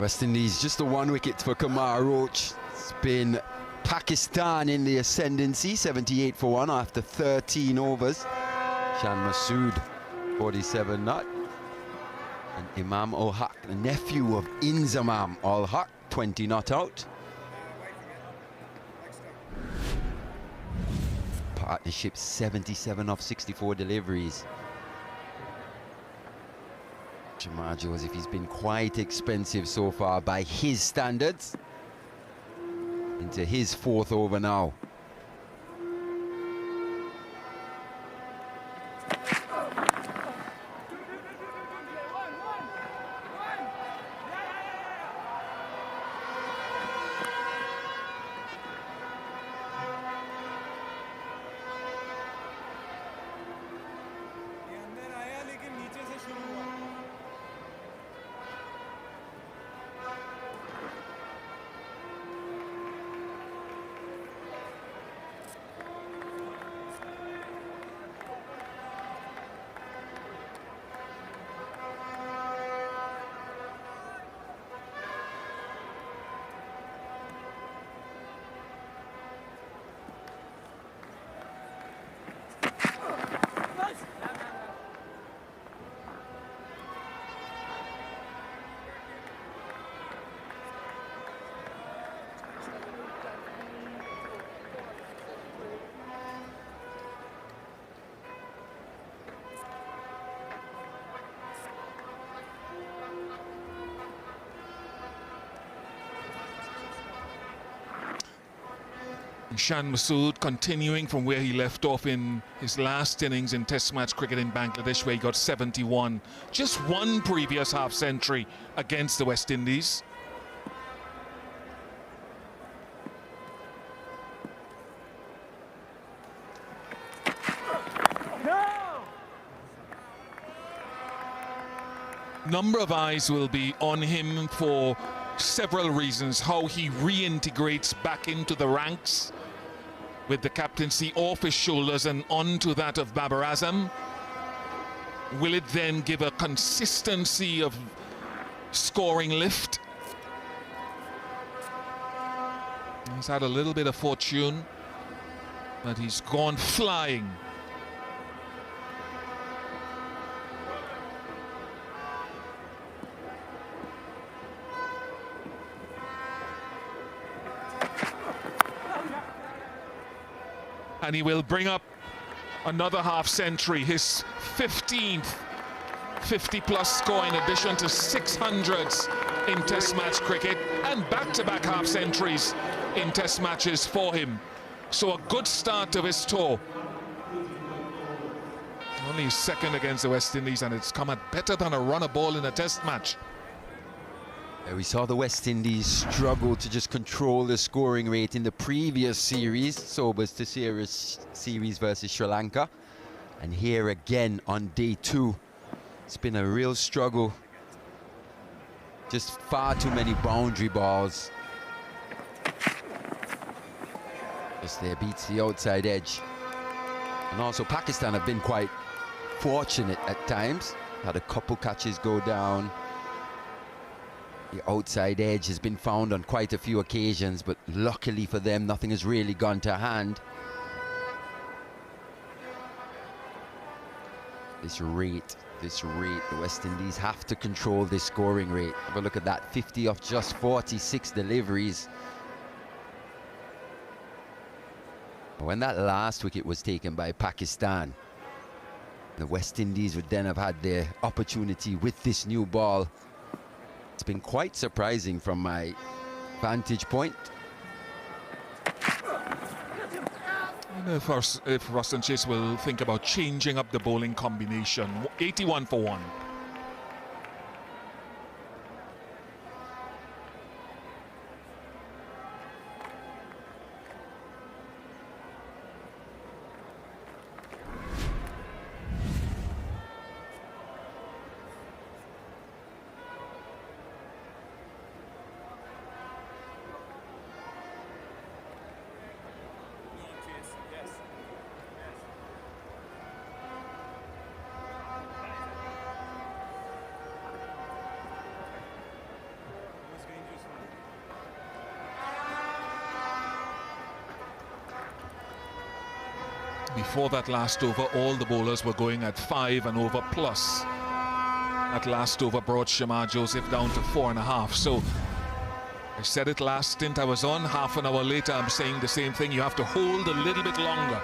West Indies just the 1 wicket for Kumar Roach. It's been Pakistan in the ascendancy, 78 for 1 after 13 overs. Shan Masood, 47 not. And Imam ul Haq, the nephew of Inzamam ul Haq, 20 not out. Partnership 77 off 64 deliveries. Shamajo, as if he's been quite expensive so far by his standards. Into his 4th over now. Shan Masood continuing from where he left off in his last innings in Test match cricket in Bangladesh, where he got 71. Just one previous half century against the West Indies. Number of eyes will be on him for several reasons. How he reintegrates back into the ranks with the captaincy off his shoulders and onto that of Babar Azam. Will it then give a consistency of scoring lift? He's had a little bit of fortune, but he's gone flying. And he will bring up another half century, his 15th 50-plus score, in addition to 600s in Test match cricket and back-to-back half centuries in Test matches for him. So a good start to his tour. Only his 2nd against the West Indies, and it's come at better than a runner ball in a Test match. We saw the West Indies struggle to just control the scoring rate in the previous series, Sobers to series versus Sri Lanka. And here again on day 2, it's been a real struggle. Just far too many boundary balls. Just there beats the outside edge. And also Pakistan have been quite fortunate at times. Had a couple catches go down. The outside edge has been found on quite a few occasions, but luckily for them, nothing has really gone to hand. This rate, the West Indies have to control this scoring rate. Have a look at that, 50 off just 46 deliveries. When that last wicket was taken by Pakistan, the West Indies would then have had their opportunity with this new ball. It's been quite surprising from my vantage point. I don't know if Ross and Chase will think about changing up the bowling combination. 81 for 1. Before that last over, all the bowlers were going at 5 and over plus. That last over brought Shamar Joseph down to 4.5. So I said it last stint I was on. Half an hour later, I'm saying the same thing. You have to hold a little bit longer.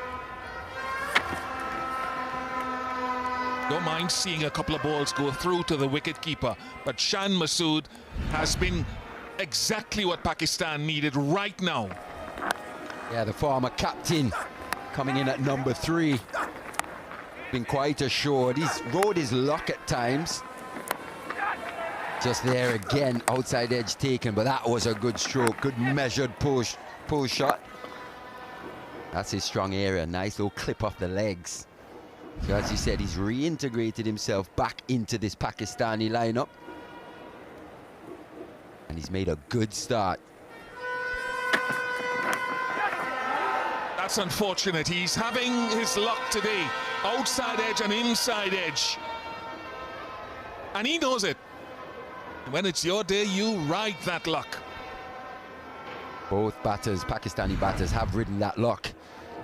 Don't mind seeing a couple of balls go through to the wicket keeper, but Shan Masood has been exactly what Pakistan needed right now. Yeah, the former captain coming in at number 3. Been quite assured. He's rode his luck at times. Just there again, outside edge taken, but that was a good stroke, good measured pull shot. That's his strong area, nice little clip off the legs. So as you said, he's reintegrated himself back into this Pakistani lineup. And he's made a good start. That's unfortunate. He's having his luck today. Outside edge and inside edge. And he knows it. When it's your day, you ride that luck. Both batters, Pakistani batters, have ridden that luck.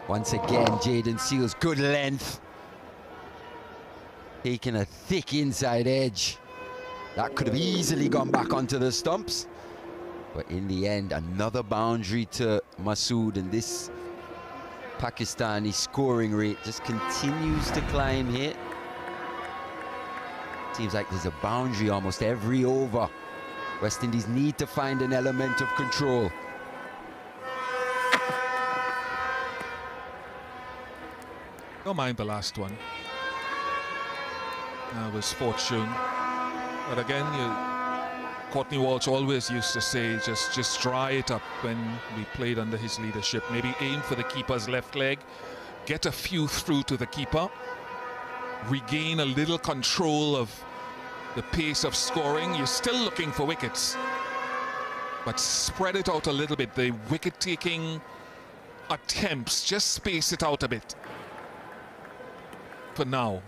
Once again, Jaden Seals, good length. Taking a thick inside edge. That could have easily gone back onto the stumps. But in the end, another boundary to Masood, and this Pakistani scoring rate just continues to climb here. Seems like there's a boundary almost every over. West Indies need to find an element of control. Don't mind the last one. Was fortune. But again, Courtney Walsh always used to say, just dry it up when we played under his leadership. Maybe aim for the keeper's left leg, get a few through to the keeper, regain a little control of the pace of scoring. You're still looking for wickets, but spread it out a little bit. The wicket-taking attempts, just space it out a bit for now.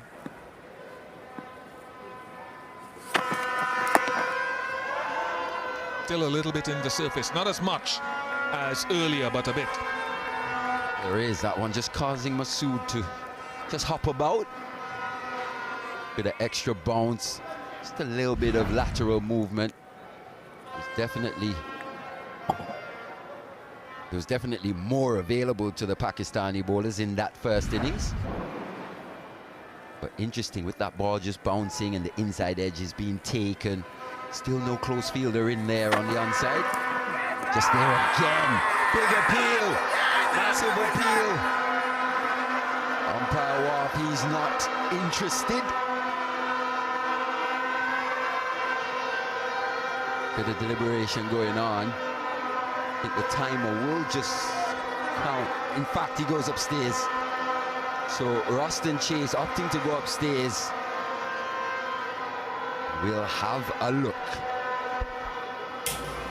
Still a little bit in the surface, not as much as earlier, but a bit. There is that one just causing Masood to just hop about. Bit of extra bounce, just a little bit of lateral movement. There was definitely more available to the Pakistani bowlers in that first innings. But interesting with that ball just bouncing and the inside edges being taken. Still no close fielder in there on the onside. Just there again. Big appeal. Massive appeal. Umpire Warp, he's not interested. Bit of deliberation going on. I think the timer will just count. In fact, he goes upstairs. So Roston Chase opting to go upstairs. We'll have a look.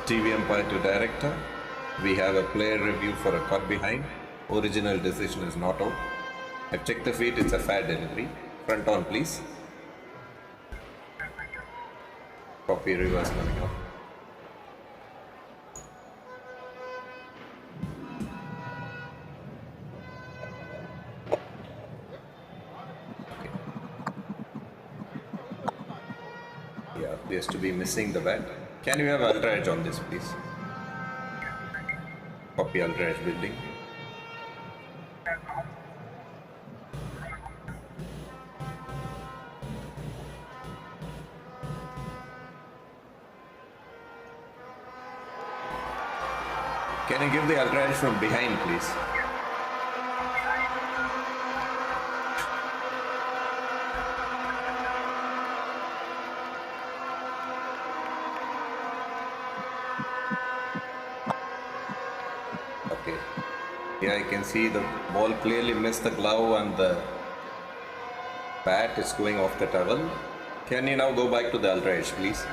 TV umpire to director. We have a player review for a cut behind. Original decision is not out. I've checked the feet, it's a fair delivery. Front on, please. Copy reverse coming up. Appears to be missing the bat. Can you have Aldridge on this, please? Copy Aldridge building. Can you give the Aldridge from behind, please? I can see the ball clearly missed the glove and the bat is going off the towel. Can you now go back to the Aldridge, please?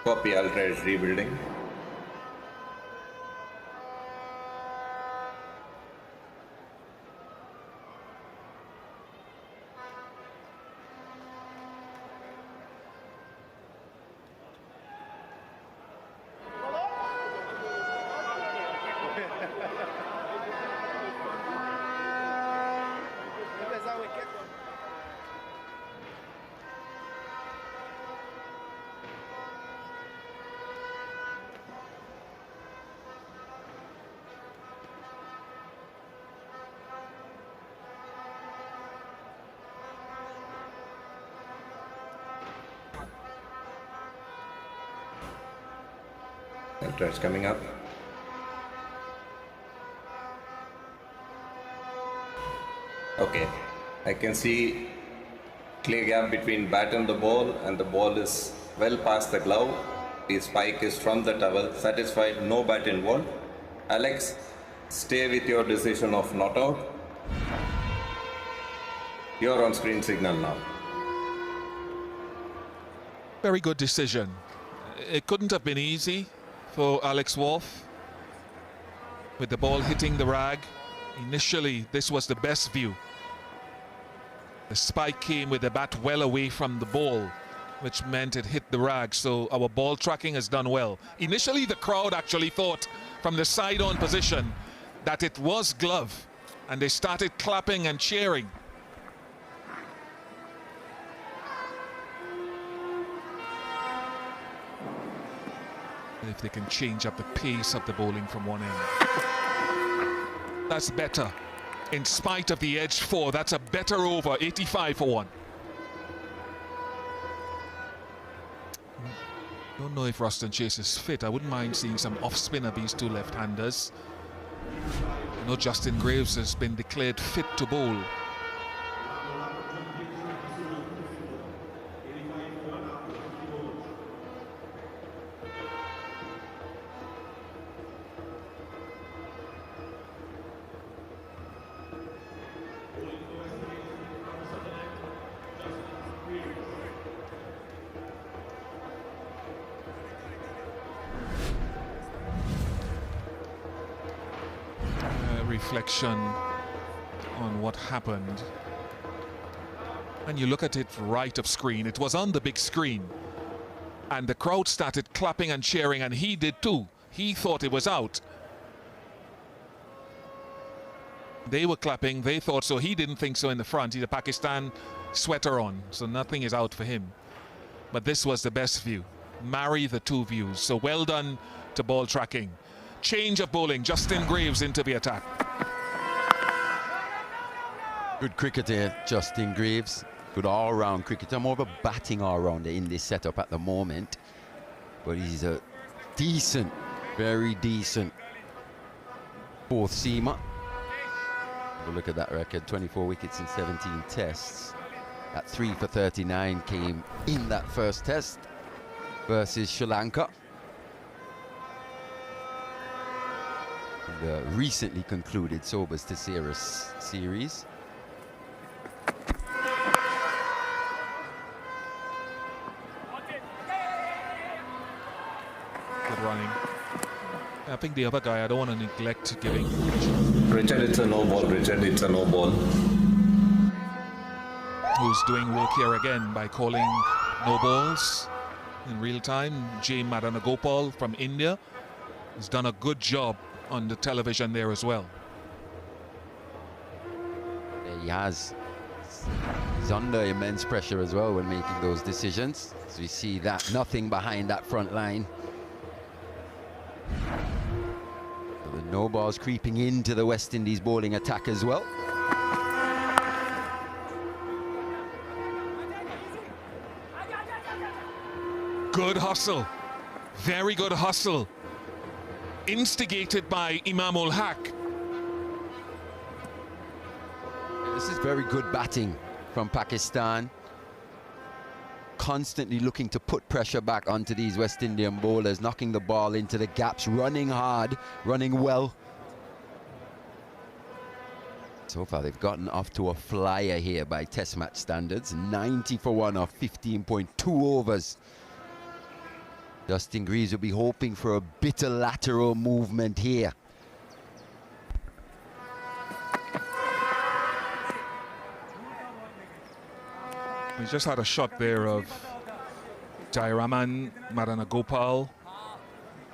Copy Aldridge rebuilding. Eltrudge coming up. Okay, I can see clear gap between bat and the ball is well past the glove. The spike is from the towel. Satisfied, no bat involved. Alex, stay with your decision of not out. You're on screen signal now. Very good decision. It couldn't have been easy for Alex Wolf with the ball hitting the rag. Initially, this was the best view. The spike came with the bat well away from the ball, which meant it hit the rag, so our ball tracking has done well. Initially, the crowd actually thought from the side-on position that it was glove, and they started clapping and cheering. If they can change up the pace of the bowling from one end. That's better. In spite of the edge 4, that's a better over, 85 for 1. Don't know if Ruston Chase is fit. I wouldn't mind seeing some off-spin of these two left-handers. I know Justin Graves has been declared fit to bowl. Reflection on what happened, and you look at it right of screen. It was on the big screen, and the crowd started clapping and cheering, and he did too. He thought it was out. They were clapping, they thought so. He didn't think so in the front. He's a Pakistan sweater on, so nothing is out for him. But this was the best view. Marry the two views. So well done to ball tracking. Change of bowling. Justin Graves into the attack. Good cricketer, Justin Graves. Good all-round cricketer. More of a batting all-rounder in this setup at the moment. But he's a decent, very decent fourth seamer. Have a look at that record. 24 wickets in 17 tests. That 3 for 39 came in that first test versus Sri Lanka. The recently concluded Sobers Tesaris series. Good running. I think the other guy, I don't want to neglect giving. Richard, it's a no ball. Richard, it's a no ball. Who's doing work here again by calling no balls in real time. J. Madanagopal from India has done a good job on the television there as well. He has. He's under immense pressure as well when making those decisions. As we see that, nothing behind that front line. So the no balls creeping into the West Indies bowling attack as well. Good hustle. Very good hustle. Instigated by Imam ul Haq. This is very good batting from Pakistan. Constantly looking to put pressure back onto these West Indian bowlers, knocking the ball into the gaps, running hard, running well. So far they've gotten off to a flyer here by Test match standards. 90 for 1 off 15.2 overs. Justin Greaves will be hoping for a bit of lateral movement here. We just had a shot there of Jayaraman Madanagopal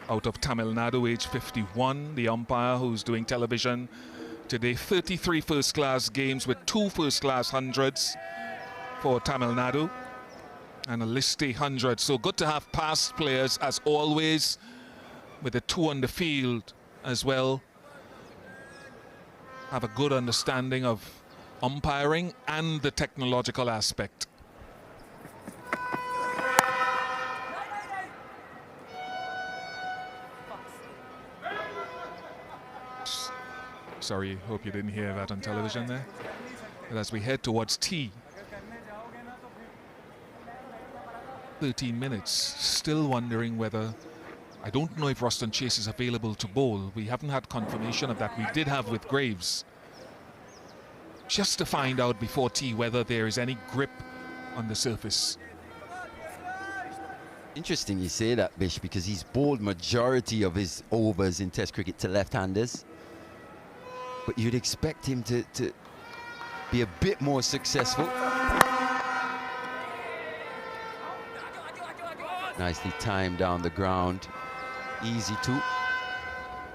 out of Tamil Nadu, age 51, the umpire who's doing television today. 33 first-class games with 2 first-class hundreds for Tamil Nadu and a listy 100. So good to have past players, as always, with the 2 on the field as well. Have a good understanding of umpiring and the technological aspect. Sorry, hope you didn't hear that on television there. But as we head towards tea, 13 minutes, still wondering whether, I don't know if Ruston Chase is available to bowl. We haven't had confirmation of that. We did have with Graves. Just to find out before tea whether there is any grip on the surface. Interesting you say that, Bish, because he's bowled majority of his overs in Test cricket to left-handers. But you'd expect him to be a bit more successful. Nicely timed down the ground. Easy too.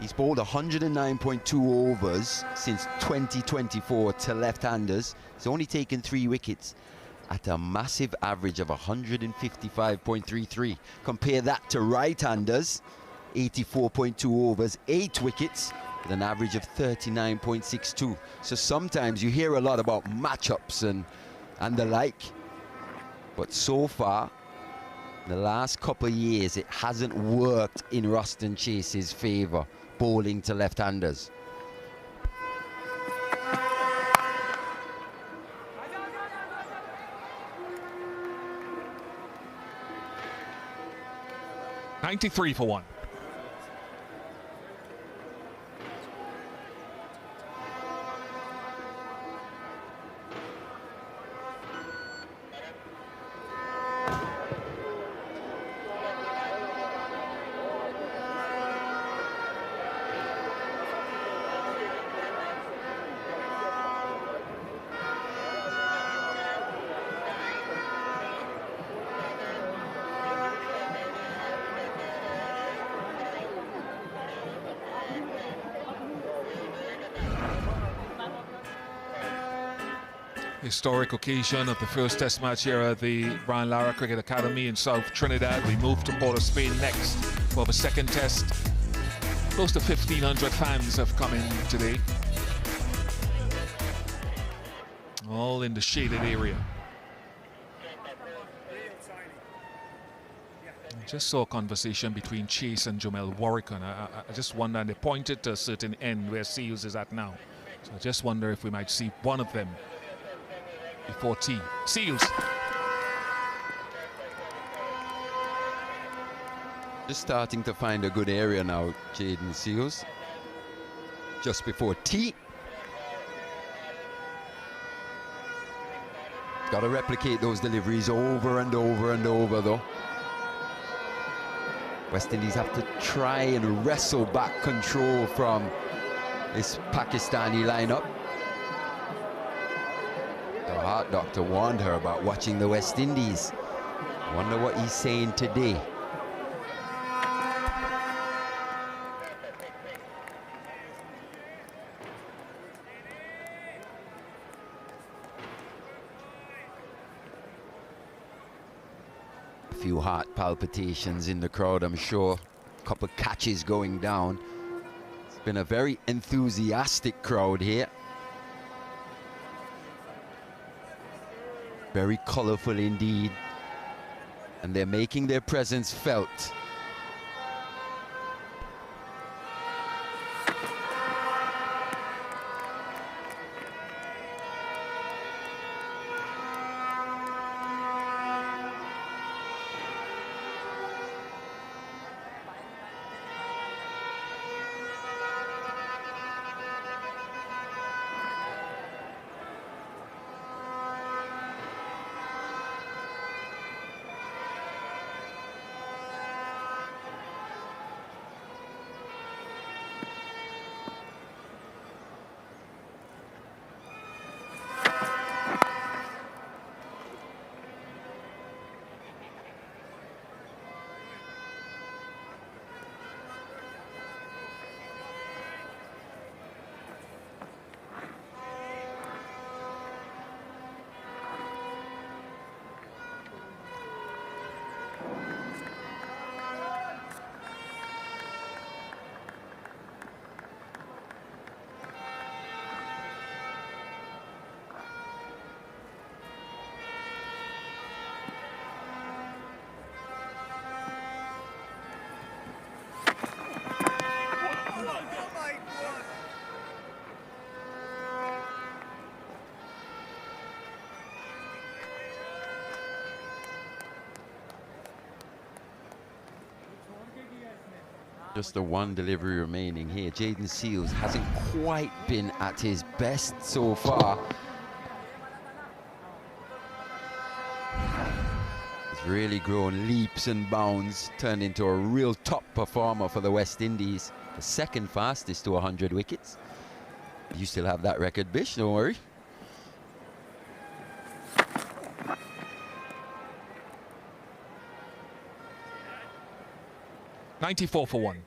He's bowled 109.2 overs since 2024 to left-handers. He's only taken 3 wickets at a massive average of 155.33. Compare that to right-handers, 84.2 overs, 8 wickets, with an average of 39.62. So sometimes you hear a lot about matchups and the like, but so far, the last couple of years, it hasn't worked in Ruston Chase's favour, bowling to left-handers. $93 for 1. Historic occasion of the first Test match here at the Brian Lara Cricket Academy in South Trinidad. We move to Port of Spain next for the second Test. Close to 1,500 fans have come in today, all in the shaded area. I just saw a conversation between Chase and Jomel Warrican. I just wonder, and they pointed to a certain end where Seals is at now. So I just wonder if we might see one of them before tea. Seals. Just starting to find a good area now, Jaden Seals. Just before tea. Got to replicate those deliveries over and over and over, though. West Indies have to try and wrestle back control from this Pakistani lineup. The heart doctor warned her about watching the West Indies. Wonder what he's saying today. A few heart palpitations in the crowd, I'm sure. A couple of catches going down. It's been a very enthusiastic crowd here. Very colorful indeed. And they're making their presence felt. Just the one delivery remaining here. Jaden Seals hasn't quite been at his best so far. He's really grown leaps and bounds, turned into a real top performer for the West Indies. The second fastest to 100 wickets. You still have that record, Bish, don't worry. $94 for 1.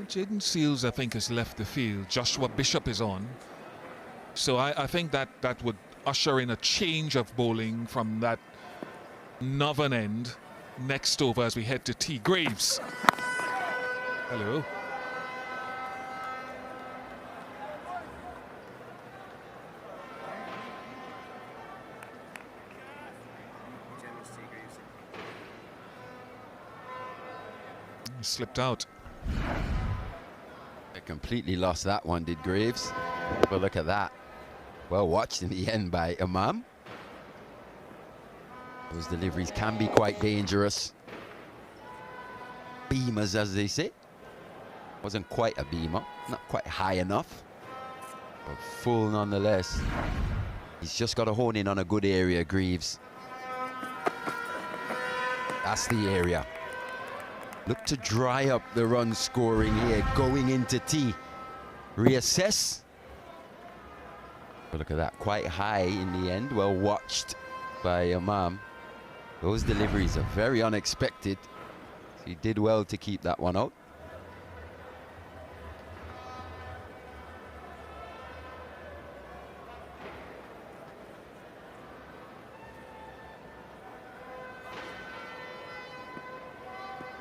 Jaden Seals, I think, has left the field. Joshua Bishop is on. So I think that would usher in a change of bowling from that northern end next over as we head to T. Graves. Hello. He slipped out. I completely lost that one, did Graves. But look at that. Well watched in the end by Imam. Those deliveries can be quite dangerous. Beamers, as they say. Wasn't quite a beamer, not quite high enough, but full nonetheless. He's just got to hone in on a good area, Greaves. That's the area. Look to dry up the run scoring here, going into T. Reassess. But look at that, quite high in the end. Well watched by Imam. Those deliveries are very unexpected. He did well to keep that one out.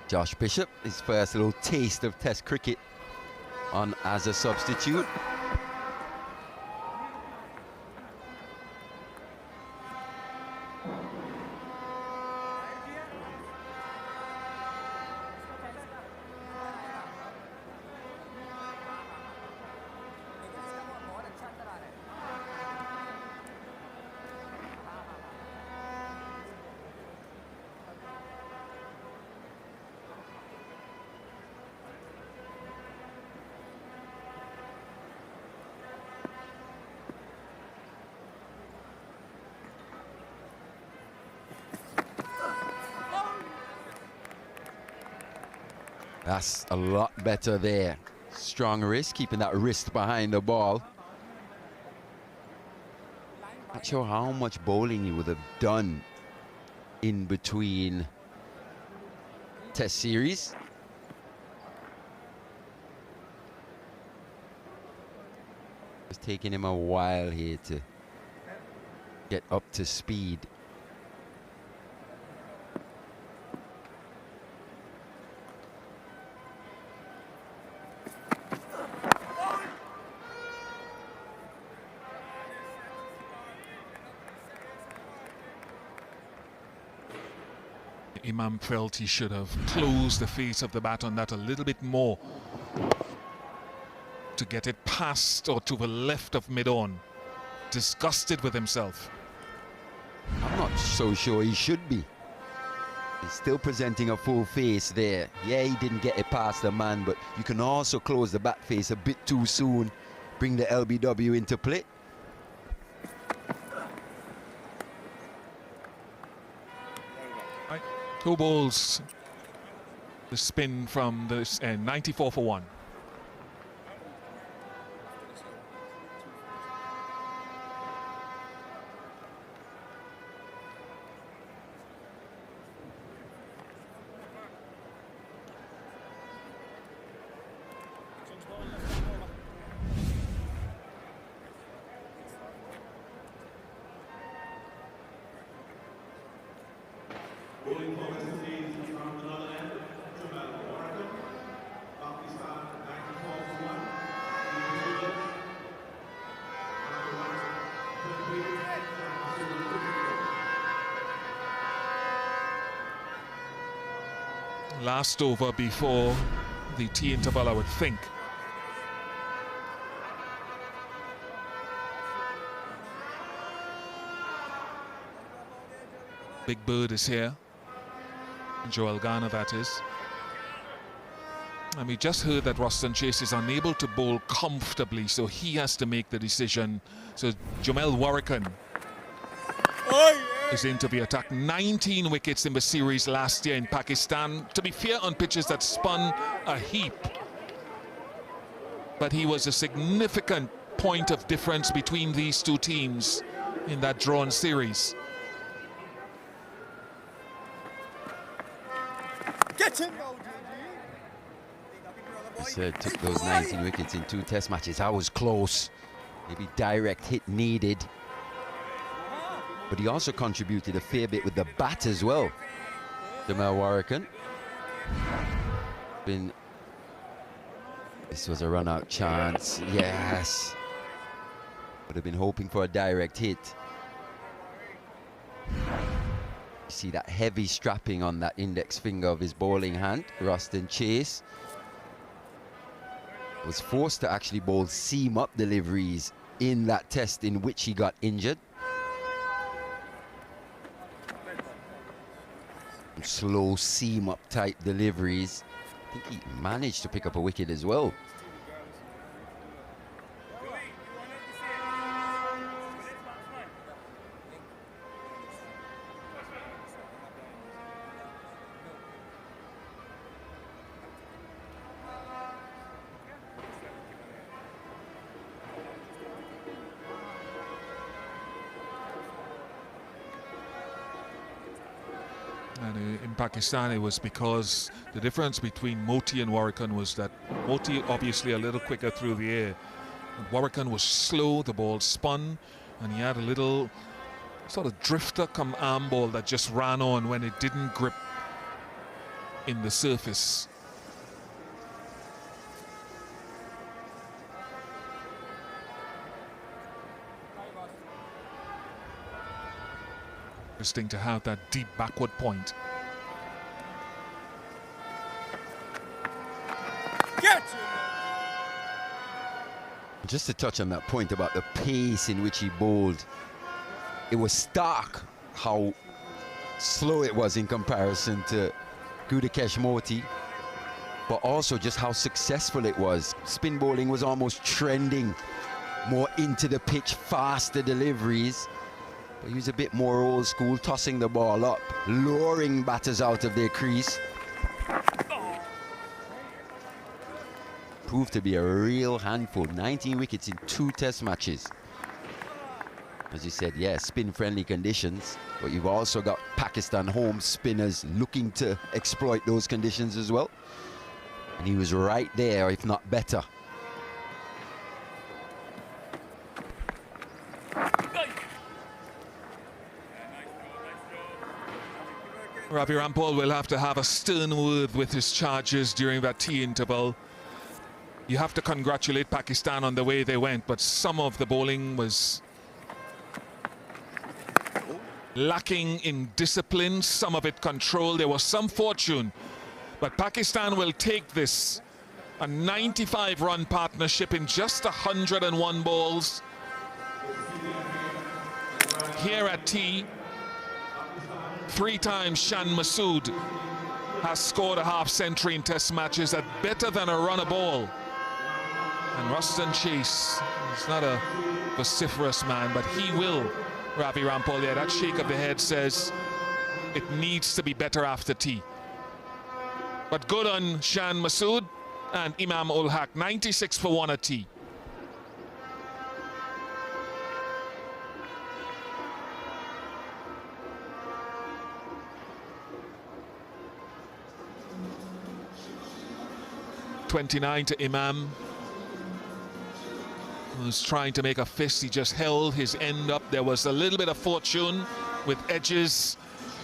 Josh Bishop, his first little taste of Test cricket on as a substitute. That's a lot better there. Strong wrist, keeping that wrist behind the ball. Not sure how much bowling he would have done in between Test series. It's taking him a while here to get up to speed. Imam felt he should have closed the face of the bat on that a little bit more to get it past or to the left of mid-on. Disgusted with himself. I'm not so sure he should be. He's still presenting a full face there. Yeah, he didn't get it past the man, but you can also close the bat face a bit too soon. Bring the LBW into play. Two balls. The spin from this end. 94 for 1. Bowling for West Indies from the Netherlands, Jamal Warren. Pakistan 94-1. Last over before the tea interval, I would think. Big Bird is here. Joel Garner, that is. And we just heard that Roston Chase is unable to bowl comfortably, so he has to make the decision. So Jamel Warrican is in to be attacked. 19 wickets in the series last year in Pakistan. To be fair, on pitches that spun a heap. But he was a significant point of difference between these two teams in that drawn series. Get him! Said took those 19 wickets in 2 test matches. I was close. Maybe direct hit needed. But he also contributed a fair bit with the bat as well. Jamal Warrican. This was a run-out chance. Yes. Would have been hoping for a direct hit. You see that heavy strapping on that index finger of his bowling hand. Roston Chase was forced to actually bowl seam-up deliveries in that test in which he got injured. Slow seam-up type deliveries. I think he managed to pick up a wicket as well. And in Pakistan, it was because the difference between Moti and Warrican was that Moti obviously a little quicker through the air. And Warrican was slow, the ball spun, and he had a little sort of drifter come arm ball that just ran on when it didn't grip in the surface. Interesting to have that deep backward point. Just to touch on that point about the pace in which he bowled, it was stark how slow it was in comparison to Gudakesh Moti, but also just how successful it was. Spin bowling was almost trending more into the pitch, faster deliveries. But he was a bit more old school, tossing the ball up, luring batters out of their crease. Proved to be a real handful. 19 wickets in 2 test matches. As you said, yeah, spin-friendly conditions, but you've also got Pakistan home spinners looking to exploit those conditions as well. And he was right there, if not better. Ravi Rampal will have to have a stern word with his charges during that tea interval. You have to congratulate Pakistan on the way they went, but some of the bowling was lacking in discipline, some of it control. There was some fortune, but Pakistan will take this. A 95-run partnership in just 101 balls. Here at tea, 3 times Shan Masood has scored a half-century in test matches at better than a run a ball. And Roston Chase is not a vociferous man, but he will, Ravi Rampal. Yeah, that shake of the head says it needs to be better after tea. But good on Shan Masood and Imam ul Haq, 96 for 1 at tea. .29 to Imam, was trying to make a fist. He just held his end up. There was a little bit of fortune with edges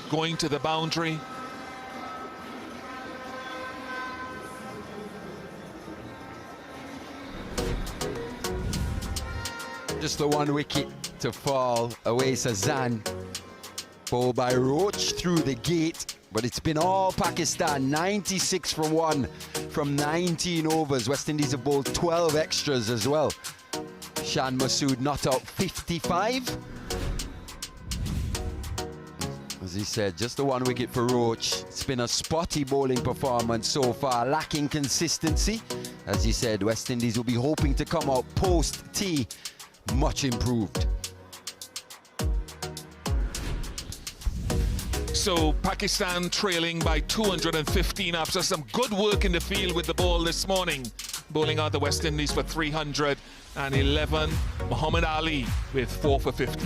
going to the boundary. Just the one wicket to fall away. Sazan, bowled by Roach through the gate, but it's been all Pakistan. 96 from 1 from 19 overs. West Indies have bowled 12 extras as well. Shan Masood not out 55. As he said, just the one wicket for Roach. It's been a spotty bowling performance so far, lacking consistency. As he said, West Indies will be hoping to come out post-tea much improved. So Pakistan trailing by 215 after some good work in the field with the ball this morning. Bowling out the West Indies for 311. Muhammad Ali with 4 for 50.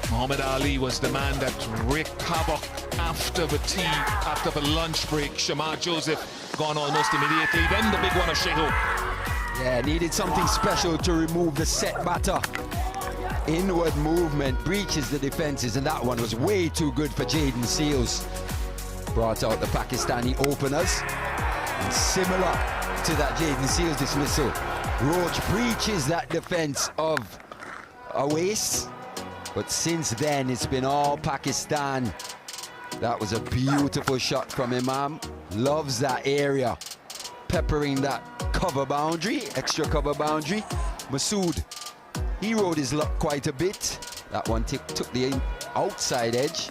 Muhammad Ali was the man that wreaked havoc after the tea, after the lunch break. Shamar Joseph gone almost immediately. Then the big one of Shehu. Yeah, needed something special to remove the set batter. Inward movement breaches the defenses, and that one was way too good for Jaden Seals. Brought out the Pakistani openers. And similar to that Jaden Seals dismissal, Roach breaches that defense of Awais. But since then, it's been all Pakistan. That was a beautiful shot from Imam. Loves that area. Peppering that cover boundary, extra cover boundary. Masood, he rode his luck quite a bit. That one took the outside edge.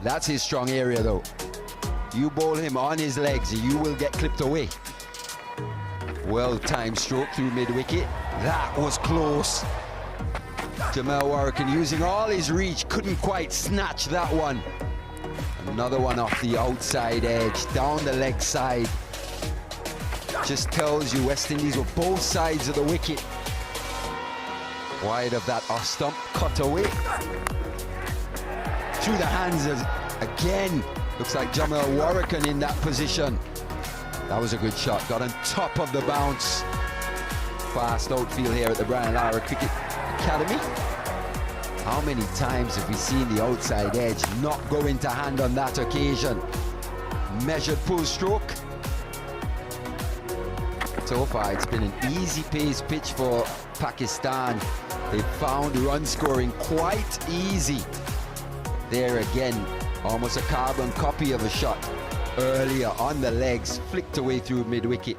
That's his strong area though. You bowl him on his legs, you will get clipped away. Well-timed stroke through mid-wicket. That was close. Jamal Warrican using all his reach, couldn't quite snatch that one. Another one off the outside edge, down the leg side. Just tells you West Indies were both sides of the wicket. Wide of that off stump, cut away. Through the hands of, again, looks like Jamal Warrican in that position. That was a good shot, got on top of the bounce. Fast outfield here at the Brian Lara Cricket Academy. How many times have we seen the outside edge not go into hand on that occasion? Measured pull stroke. So far, it's been an easy pace pitch for Pakistan. They found run scoring quite easy. There again, almost a carbon copy of a shot earlier on the legs, flicked away through mid-wicket.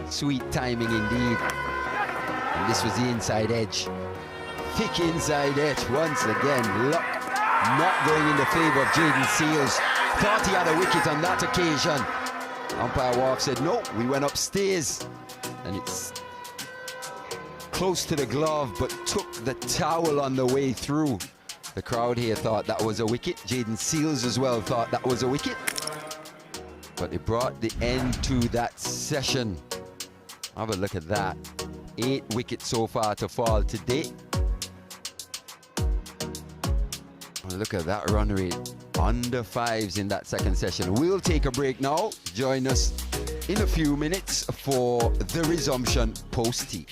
Sweet timing indeed. And this was the inside edge. Thick inside edge once again. Luck not going in the favor of Jaden Seals. Thought he had a wicket on that occasion. Umpire Walk said, no, we went upstairs. And it's close to the glove, but took the towel on the way through. The crowd here thought that was a wicket. Jaden Seals as well thought that was a wicket. But it brought the end to that session. Have a look at that. 8 wickets so far to fall today. Look at that run rate. Under 5s in that second session. We'll take a break now. Join us in a few minutes for the resumption post-tea.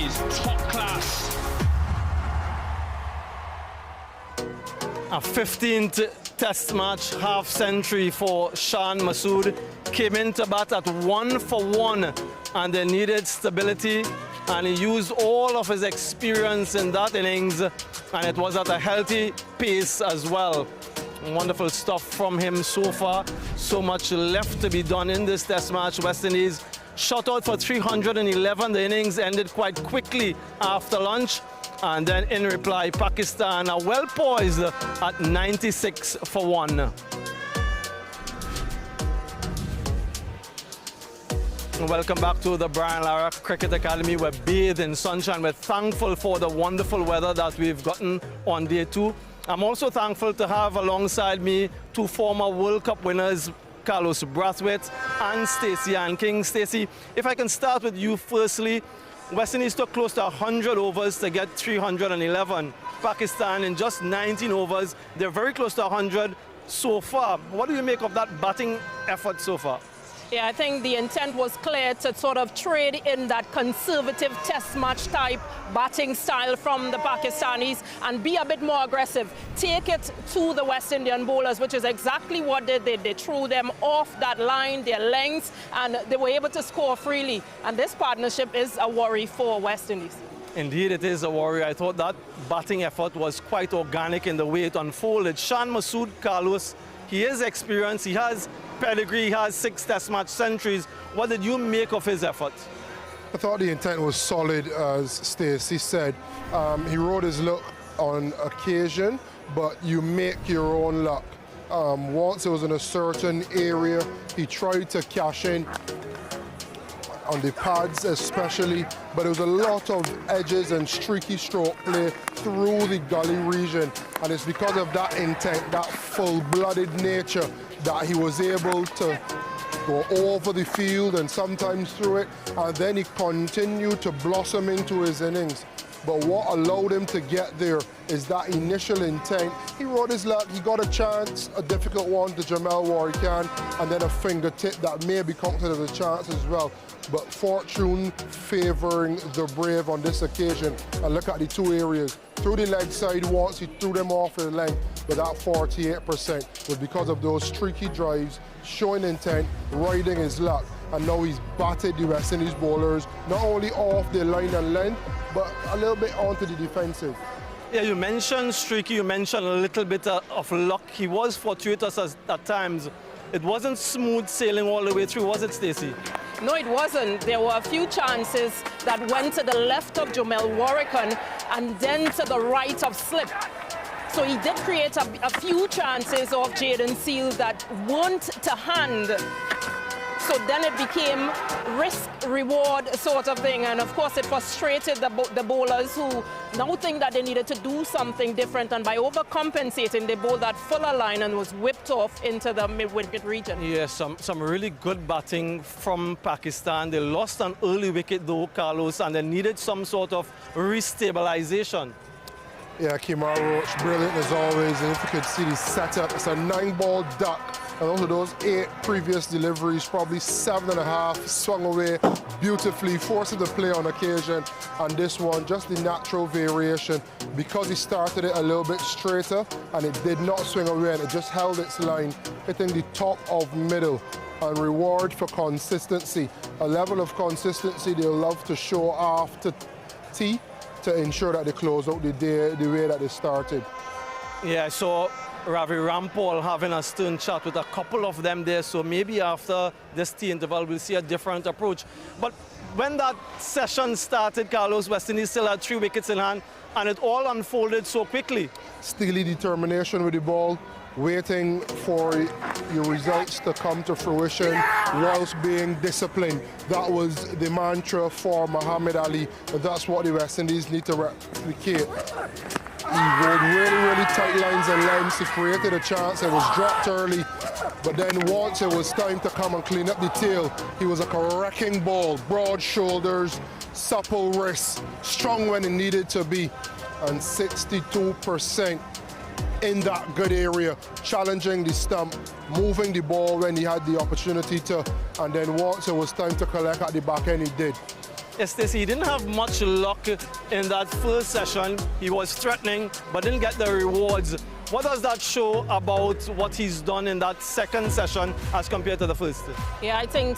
is top class. A 15th test match half century for Shan Masood. Came into bat at 1 for 1 and they needed stability, and he used all of his experience in that innings, and it was at a healthy pace as well. Wonderful stuff from him so far. So much left to be done in this test match. West Indies shot out for 311. The innings ended quite quickly after lunch. And then in reply, Pakistan are well poised at 96 for 1. Welcome back to the Brian Lara Cricket Academy. We're bathed in sunshine. We're thankful for the wonderful weather that we've gotten on day 2. I'm also thankful to have alongside me 2 former World Cup winners, Carlos Brathwaite and Stacey Ann King. Stacey, if I can start with you firstly. West Indies took close to 100 overs to get 311. Pakistan in just 19 overs, they're very close to 100 so far. What do you make of that batting effort so far? Yeah, I think the intent was clear to sort of trade in that conservative test match type batting style from the Pakistanis and be a bit more aggressive. Take it to the West Indian bowlers, which is exactly what they did. They threw them off that line, their lengths, and they were able to score freely. And this partnership is a worry for West Indies. Indeed, it is a worry. I thought that batting effort was quite organic in the way it unfolded. Shan Masood, Carlos, he is experienced, he has pedigree, he has 6 test match centuries. What did you make of his effort? I thought the intent was solid, as Stacey said. He rode his luck on occasion, but you make your own luck. Once it was in a certain area, he tried to cash in on the pads especially, but there was a lot of edges and streaky stroke play through the gully region, and it's because of that intent, that full-blooded nature, that he was able to go over the field and sometimes through it, and then he continued to blossom into his innings. But what allowed him to get there is that initial intent. He rode his luck, he got a chance, a difficult one to Jamel Warrican, and then a fingertip that may be counted as a chance as well. But fortune favouring the brave on this occasion. And look at the 2 areas. Through the leg side once, he threw them off the length, but that 48% was because of those streaky drives, showing intent, riding his luck. And now he's batted the West Indies bowlers, not only off the line and length, but a little bit onto the defensive. Yeah, you mentioned streaky, you mentioned a little bit of luck. He was fortuitous at times. It wasn't smooth sailing all the way through, was it, Stacey? No, it wasn't. There were a few chances that went to the left of Jamel Warrican and then to the right of Slip. So he did create a few chances of Jaden Seals that weren't to hand. So then it became risk-reward sort of thing. And of course, it frustrated the bowlers who now think that they needed to do something different. And by overcompensating, they bowled that fuller line and was whipped off into the mid-wicket region. Yes, some really good batting from Pakistan. They lost an early wicket though, Carlos, and they needed some sort of restabilization. Yeah, Kemar Roach, brilliant as always. And if you could see the setup, it's a 9-ball duck. And also those 8 previous deliveries, probably 7.5, swung away beautifully, forced the play on occasion. And this one, just the natural variation, because he started it a little bit straighter and it did not swing away and it just held its line, hitting the top of middle. And reward for consistency, a level of consistency they'll love to show after tea to ensure that they close out the day the way that they started. Yeah, I saw Ravi Rampal having a stern chat with a couple of them there, so maybe after this tea interval we'll see a different approach. But when that session started, Carlos, West Indies still had 3 wickets in hand and it all unfolded so quickly. Steely determination with the ball, waiting for your results to come to fruition whilst being disciplined. That was the mantra for Muhammad Ali, and that's what the West Indies need to replicate. He rode really tight lines and lengths. He created a chance. It was dropped early, but then once it was time to come and clean up the tail, he was like a wrecking ball. Broad shoulders, supple wrists, strong when it needed to be, and 62% in that good area, challenging the stump, moving the ball when he had the opportunity to, and then once it was time to collect at the back end, he did. Stacey, he didn't have much luck in that first session. He was threatening, but didn't get the rewards. What does that show about what he's done in that second session as compared to the first? Yeah, I think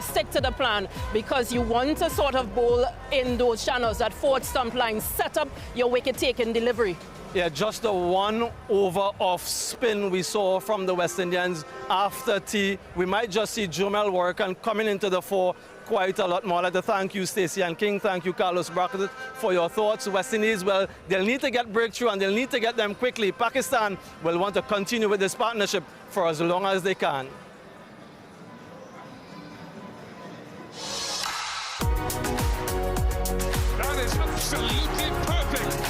stick to the plan, because you want to sort of bowl in those channels, that forward stump line, set up your wicket taking delivery. Yeah, just the 1 over off spin we saw from the West Indians after tea. We might just see Jumel work and coming into the 4 quite a lot more. I'd like to thank you, Stacey and King. Thank you, Carlos Brackett, for your thoughts. West Indies, well, they'll need to get breakthrough and they'll need to get them quickly. Pakistan will want to continue with this partnership for as long as they can. That is absolutely perfect.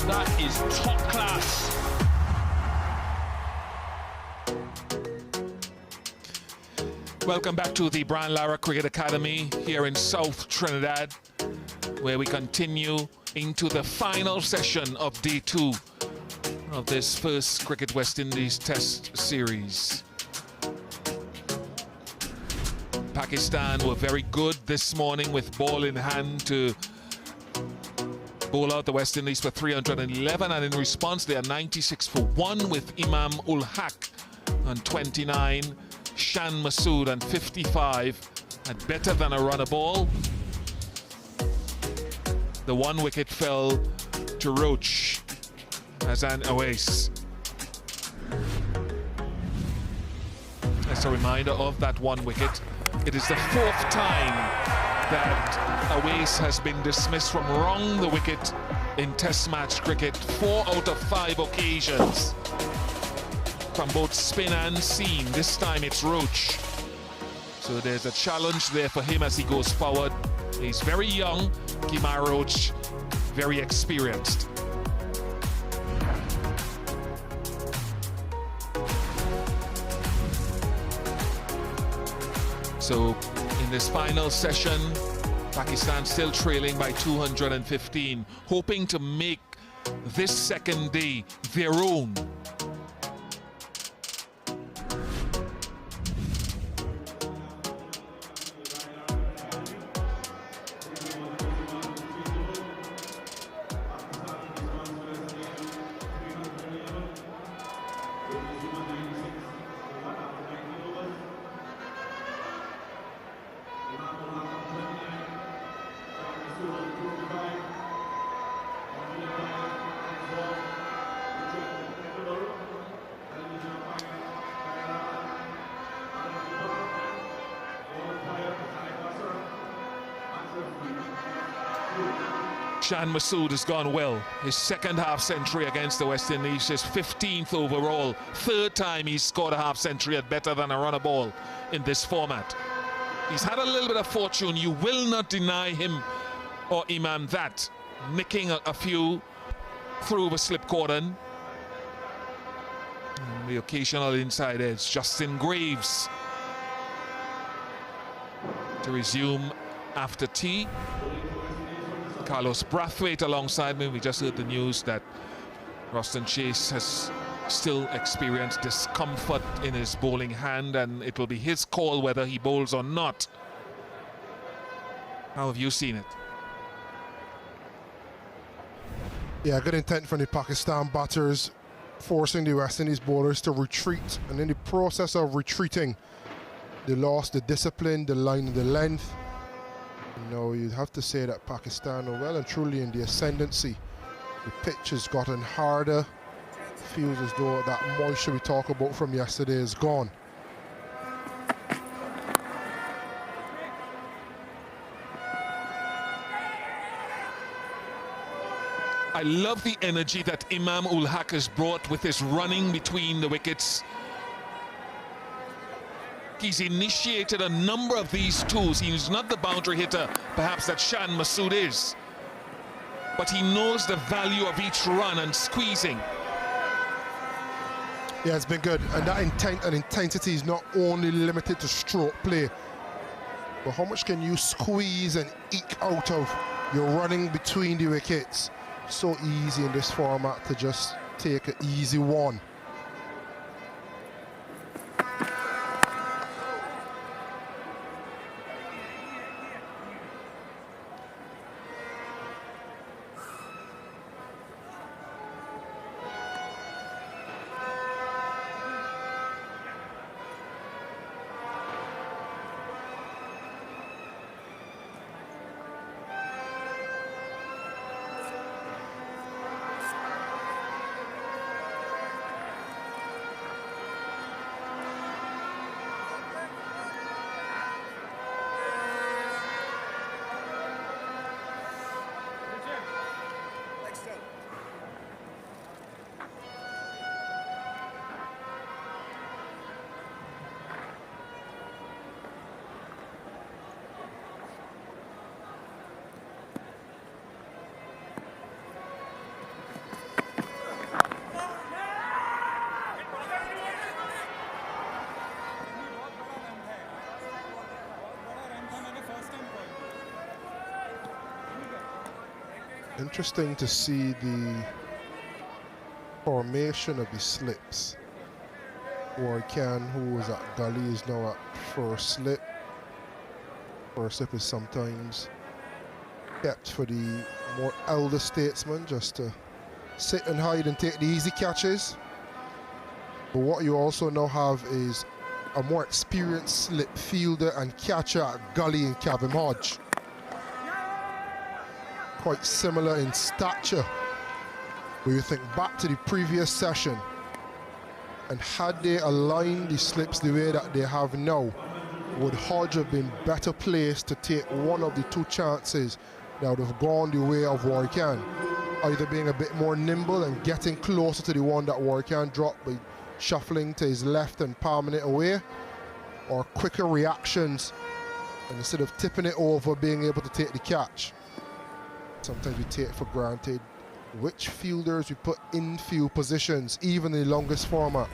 That is top class. Welcome back to the Brian Lara Cricket Academy here in South Trinidad, where we continue into the final session of Day 2 of this first Cricket West Indies Test Series. Pakistan were very good this morning with ball in hand to bowl out the West Indies for 311, and in response they are 96 for 1 with Imam ul Haq on 29, Shan Masood on 55, and better than a runner ball. The 1 wicket fell to Roach as an Awais. As a reminder of that 1 wicket, it is the 4th time that Awais has been dismissed from wrong the wicket in Test match cricket, 4 out of 5 occasions. from both spin and seam. This time it's Roach. So there's a challenge there for him as he goes forward. He's very young, Kemar Roach, very experienced. So in this final session, Pakistan still trailing by 215, hoping to make this second day their own. Shan Masood has gone well. His second half century against the West Indies, his 15th overall. Third time he's scored a half century at better than a runner ball in this format. He's had a little bit of fortune. You will not deny him or Imam that. Nicking a few through the slip cordon. And the occasional inside edge. Justin Graves to resume after tea. Carlos Brathwaite alongside me. We just heard the news that Roston Chase has still experienced discomfort in his bowling hand, and it will be his call whether he bowls or not. How have you seen it? Yeah, good intent from the Pakistan batters, forcing the West Indies bowlers to retreat, and in the process of retreating, they lost the discipline, the line, and the length. You know, you'd have to say that Pakistan are well and truly in the ascendancy. The pitch has gotten harder. Feels as though that moisture we talk about from yesterday is gone. I love the energy that Imam ul Haq has brought with his running between the wickets. He's initiated a number of these tools. He's not the boundary hitter, perhaps, that Shan Masood is. But he knows the value of each run and squeezing. Yeah, it's been good. And that intent and intensity is not only limited to stroke play, but how much can you squeeze and eke out of your running between the wickets? So easy in this format to just take an easy one. Interesting to see the formation of the slips. Warkan, who was at gully, is now at first slip. First slip is sometimes kept for the more elder statesmen, just to sit and hide and take the easy catches. But what you also now have is a more experienced slip fielder and catcher at gully in Kavem Hodge. Quite similar in stature. When you think back to the previous session, and had they aligned the slips the way that they have now, would Hodge have been better placed to take one of the two chances that would have gone the way of Warkan, either being a bit more nimble and getting closer to the one that Warkan dropped, but shuffling to his left and palming it away, or quicker reactions, and instead of tipping it over, being able to take the catch. Sometimes we take for granted which fielders we put in field positions, even in the longest format.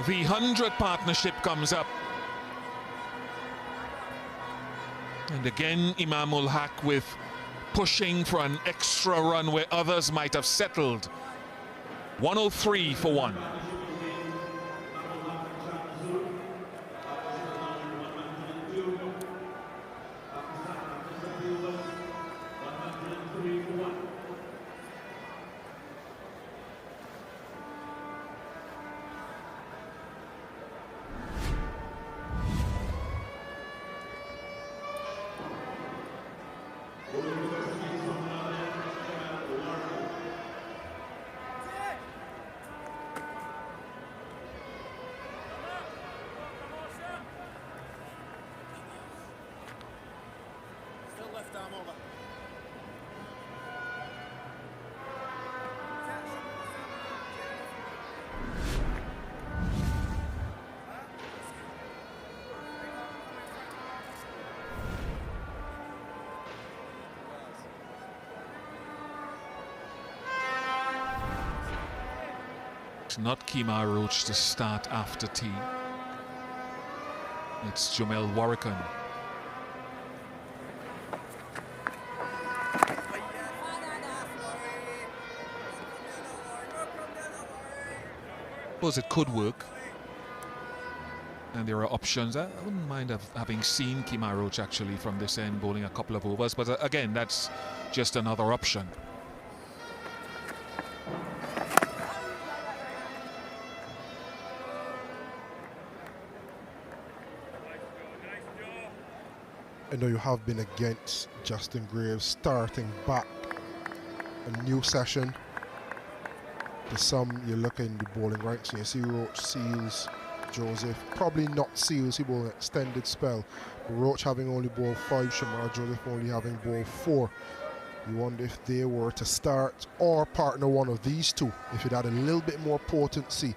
The 100 partnership comes up. And again, Imam ul Haq with pushing for an extra run where others might have settled. 103 for one. Not Kemar Roach to start after tea. It's Jamel Warrican. Suppose it could work. And there are options. I wouldn't mind having seen Kemar Roach actually from this end bowling a couple of overs, but again, that's just another option. I know you have been against Justin Graves starting back a new session. To some, you look in the bowling ranks and you see Roach, Seals, Joseph. Probably not Seals, he bowled an extended spell. Roach having only bowled 5, Shamar Joseph only having bowled 4. You wonder if they were to start or partner one of these two, if it had a little bit more potency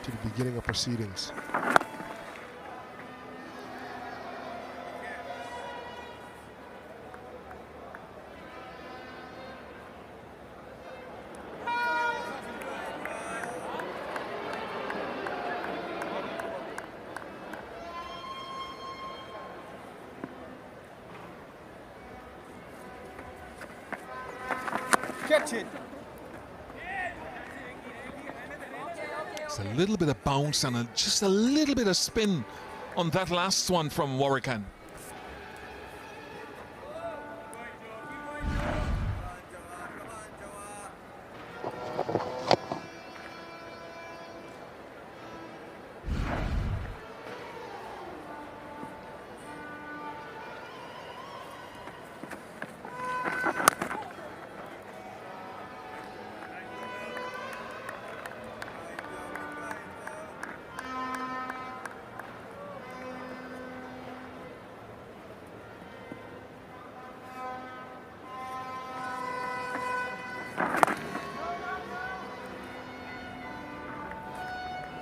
to the beginning of proceedings. Catch it. It's a little bit of bounce and just a little bit of spin on that last one from Warrican.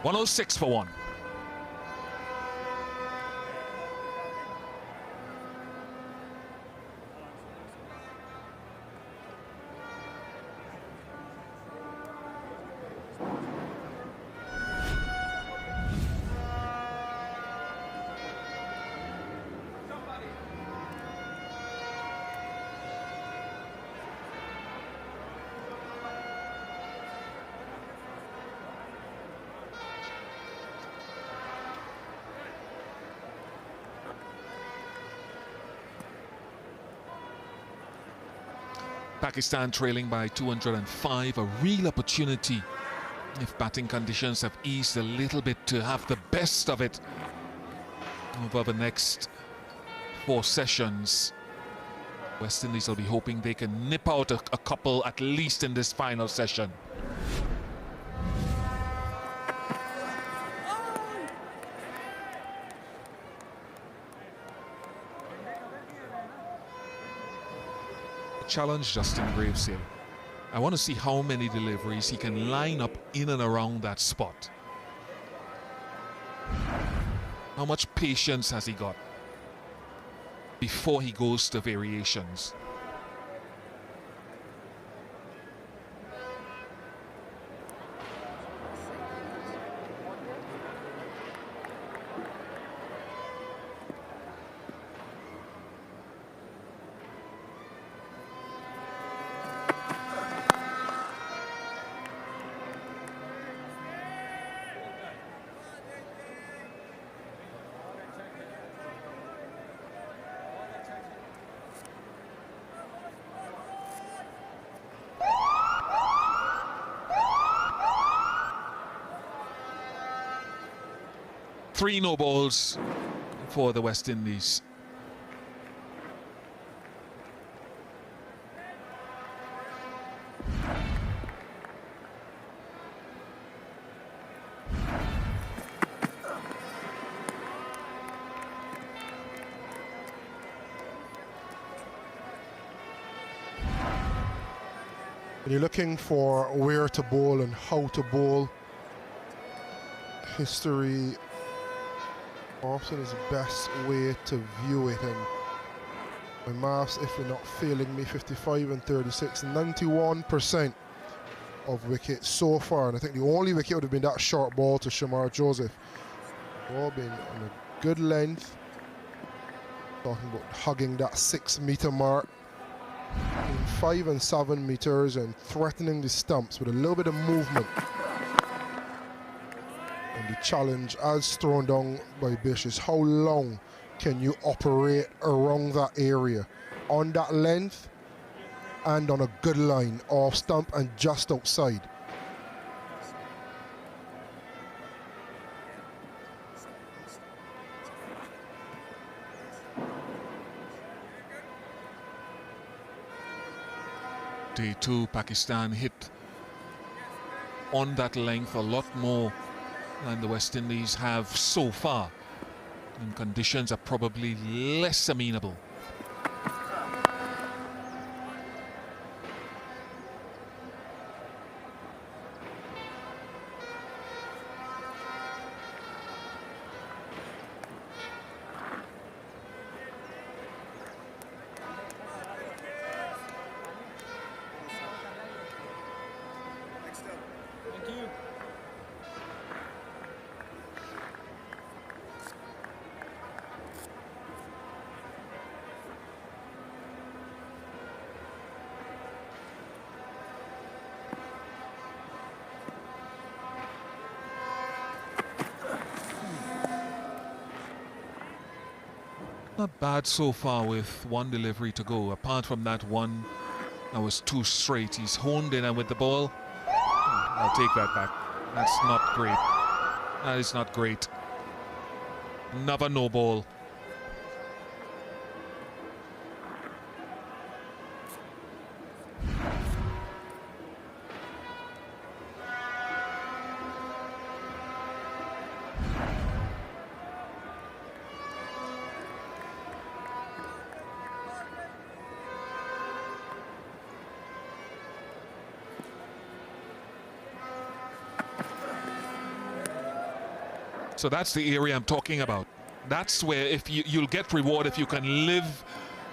.106 for one. Pakistan trailing by 205, a real opportunity if batting conditions have eased a little bit to have the best of it over the next 4 sessions. West Indies will be hoping they can nip out a couple at least in this final session. Challenge Justin Gravesale. I want to see how many deliveries he can line up in and around that spot. How much patience has he got before he goes to variations? Three no balls for the West Indies. When you're looking for where to bowl and how to bowl, history often is the best way to view it. And my maths, if they're not failing me, 55 and 36, 91% of wickets so far. And I think the only wicket would have been that short ball to Shamar Joseph. Ball being on a good length. Talking about hugging that 6 meter mark. 5 and 7 meters and threatening the stumps with a little bit of movement. And the challenge as thrown down by Bish is how long can you operate around that area on that length and on a good line off stump and just outside. Day 2, Pakistan hit on that length a lot more than the West Indies have so far, and conditions are probably less amenable. Not bad so far with one delivery to go. Apart from that one, that was 2 straight. He's honed in and with the ball. I'll take that back. That's not great. That is not great. Another no ball. So that's the area I'm talking about. That's where if you'll get reward if you can live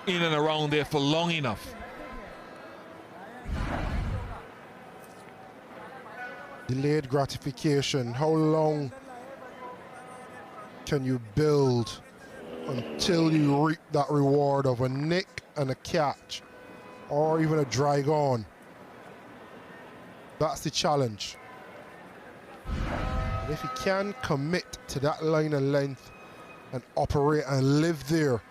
in and around there for long enough. Delayed gratification. How long can you build until you reap that reward of a nick and a catch or even a drag on? That's the challenge. And if he can commit to that line and length and operate and live there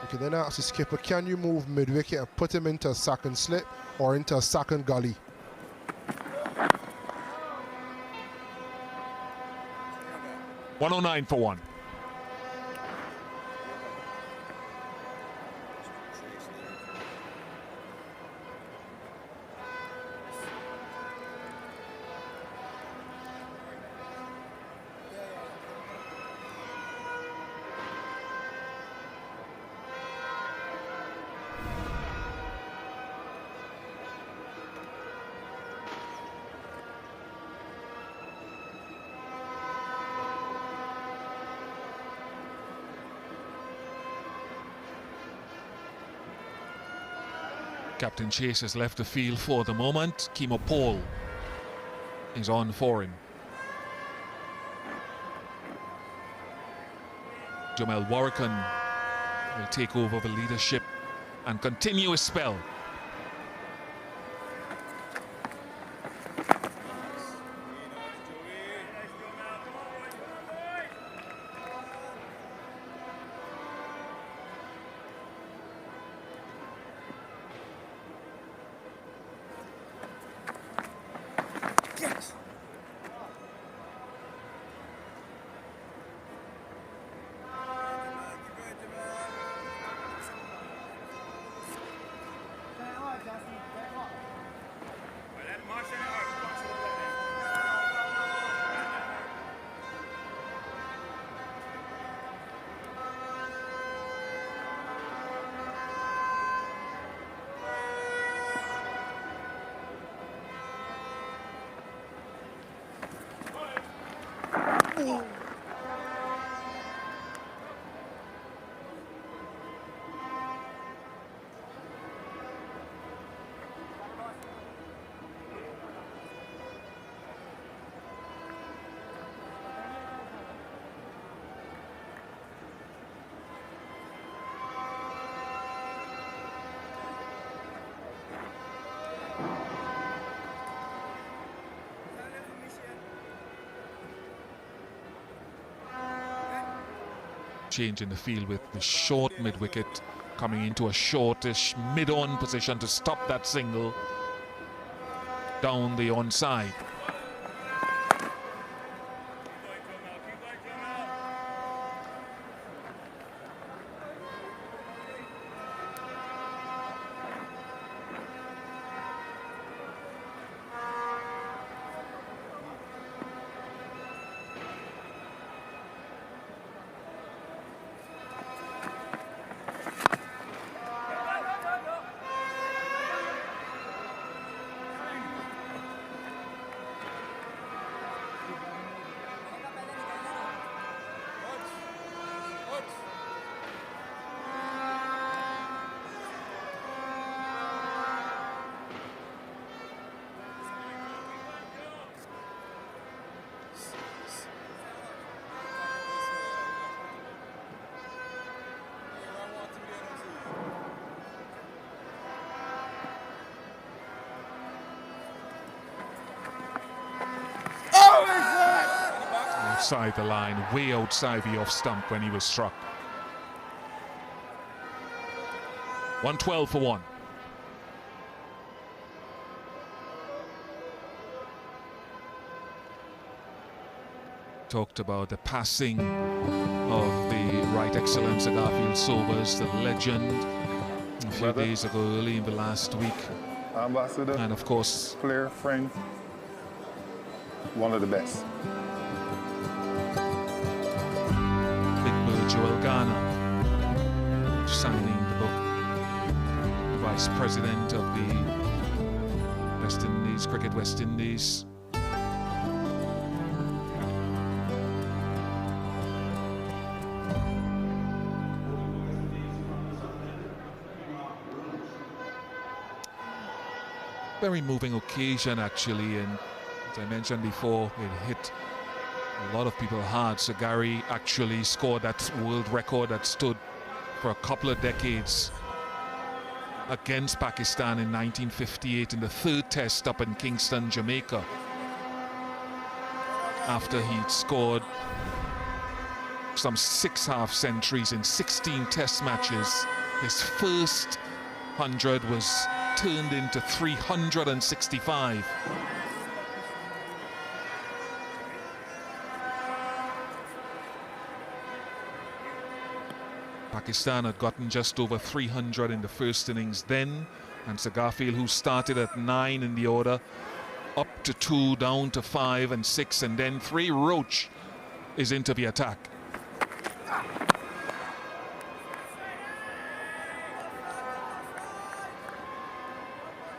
You can then ask the skipper, can you move mid-wicket and put him into a second slip or into a second gully? $109 for one. Captain Chase has left the field for the moment. Kimo Paul is on for him. Jamel Warrican will take over the leadership and continue his spell. Change in the field with the short mid-wicket coming into a shortish mid-on position to stop that single down the onside. Outside the line, way outside the off stump when he was struck. 112 for one. Talked about the passing of the Right Excellence of Garfield Sobers, the legend, a few days ago, early in the last week. Ambassador, and of course, player, friend, one of the best. Joel Garner signing the book, Vice President of the West Indies, Cricket West Indies. Very moving occasion actually, and as I mentioned before, it hit a lot of people hard. So Gary actually scored that world record that stood for a couple of decades against Pakistan in 1958 in the third test up in Kingston, Jamaica. After he'd scored some 6 half-centuries in 16 test matches. His first 100 was turned into 365. Pakistan had gotten just over 300 in the first innings then, and Sir Garfield, who started at 9 in the order, up to 2, down to 5 and 6, and then 3. Roach is into the attack.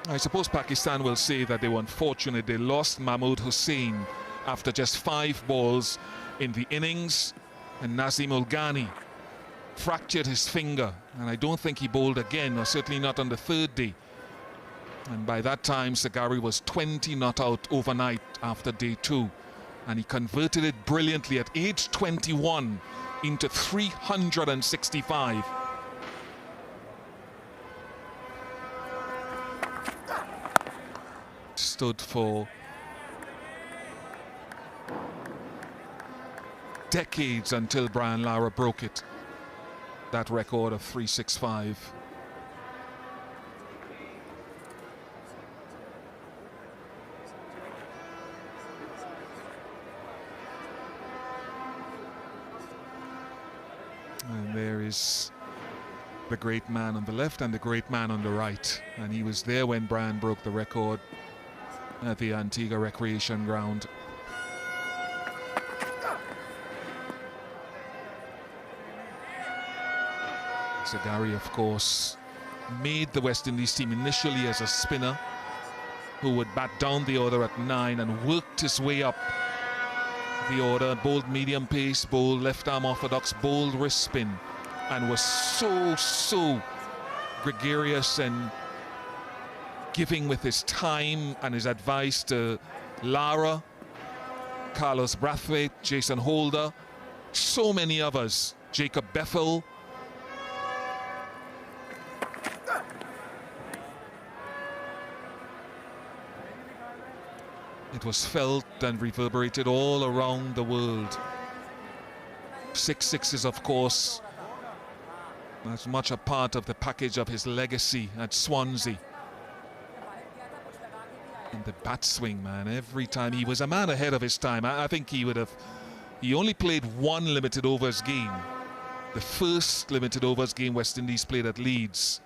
I suppose Pakistan will say that they were unfortunate. They lost Mahmood Hussain after just 5 balls in the innings, and Nazim Ul Ghani fractured his finger, and I don't think he bowled again, or certainly not on the 3rd day. And by that time, Sagari was 20 not out overnight after day 2, and he converted it brilliantly at age 21 into 365. Stood for decades until Brian Lara broke it, that record of 365. And there is the great man on the left and the great man on the right, and he was there when Brian broke the record at the Antigua Recreation Ground. Sagari, of course, made the West Indies team initially as a spinner who would bat down the order at 9 and worked his way up the order, bowled medium pace, bowled left arm orthodox, bowled wrist spin, and was so gregarious and giving with his time and his advice to Lara, Carlos Brathwaite, Jason Holder, so many others, Jacob Bethel. It was felt and reverberated all around the world. 6 sixes, of course, as much a part of the package of his legacy at Swansea. And the bat swing, man, every time. He was a man ahead of his time. I think he would have... He only played 1 limited overs game. The first limited overs game West Indies played at Leeds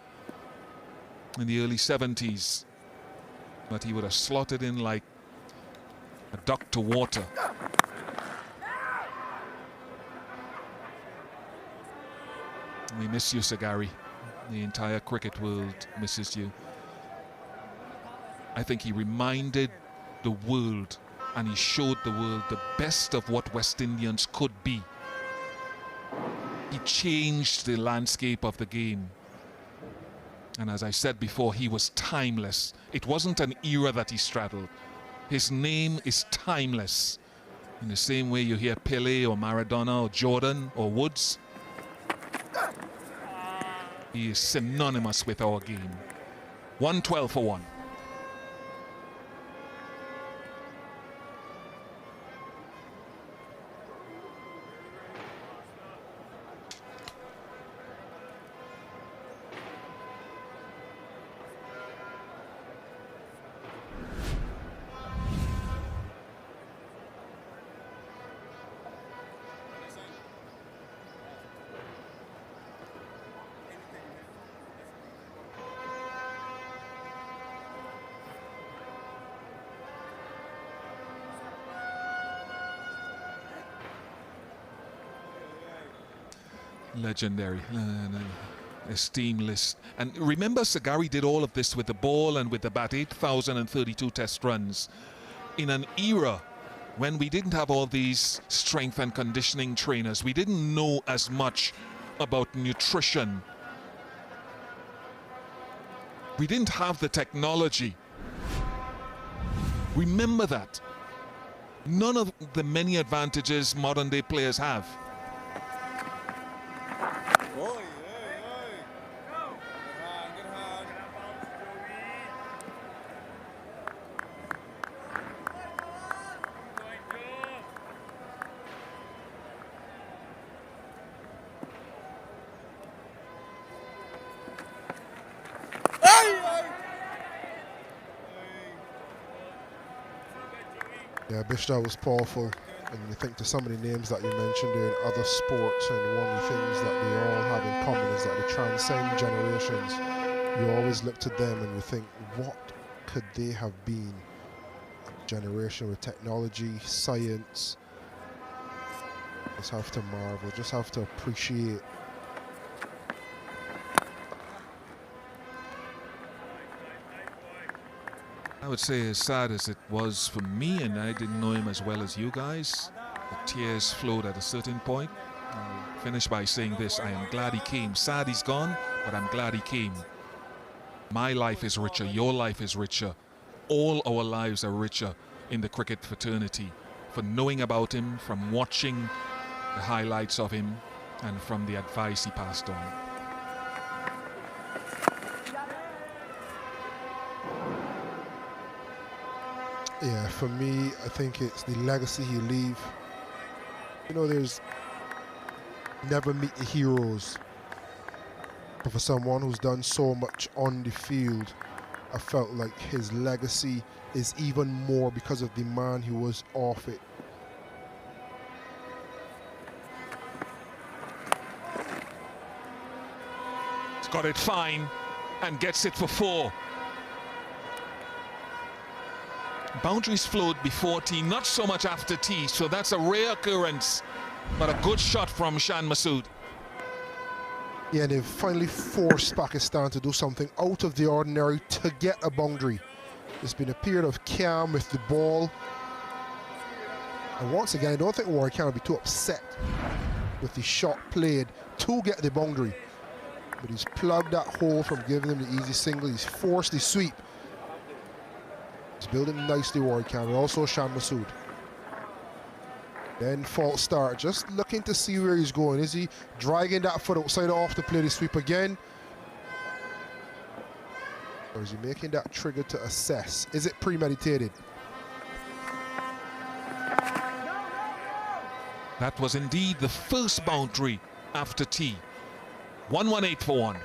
in the early 70s. But he would have slotted in like a duck to water. We miss you, Sagari. The entire cricket world misses you. I think he reminded the world, and he showed the world the best of what West Indians could be. He changed the landscape of the game. And as I said before, he was timeless. It wasn't an era that he straddled. His name is timeless. In the same way you hear Pele or Maradona or Jordan or Woods. He is synonymous with our game. 112 for 1. Legendary, esteem list. And remember, Sagari did all of this with the ball and with the bat, 8,032 test runs in an era when we didn't have all these strength and conditioning trainers. We didn't know as much about nutrition. We didn't have the technology. Remember that. None of the many advantages modern day players have. Yeah, Bish, that was powerful. And you think to some of the names that you mentioned there in other sports, and one of the things that they all have in common is that they transcend generations. You always look to them and you think, what could they have been? A generation with technology, science. Just have to marvel, just have to appreciate. I would say, as sad as it was for me, and I didn't know him as well as you guys, the tears flowed at a certain point. I'll finish by saying this: I am glad he came. Sad he's gone, but I'm glad he came. My life is richer, your life is richer. All our lives are richer in the cricket fraternity for knowing about him, from watching the highlights of him, and from the advice he passed on. Yeah, for me, I think it's the legacy he leave. You know, there's never meet the heroes. But for someone who's done so much on the field, I felt like his legacy is even more because of the man he was off it. He's got it fine and gets it for 4. Boundaries flowed before tee, not so much after tee, so that's a rare occurrence, but a good shot from Shan Masood. Yeah, they've finally forced Pakistan to do something out of the ordinary to get a boundary. There's been a period of calm with the ball. And once again, I don't think Warren Khan will be too upset with the shot played to get the boundary. But he's plugged that hole from giving them the easy single. He's forced the sweep. He's building nicely, Warren Khan, and also Shan Masood. Then false start, just looking to see where he's going. Is he dragging that foot outside off to play the sweep again? Or is he making that trigger to assess? Is it premeditated? That was indeed the first boundary after tee. 118 for 1.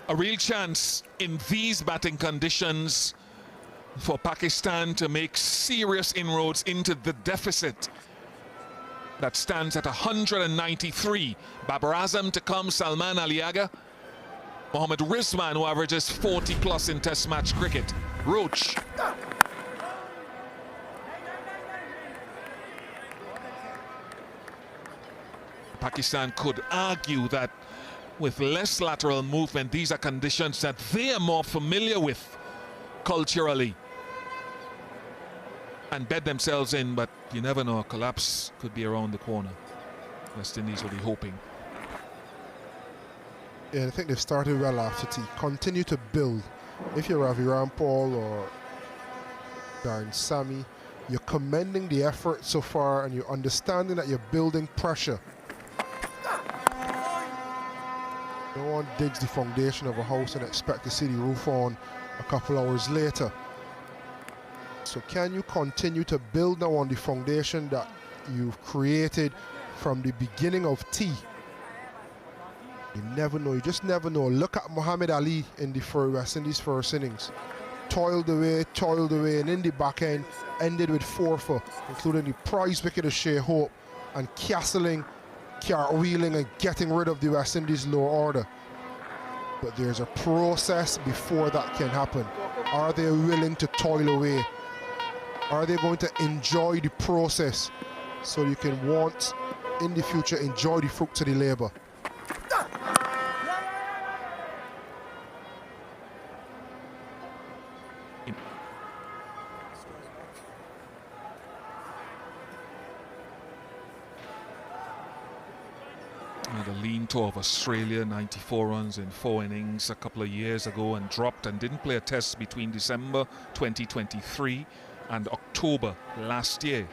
A real chance in these batting conditions for Pakistan to make serious inroads into the deficit that stands at 193. Babar Azam to come, Salman Ali Agha, Mohammad Rizwan, who averages 40 plus in test match cricket, Roach. Pakistan could argue that with less lateral movement, these are conditions that they are more familiar with culturally and bed themselves in, but you never know, a collapse could be around the corner. West Indies will be hoping. Yeah, I think they've started well after tea. Continue to build. If you're Ravi Rampal or Darren Sammy, you're commending the effort so far and you're understanding that you're building pressure. No one digs the foundation of a house and expect to see the roof on a couple hours later. So can you continue to build now on the foundation that you've created from the beginning of tea? You never know, you just never know. Look at Muhammad Ali in the West Indies first innings. Toiled away, and in the back end, ended with 4 for, including the prize wicket of Shea Hope, and castling, cartwheeling, and getting rid of the West Indies lower order. But there's a process before that can happen. Are they willing to toil away? Are they going to enjoy the process so you can want, in the future, enjoy the fruits of the labor? Had a lean tour of Australia, 94 runs in 4 innings a couple of years ago, and dropped and didn't play a test between December 2023 and October last year.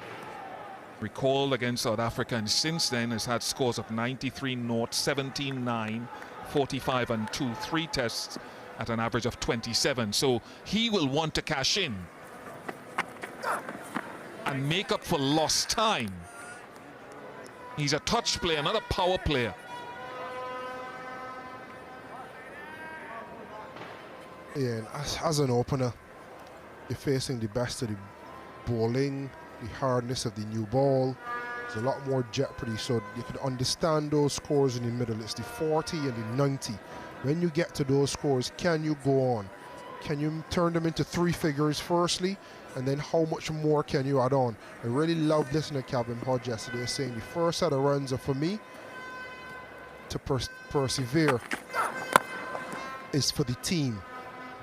Recalled against South Africa, and since then has had scores of 93 naught, 17 9, 45 and 2, 3 tests at an average of 27. So he will want to cash in and make up for lost time. He's a touch player, not a power player. Yeah, and as an opener, you're facing the best of the bowling, the hardness of the new ball. There's a lot more jeopardy, so you can understand those scores in the middle. It's the 40 and the 90. When you get to those scores, can you go on? Can you turn them into 3 figures firstly? And then how much more can you add on? I really loved listening to Calvin Hodge yesterday saying the first set of runs are for me to persevere is for the team.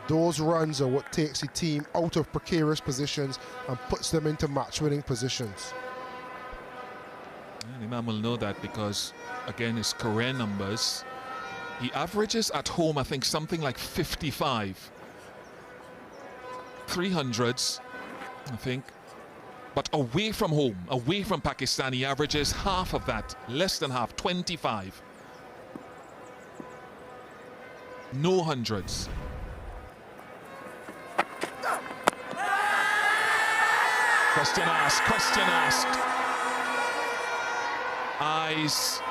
Those runs are what takes the team out of precarious positions and puts them into match-winning positions. And Imam will know that because, again, his career numbers, he averages at home, I think, something like 55. 300s, I think. But away from home, away from Pakistan, he averages half of that, less than half, 25. No hundreds. Question asked, question asked. Eyes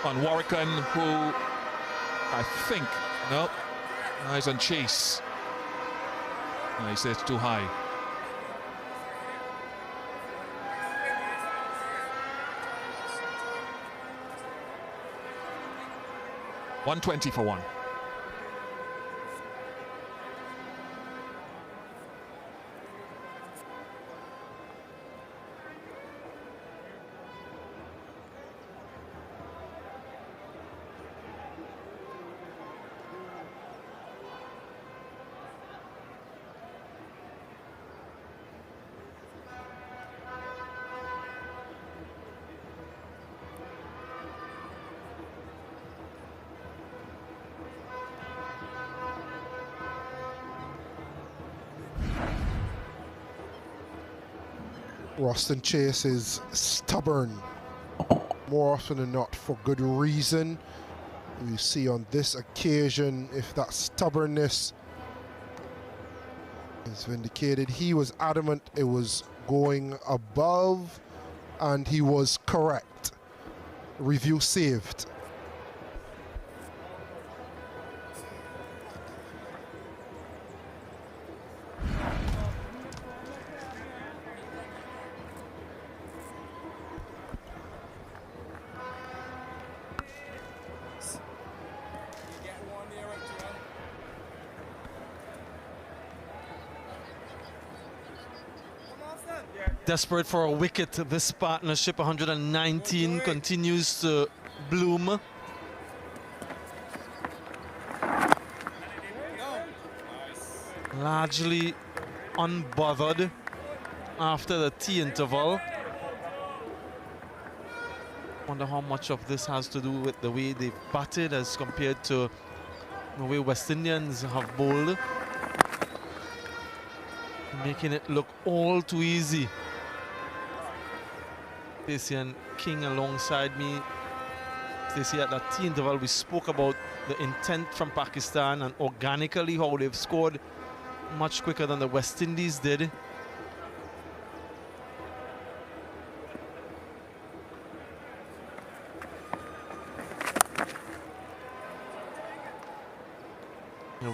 on Warrican, who I think, no, eyes on Chase. No, he says too high. $120 for 1. Roston Chase is stubborn, more often than not for good reason. We see on this occasion if that stubbornness is vindicated. He was adamant it was going above, and he was correct. Review saved. Desperate for a wicket, this partnership, 119, continues to bloom. Largely unbothered after the tea interval. Wonder how much of this has to do with the way they've batted as compared to the way West Indians have bowled, making it look all too easy. Stacey and King alongside me. Stacey, at that tea interval we spoke about the intent from Pakistan and organically how they've scored much quicker than the West Indies did. It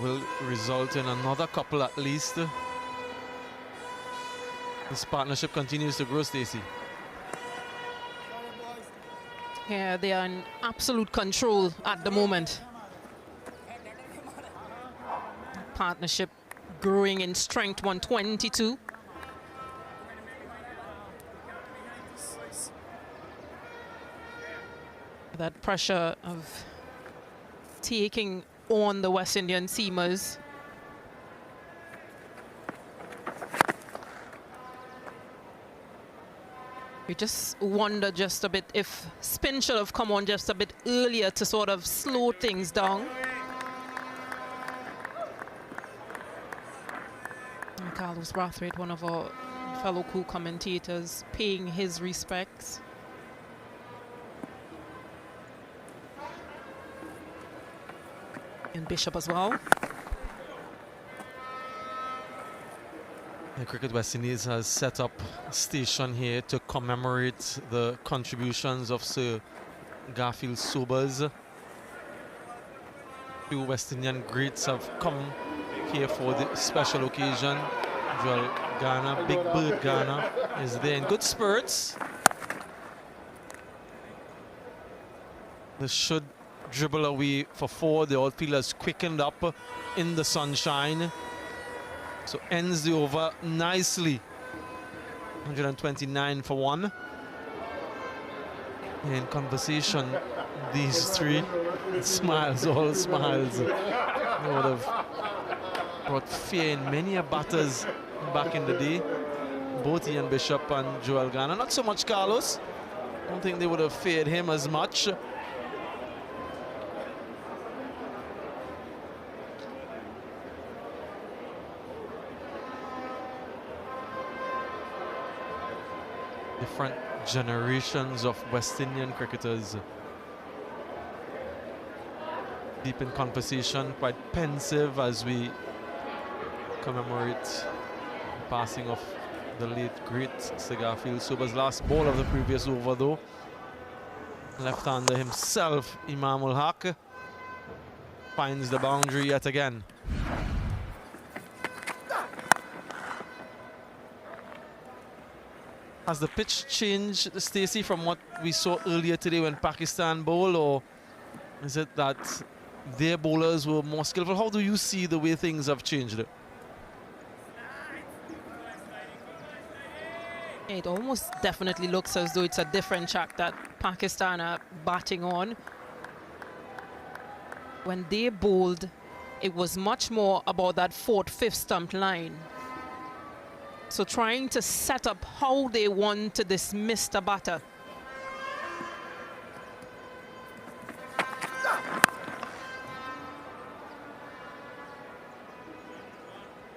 will result in another couple at least. This partnership continues to grow, Stacey. Yeah, they are in absolute control at the moment. Partnership growing in strength, 122. That pressure of taking on the West Indian seamers. You just wonder just a bit if spin should have come on just a bit earlier to sort of slow things down. And Carlos Brathwaite, one of our fellow co-commentators, paying his respects. And Bishop as well. The Cricket West Indies has set up a station here to commemorate the contributions of Sir Garfield Sobers. Two West Indian greats have come here for the special occasion. Joel Garner, Big Bird Garner, is there in good spirits. This should dribble away for four. The outfielders quickened up in the sunshine. So ends the over nicely. 129 for one. In conversation, these three smiles, all smiles. They would have brought fear in many a batters back in the day. Both Ian Bishop and Joel Garner. Not so much Carlos. I don't think they would have feared him as much. Different generations of West Indian cricketers deep in conversation, quite pensive as we commemorate the passing of the late great Sir Garfield Sobers. Last ball of the previous over though. Left-hander himself, Imam ul Haq, finds the boundary yet again. Has the pitch changed, Stacey, from what we saw earlier today when Pakistan bowled, or is it that their bowlers were more skillful? How do you see the way things have changed? It almost definitely looks as though it's a different track that Pakistan are batting on. When they bowled, it was much more about that fourth, fifth stump line. So trying to set up how they want to dismiss the batter.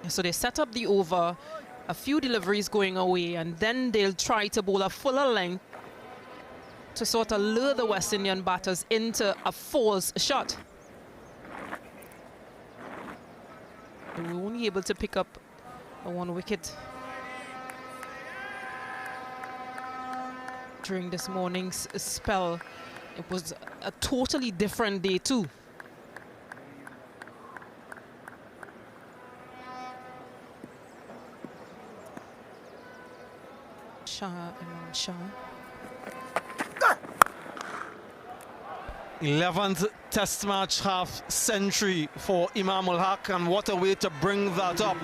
So they set up the over, a few deliveries going away, and then they'll try to bowl a fuller length to sort of lure the West Indian batters into a false shot. They were only able to pick up a 1 wicket during this morning's spell. It was a totally different day too. Imam Shah. 11th Test match half century for Imam ul Haq, and what a way to bring that up.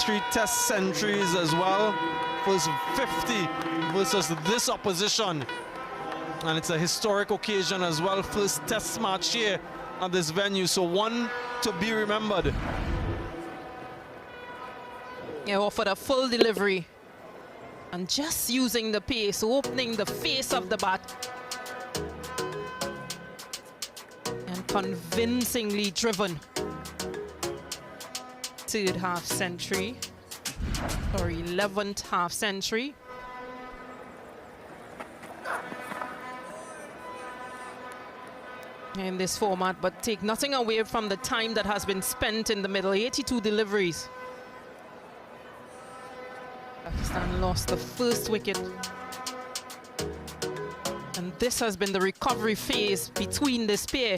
3 Test centuries as well. First 50 versus this opposition, and it's a historic occasion as well. First Test match here at this venue, so one to be remembered. He offered a full delivery and just using the pace, opening the face of the bat, and convincingly driven. Third half century, or 11th half century. In this format, but take nothing away from the time that has been spent in the middle. 82 deliveries. Pakistan lost the first wicket, and this has been the recovery phase between this pair.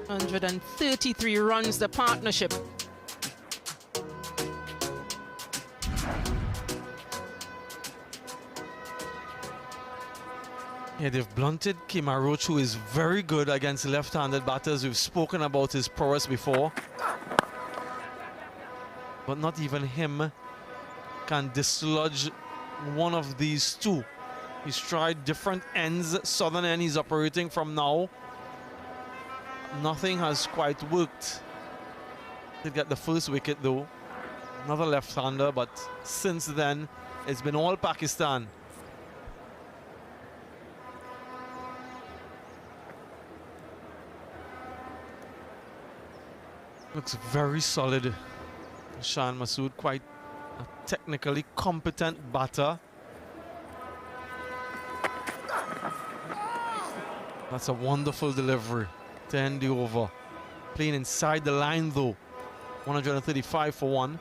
133 runs the partnership. Yeah, they've blunted Kemar Roach, who is very good against left-handed batters. We've spoken about his prowess before, but not even him can dislodge one of these two. He's tried different ends. Southern end he's operating from now. Nothing has quite worked. Did get the first wicket though. Another left-hander, but since then It's been all Pakistan. Looks very solid. Shan Masood, quite a technically competent batter. That's a wonderful delivery to end the over. Playing inside the line though. 135 for one.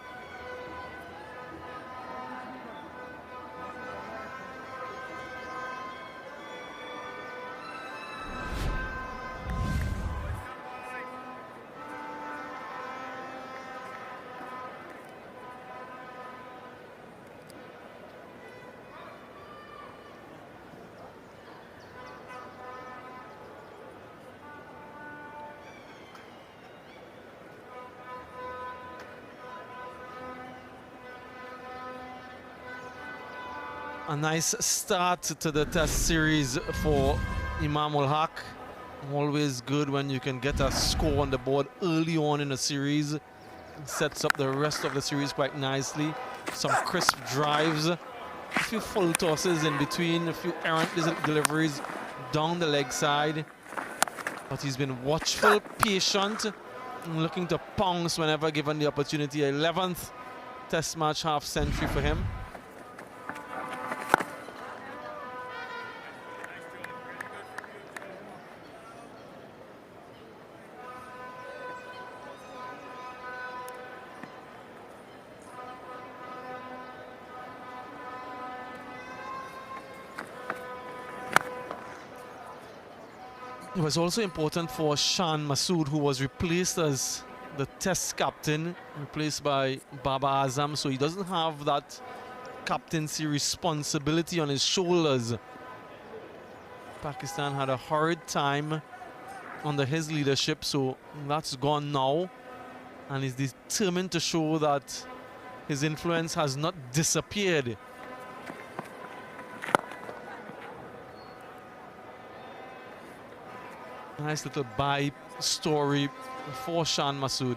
A nice start to the test series for Imam ul Haq. Always good when you can get a score on the board early on in a series. Sets up the rest of the series quite nicely. Some crisp drives, a few full tosses in between, a few errant deliveries down the leg side. But he's been watchful, patient, and looking to pounce whenever given the opportunity. 11th test match half century for him. It was also important for Shan Masood, who was replaced as the test captain, replaced by Baba Azam, so he doesn't have that captaincy responsibility on his shoulders. Pakistan had a hard time under his leadership, so that's gone now, and he's determined to show that his influence has not disappeared. Nice little bye story for Shan Masood. You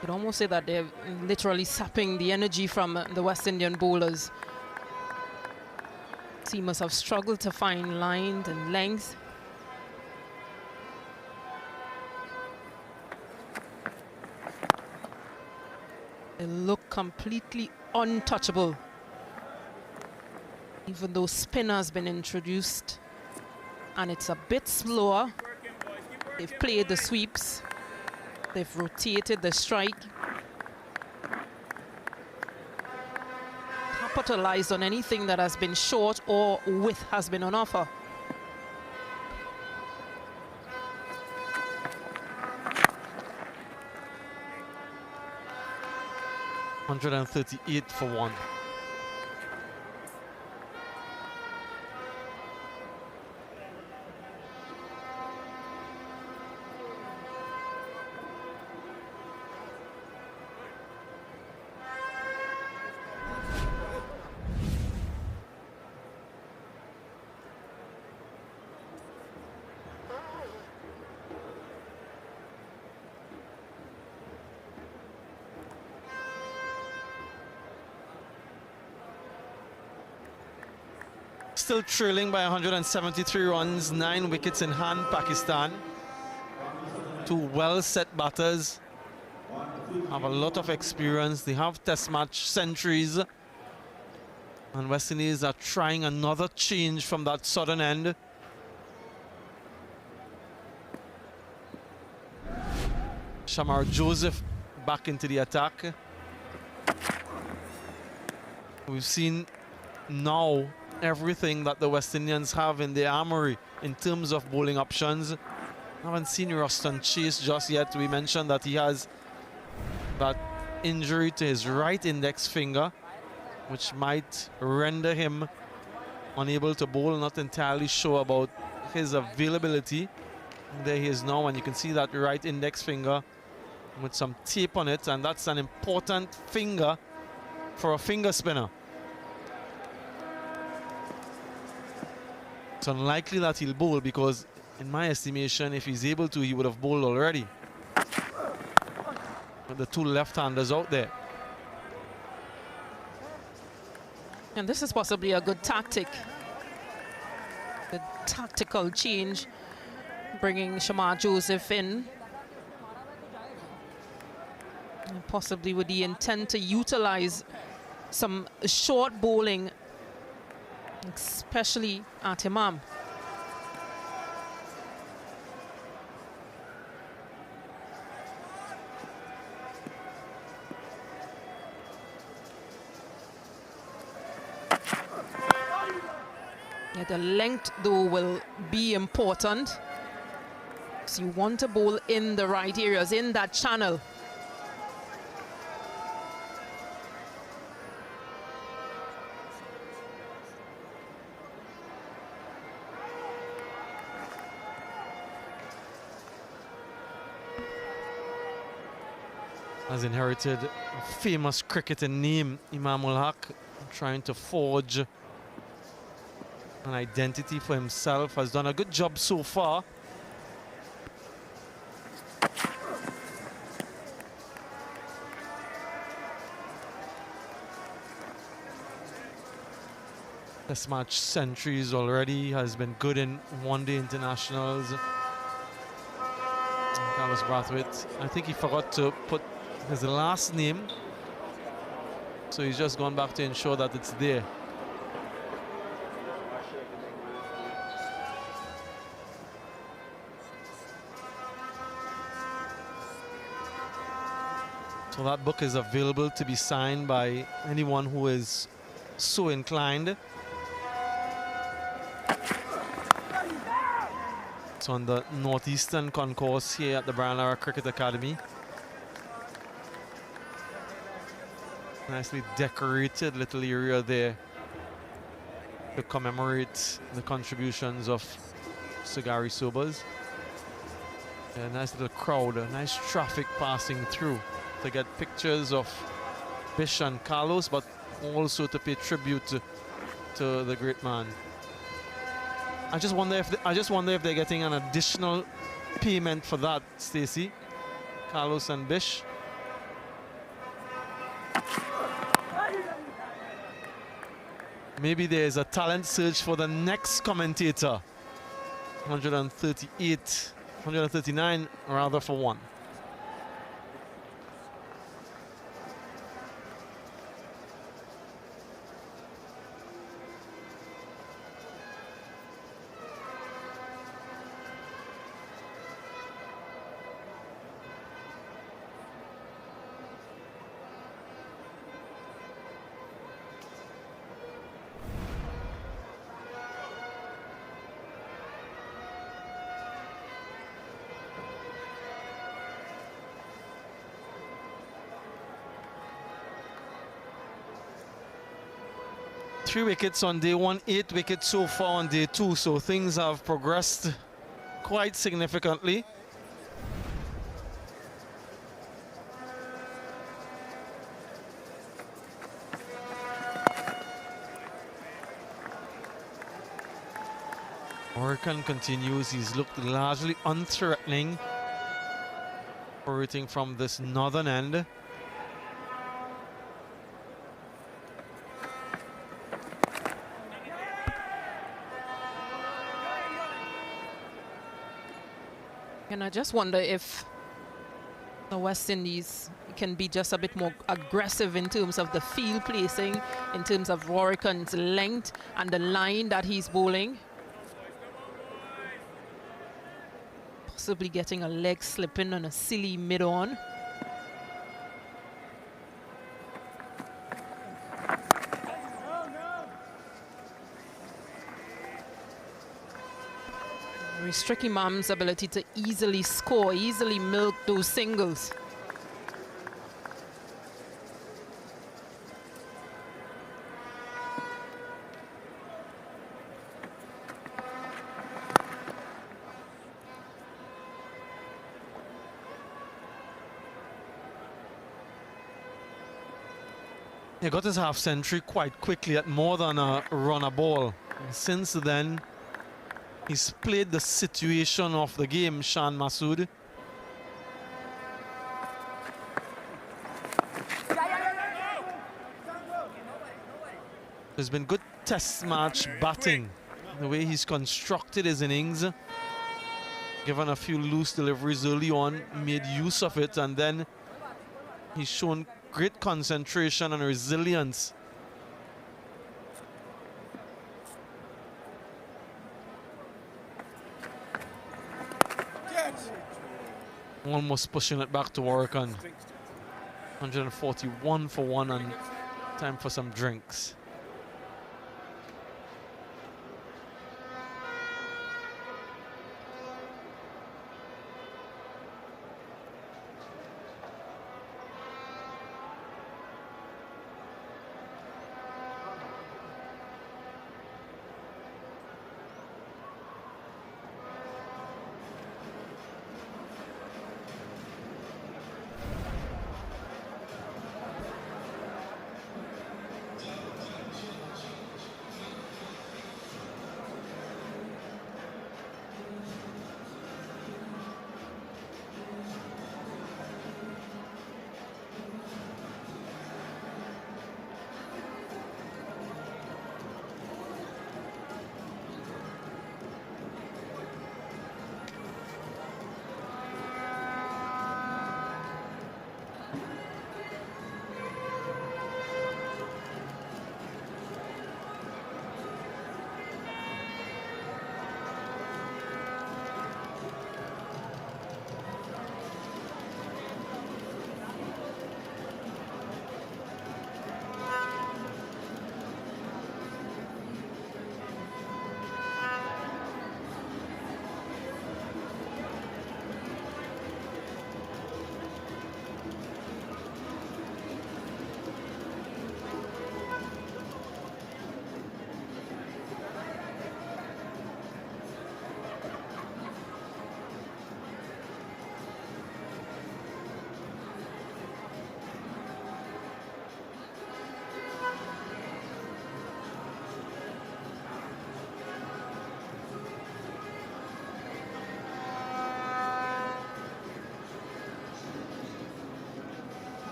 could almost say that they're literally sapping the energy from the West Indian bowlers. He must have struggled to find line and length. They look completely untouchable. Even though spin has been introduced and it's a bit slower. They've played the sweeps. They've rotated the strike. Capitalized on anything that has been short or width has been on offer. $138 for one. Still trailing by 173 runs, 9 wickets in hand, Pakistan. Two well-set batters, have a lot of experience. They have test match centuries. And West Indies are trying another change from that southern end. Shamar Joseph back into the attack. We've seen now everything that the West Indians have in their armory in terms of bowling options. Haven't seen Ruston Chase just yet. We mentioned that he has that injury to his right index finger, which might render him unable to bowl. Not entirely sure about his availability. There he is now, and you can see that right index finger with some tape on it, and that's an important finger for a finger spinner. It's unlikely that he'll bowl because, in my estimation, if he's able to, he would have bowled already. With the two left-handers out there. And this is possibly a good tactic. The tactical change, bringing Shamar Joseph in. And possibly with the intent to utilize some short bowling, especially at Imam. Yeah, the length though will be important. So you want to bowl in the right areas, in that channel. Has inherited a famous cricketer name, Imam ul Haq, trying to forge an identity for himself. Has done a good job so far. Test match centuries already, has been good in one-day internationals. Carlos Brathwaite, I think he forgot to put his last name, so he's just gone back to ensure that it's there. So that book is available to be signed by anyone who is so inclined. It's on the northeastern concourse here at the Brian Lara Cricket Academy. Nicely decorated little area there to commemorate the contributions of Sir Gary Sobers. A nice little crowd, a nice traffic passing through to get pictures of Bish and Carlos, but also to pay tribute to the great man. I just wonder if they're getting an additional payment for that, Stacey. Carlos and Bish. Maybe there's a talent search for the next commentator. 139 rather for one. Three wickets on day one, 8 wickets so far on day two, so things have progressed quite significantly. Hurricane continues, he's looked largely unthreatening, operating from this northern end. And I just wonder if the West Indies can be just a bit more aggressive in terms of the field placing, in terms of Rorican's length and the line that he's bowling. Possibly getting a leg slipping on a silly mid-on. Restrict Imam's ability to easily score, easily milk those singles. He got his half century quite quickly at more than a runner ball. And since then, he's played the situation of the game, Shan Masood. There's been good test match batting. The way he's constructed his innings, given a few loose deliveries early on, made use of it, and then he's shown great concentration and resilience. Almost pushing it back to work on 141 for one, and time for some drinks.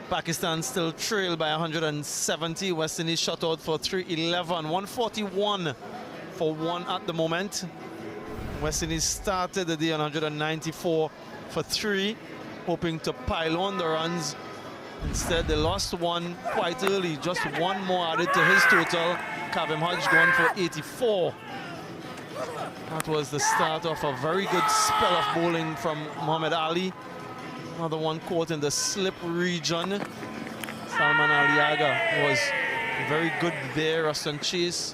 Pakistan still trail by 170. West Indies shut out for 311. 141 for one at the moment. West Indies started the day on 194 for 3, hoping to pile on the runs. Instead, they lost one quite early. Just one more added to his total. Kavem Hodge going for 84. That was the start of a very good spell of bowling from Muhammad Ali. Another one caught in the slip region. Salman Ali Aga was very good there. Ruston Chase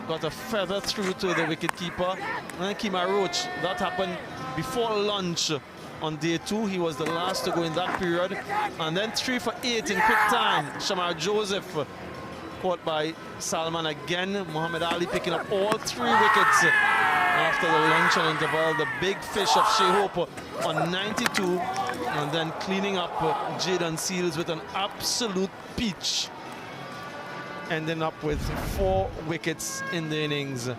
got a feather through to the wicketkeeper. And Kima Roach, that happened before lunch on day 2. He was the last to go in that period. And then 3 for 8 in quick time. Shamar Joseph caught by Salman again. Muhammad Ali picking up all 3 wickets after the luncheon interval. The big fish of Shea Hope on 92, and then cleaning up Jayden Seals with an absolute peach, ending up with 4 wickets in the innings.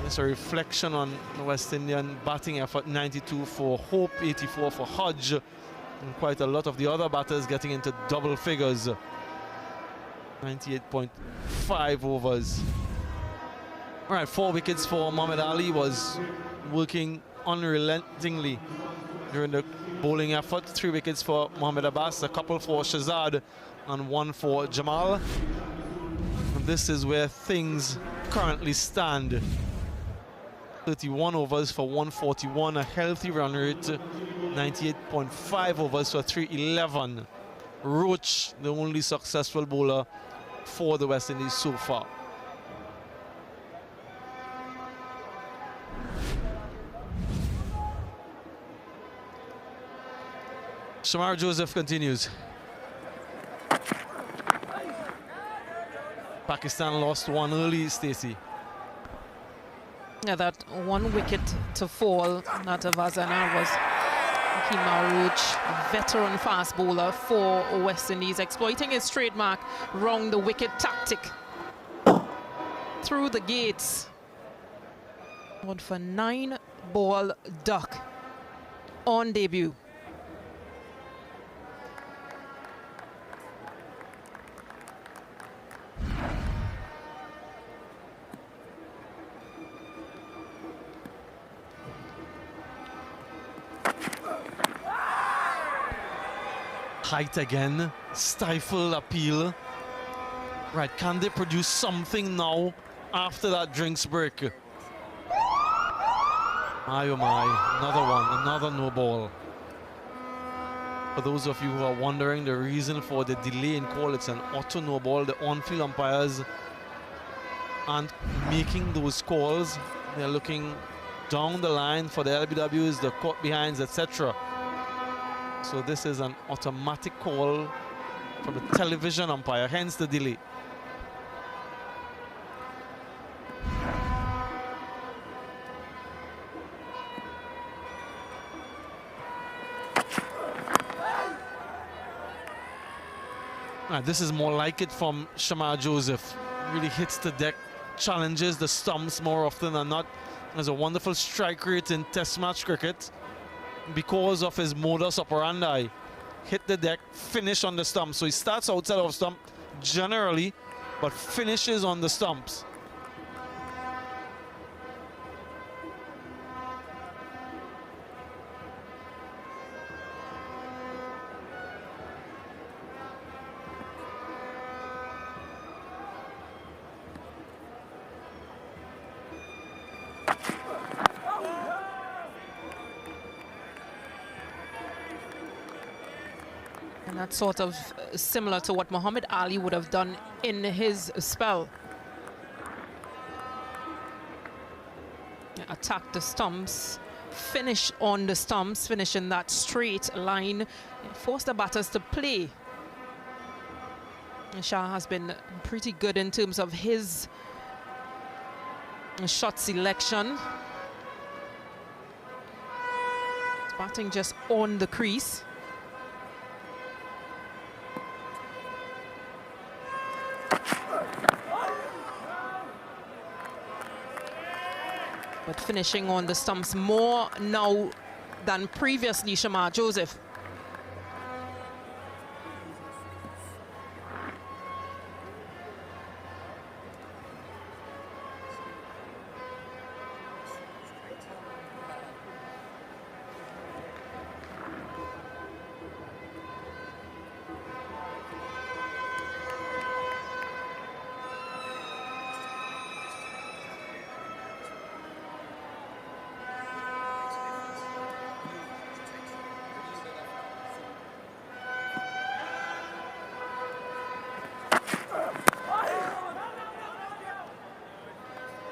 It's a reflection on the West Indian batting effort. 92 for Hope, 84 for Hodge, and quite a lot of the other batters getting into double figures. 98.5 overs. All right, 4 wickets for Muhammad Ali. Was working unrelentingly during the bowling effort. 3 wickets for Mohammad Abbas, a couple for Shazad, and 1 for Jamal. And this is where things currently stand. 31 overs for 141, a healthy run rate. 98.5 overs for 311. Roach, the only successful bowler for the West Indies so far. Shamar Joseph continues. Pakistan lost one early, Stacey. Yeah, that 1 wicket to fall, not a Vazana, was Kima Roach, a veteran fast bowler for West Indies, exploiting his trademark round the wicket tactic. Through the gates. One for 9-ball duck on debut. Height again, stifled appeal. Right, can they produce something now after that drinks break? My oh my, another one, another no ball. For those of you who are wondering the reason for the delay in call, it's an auto no ball. The on-field umpires aren't making those calls. They're looking down the line for the LBWs, the caught behinds, etc. So this is an automatic call from the television umpire, hence the delay. This is more like it from Shamar Joseph. Really hits the deck, challenges the stumps more often than not. Has a wonderful strike rate in Test match cricket because of his modus operandi. Hit the deck, finish on the stump. So he starts outside of stump generally, but finishes on the stumps. And that's sort of similar to what Muhammad Ali would have done in his spell. Attack the stumps, finish on the stumps, finish in that straight line, force the batters to play. Shah has been pretty good in terms of his shot selection. Batting just on the crease. But finishing on the stumps more now than previously, Shamar Joseph.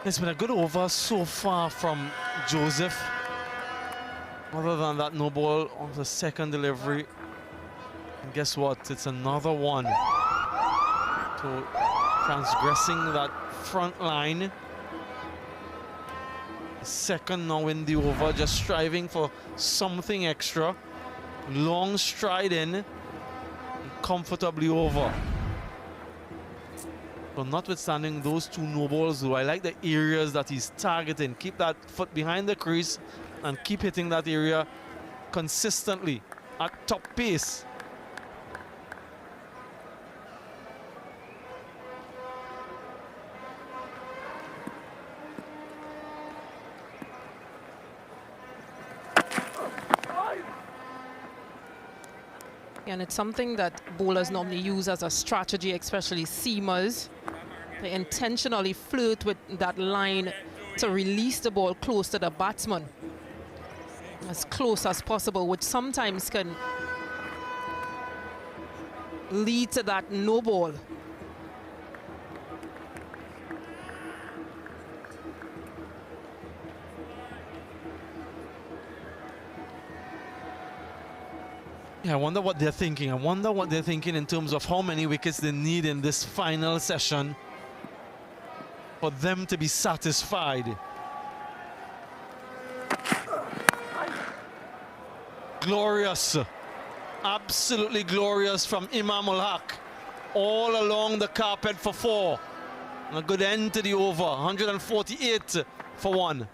It's been a good over so far from Joseph. Other than that no ball on the second delivery. And guess what? It's another one. So transgressing that front line. Second now in the over, just striving for something extra. Long stride in, and comfortably over. So notwithstanding those two no balls, though, I like the areas that he's targeting. Keep that foot behind the crease and keep hitting that area consistently at top pace. And it's something that bowlers normally use as a strategy, especially seamers. They intentionally flirt with that line to release the ball close to the batsman, as close as possible, which sometimes can lead to that no ball. Yeah, I wonder what they're thinking. I wonder what they're thinking in terms of how many wickets they need in this final session for them to be satisfied. Glorious. Absolutely glorious from Imam ul Haq. All along the carpet for 4. And a good end to the over. 148 for 1.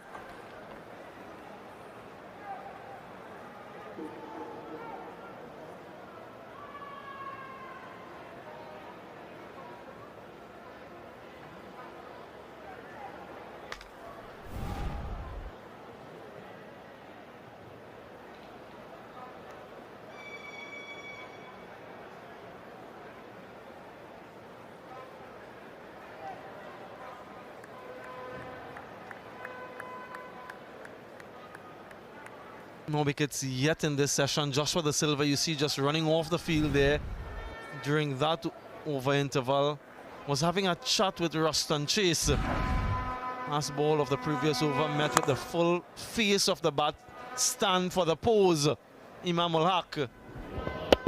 No wickets yet in this session. Joshua Da Silva, you see, just running off the field there during that over interval. Was having a chat with Ruston Chase. Last ball of the previous over met with the full face of the bat. Stand for the pose. Imam ul Haq.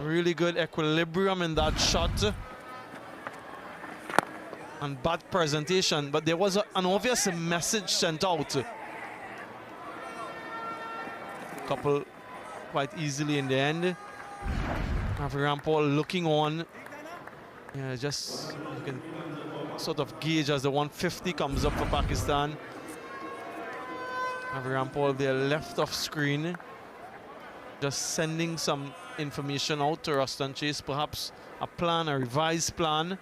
Really good equilibrium in that shot. And bat presentation. But there was an obvious message sent out. Couple quite easily in the end. Avram Paul looking on. Yeah, just you can sort of gauge as the 150 comes up for Pakistan. Avram Paul there left off screen. Just sending some information out to Ruston Chase, perhaps a plan, a revised plan.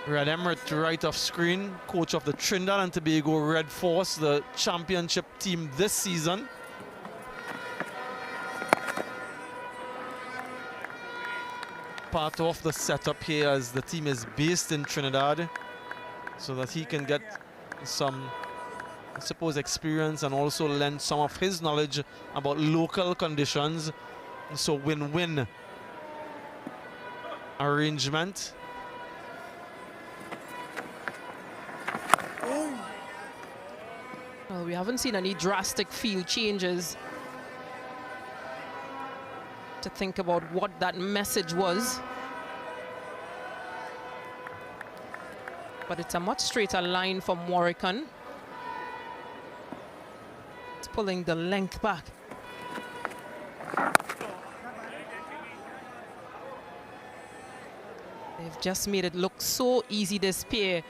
Red Emirates right off screen, coach of the Trinidad and Tobago Red Force, the championship team this season. Part of the setup here as the team is based in Trinidad, so that he can get some, I suppose, experience and also lend some of his knowledge about local conditions. So win-win arrangement. Well, we haven't seen any drastic field changes to think about what that message was. But it's a much straighter line from Warrican. It's pulling the length back. They've just made it look so easy, this pair.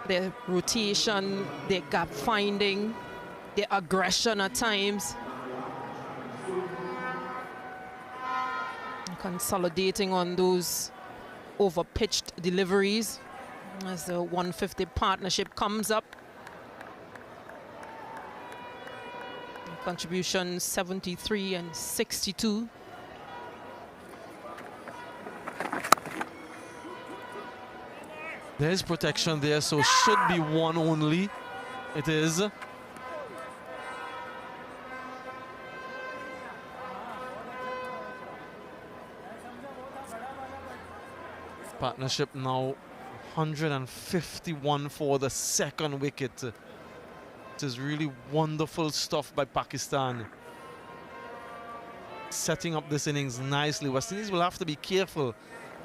Their rotation, their gap finding, their aggression at times. Consolidating on those over-pitched deliveries as the 150 partnership comes up. Contribution 73 and 62. There's protection there, so should be 1 only. It is. Partnership now 151 for the second wicket. It is really wonderful stuff by Pakistan. Setting up this innings nicely. West Indies will have to be careful.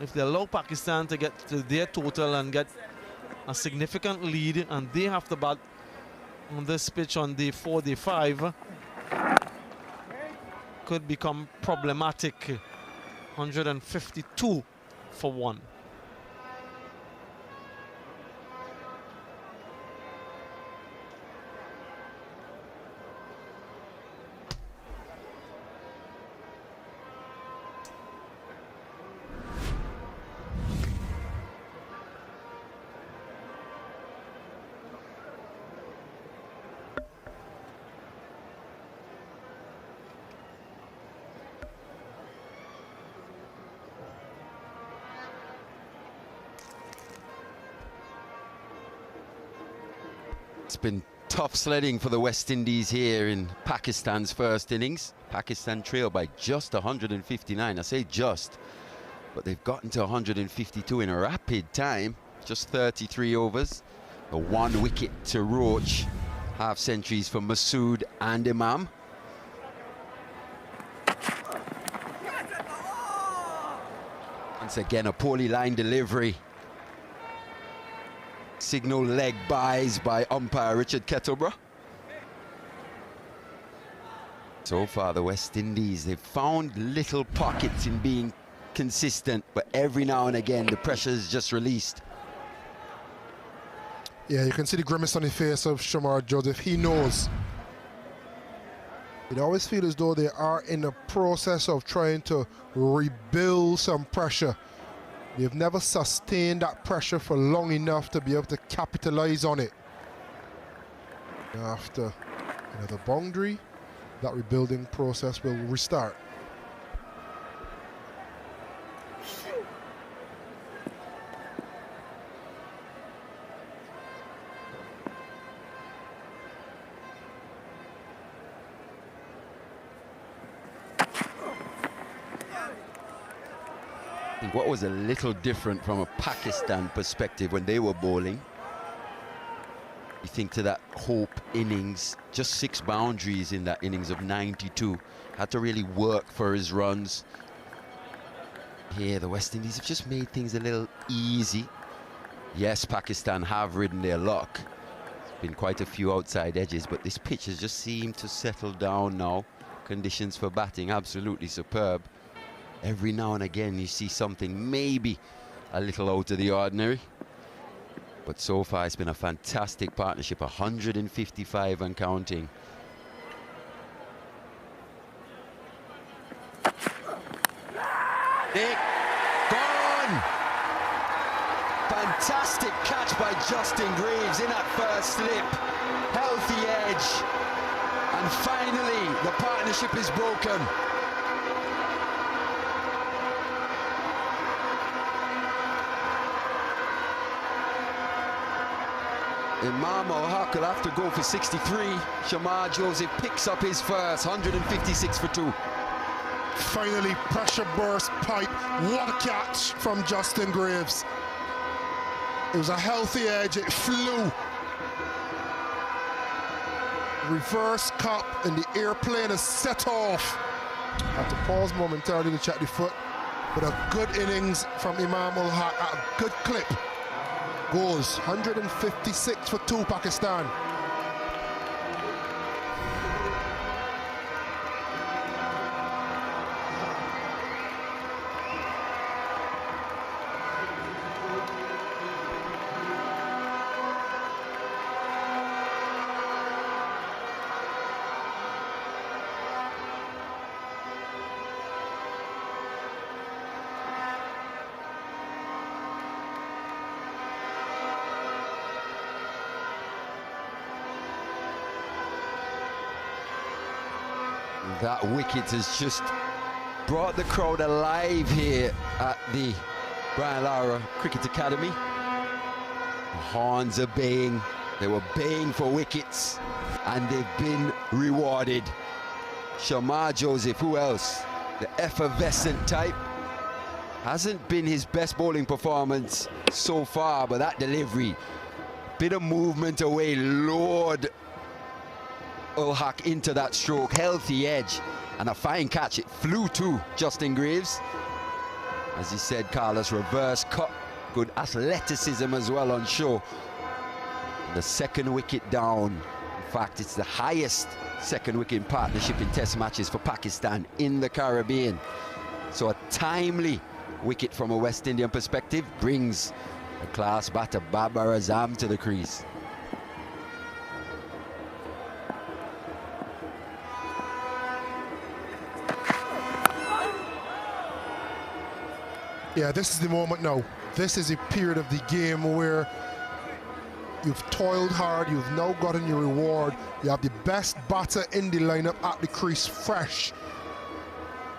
If they allow Pakistan to get to their total and get a significant lead, and they have to bat on this pitch on day 4, day 5, could become problematic. 152 for 1. It's been tough sledding for the West Indies here in Pakistan's first innings. Pakistan trail by just 159. I say just, but they've gotten to 152 in a rapid time. Just 33 overs. A 1 wicket to Roach. Half centuries for Masood and Imam. Once again, a poorly lined delivery. Signal leg buys by umpire Richard Kettleborough. So far, the West Indies, they've found little pockets in being consistent, but every now and again, the pressure is just released. Yeah, you can see the grimace on the face of Shamar Joseph. He knows. It always feels as though they are in the process of trying to rebuild some pressure. They've never sustained that pressure for long enough to be able to capitalize on it. After another boundary, that rebuilding process will restart. I think what was a little different from a Pakistan perspective when they were bowling, you think to that Hope innings, just 6 boundaries in that innings of 92, had to really work for his runs. Here, the West Indies have just made things a little easy. Yes, Pakistan have ridden their luck. There's been quite a few outside edges, but this pitch has just seemed to settle down now. Conditions for batting absolutely superb. Every now and again you see something maybe a little out of the ordinary. But so far it's been a fantastic partnership, 155 and counting. Nick, gone! Fantastic catch by Justin Greaves in that first slip. Healthy edge. And finally the partnership is broken. Imam al-Haq will have to go for 63. Shamar Joseph picks up his first, 156 for 2. Finally, pressure burst pipe. What a catch from Justin Greaves. It was a healthy edge, it flew. Reverse cup and the airplane is set off. Had to pause momentarily to check the foot. But a good innings from Imam al-Haq at a good clip. Goes 156 for 2 Pakistan. That wicket has just brought the crowd alive here at the Brian Lara Cricket Academy. The horns are baying. They were baying for wickets and they've been rewarded. Shamar Joseph, who else? The effervescent type. Hasn't been his best bowling performance so far, but that delivery, bit of movement away, Lord Ul-Haq into that stroke, healthy edge, and a fine catch. It flew to Justin Greaves. As he said, Carlos, reverse cut, good athleticism as well on show. The second wicket down. In fact, it's the highest second wicket partnership in test matches for Pakistan in the Caribbean. So a timely wicket from a West Indian perspective brings the class batter Babar Azam to the crease. Yeah, this is the moment now. This is a period of the game where you've toiled hard, you've now gotten your reward. You have the best batter in the lineup at the crease, fresh.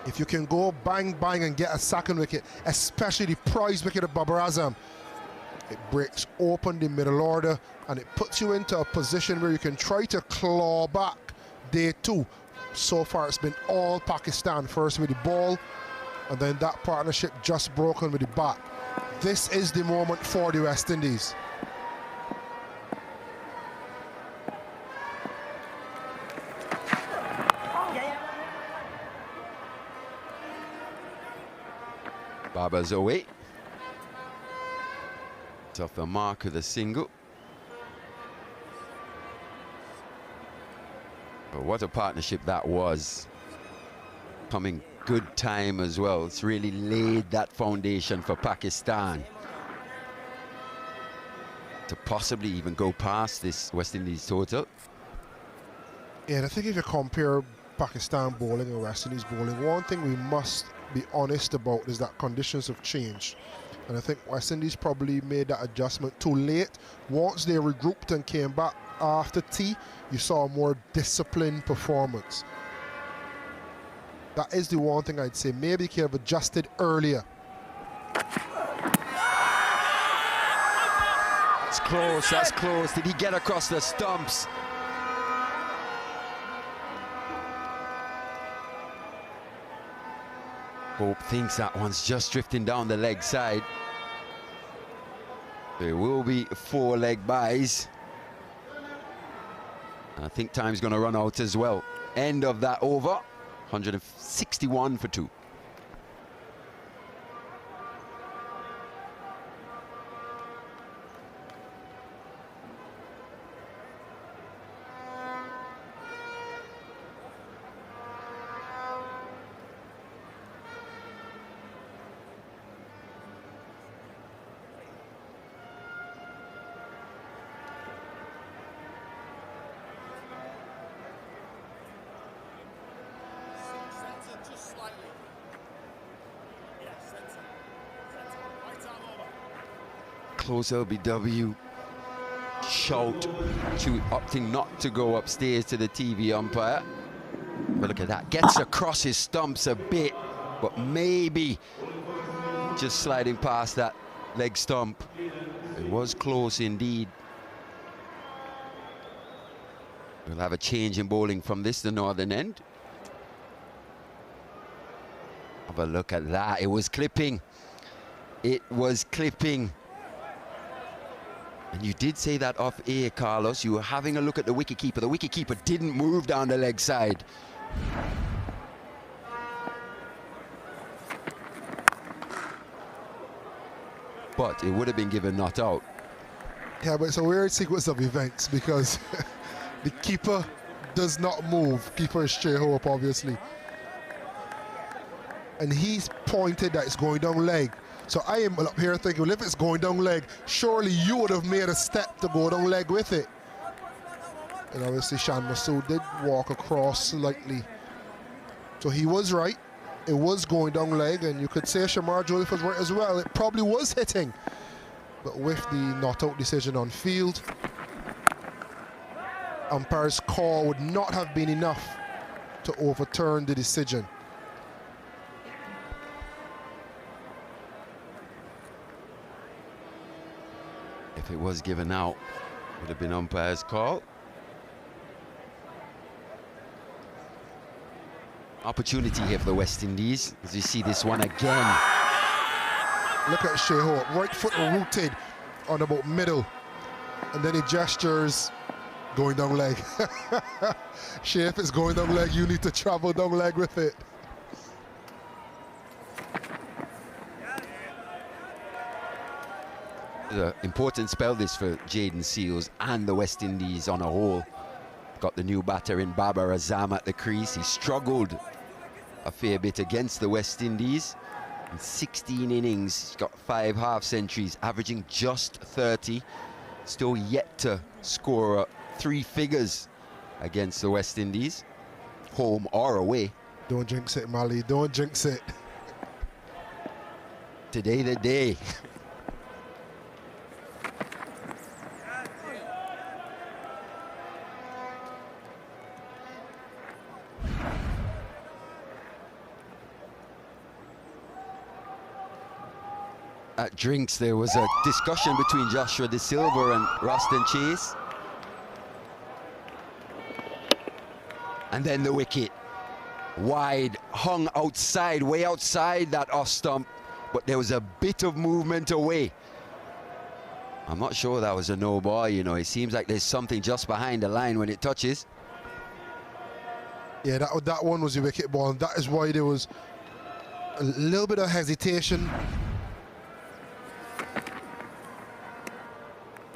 If you can go bang, bang and get a second wicket, especially the prize wicket of Babar Azam, it breaks open the middle order and it puts you into a position where you can try to claw back day 2. So far it's been all Pakistan, first with the ball, and then that partnership just broken with the bat. This is the moment for the West Indies. Baba's away. It's off the mark of the single. But What a partnership that was. Coming good time as well. It's really laid that foundation for Pakistan to possibly even go past this West Indies total. Yeah, and I think if you compare Pakistan bowling and West Indies bowling, one thing we must be honest about is that conditions have changed. And I think West Indies probably made that adjustment too late. Once they regrouped and came back after tea, you saw a more disciplined performance. That is the one thing I'd say. Maybe they could have adjusted earlier. That's close, that's close. Did he get across the stumps? Hope thinks that one's just drifting down the leg side. There will be 4 leg byes. I think time's going to run out as well. End of that over. 161 for 2. Close LBW shout to opting not to go upstairs to the TV umpire. But look at that, gets across his stumps a bit, but maybe just sliding past that leg stump. It was close indeed. We'll have a change in bowling from this, the northern end. Have a look at that, it was clipping. It was clipping. And you did say that off air, Carlos. You were having a look at the wicketkeeper. The wicketkeeper didn't move down the leg side. But it would have been given not out. Yeah, but it's a weird sequence of events because the keeper does not move. Keeper is Shea Hope, obviously. And he's pointed that it's going down leg. So I am up here thinking, well, if it's going down leg, surely you would have made a step to go down leg with it. And obviously Shan Masood did walk across slightly. So he was right. It was going down leg, and you could say Shamar Joseph was right as well. It probably was hitting. But with the not-out decision on field, umpire's call would not have been enough to overturn the decision. If it was given out, it would have been umpire's call. Opportunity here for the West Indies as you see this one again. Look at Shea Hope, right foot rooted on about middle, and then he gestures going down leg. Shea, if it's going down leg, you need to travel down leg with it. An important spell this for Jaden Seals and the West Indies on a whole. Got the new batter in Babar Azam at the crease. He struggled a fair bit against the West Indies. In 16 innings, he's got 5 half centuries, averaging just 30. Still yet to score 3 figures against the West Indies, home or away. Don't jinx it, Mali, don't jinx it. Today the day. At drinks, there was a discussion between Joshua De Silva and Roston Chase. And then the wicket. Wide, hung outside, way outside that off stump, but there was a bit of movement away. I'm not sure that was a no ball, you know. It seems like there's something just behind the line when it touches. Yeah, that one was a wicket ball, and that is why there was a little bit of hesitation.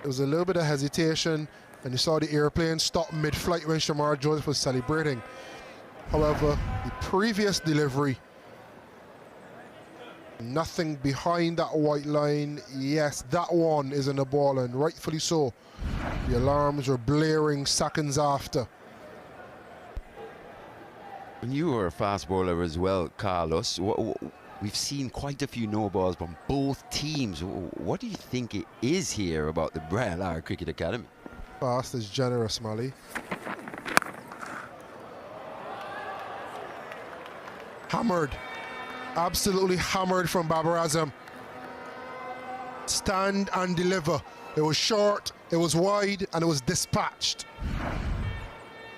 There was a little bit of hesitation, And you saw the airplane stop mid-flight when Shamar Joseph was celebrating. However, the previous delivery, nothing behind that white line. Yes, that one is in the ball, and rightfully so. The alarms were blaring seconds after. And you were a fast bowler as well, Carlos. We've seen quite a few no balls from both teams. What do you think it is here about the Brian Lara Cricket Academy? Fast is generous, Mali. Hammered. Absolutely hammered from Babar Azam. Stand and deliver. It was short, it was wide, and it was dispatched.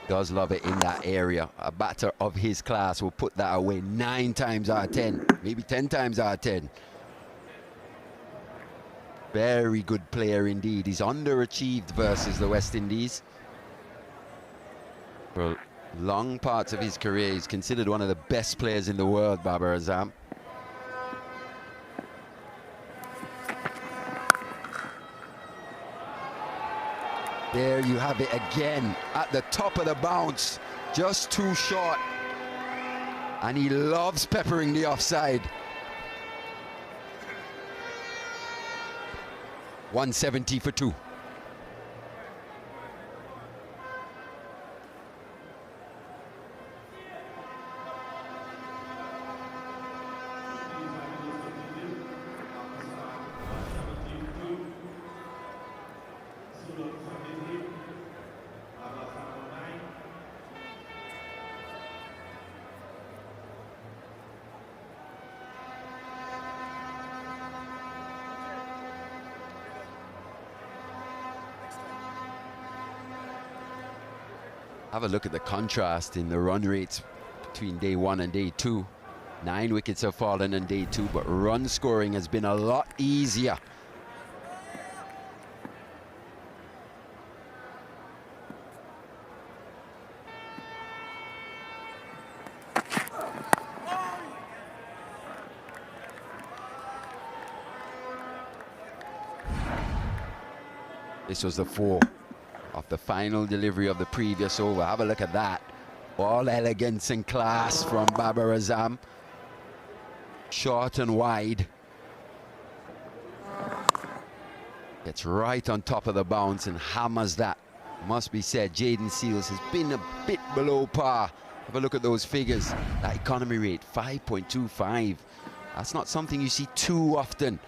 Does love it in that area. A batter of his class will put that away 9 times out of 10, maybe 10 times out of 10. Very good player indeed. He's underachieved versus the West Indies. For long parts of his career, he's considered one of the best players in the world, Babar Azam. There you have it again, at the top of the bounce, just too short. And he loves peppering the offside. 170 for 2. Have a look at the contrast in the run rates between day 1 and day 2. 9 wickets have fallen in day 2, but run scoring has been a lot easier. This was the 4 of the final delivery of the previous over. Have a look at that. All elegance and class from Babar Azam. Short and wide. Gets right on top of the bounce and hammers that. Must be said, Jaden Seals has been a bit below par. Have a look at those figures. That economy rate, 5.25. That's not something you see too often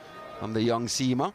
from the young seamer.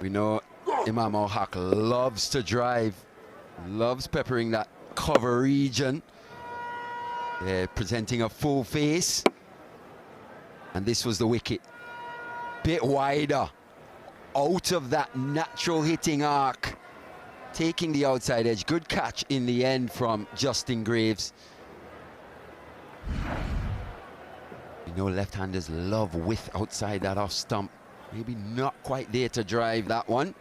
We know Imam Haq loves to drive, loves peppering that cover region. Presenting a full face. And this was the wicket. Bit wider, out of that natural hitting arc. Taking the outside edge. Good catch in the end from Justin Graves. You know left-handers love width outside that off stump. Maybe not quite there to drive that one.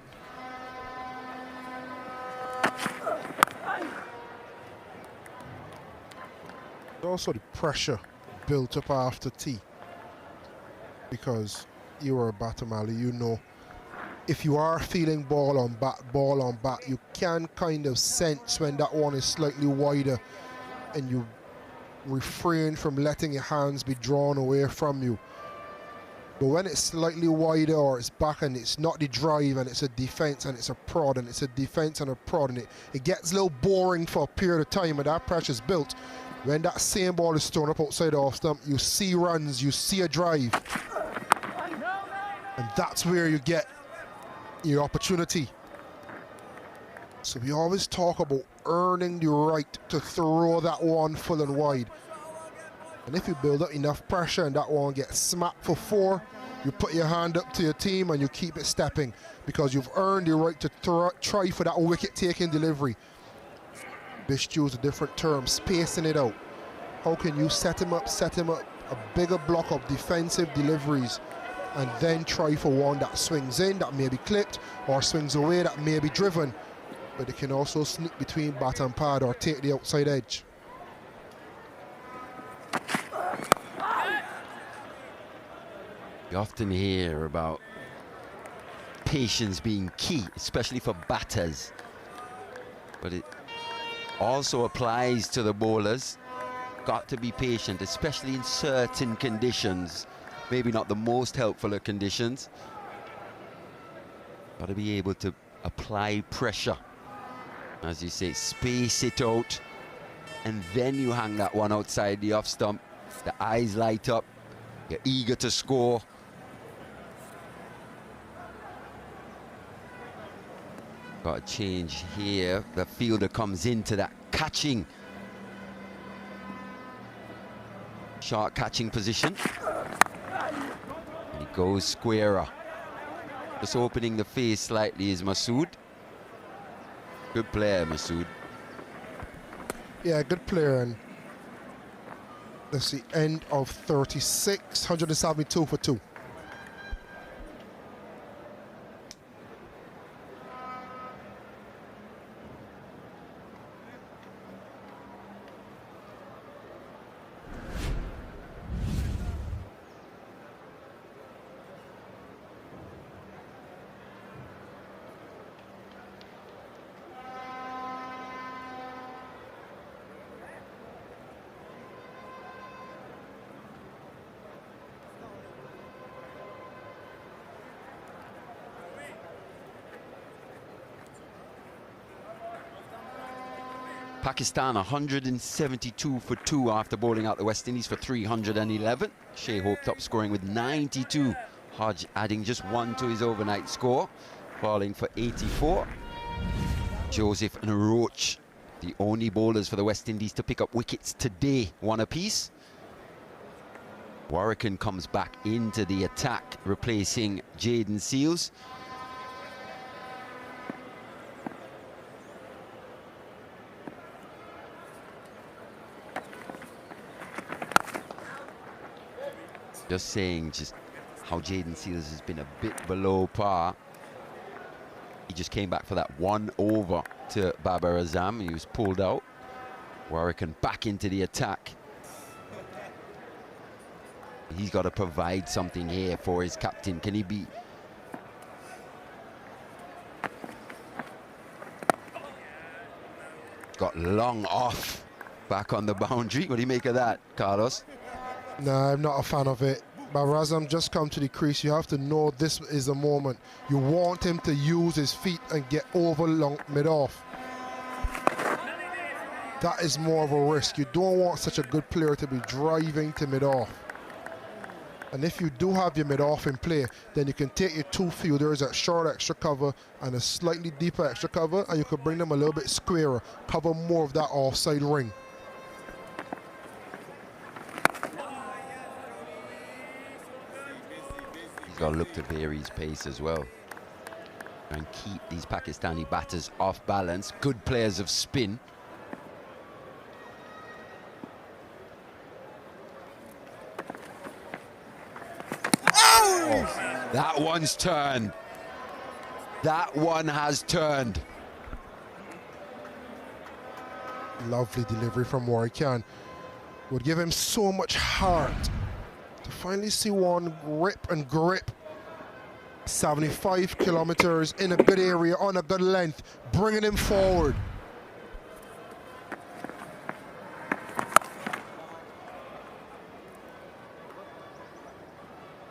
Also the pressure built up after tea. Because you were a batter, Mali, you know, if you are feeling ball on bat, you can kind of sense when that one is slightly wider and you refrain from letting your hands be drawn away from you. But when it's slightly wider or it's back and it's not the drive and it's a defense and it's a prod and it's a defense and a prod and it gets a little boring for a period of time and that pressure's built. When that same ball is thrown up outside the off stump, you see runs, you see a drive. And that's where you get your opportunity. So we always talk about earning the right to throw that one full and wide. And if you build up enough pressure and that one gets smacked for 4, you put your hand up to your team and you keep it stepping because you've earned the right to try for that wicket-taking delivery. Bish used a different term, spacing it out. How can you set him up, a bigger block of defensive deliveries, and then try for one that swings in, that may be clipped, or swings away, that may be driven, but it can also sneak between bat and pad or take the outside edge. You often hear about patience being key, especially for batters, but it also applies to the bowlers. Got to be patient, especially in certain conditions, maybe not the most helpful of conditions. Got to be able to apply pressure, as you say, space it out, and then you hang that one outside the off stump. The eyes light up, you're eager to score. Got a change here. The fielder comes into that catching, sharp catching position. And he goes squarer. Just opening the face slightly is Masood. Good player, Masood. Yeah, good player. And that's the end of 36, 172 for 2. Pakistan 172 for 2 after bowling out the West Indies for 311. Shea Hope top scoring with 92. Hodge adding just 1 to his overnight score, falling for 84. Joseph and Roach, the only bowlers for the West Indies to pick up wickets today, 1 apiece. Warrican comes back into the attack, replacing Jaden Seals. Just saying just how Jaden Seals has been a bit below par. He just came back for that 1 over to Babar Azam. He was pulled out. Warrican back into the attack. He's got to provide something here for his captain. Can he be... Got long off back on the boundary. What do you make of that, Carlos? No, I'm not a fan of it. But Razam just come to the crease. You have to know this is the moment. You want him to use his feet and get over long mid-off. That is more of a risk. You don't want such a good player to be driving to mid-off. And if you do have your mid-off in play, then you can take your 2 fielders at short extra cover and a slightly deeper extra cover, and you could bring them a little bit squarer, cover more of that offside ring. Got to look to vary his pace as well and keep these Pakistani batters off balance. Good players of spin. Oh, that one's turned. That one has turned. Lovely delivery from Warrican. Would give him so much heart to finally see one rip and grip. 75 kilometers in a good area on a good length, bringing him forward.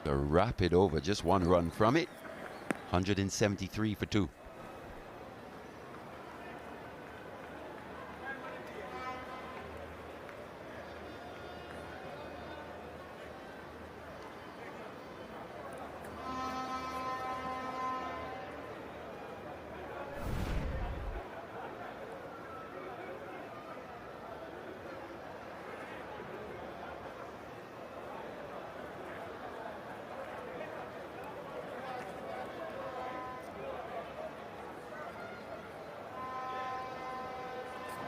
The rapid over, just 1 run from it. 173 for 2.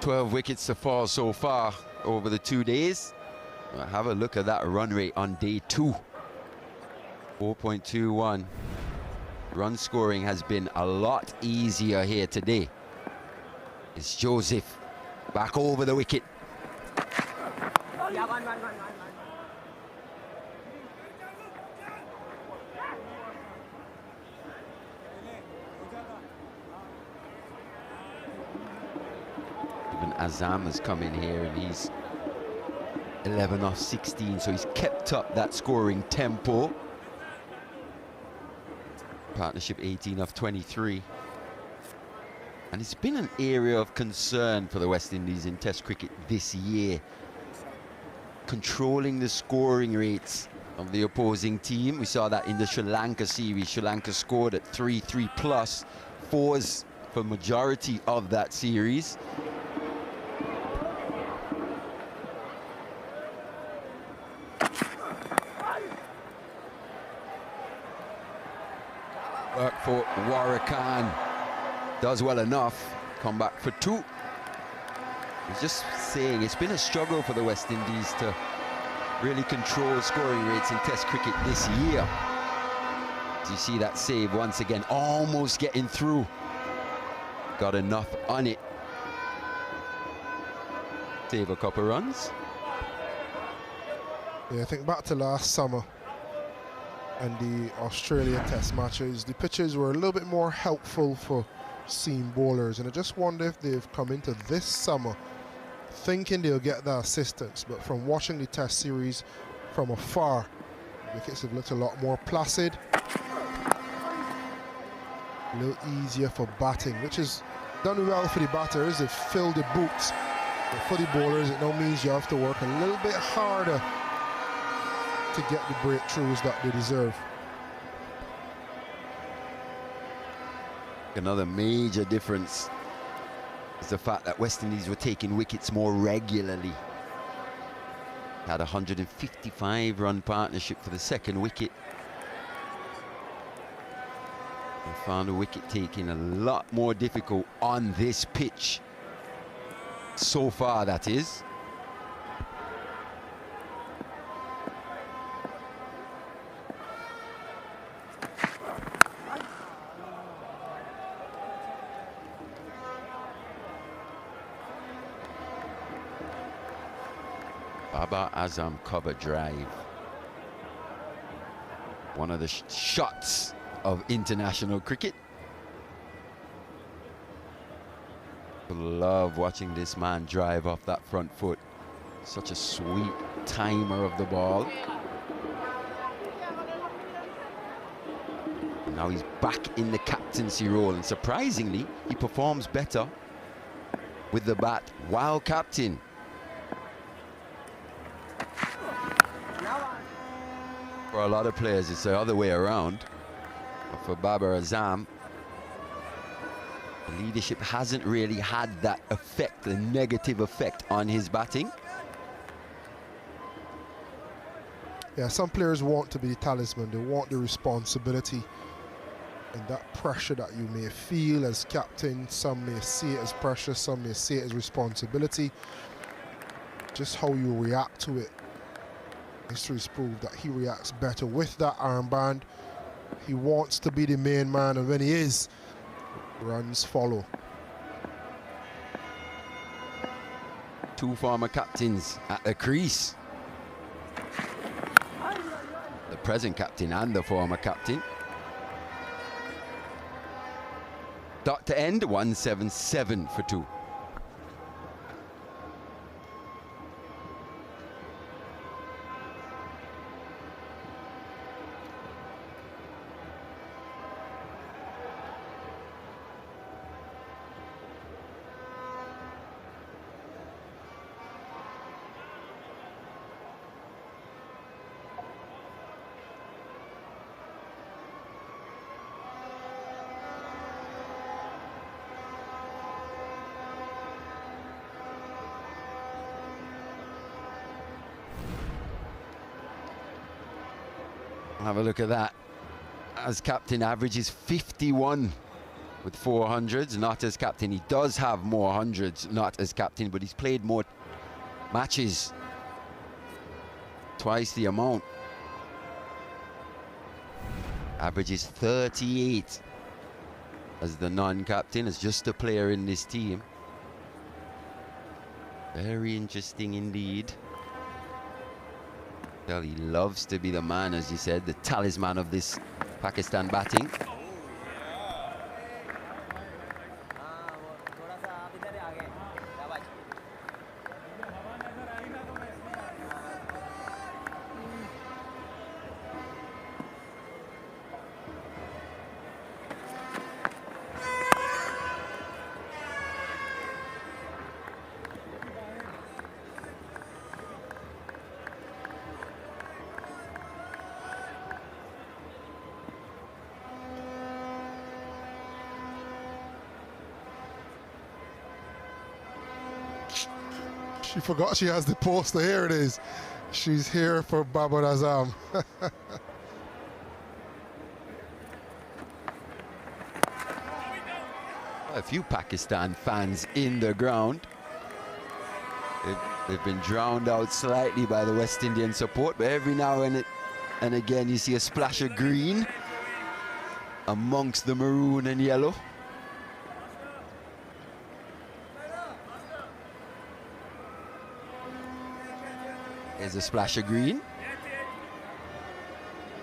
12 wickets to fall so far over the 2 days. Have a look at that run rate on day 2. 4.21. Run scoring has been a lot easier here today. It's Joseph back over the wicket. Even Azam has come in here and he's 11 off 16, so he's kept up that scoring tempo. Partnership 18 off 23. And it's been an area of concern for the West Indies in Test cricket this year. Controlling the scoring rates of the opposing team. We saw that in the Sri Lanka series. Sri Lanka scored at 3 plus, 4s for majority of that series. Work for Warakan. Does well enough. Come back for 2. I was just saying, it's been a struggle for the West Indies to really control scoring rates in Test cricket this year. As you see that save once again, almost getting through. Got enough on it. Save a couple runs. Yeah, I think back to last summer and the Australia Test matches, the pitches were a little bit more helpful for seam bowlers, and I just wonder if they've come into this summer thinking they'll get the assistance, but from watching the Test series from afar, wickets have looked a lot more placid, a little easier for batting, which has done well for the batters. They've filled the boots, but for the bowlers it now means you have to work a little bit harder to get the breakthroughs that they deserve. Another major difference is the fact that West Indies were taking wickets more regularly. Had a 155-run partnership for the second wicket. And found the wicket taking a lot more difficult on this pitch. So far, that is. Baba Azam cover drive. One of the shots of international cricket. Love watching this man drive off that front foot. Such a sweet timer of the ball. And now he's back in the captaincy role, and surprisingly, he performs better with the bat while captain. For a lot of players, it's the other way around. But for Babar Azam, the leadership hasn't really had that effect, the negative effect on his batting. Yeah, some players want to be the talisman. They want the responsibility and that pressure that you may feel as captain. Some may see it as pressure, some may see it as responsibility. Just how you react to it. History's proved that he reacts better with that armband. He wants to be the main man, and when he is, runs follow. 2 former captains at the crease. The present captain and the former captain. Dot to end, 177 for 2. Have a look at that. As captain, averages 51 with 400s, not as captain. He does have more hundreds, not as captain, but he's played more matches, twice the amount. Averages 38 as the non-captain, as just a player in this team. Very interesting indeed. Well, he loves to be the man, as you said, the talisman of this Pakistan batting. She forgot she has the poster. Here it is. She's here for Babar Azam. A few Pakistan fans in the ground. They've been drowned out slightly by the West Indian support, but every now and again you see a splash of green amongst the maroon and yellow. There's a splash of green.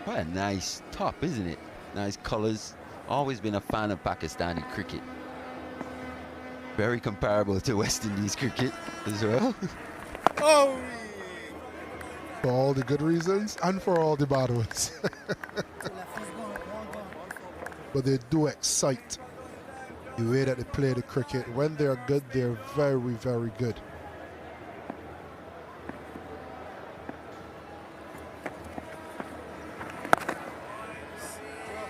What a nice top, isn't it? Nice colors. Always been a fan of Pakistani cricket. Very comparable to West Indies cricket as well. Oh! For all the good reasons and for all the bad ones. But they do excite the way that they play the cricket. When they're good, they're very, very good.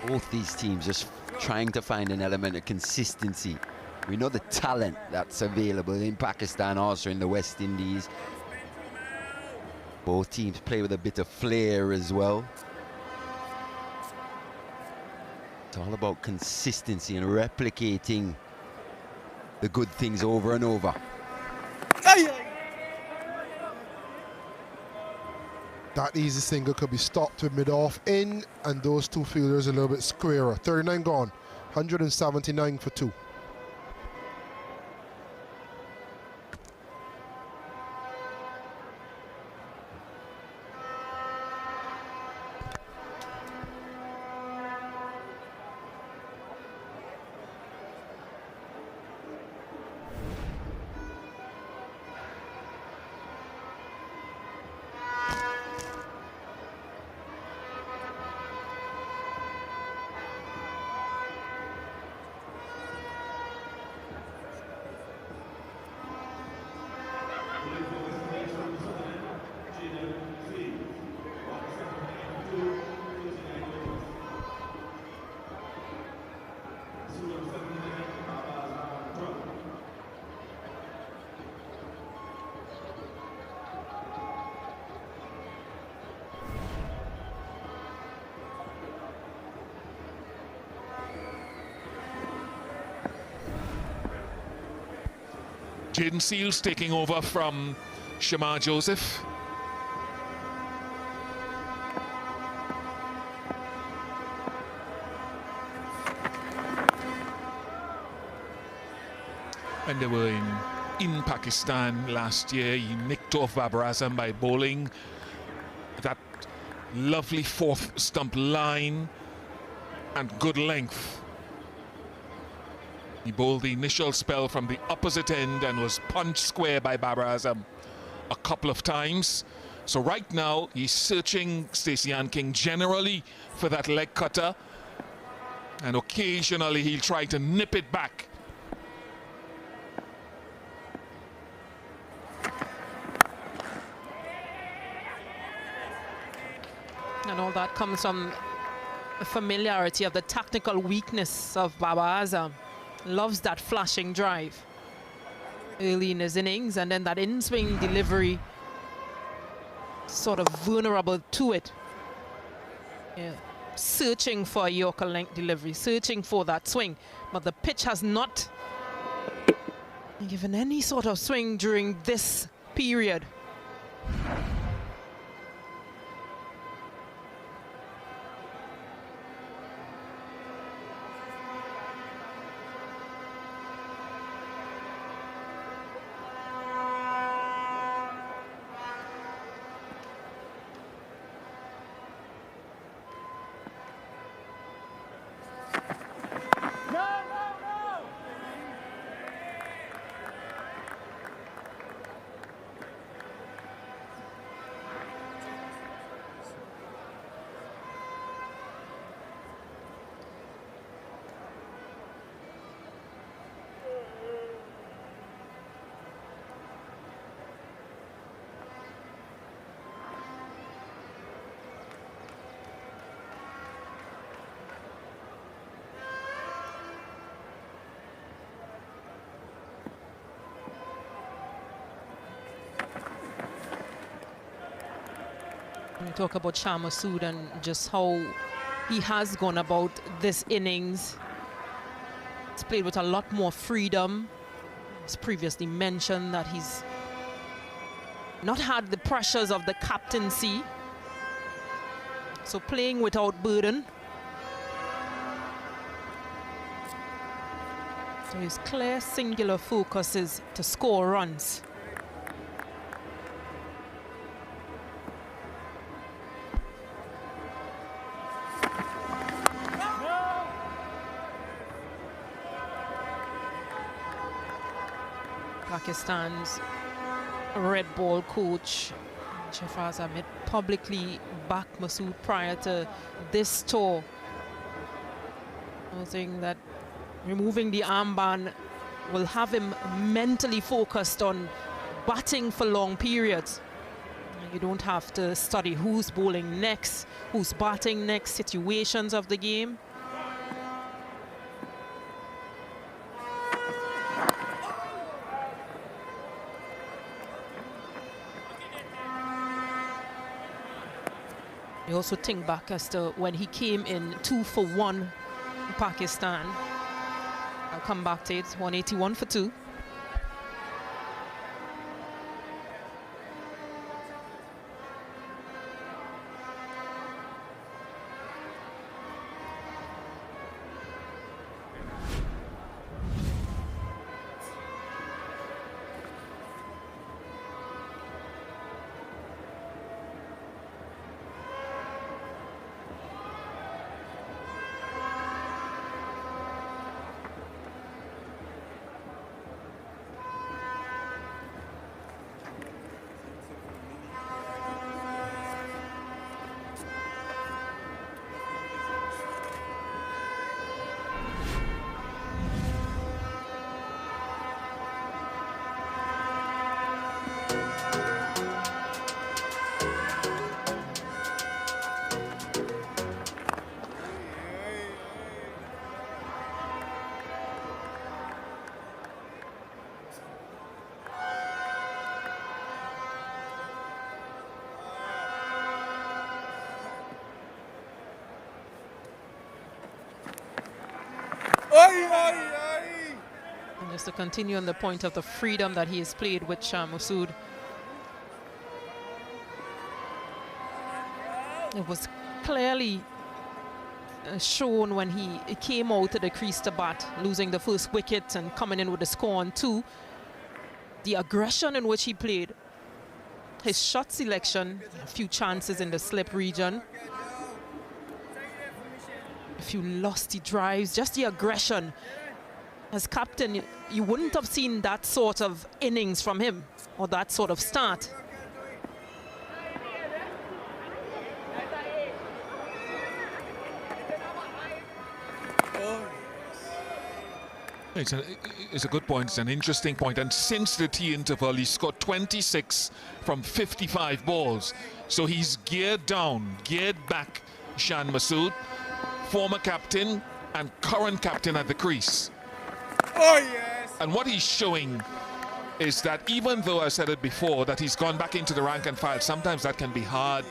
Both these teams just trying to find an element of consistency. We know the talent that's available in Pakistan, also in the West Indies. Both teams play with a bit of flair as well. It's all about consistency and replicating the good things over and over. That easy single could be stopped with mid-off in, and those two fielders a little bit squarer. 39 gone, 179 for 2. Jaden Seals taking over from Shamar Joseph. And they were in Pakistan last year. He nicked off Babar Azam by bowling that lovely fourth stump line and good length. He bowled the initial spell from the opposite end and was punched square by Babar Azam a couple of times. So right now he's searching Stacey Ann King generally for that leg cutter, and occasionally he'll try to nip it back. And all that comes from the familiarity of the tactical weakness of Babar Azam. Loves that flashing drive early in his innings, and then that in-swing delivery, sort of vulnerable to it. Yeah, searching for a Yorker length delivery, searching for that swing. But the pitch has not given any sort of swing during this period. We talk about Shah Masood and just how he has gone about this innings. He's played with a lot more freedom. It's previously mentioned that he's not had the pressures of the captaincy. So playing without burden. So his clear singular focus is to score runs. Pakistan's red ball coach Shahbaz Ahmed publicly backed Masood prior to this tour, saying that removing the armband will have him mentally focused on batting for long periods. You don't have to study who's bowling next, who's batting next, situations of the game. You also think back as to when he came in 2 for 1 in Pakistan. I'll come back to it, 181 for 2. And just to continue on the point of the freedom that he has played with Shah Masood, it was clearly shown when he came out to the crease to bat, losing the first wicket and coming in with the score on 2. The aggression in which he played, his shot selection, a few chances in the slip region, a few lofty drives, just the aggression. As captain, you wouldn't have seen that sort of innings from him, or that sort of start. It's a good point. It's an interesting point. And since the tea interval, he scored 26 from 55 balls. So he's geared down, geared back, Shan Masood, former captain and current captain at the crease. Oh, yes. And what he's showing is that even though I said it before, that he's gone back into the rank and file, sometimes that can be hard.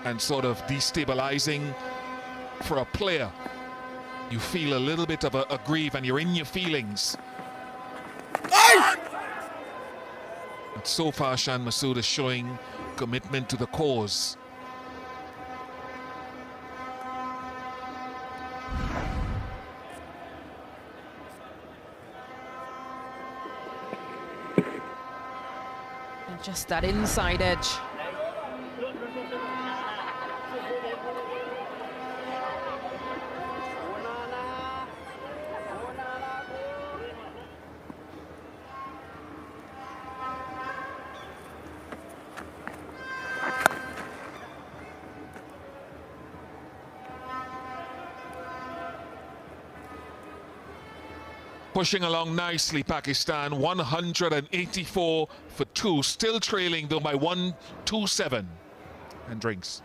and sort of destabilizing for a player. You feel a little bit of a grief and you're in your feelings. But so far, Shan Masood is showing commitment to the cause. And just that inside edge. Pushing along nicely, Pakistan, 184 for 2, still trailing though by 127. And drinks.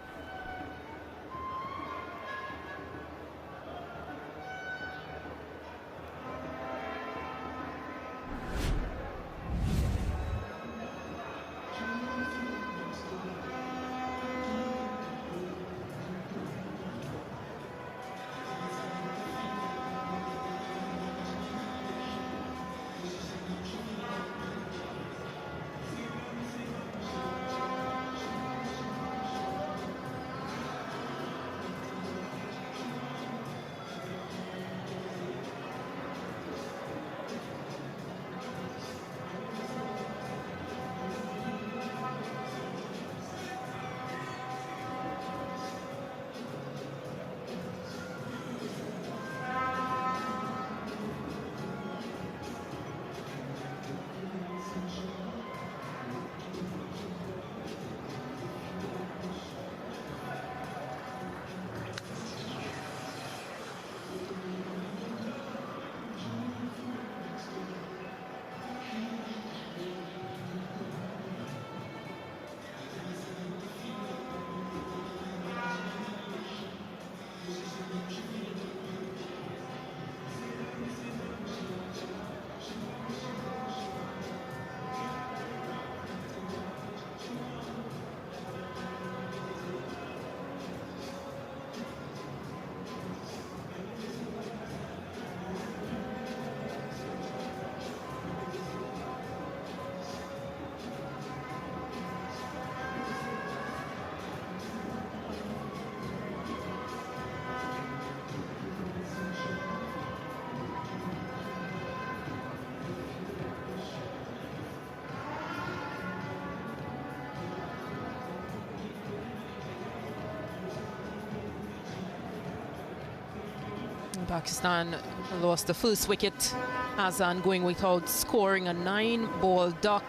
Pakistan lost the first wicket. Azan going without scoring a 9-ball duck.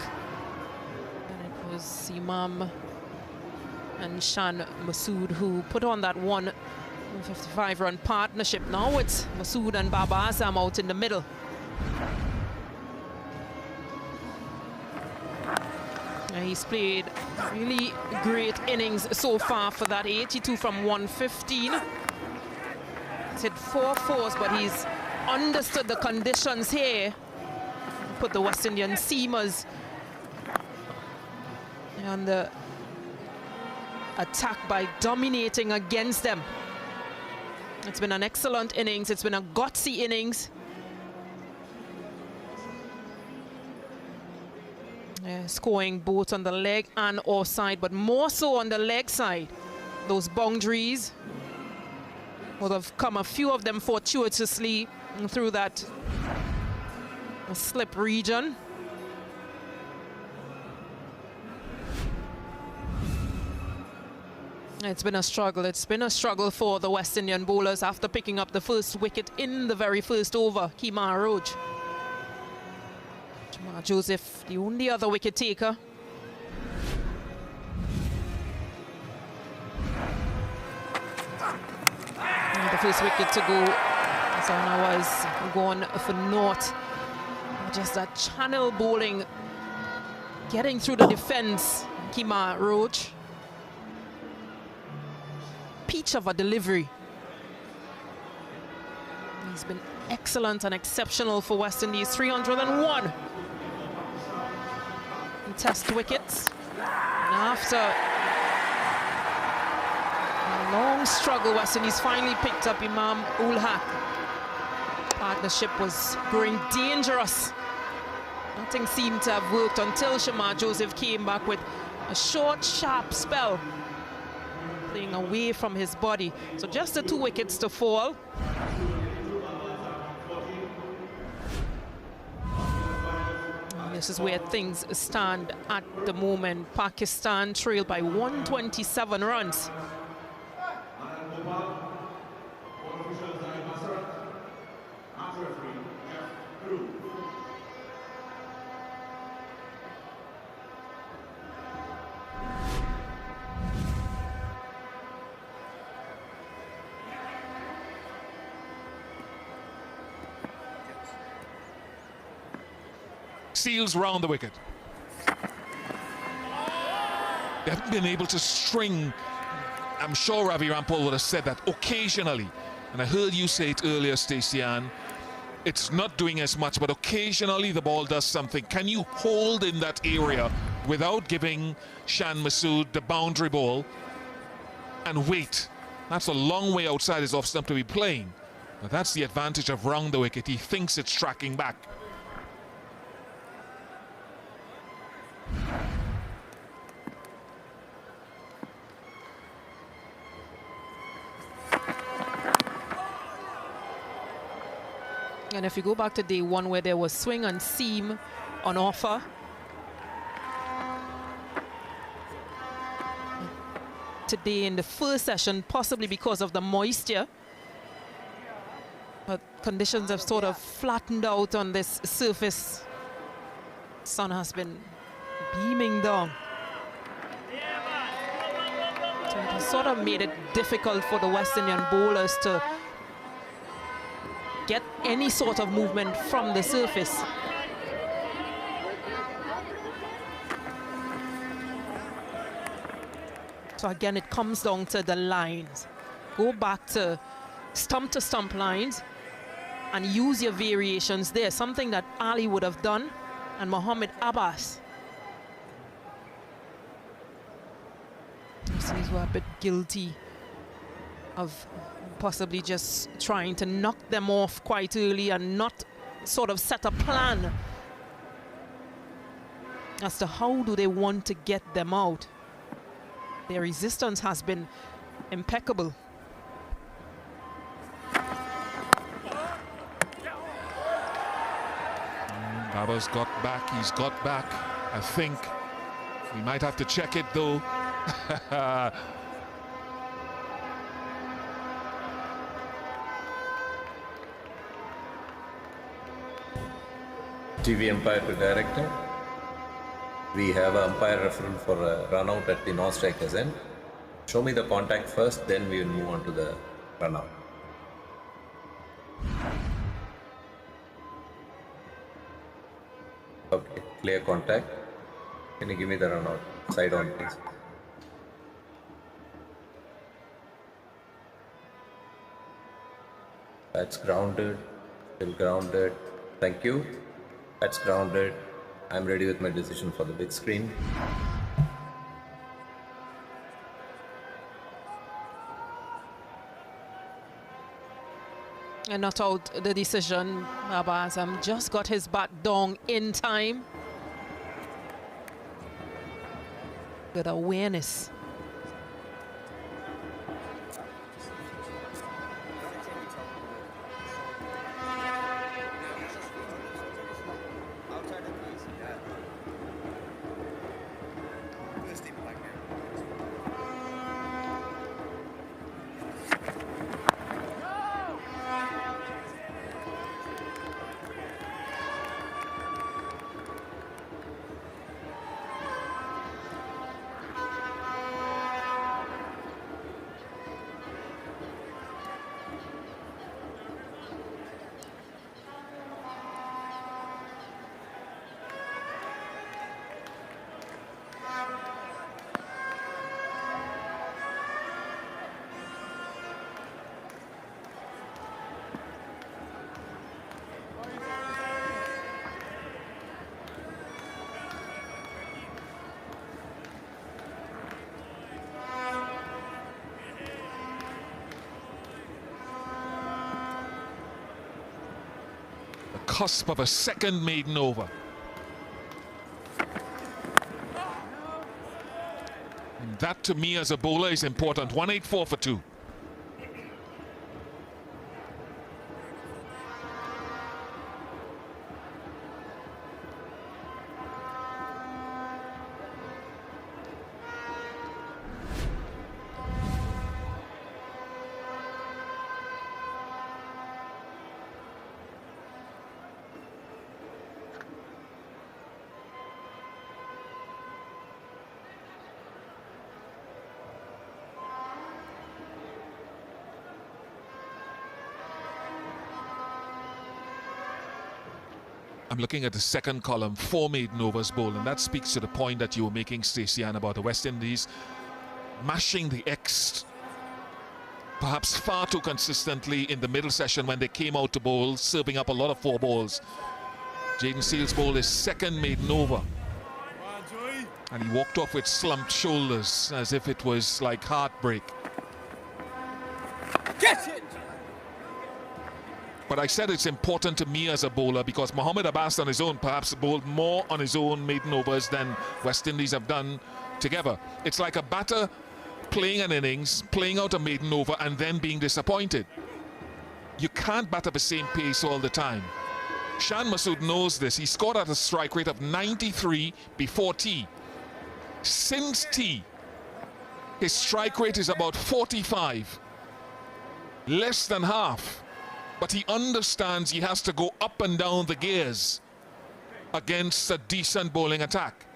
And it was Imam and Shan Masood who put on that 155-run partnership. Now it's Masood and Baba Azam out in the middle. He's played really great innings so far for that 82 from 115. He's hit 4 fours, but he's understood the conditions here. Put the West Indian seamers on the attack by dominating against them. It's been an excellent innings. It's been a gutsy innings. Scoring both on the leg and offside, but more so on the leg side. Those boundaries would have come, a few of them fortuitously through that slip region. It's been a struggle. It's been a struggle for the West Indian bowlers after picking up the first wicket in the very first over. Kemar Roach. Jamal Joseph, the only other wicket taker. The first wicket to go. Zana was gone for naught. Just that channel bowling, getting through the defense. Kemar Roach. Peach of a delivery. He's been excellent and exceptional for West Indies. 301 in test wickets. And after Long struggle. West Indies finally picked up Imam Ul Haq. Partnership was growing dangerous. Nothing seemed to have worked until Shamar Joseph came back with a short, sharp spell, playing away from his body. So just the 2 wickets to fall. And this is where things stand at the moment. Pakistan trailed by 127 runs. Seals round the wicket. They haven't been able to string. I'm sure Ravi Rampal would have said that occasionally, and I heard you say it earlier, Stacey-Ann, it's not doing as much, but occasionally the ball does something. Can you hold in that area without giving Shan Masood the boundary ball and wait? That's a long way outside his off stump to be playing. But that's the advantage of round the wicket. He thinks it's tracking back. And if you go back to day 1 where there was swing and seam on offer, today in the first session, possibly because of the moisture, but conditions have sort of flattened out on this surface. Sun has been beaming down. So it has sort of made it difficult for the West Indian bowlers to get any sort of movement from the surface. So again, it comes down to the lines. Go back to stump lines and use your variations there, something that Ali would have done and Mohammed Abbas. These were a bit guilty of possibly just trying to knock them off quite early and not sort of set a plan as to how do they want to get them out. Their resistance has been impeccable. Baba's got back, he's got back. I think we might have to check it though. TV umpire to director. We have an umpire referral for a run out at the non-striker's end. Show me the contact first, then we will move on to the run out. Okay, clear contact. Can you give me the run out? Side on, please. That's grounded, still grounded. Thank you. That's grounded. I'm ready with my decision for the big screen. And not out the decision. Abbas just got his bat down in time. Good awareness. cusp of a second maiden over. And that to me as a bowler is important. 184 for 2. I'm looking at the second column, 4 maiden overs bowled, and that speaks to the point that you were making, Stacey Ann, about the West Indies mashing the X perhaps far too consistently in the middle session when they came out to bowl, serving up a lot of 4 balls. Jaden Seals bowled his second maiden over, and he walked off with slumped shoulders as if it was like heartbreak. Get it! But I said it's important to me as a bowler because Mohamed Abbas on his own perhaps bowled more on his own maiden overs than West Indies have done together. It's like a batter playing an innings, playing out a maiden over and then being disappointed. You can't bat at the same pace all the time. Shan Masood knows this. He scored at a strike rate of 93 before tea. Since tea, his strike rate is about 45. Less than half. But he understands he has to go up and down the gears against a decent bowling attack.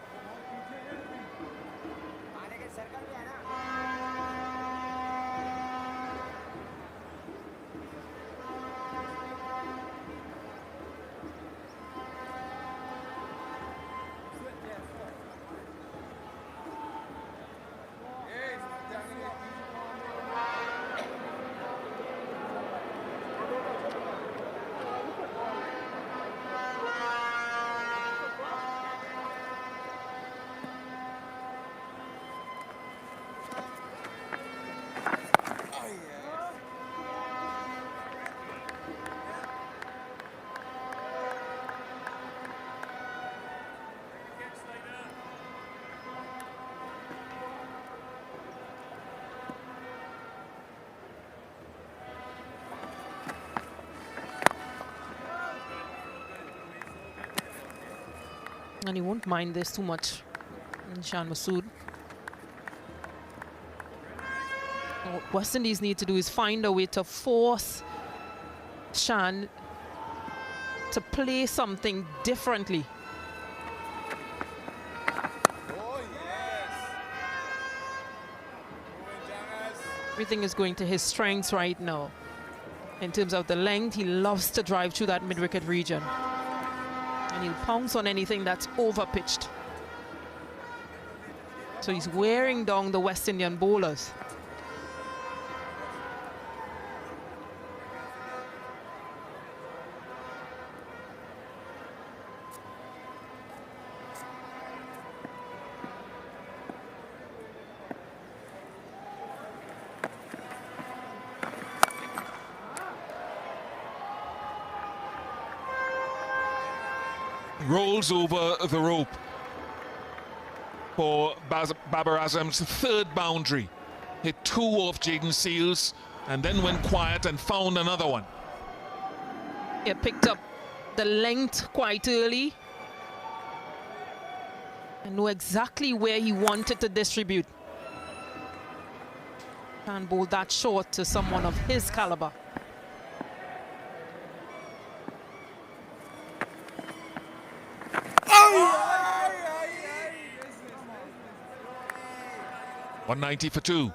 And he won't mind this too much, Shan Masood. What West Indies need to do is find a way to force Shan to play something differently. Everything is going to his strengths right now. In terms of the length, he loves to drive through that mid-wicket region. And he'll pounce on anything that's over-pitched. So he's wearing down the West Indian bowlers. Rolls over the rope for Babar Azam's third boundary. Hit 2 off Jaden Seals and then went quiet and found another one. He picked up the length quite early and knew exactly where he wanted to distribute. Can't bowl that short to someone of his caliber. Oh! 190 for 2.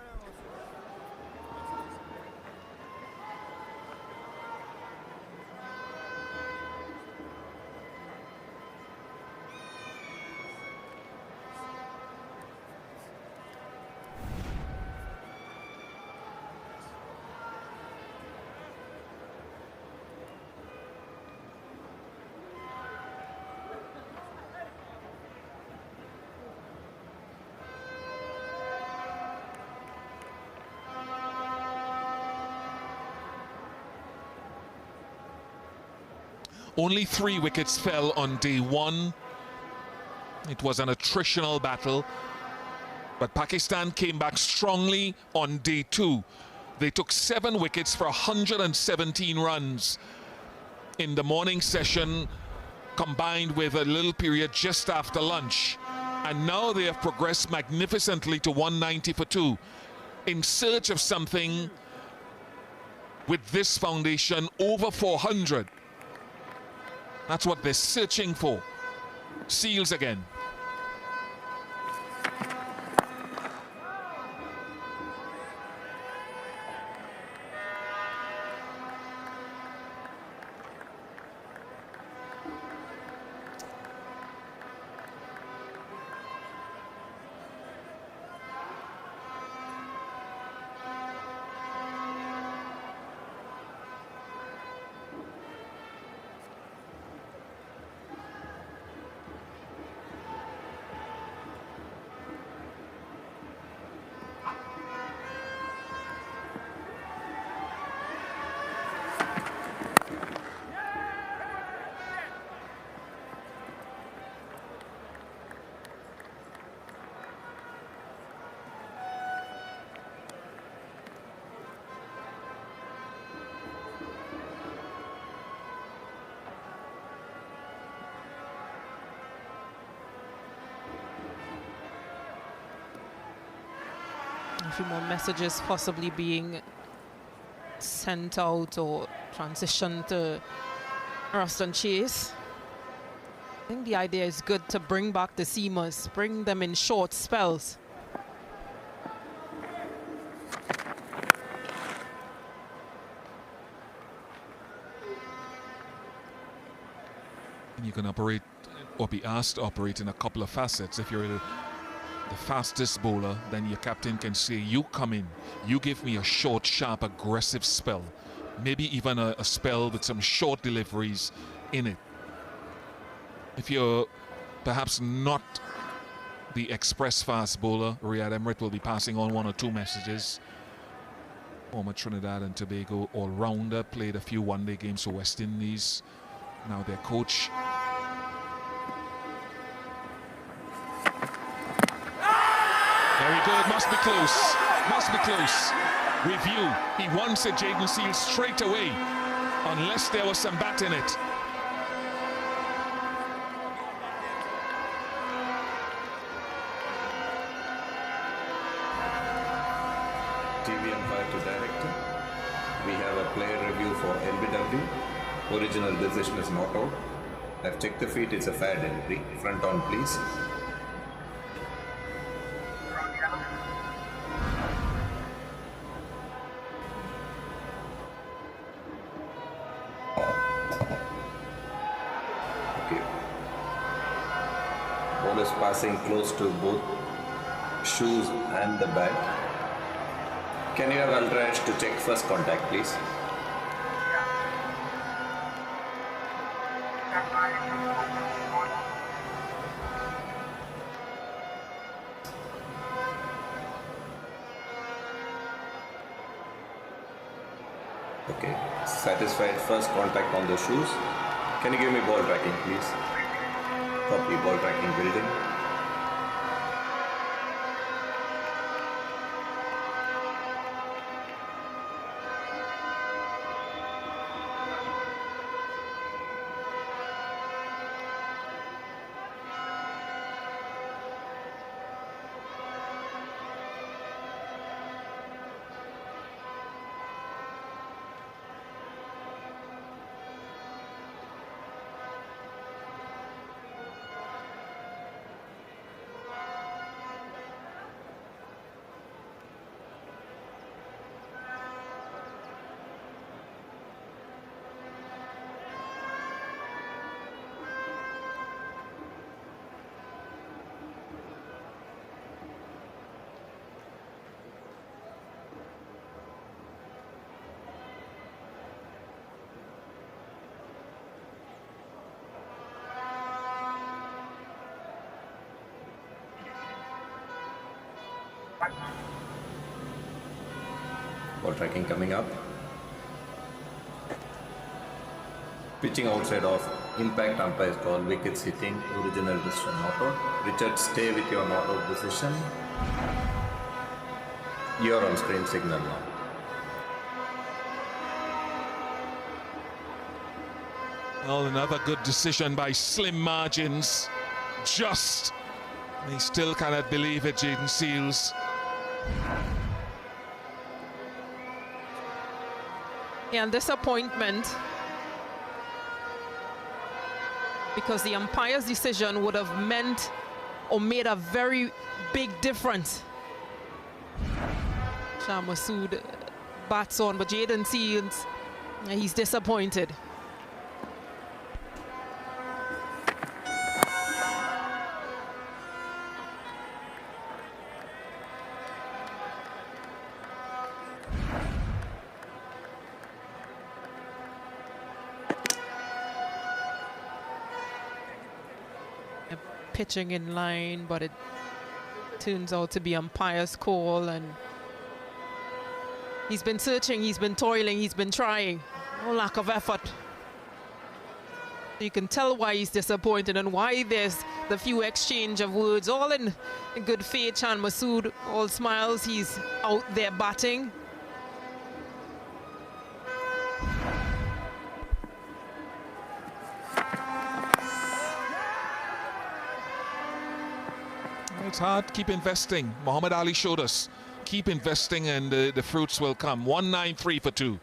Only 3 wickets fell on day 1. It was an attritional battle, but Pakistan came back strongly on day 2. They took 7 wickets for 117 runs in the morning session, combined with a little period just after lunch. And now they have progressed magnificently to 190 for 2, in search of something with this foundation over 400. That's what they're searching for. Seals again. A few more messages possibly being sent out or transitioned to Ruston Chase. I think the idea is good to bring back the seamers, bring them in short spells. You can operate or be asked to operate in a couple of facets. If you're the fastest bowler, then your captain can say, you come in, you give me a short, sharp, aggressive spell. Maybe even a spell with some short deliveries in it. If you're perhaps not the express fast bowler, Riyad Emrit will be passing on 1 or 2 messages. Former Trinidad and Tobago all-rounder, played a few one-day games for West Indies. Now their coach. Very good, must be close, must be close. Review, he wants a Jaden Seal straight away, unless there was some bat in it. TV umpire to director. We have a player review for LBW. Original decision is not out. I've checked the feet, it's a fair delivery. Front on, please. Okay. Ball is passing close to both shoes and the bat. Can you have Alraj to check first contact, please? Okay, satisfied first contact on the shoes. Can you give me ball tracking, please? Copy, ball tracking building. Ball tracking coming up. Pitching outside of impact, umpires call wickets hitting, original decision not out. Richard, stay with your not out decision. You're on screen signal now. Well, another good decision by slim margins. Just. He still cannot believe it, Jaden Seals. Yeah, and disappointment because the umpire's decision would have meant or made a very big difference. Shah Masood bats on, but Jaden Seals, he's disappointed. Pitching in line, but it turns out to be umpire's call, and he's been searching, he's been toiling, he's been trying. No lack of effort. You can tell why he's disappointed and why there's the few exchange of words, all in good faith. Chan Masood, all smiles, he's out there batting. It's hard. Keep investing. Muhammad Ali showed us. Keep investing and the fruits will come. 193 for 2.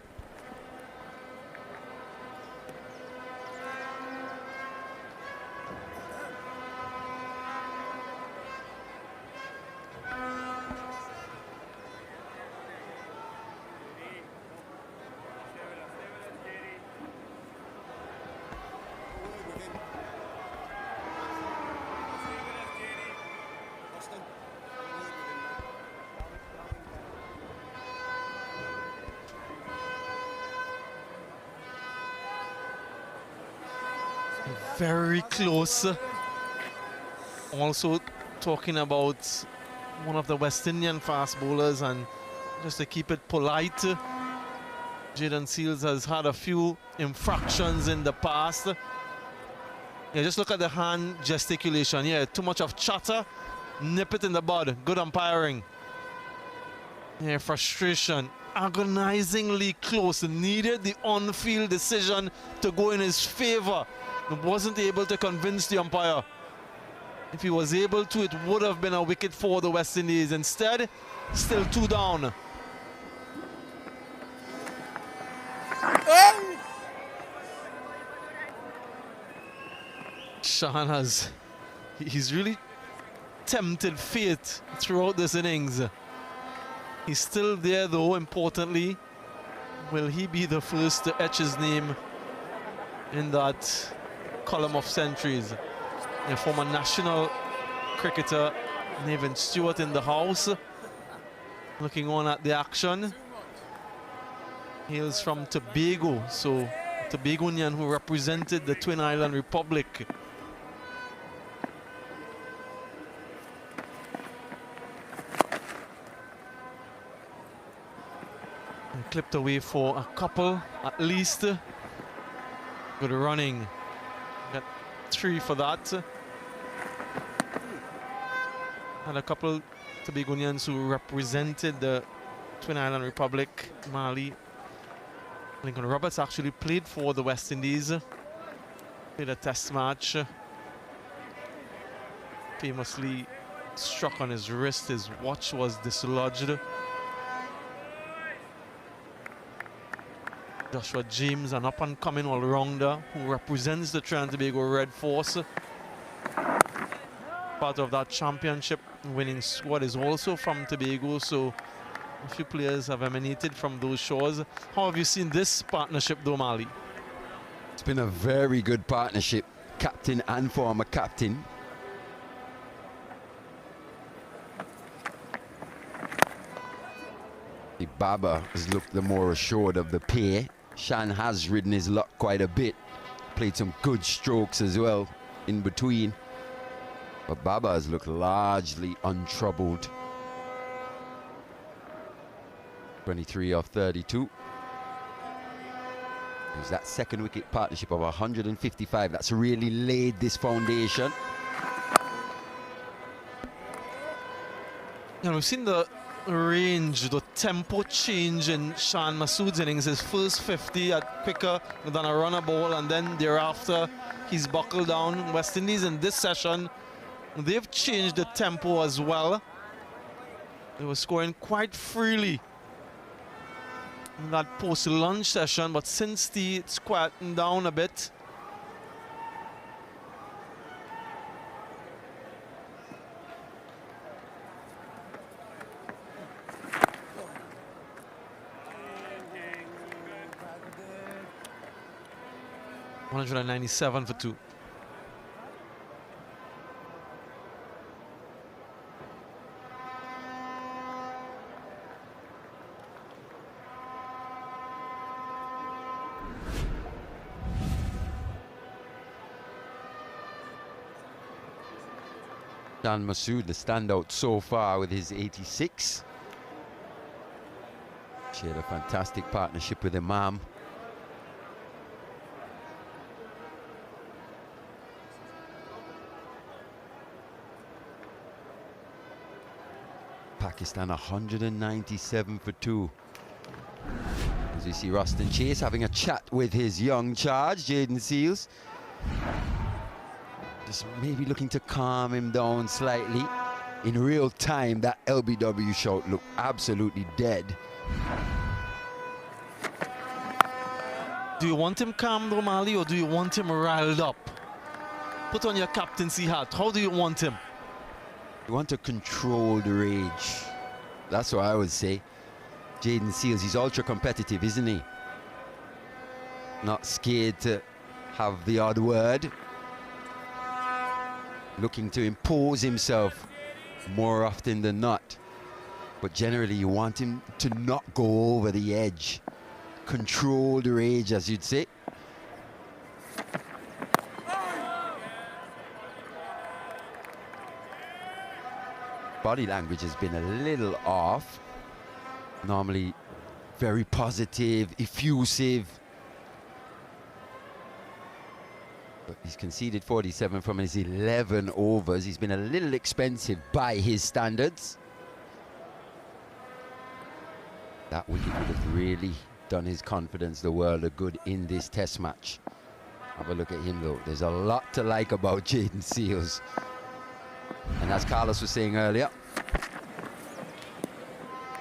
Very close. Also talking about one of the West Indian fast bowlers, and just to keep it polite, Jaden Seals has had a few infractions in the past. Yeah, just look at the hand gesticulation. Yeah, too much of chatter. Nip it in the bud. Good umpiring. Yeah, frustration. Agonizingly close. Needed the on-field decision to go in his favor. Wasn't able to convince the umpire. If he was able to, it would have been a wicket for the West Indies. Instead, still 2 down. Shahan he's really tempted fate throughout this innings. He's still there though, importantly. Will he be the first to etch his name in that column of centuries? A former national cricketer, Nathan Stewart, in the house, looking on at the action. Hails from Tobago, so Tobagonian who represented the Twin Island Republic. And clipped away for a couple at least. Good running. Got 3 for that. And a couple Tobagonians who represented the Twin Island Republic, Mali. Lincoln Roberts actually played for the West Indies. Played a test match. Famously struck on his wrist. His watch was dislodged. Joshua James, an up-and-coming all-rounder who represents the Trinidad and Tobago Red Force. Part of that championship winning squad is also from Tobago, so a few players have emanated from those shores. How have you seen this partnership though, Mali? It's been a very good partnership, captain and former captain. Baba has looked the more assured of the pair. Shan has ridden his luck quite a bit. Played some good strokes as well in between. But Baba has looked largely untroubled. 23 off 32. It was that second wicket partnership of 155 that's really laid this foundation. You know, we've seen the range, the tempo change in Shan Masood's innings. His first 50 at quicker than a runner ball, and then thereafter he's buckled down. West Indies in this session, they've changed the tempo as well. They were scoring quite freely in that post-lunch session, but since it's quieting down a bit. $197 for 2. Dan Masood, the standout so far with his 86. Shared a fantastic partnership with Imam. Pakistan 197 for 2. As we see Ruston Chase having a chat with his young charge, Jaden Seals. Just maybe looking to calm him down slightly. In real time, that LBW shot looked absolutely dead. Do you want him calm, Romali, or do you want him riled up? Put on your captaincy hat. How do you want him? You want to control the rage. That's what I would say. Jaden Seals, he's ultra competitive, isn't he? Not scared to have the odd word. Looking to impose himself more often than not. But generally you want him to not go over the edge. Control the rage, as you'd say. Body language has been a little off. Normally very positive, effusive. But he's conceded 47 from his 11 overs. He's been a little expensive by his standards. That wicket would have really done his confidence the world of good in this test match. Have a look at him though. There's a lot to like about Jaden Seals. And as Carlos was saying earlier,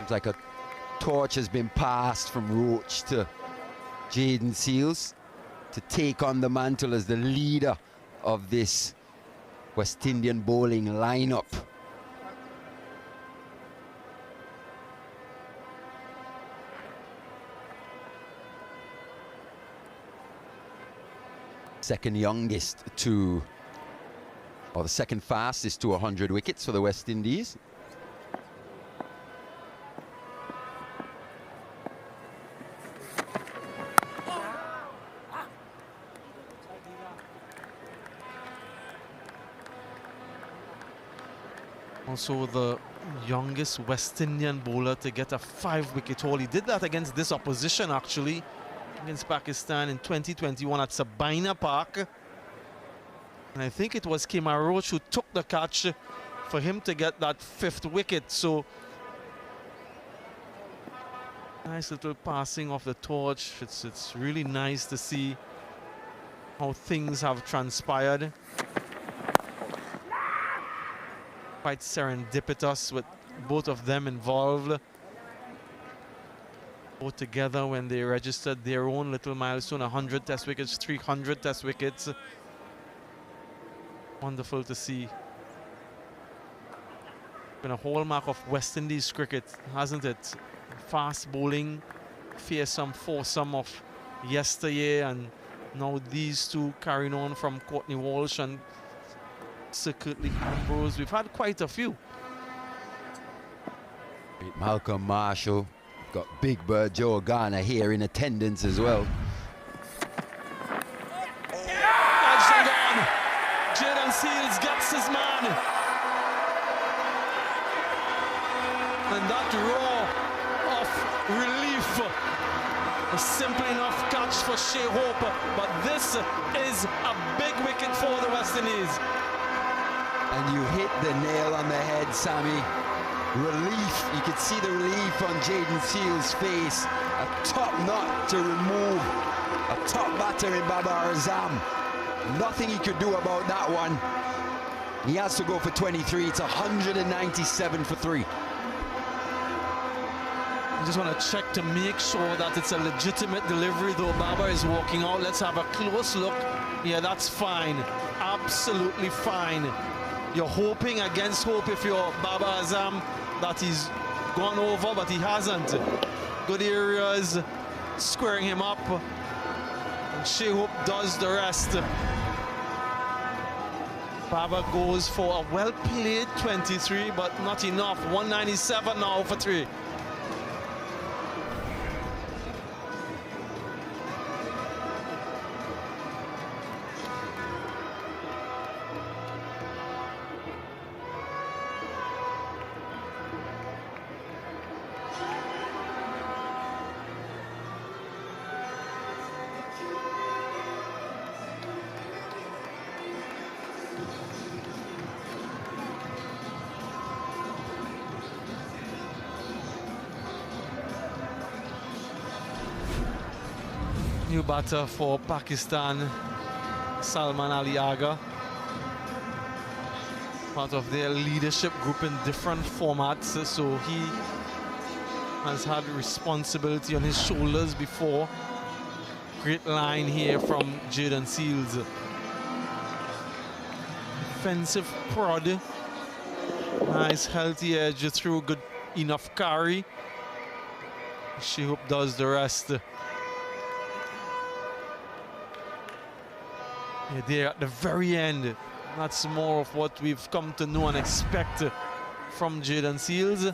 it's like a torch has been passed from Roach to Jaden Seals to take on the mantle as the leader of this West Indian bowling lineup. Second youngest to, or the second fastest to 100 wickets for the West Indies. Also the youngest West Indian bowler to get a 5-wicket haul. He did that against this opposition actually, against Pakistan in 2021 at Sabina Park. And I think it was Kemar Roach who took the catch for him to get that 5th wicket. So nice little passing of the torch. It's really nice to see how things have transpired. Quite serendipitous with both of them involved. Both together when they registered their own little milestone, 100 test wickets, 300 test wickets. Wonderful to see. Been a hallmark of West Indies cricket, hasn't it? Fast bowling, fearsome, foursome of yesteryear, and now these two carrying on from Courtney Walsh and Sir Curtly Ambrose. We've had quite a few. Malcolm Marshall, got Big Bird Joe Garner here in attendance as well. Edged and gone. Jaden Seals gets his man. And that roar of relief A simple enough catch for Shea Hope, but this is a big wicket for the West Indies. And you hit the nail on the head, Sammy. Relief, you could see the relief on Jaden Seal's face. A top knot to remove a top batter in Baba Azam. Nothing he could do about that one. He has to go for 23. It's 197 for 3. I just want to check to make sure that it's a legitimate delivery, though Baba is walking out. Let's have a close look. Yeah, that's fine. Absolutely fine. You're hoping against hope if you're Baba Azam that he's gone over, but he hasn't. Good areas, squaring him up. And Shea Hope does the rest. Baba goes for a well-played 23, but not enough. 197 now for 3. New batter for Pakistan, Salman Ali Agha. Part of their leadership group in different formats, so he has had responsibility on his shoulders before. Great line here from Jaden Seals. Defensive prod. Nice healthy edge through, good enough carry. Shea Hope does the rest. Yeah, there at the very end. That's more of what we've come to know and expect from Jaden Seals.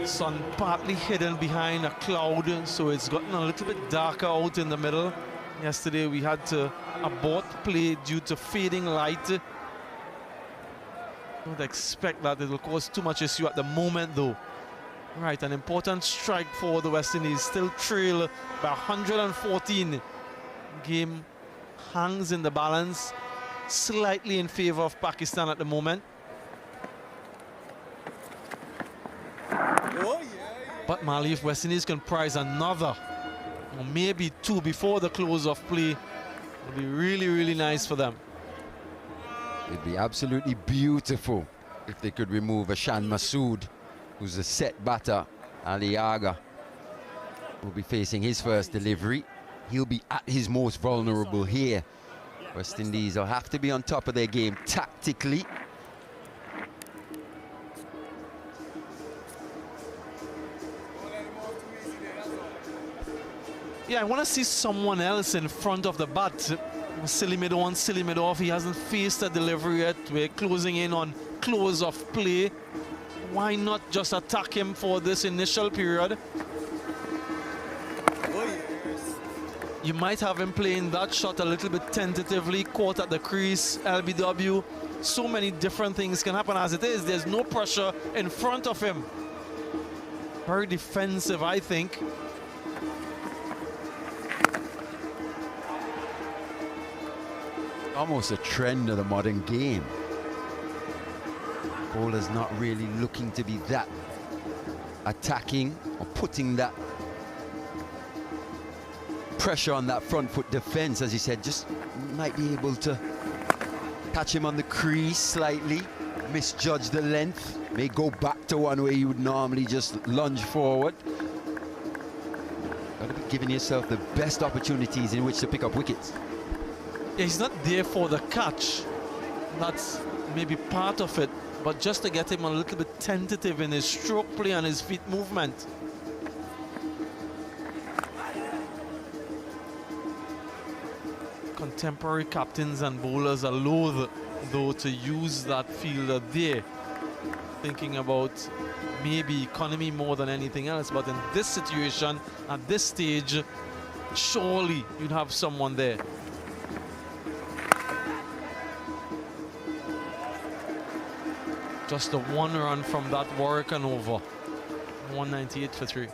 Sun partly hidden behind a cloud, so it's gotten a little bit darker out in the middle. Yesterday we had to abort play due to fading light. Don't expect that it will cause too much issue at the moment though. Right, an important strike for the West Indies, still trail by 114. Game hangs in the balance, slightly in favor of Pakistan at the moment. But Mali, if West Indies can prize another, or maybe 2 before the close of play, it'll be really, really nice for them. It'd be absolutely beautiful if they could remove Ashan Masood, who's a set batter. Ali Agha will be facing his first delivery. He'll be at his most vulnerable here. West Indies will have to be on top of their game tactically. Yeah, I want to see someone else in front of the bat. Silly mid on, silly mid off. He hasn't faced a delivery yet. We're closing in on close of play. Why not just attack him for this initial period? You might have him playing that shot a little bit tentatively, caught at the crease, LBW. So many different things can happen as it is. There's no pressure in front of him. Very defensive, I think. Almost a trend of the modern game. Bowlers not really looking to be that attacking or putting that pressure on that front foot defense. As you said, just might be able to catch him on the crease slightly, misjudge the length, may go back to one where you would normally just lunge forward. Got to be giving yourself the best opportunities in which to pick up wickets. Yeah, he's not there for the catch. That's maybe part of it, but just to get him a little bit tentative in his stroke play and his feet movement. Contemporary captains and bowlers are loath, though, to use that fielder there, thinking about maybe economy more than anything else. But in this situation, at this stage, surely you'd have someone there. Just the one run from that work and over. 198 for 3.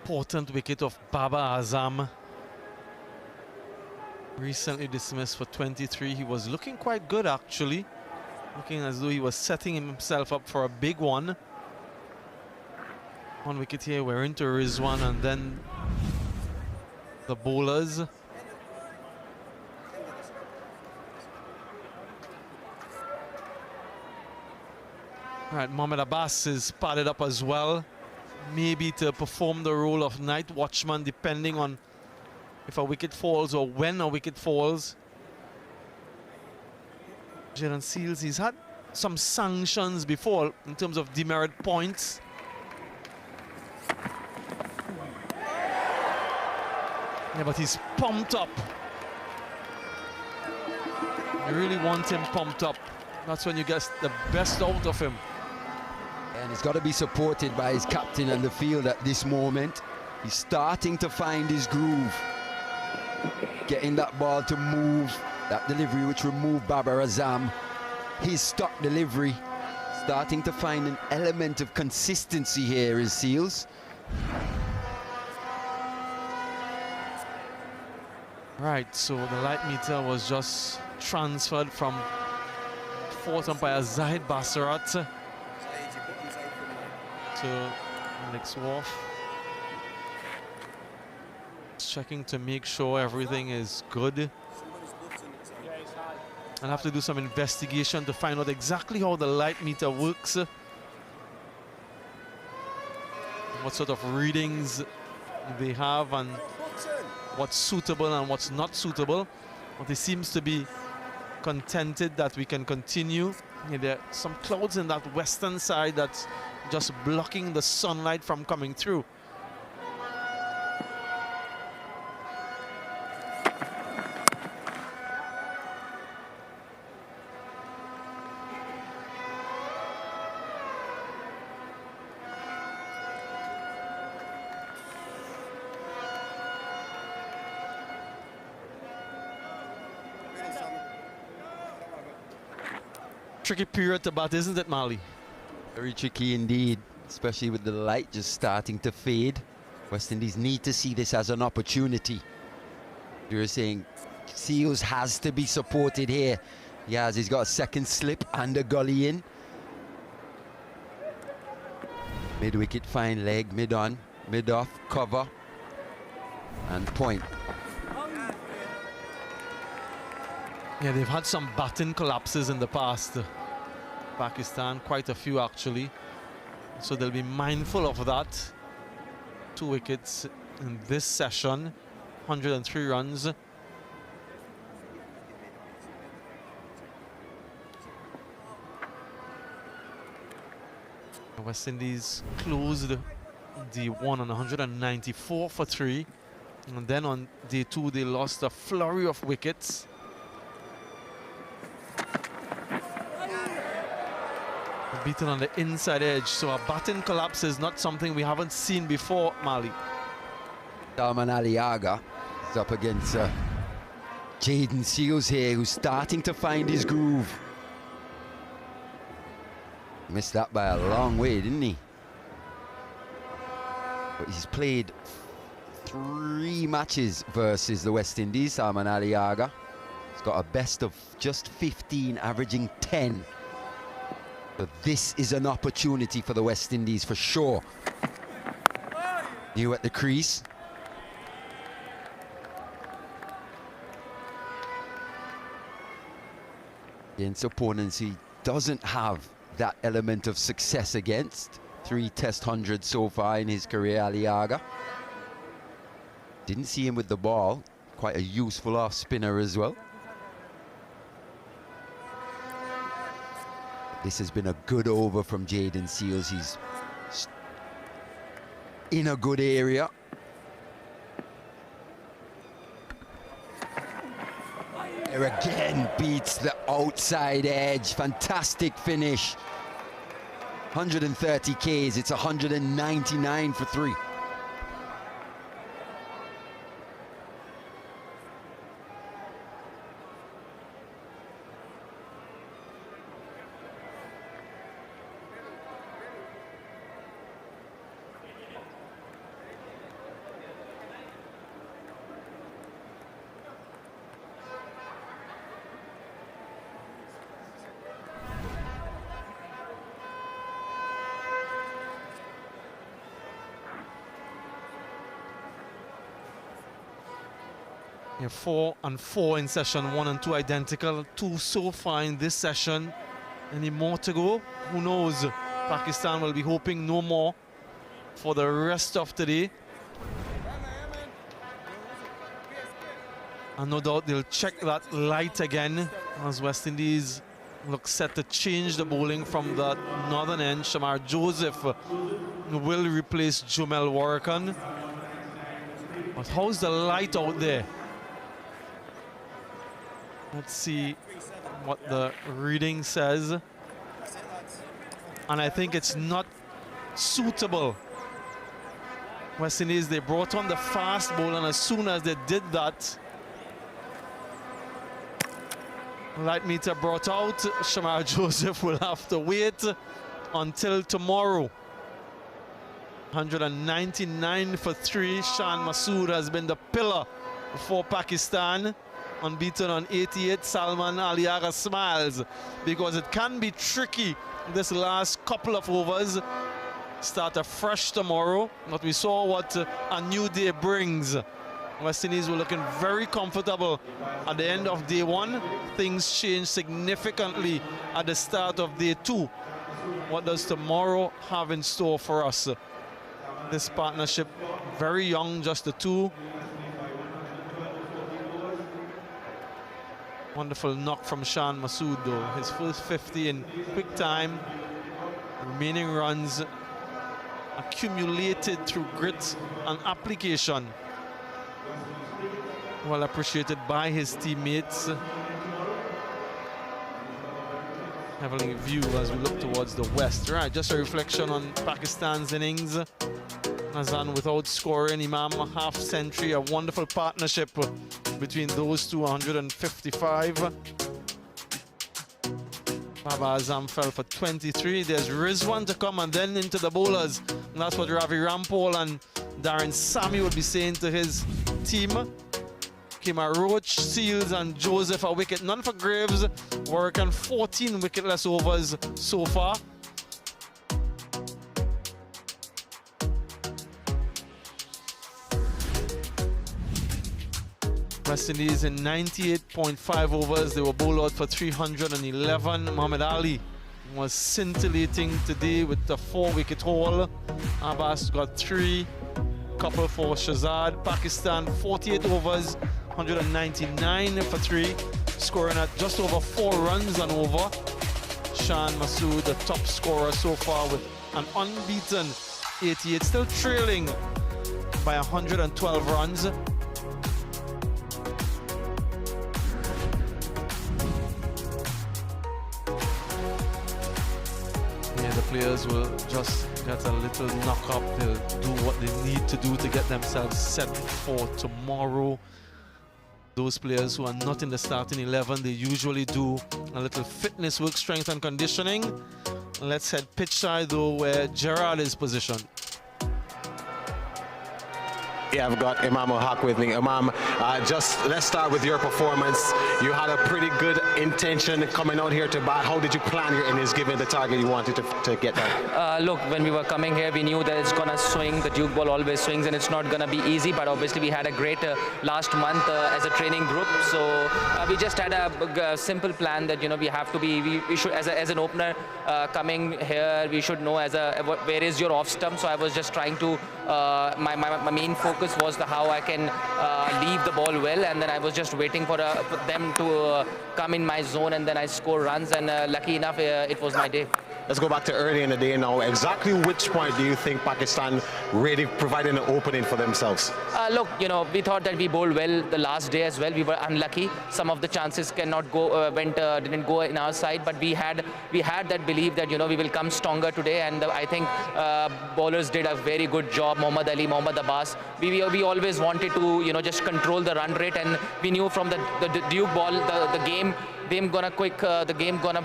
Important wicket of Baba Azam. Recently dismissed for 23. He was looking quite good actually. Looking as though he was setting himself up for a big one. One wicket here, we're into Rizwan and then the bowlers. Right, Mohamed Abbas is padded up as well. Maybe to perform the role of night watchman depending on if a wicket falls or when a wicket falls. Jalen Seals, he's had some sanctions before in terms of demerit points. Yeah, but he's pumped up. You really want him pumped up. That's when you get the best out of him. And he's got to be supported by his captain and the field at this moment. He's starting to find his groove. Getting that ball to move. That delivery which removed Baba Azam. His stock delivery. Starting to find an element of consistency here is Seals. Right, so the light meter was just transferred from fourth umpire Zahid Basarat to Alex Wharf. Checking to make sure everything is good. I'll have to do some investigation to find out exactly how the light meter works. What sort of readings they have and what's suitable and what's not suitable. But it seems to be contented that we can continue. Yeah, there are some clouds in that western side that's just blocking the sunlight from coming through. Tricky period to bat, isn't it, Mali? Very tricky indeed, especially with the light just starting to fade. West Indies need to see this as an opportunity. You're saying Seals has to be supported here. He's got a second slip and a gully in. Mid-wicket fine leg, mid-on, mid-off, cover, and point. Yeah, they've had some batting collapses in the past. Pakistan, quite a few actually. So they'll be mindful of that. 2 wickets in this session, 103 runs. West Indies closed day 1 on 194 for 3. And then on day 2, they lost a flurry of wickets. Beaten on the inside edge, so a batting collapse is not something we haven't seen before, Mali. Salman Ali Agha is up against Jaden Seals here, who's starting to find his groove. Missed that by a long way, didn't he? But he's played 3 matches versus the West Indies, Salman Ali Agha. He's got a best of just 15, averaging 10. But this is an opportunity for the West Indies for sure. New at the crease. Against opponents he doesn't have that element of success against. 3 test hundreds so far in his career, Ali Agha. Didn't see him with the ball. Quite a useful off spinner as well. This has been a good over from Jaden Seals. He's in a good area. There again, beats the outside edge. Fantastic finish. 130 Ks, it's 199 for 3. Yeah, 4 and 4 in session 1 and 2 identical. 2 so far in this session. Any more to go? Who knows? Pakistan will be hoping no more for the rest of today. And no doubt they'll check that light again as West Indies look set to change the bowling from the northern end. Shamar Joseph will replace Jumel Warrican. But how's the light out there? Let's see what the reading says. And I think it's not suitable. West Indies, they brought on the fast bowl, and as soon as they did that, light meter brought out. Shamar Joseph will have to wait until tomorrow. 199 for 3. Shan Masood has been the pillar for Pakistan. Unbeaten on 88. Salman Aliaga smiles because it can be tricky this last couple of overs. Start afresh tomorrow, but we saw what a new day brings. West Indies were looking very comfortable at the end of day 1. Things changed significantly at the start of day 2. What does tomorrow have in store for us? This partnership, very young, just the two. Wonderful knock from Shan Masood though. His first 50 in quick time. Remaining runs accumulated through grit and application. Well appreciated by his teammates. Having a view as we look towards the west. Right, just a reflection on Pakistan's innings. Azan without scoring, Imam a half century, a wonderful partnership between those two, 155. Baba Azam fell for 23. There's Rizwan to come and then into the bowlers. And that's what Ravi Rampal and Darren Sammy would be saying to his team. Kemar Roach, Seals and Joseph a wicket. None for Graves. Working 14 wicketless overs so far. West Indies in 98.5 overs. They were bowled out for 311. Muhammad Ali was scintillating today with the 4-wicket haul. Abbas got 3. Couple for Shazad. Pakistan 48 overs, 199 for 3. Scoring at just over 4 runs and over. Shan Masood, the top scorer so far with an unbeaten 88. Still trailing by 112 runs. Players will just get a little knock up. They'll do what they need to do to get themselves set for tomorrow. Those players who are not in the starting 11, they usually do a little fitness work, strength and conditioning. Let's head pitch side though, where Gerard is positioned. Yeah, I've got Imam Haq with me. Imam, just let's start with your performance. You had a pretty good intention coming out here to bat. How did you plan your innings given the target you wanted to get done? Look, when we were coming here, we knew that it's going to swing. The Duke ball always swings and it's not going to be easy. But obviously, we had a great last month as a training group. So we just had a simple plan that, you know, we have to be, we should, as an opener coming here, we should know where is your off stump. So I was just trying to, my main focus was how I can leave the ball well, and then I was just waiting for them to come in my zone, and then I score runs, and lucky enough, it was my day. Let's go back to early in the day now. Exactly which point do you think Pakistan really provided an opening for themselves? Look, we thought that we bowled well the last day as well. We were unlucky. Some of the chances didn't go in our side, but we had that belief that we will come stronger today, and I think bowlers did a very good job. Mohammad Ali, Mohammad Abbas. We always wanted to just control the run rate, and we knew from the Duke ball the game gonna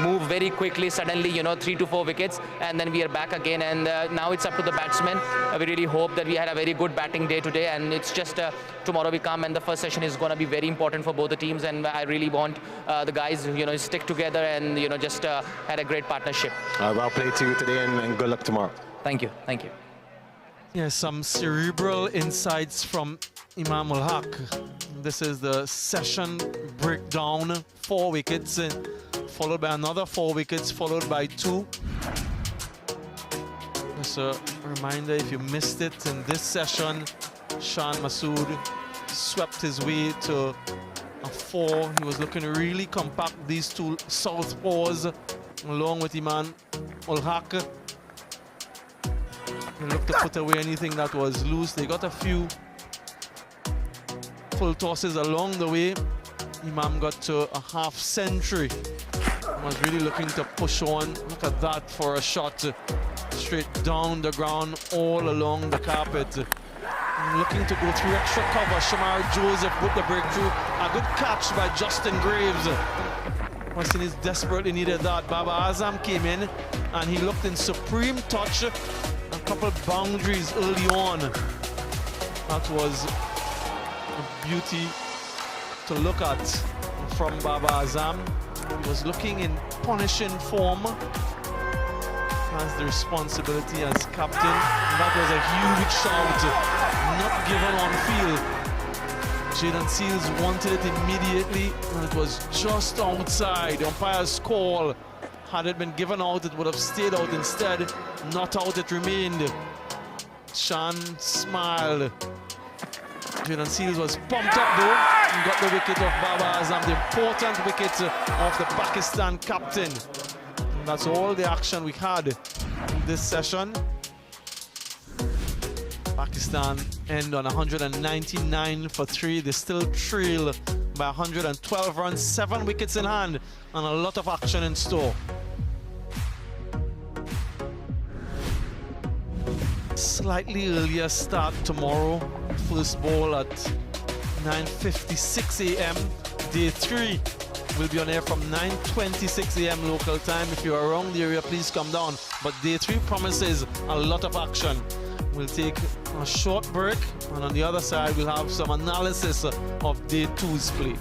move very quickly. Suddenly 3 to 4 wickets, and then we are back again, and now it's up to the batsmen. We really hope that we had a very good batting day today, and it's just tomorrow we come, and the first session is going to be very important for both the teams, and I really want the guys stick together and just had a great partnership. Well played to you today, and good luck tomorrow. Thank you. Yeah, some cerebral insights from Imam Ul Haq. This is the session breakdown. 4 wickets, followed by another 4 wickets, followed by 2. Just a reminder, if you missed it, in this session, Shan Masood swept his way to a 4. He was looking really compact, these 2 southpaws, along with Imam Ul Haq. They looked to put away anything that was loose. They got a few full tosses along the way. Imam got to a half century. Was really looking to push on. Look at that for a shot straight down the ground, all along the carpet. Looking to go through extra cover. Shamar Joseph with the breakthrough. A good catch by Justin Graves. West Indies desperately needed that. Baba Azam came in and he looked in supreme touch. A couple boundaries early on. That was a beauty to look at from Baba Azam. He was looking in punishing form. Has the responsibility as captain. And that was a huge shout, not given on field. Jaden Seals wanted it immediately, and it was just outside. The umpire's call. Had it been given out, it would have stayed out. Instead, not out, it remained. Shan smiled. Jaden Seals was pumped up though and got the wicket of Baba Azam, the important wicket of the Pakistan captain. And that's all the action we had in this session. Pakistan end on 199 for 3. They still trail by 112 runs, 7 wickets in hand, and a lot of action in store. Slightly earlier start tomorrow. First ball at 9:56 a.m. Day 3 will be on air from 9:26 a.m. local time. If you're around the area, please come down. But Day 3 promises a lot of action. We'll take a short break, and on the other side, we'll have some analysis of Day 2's play.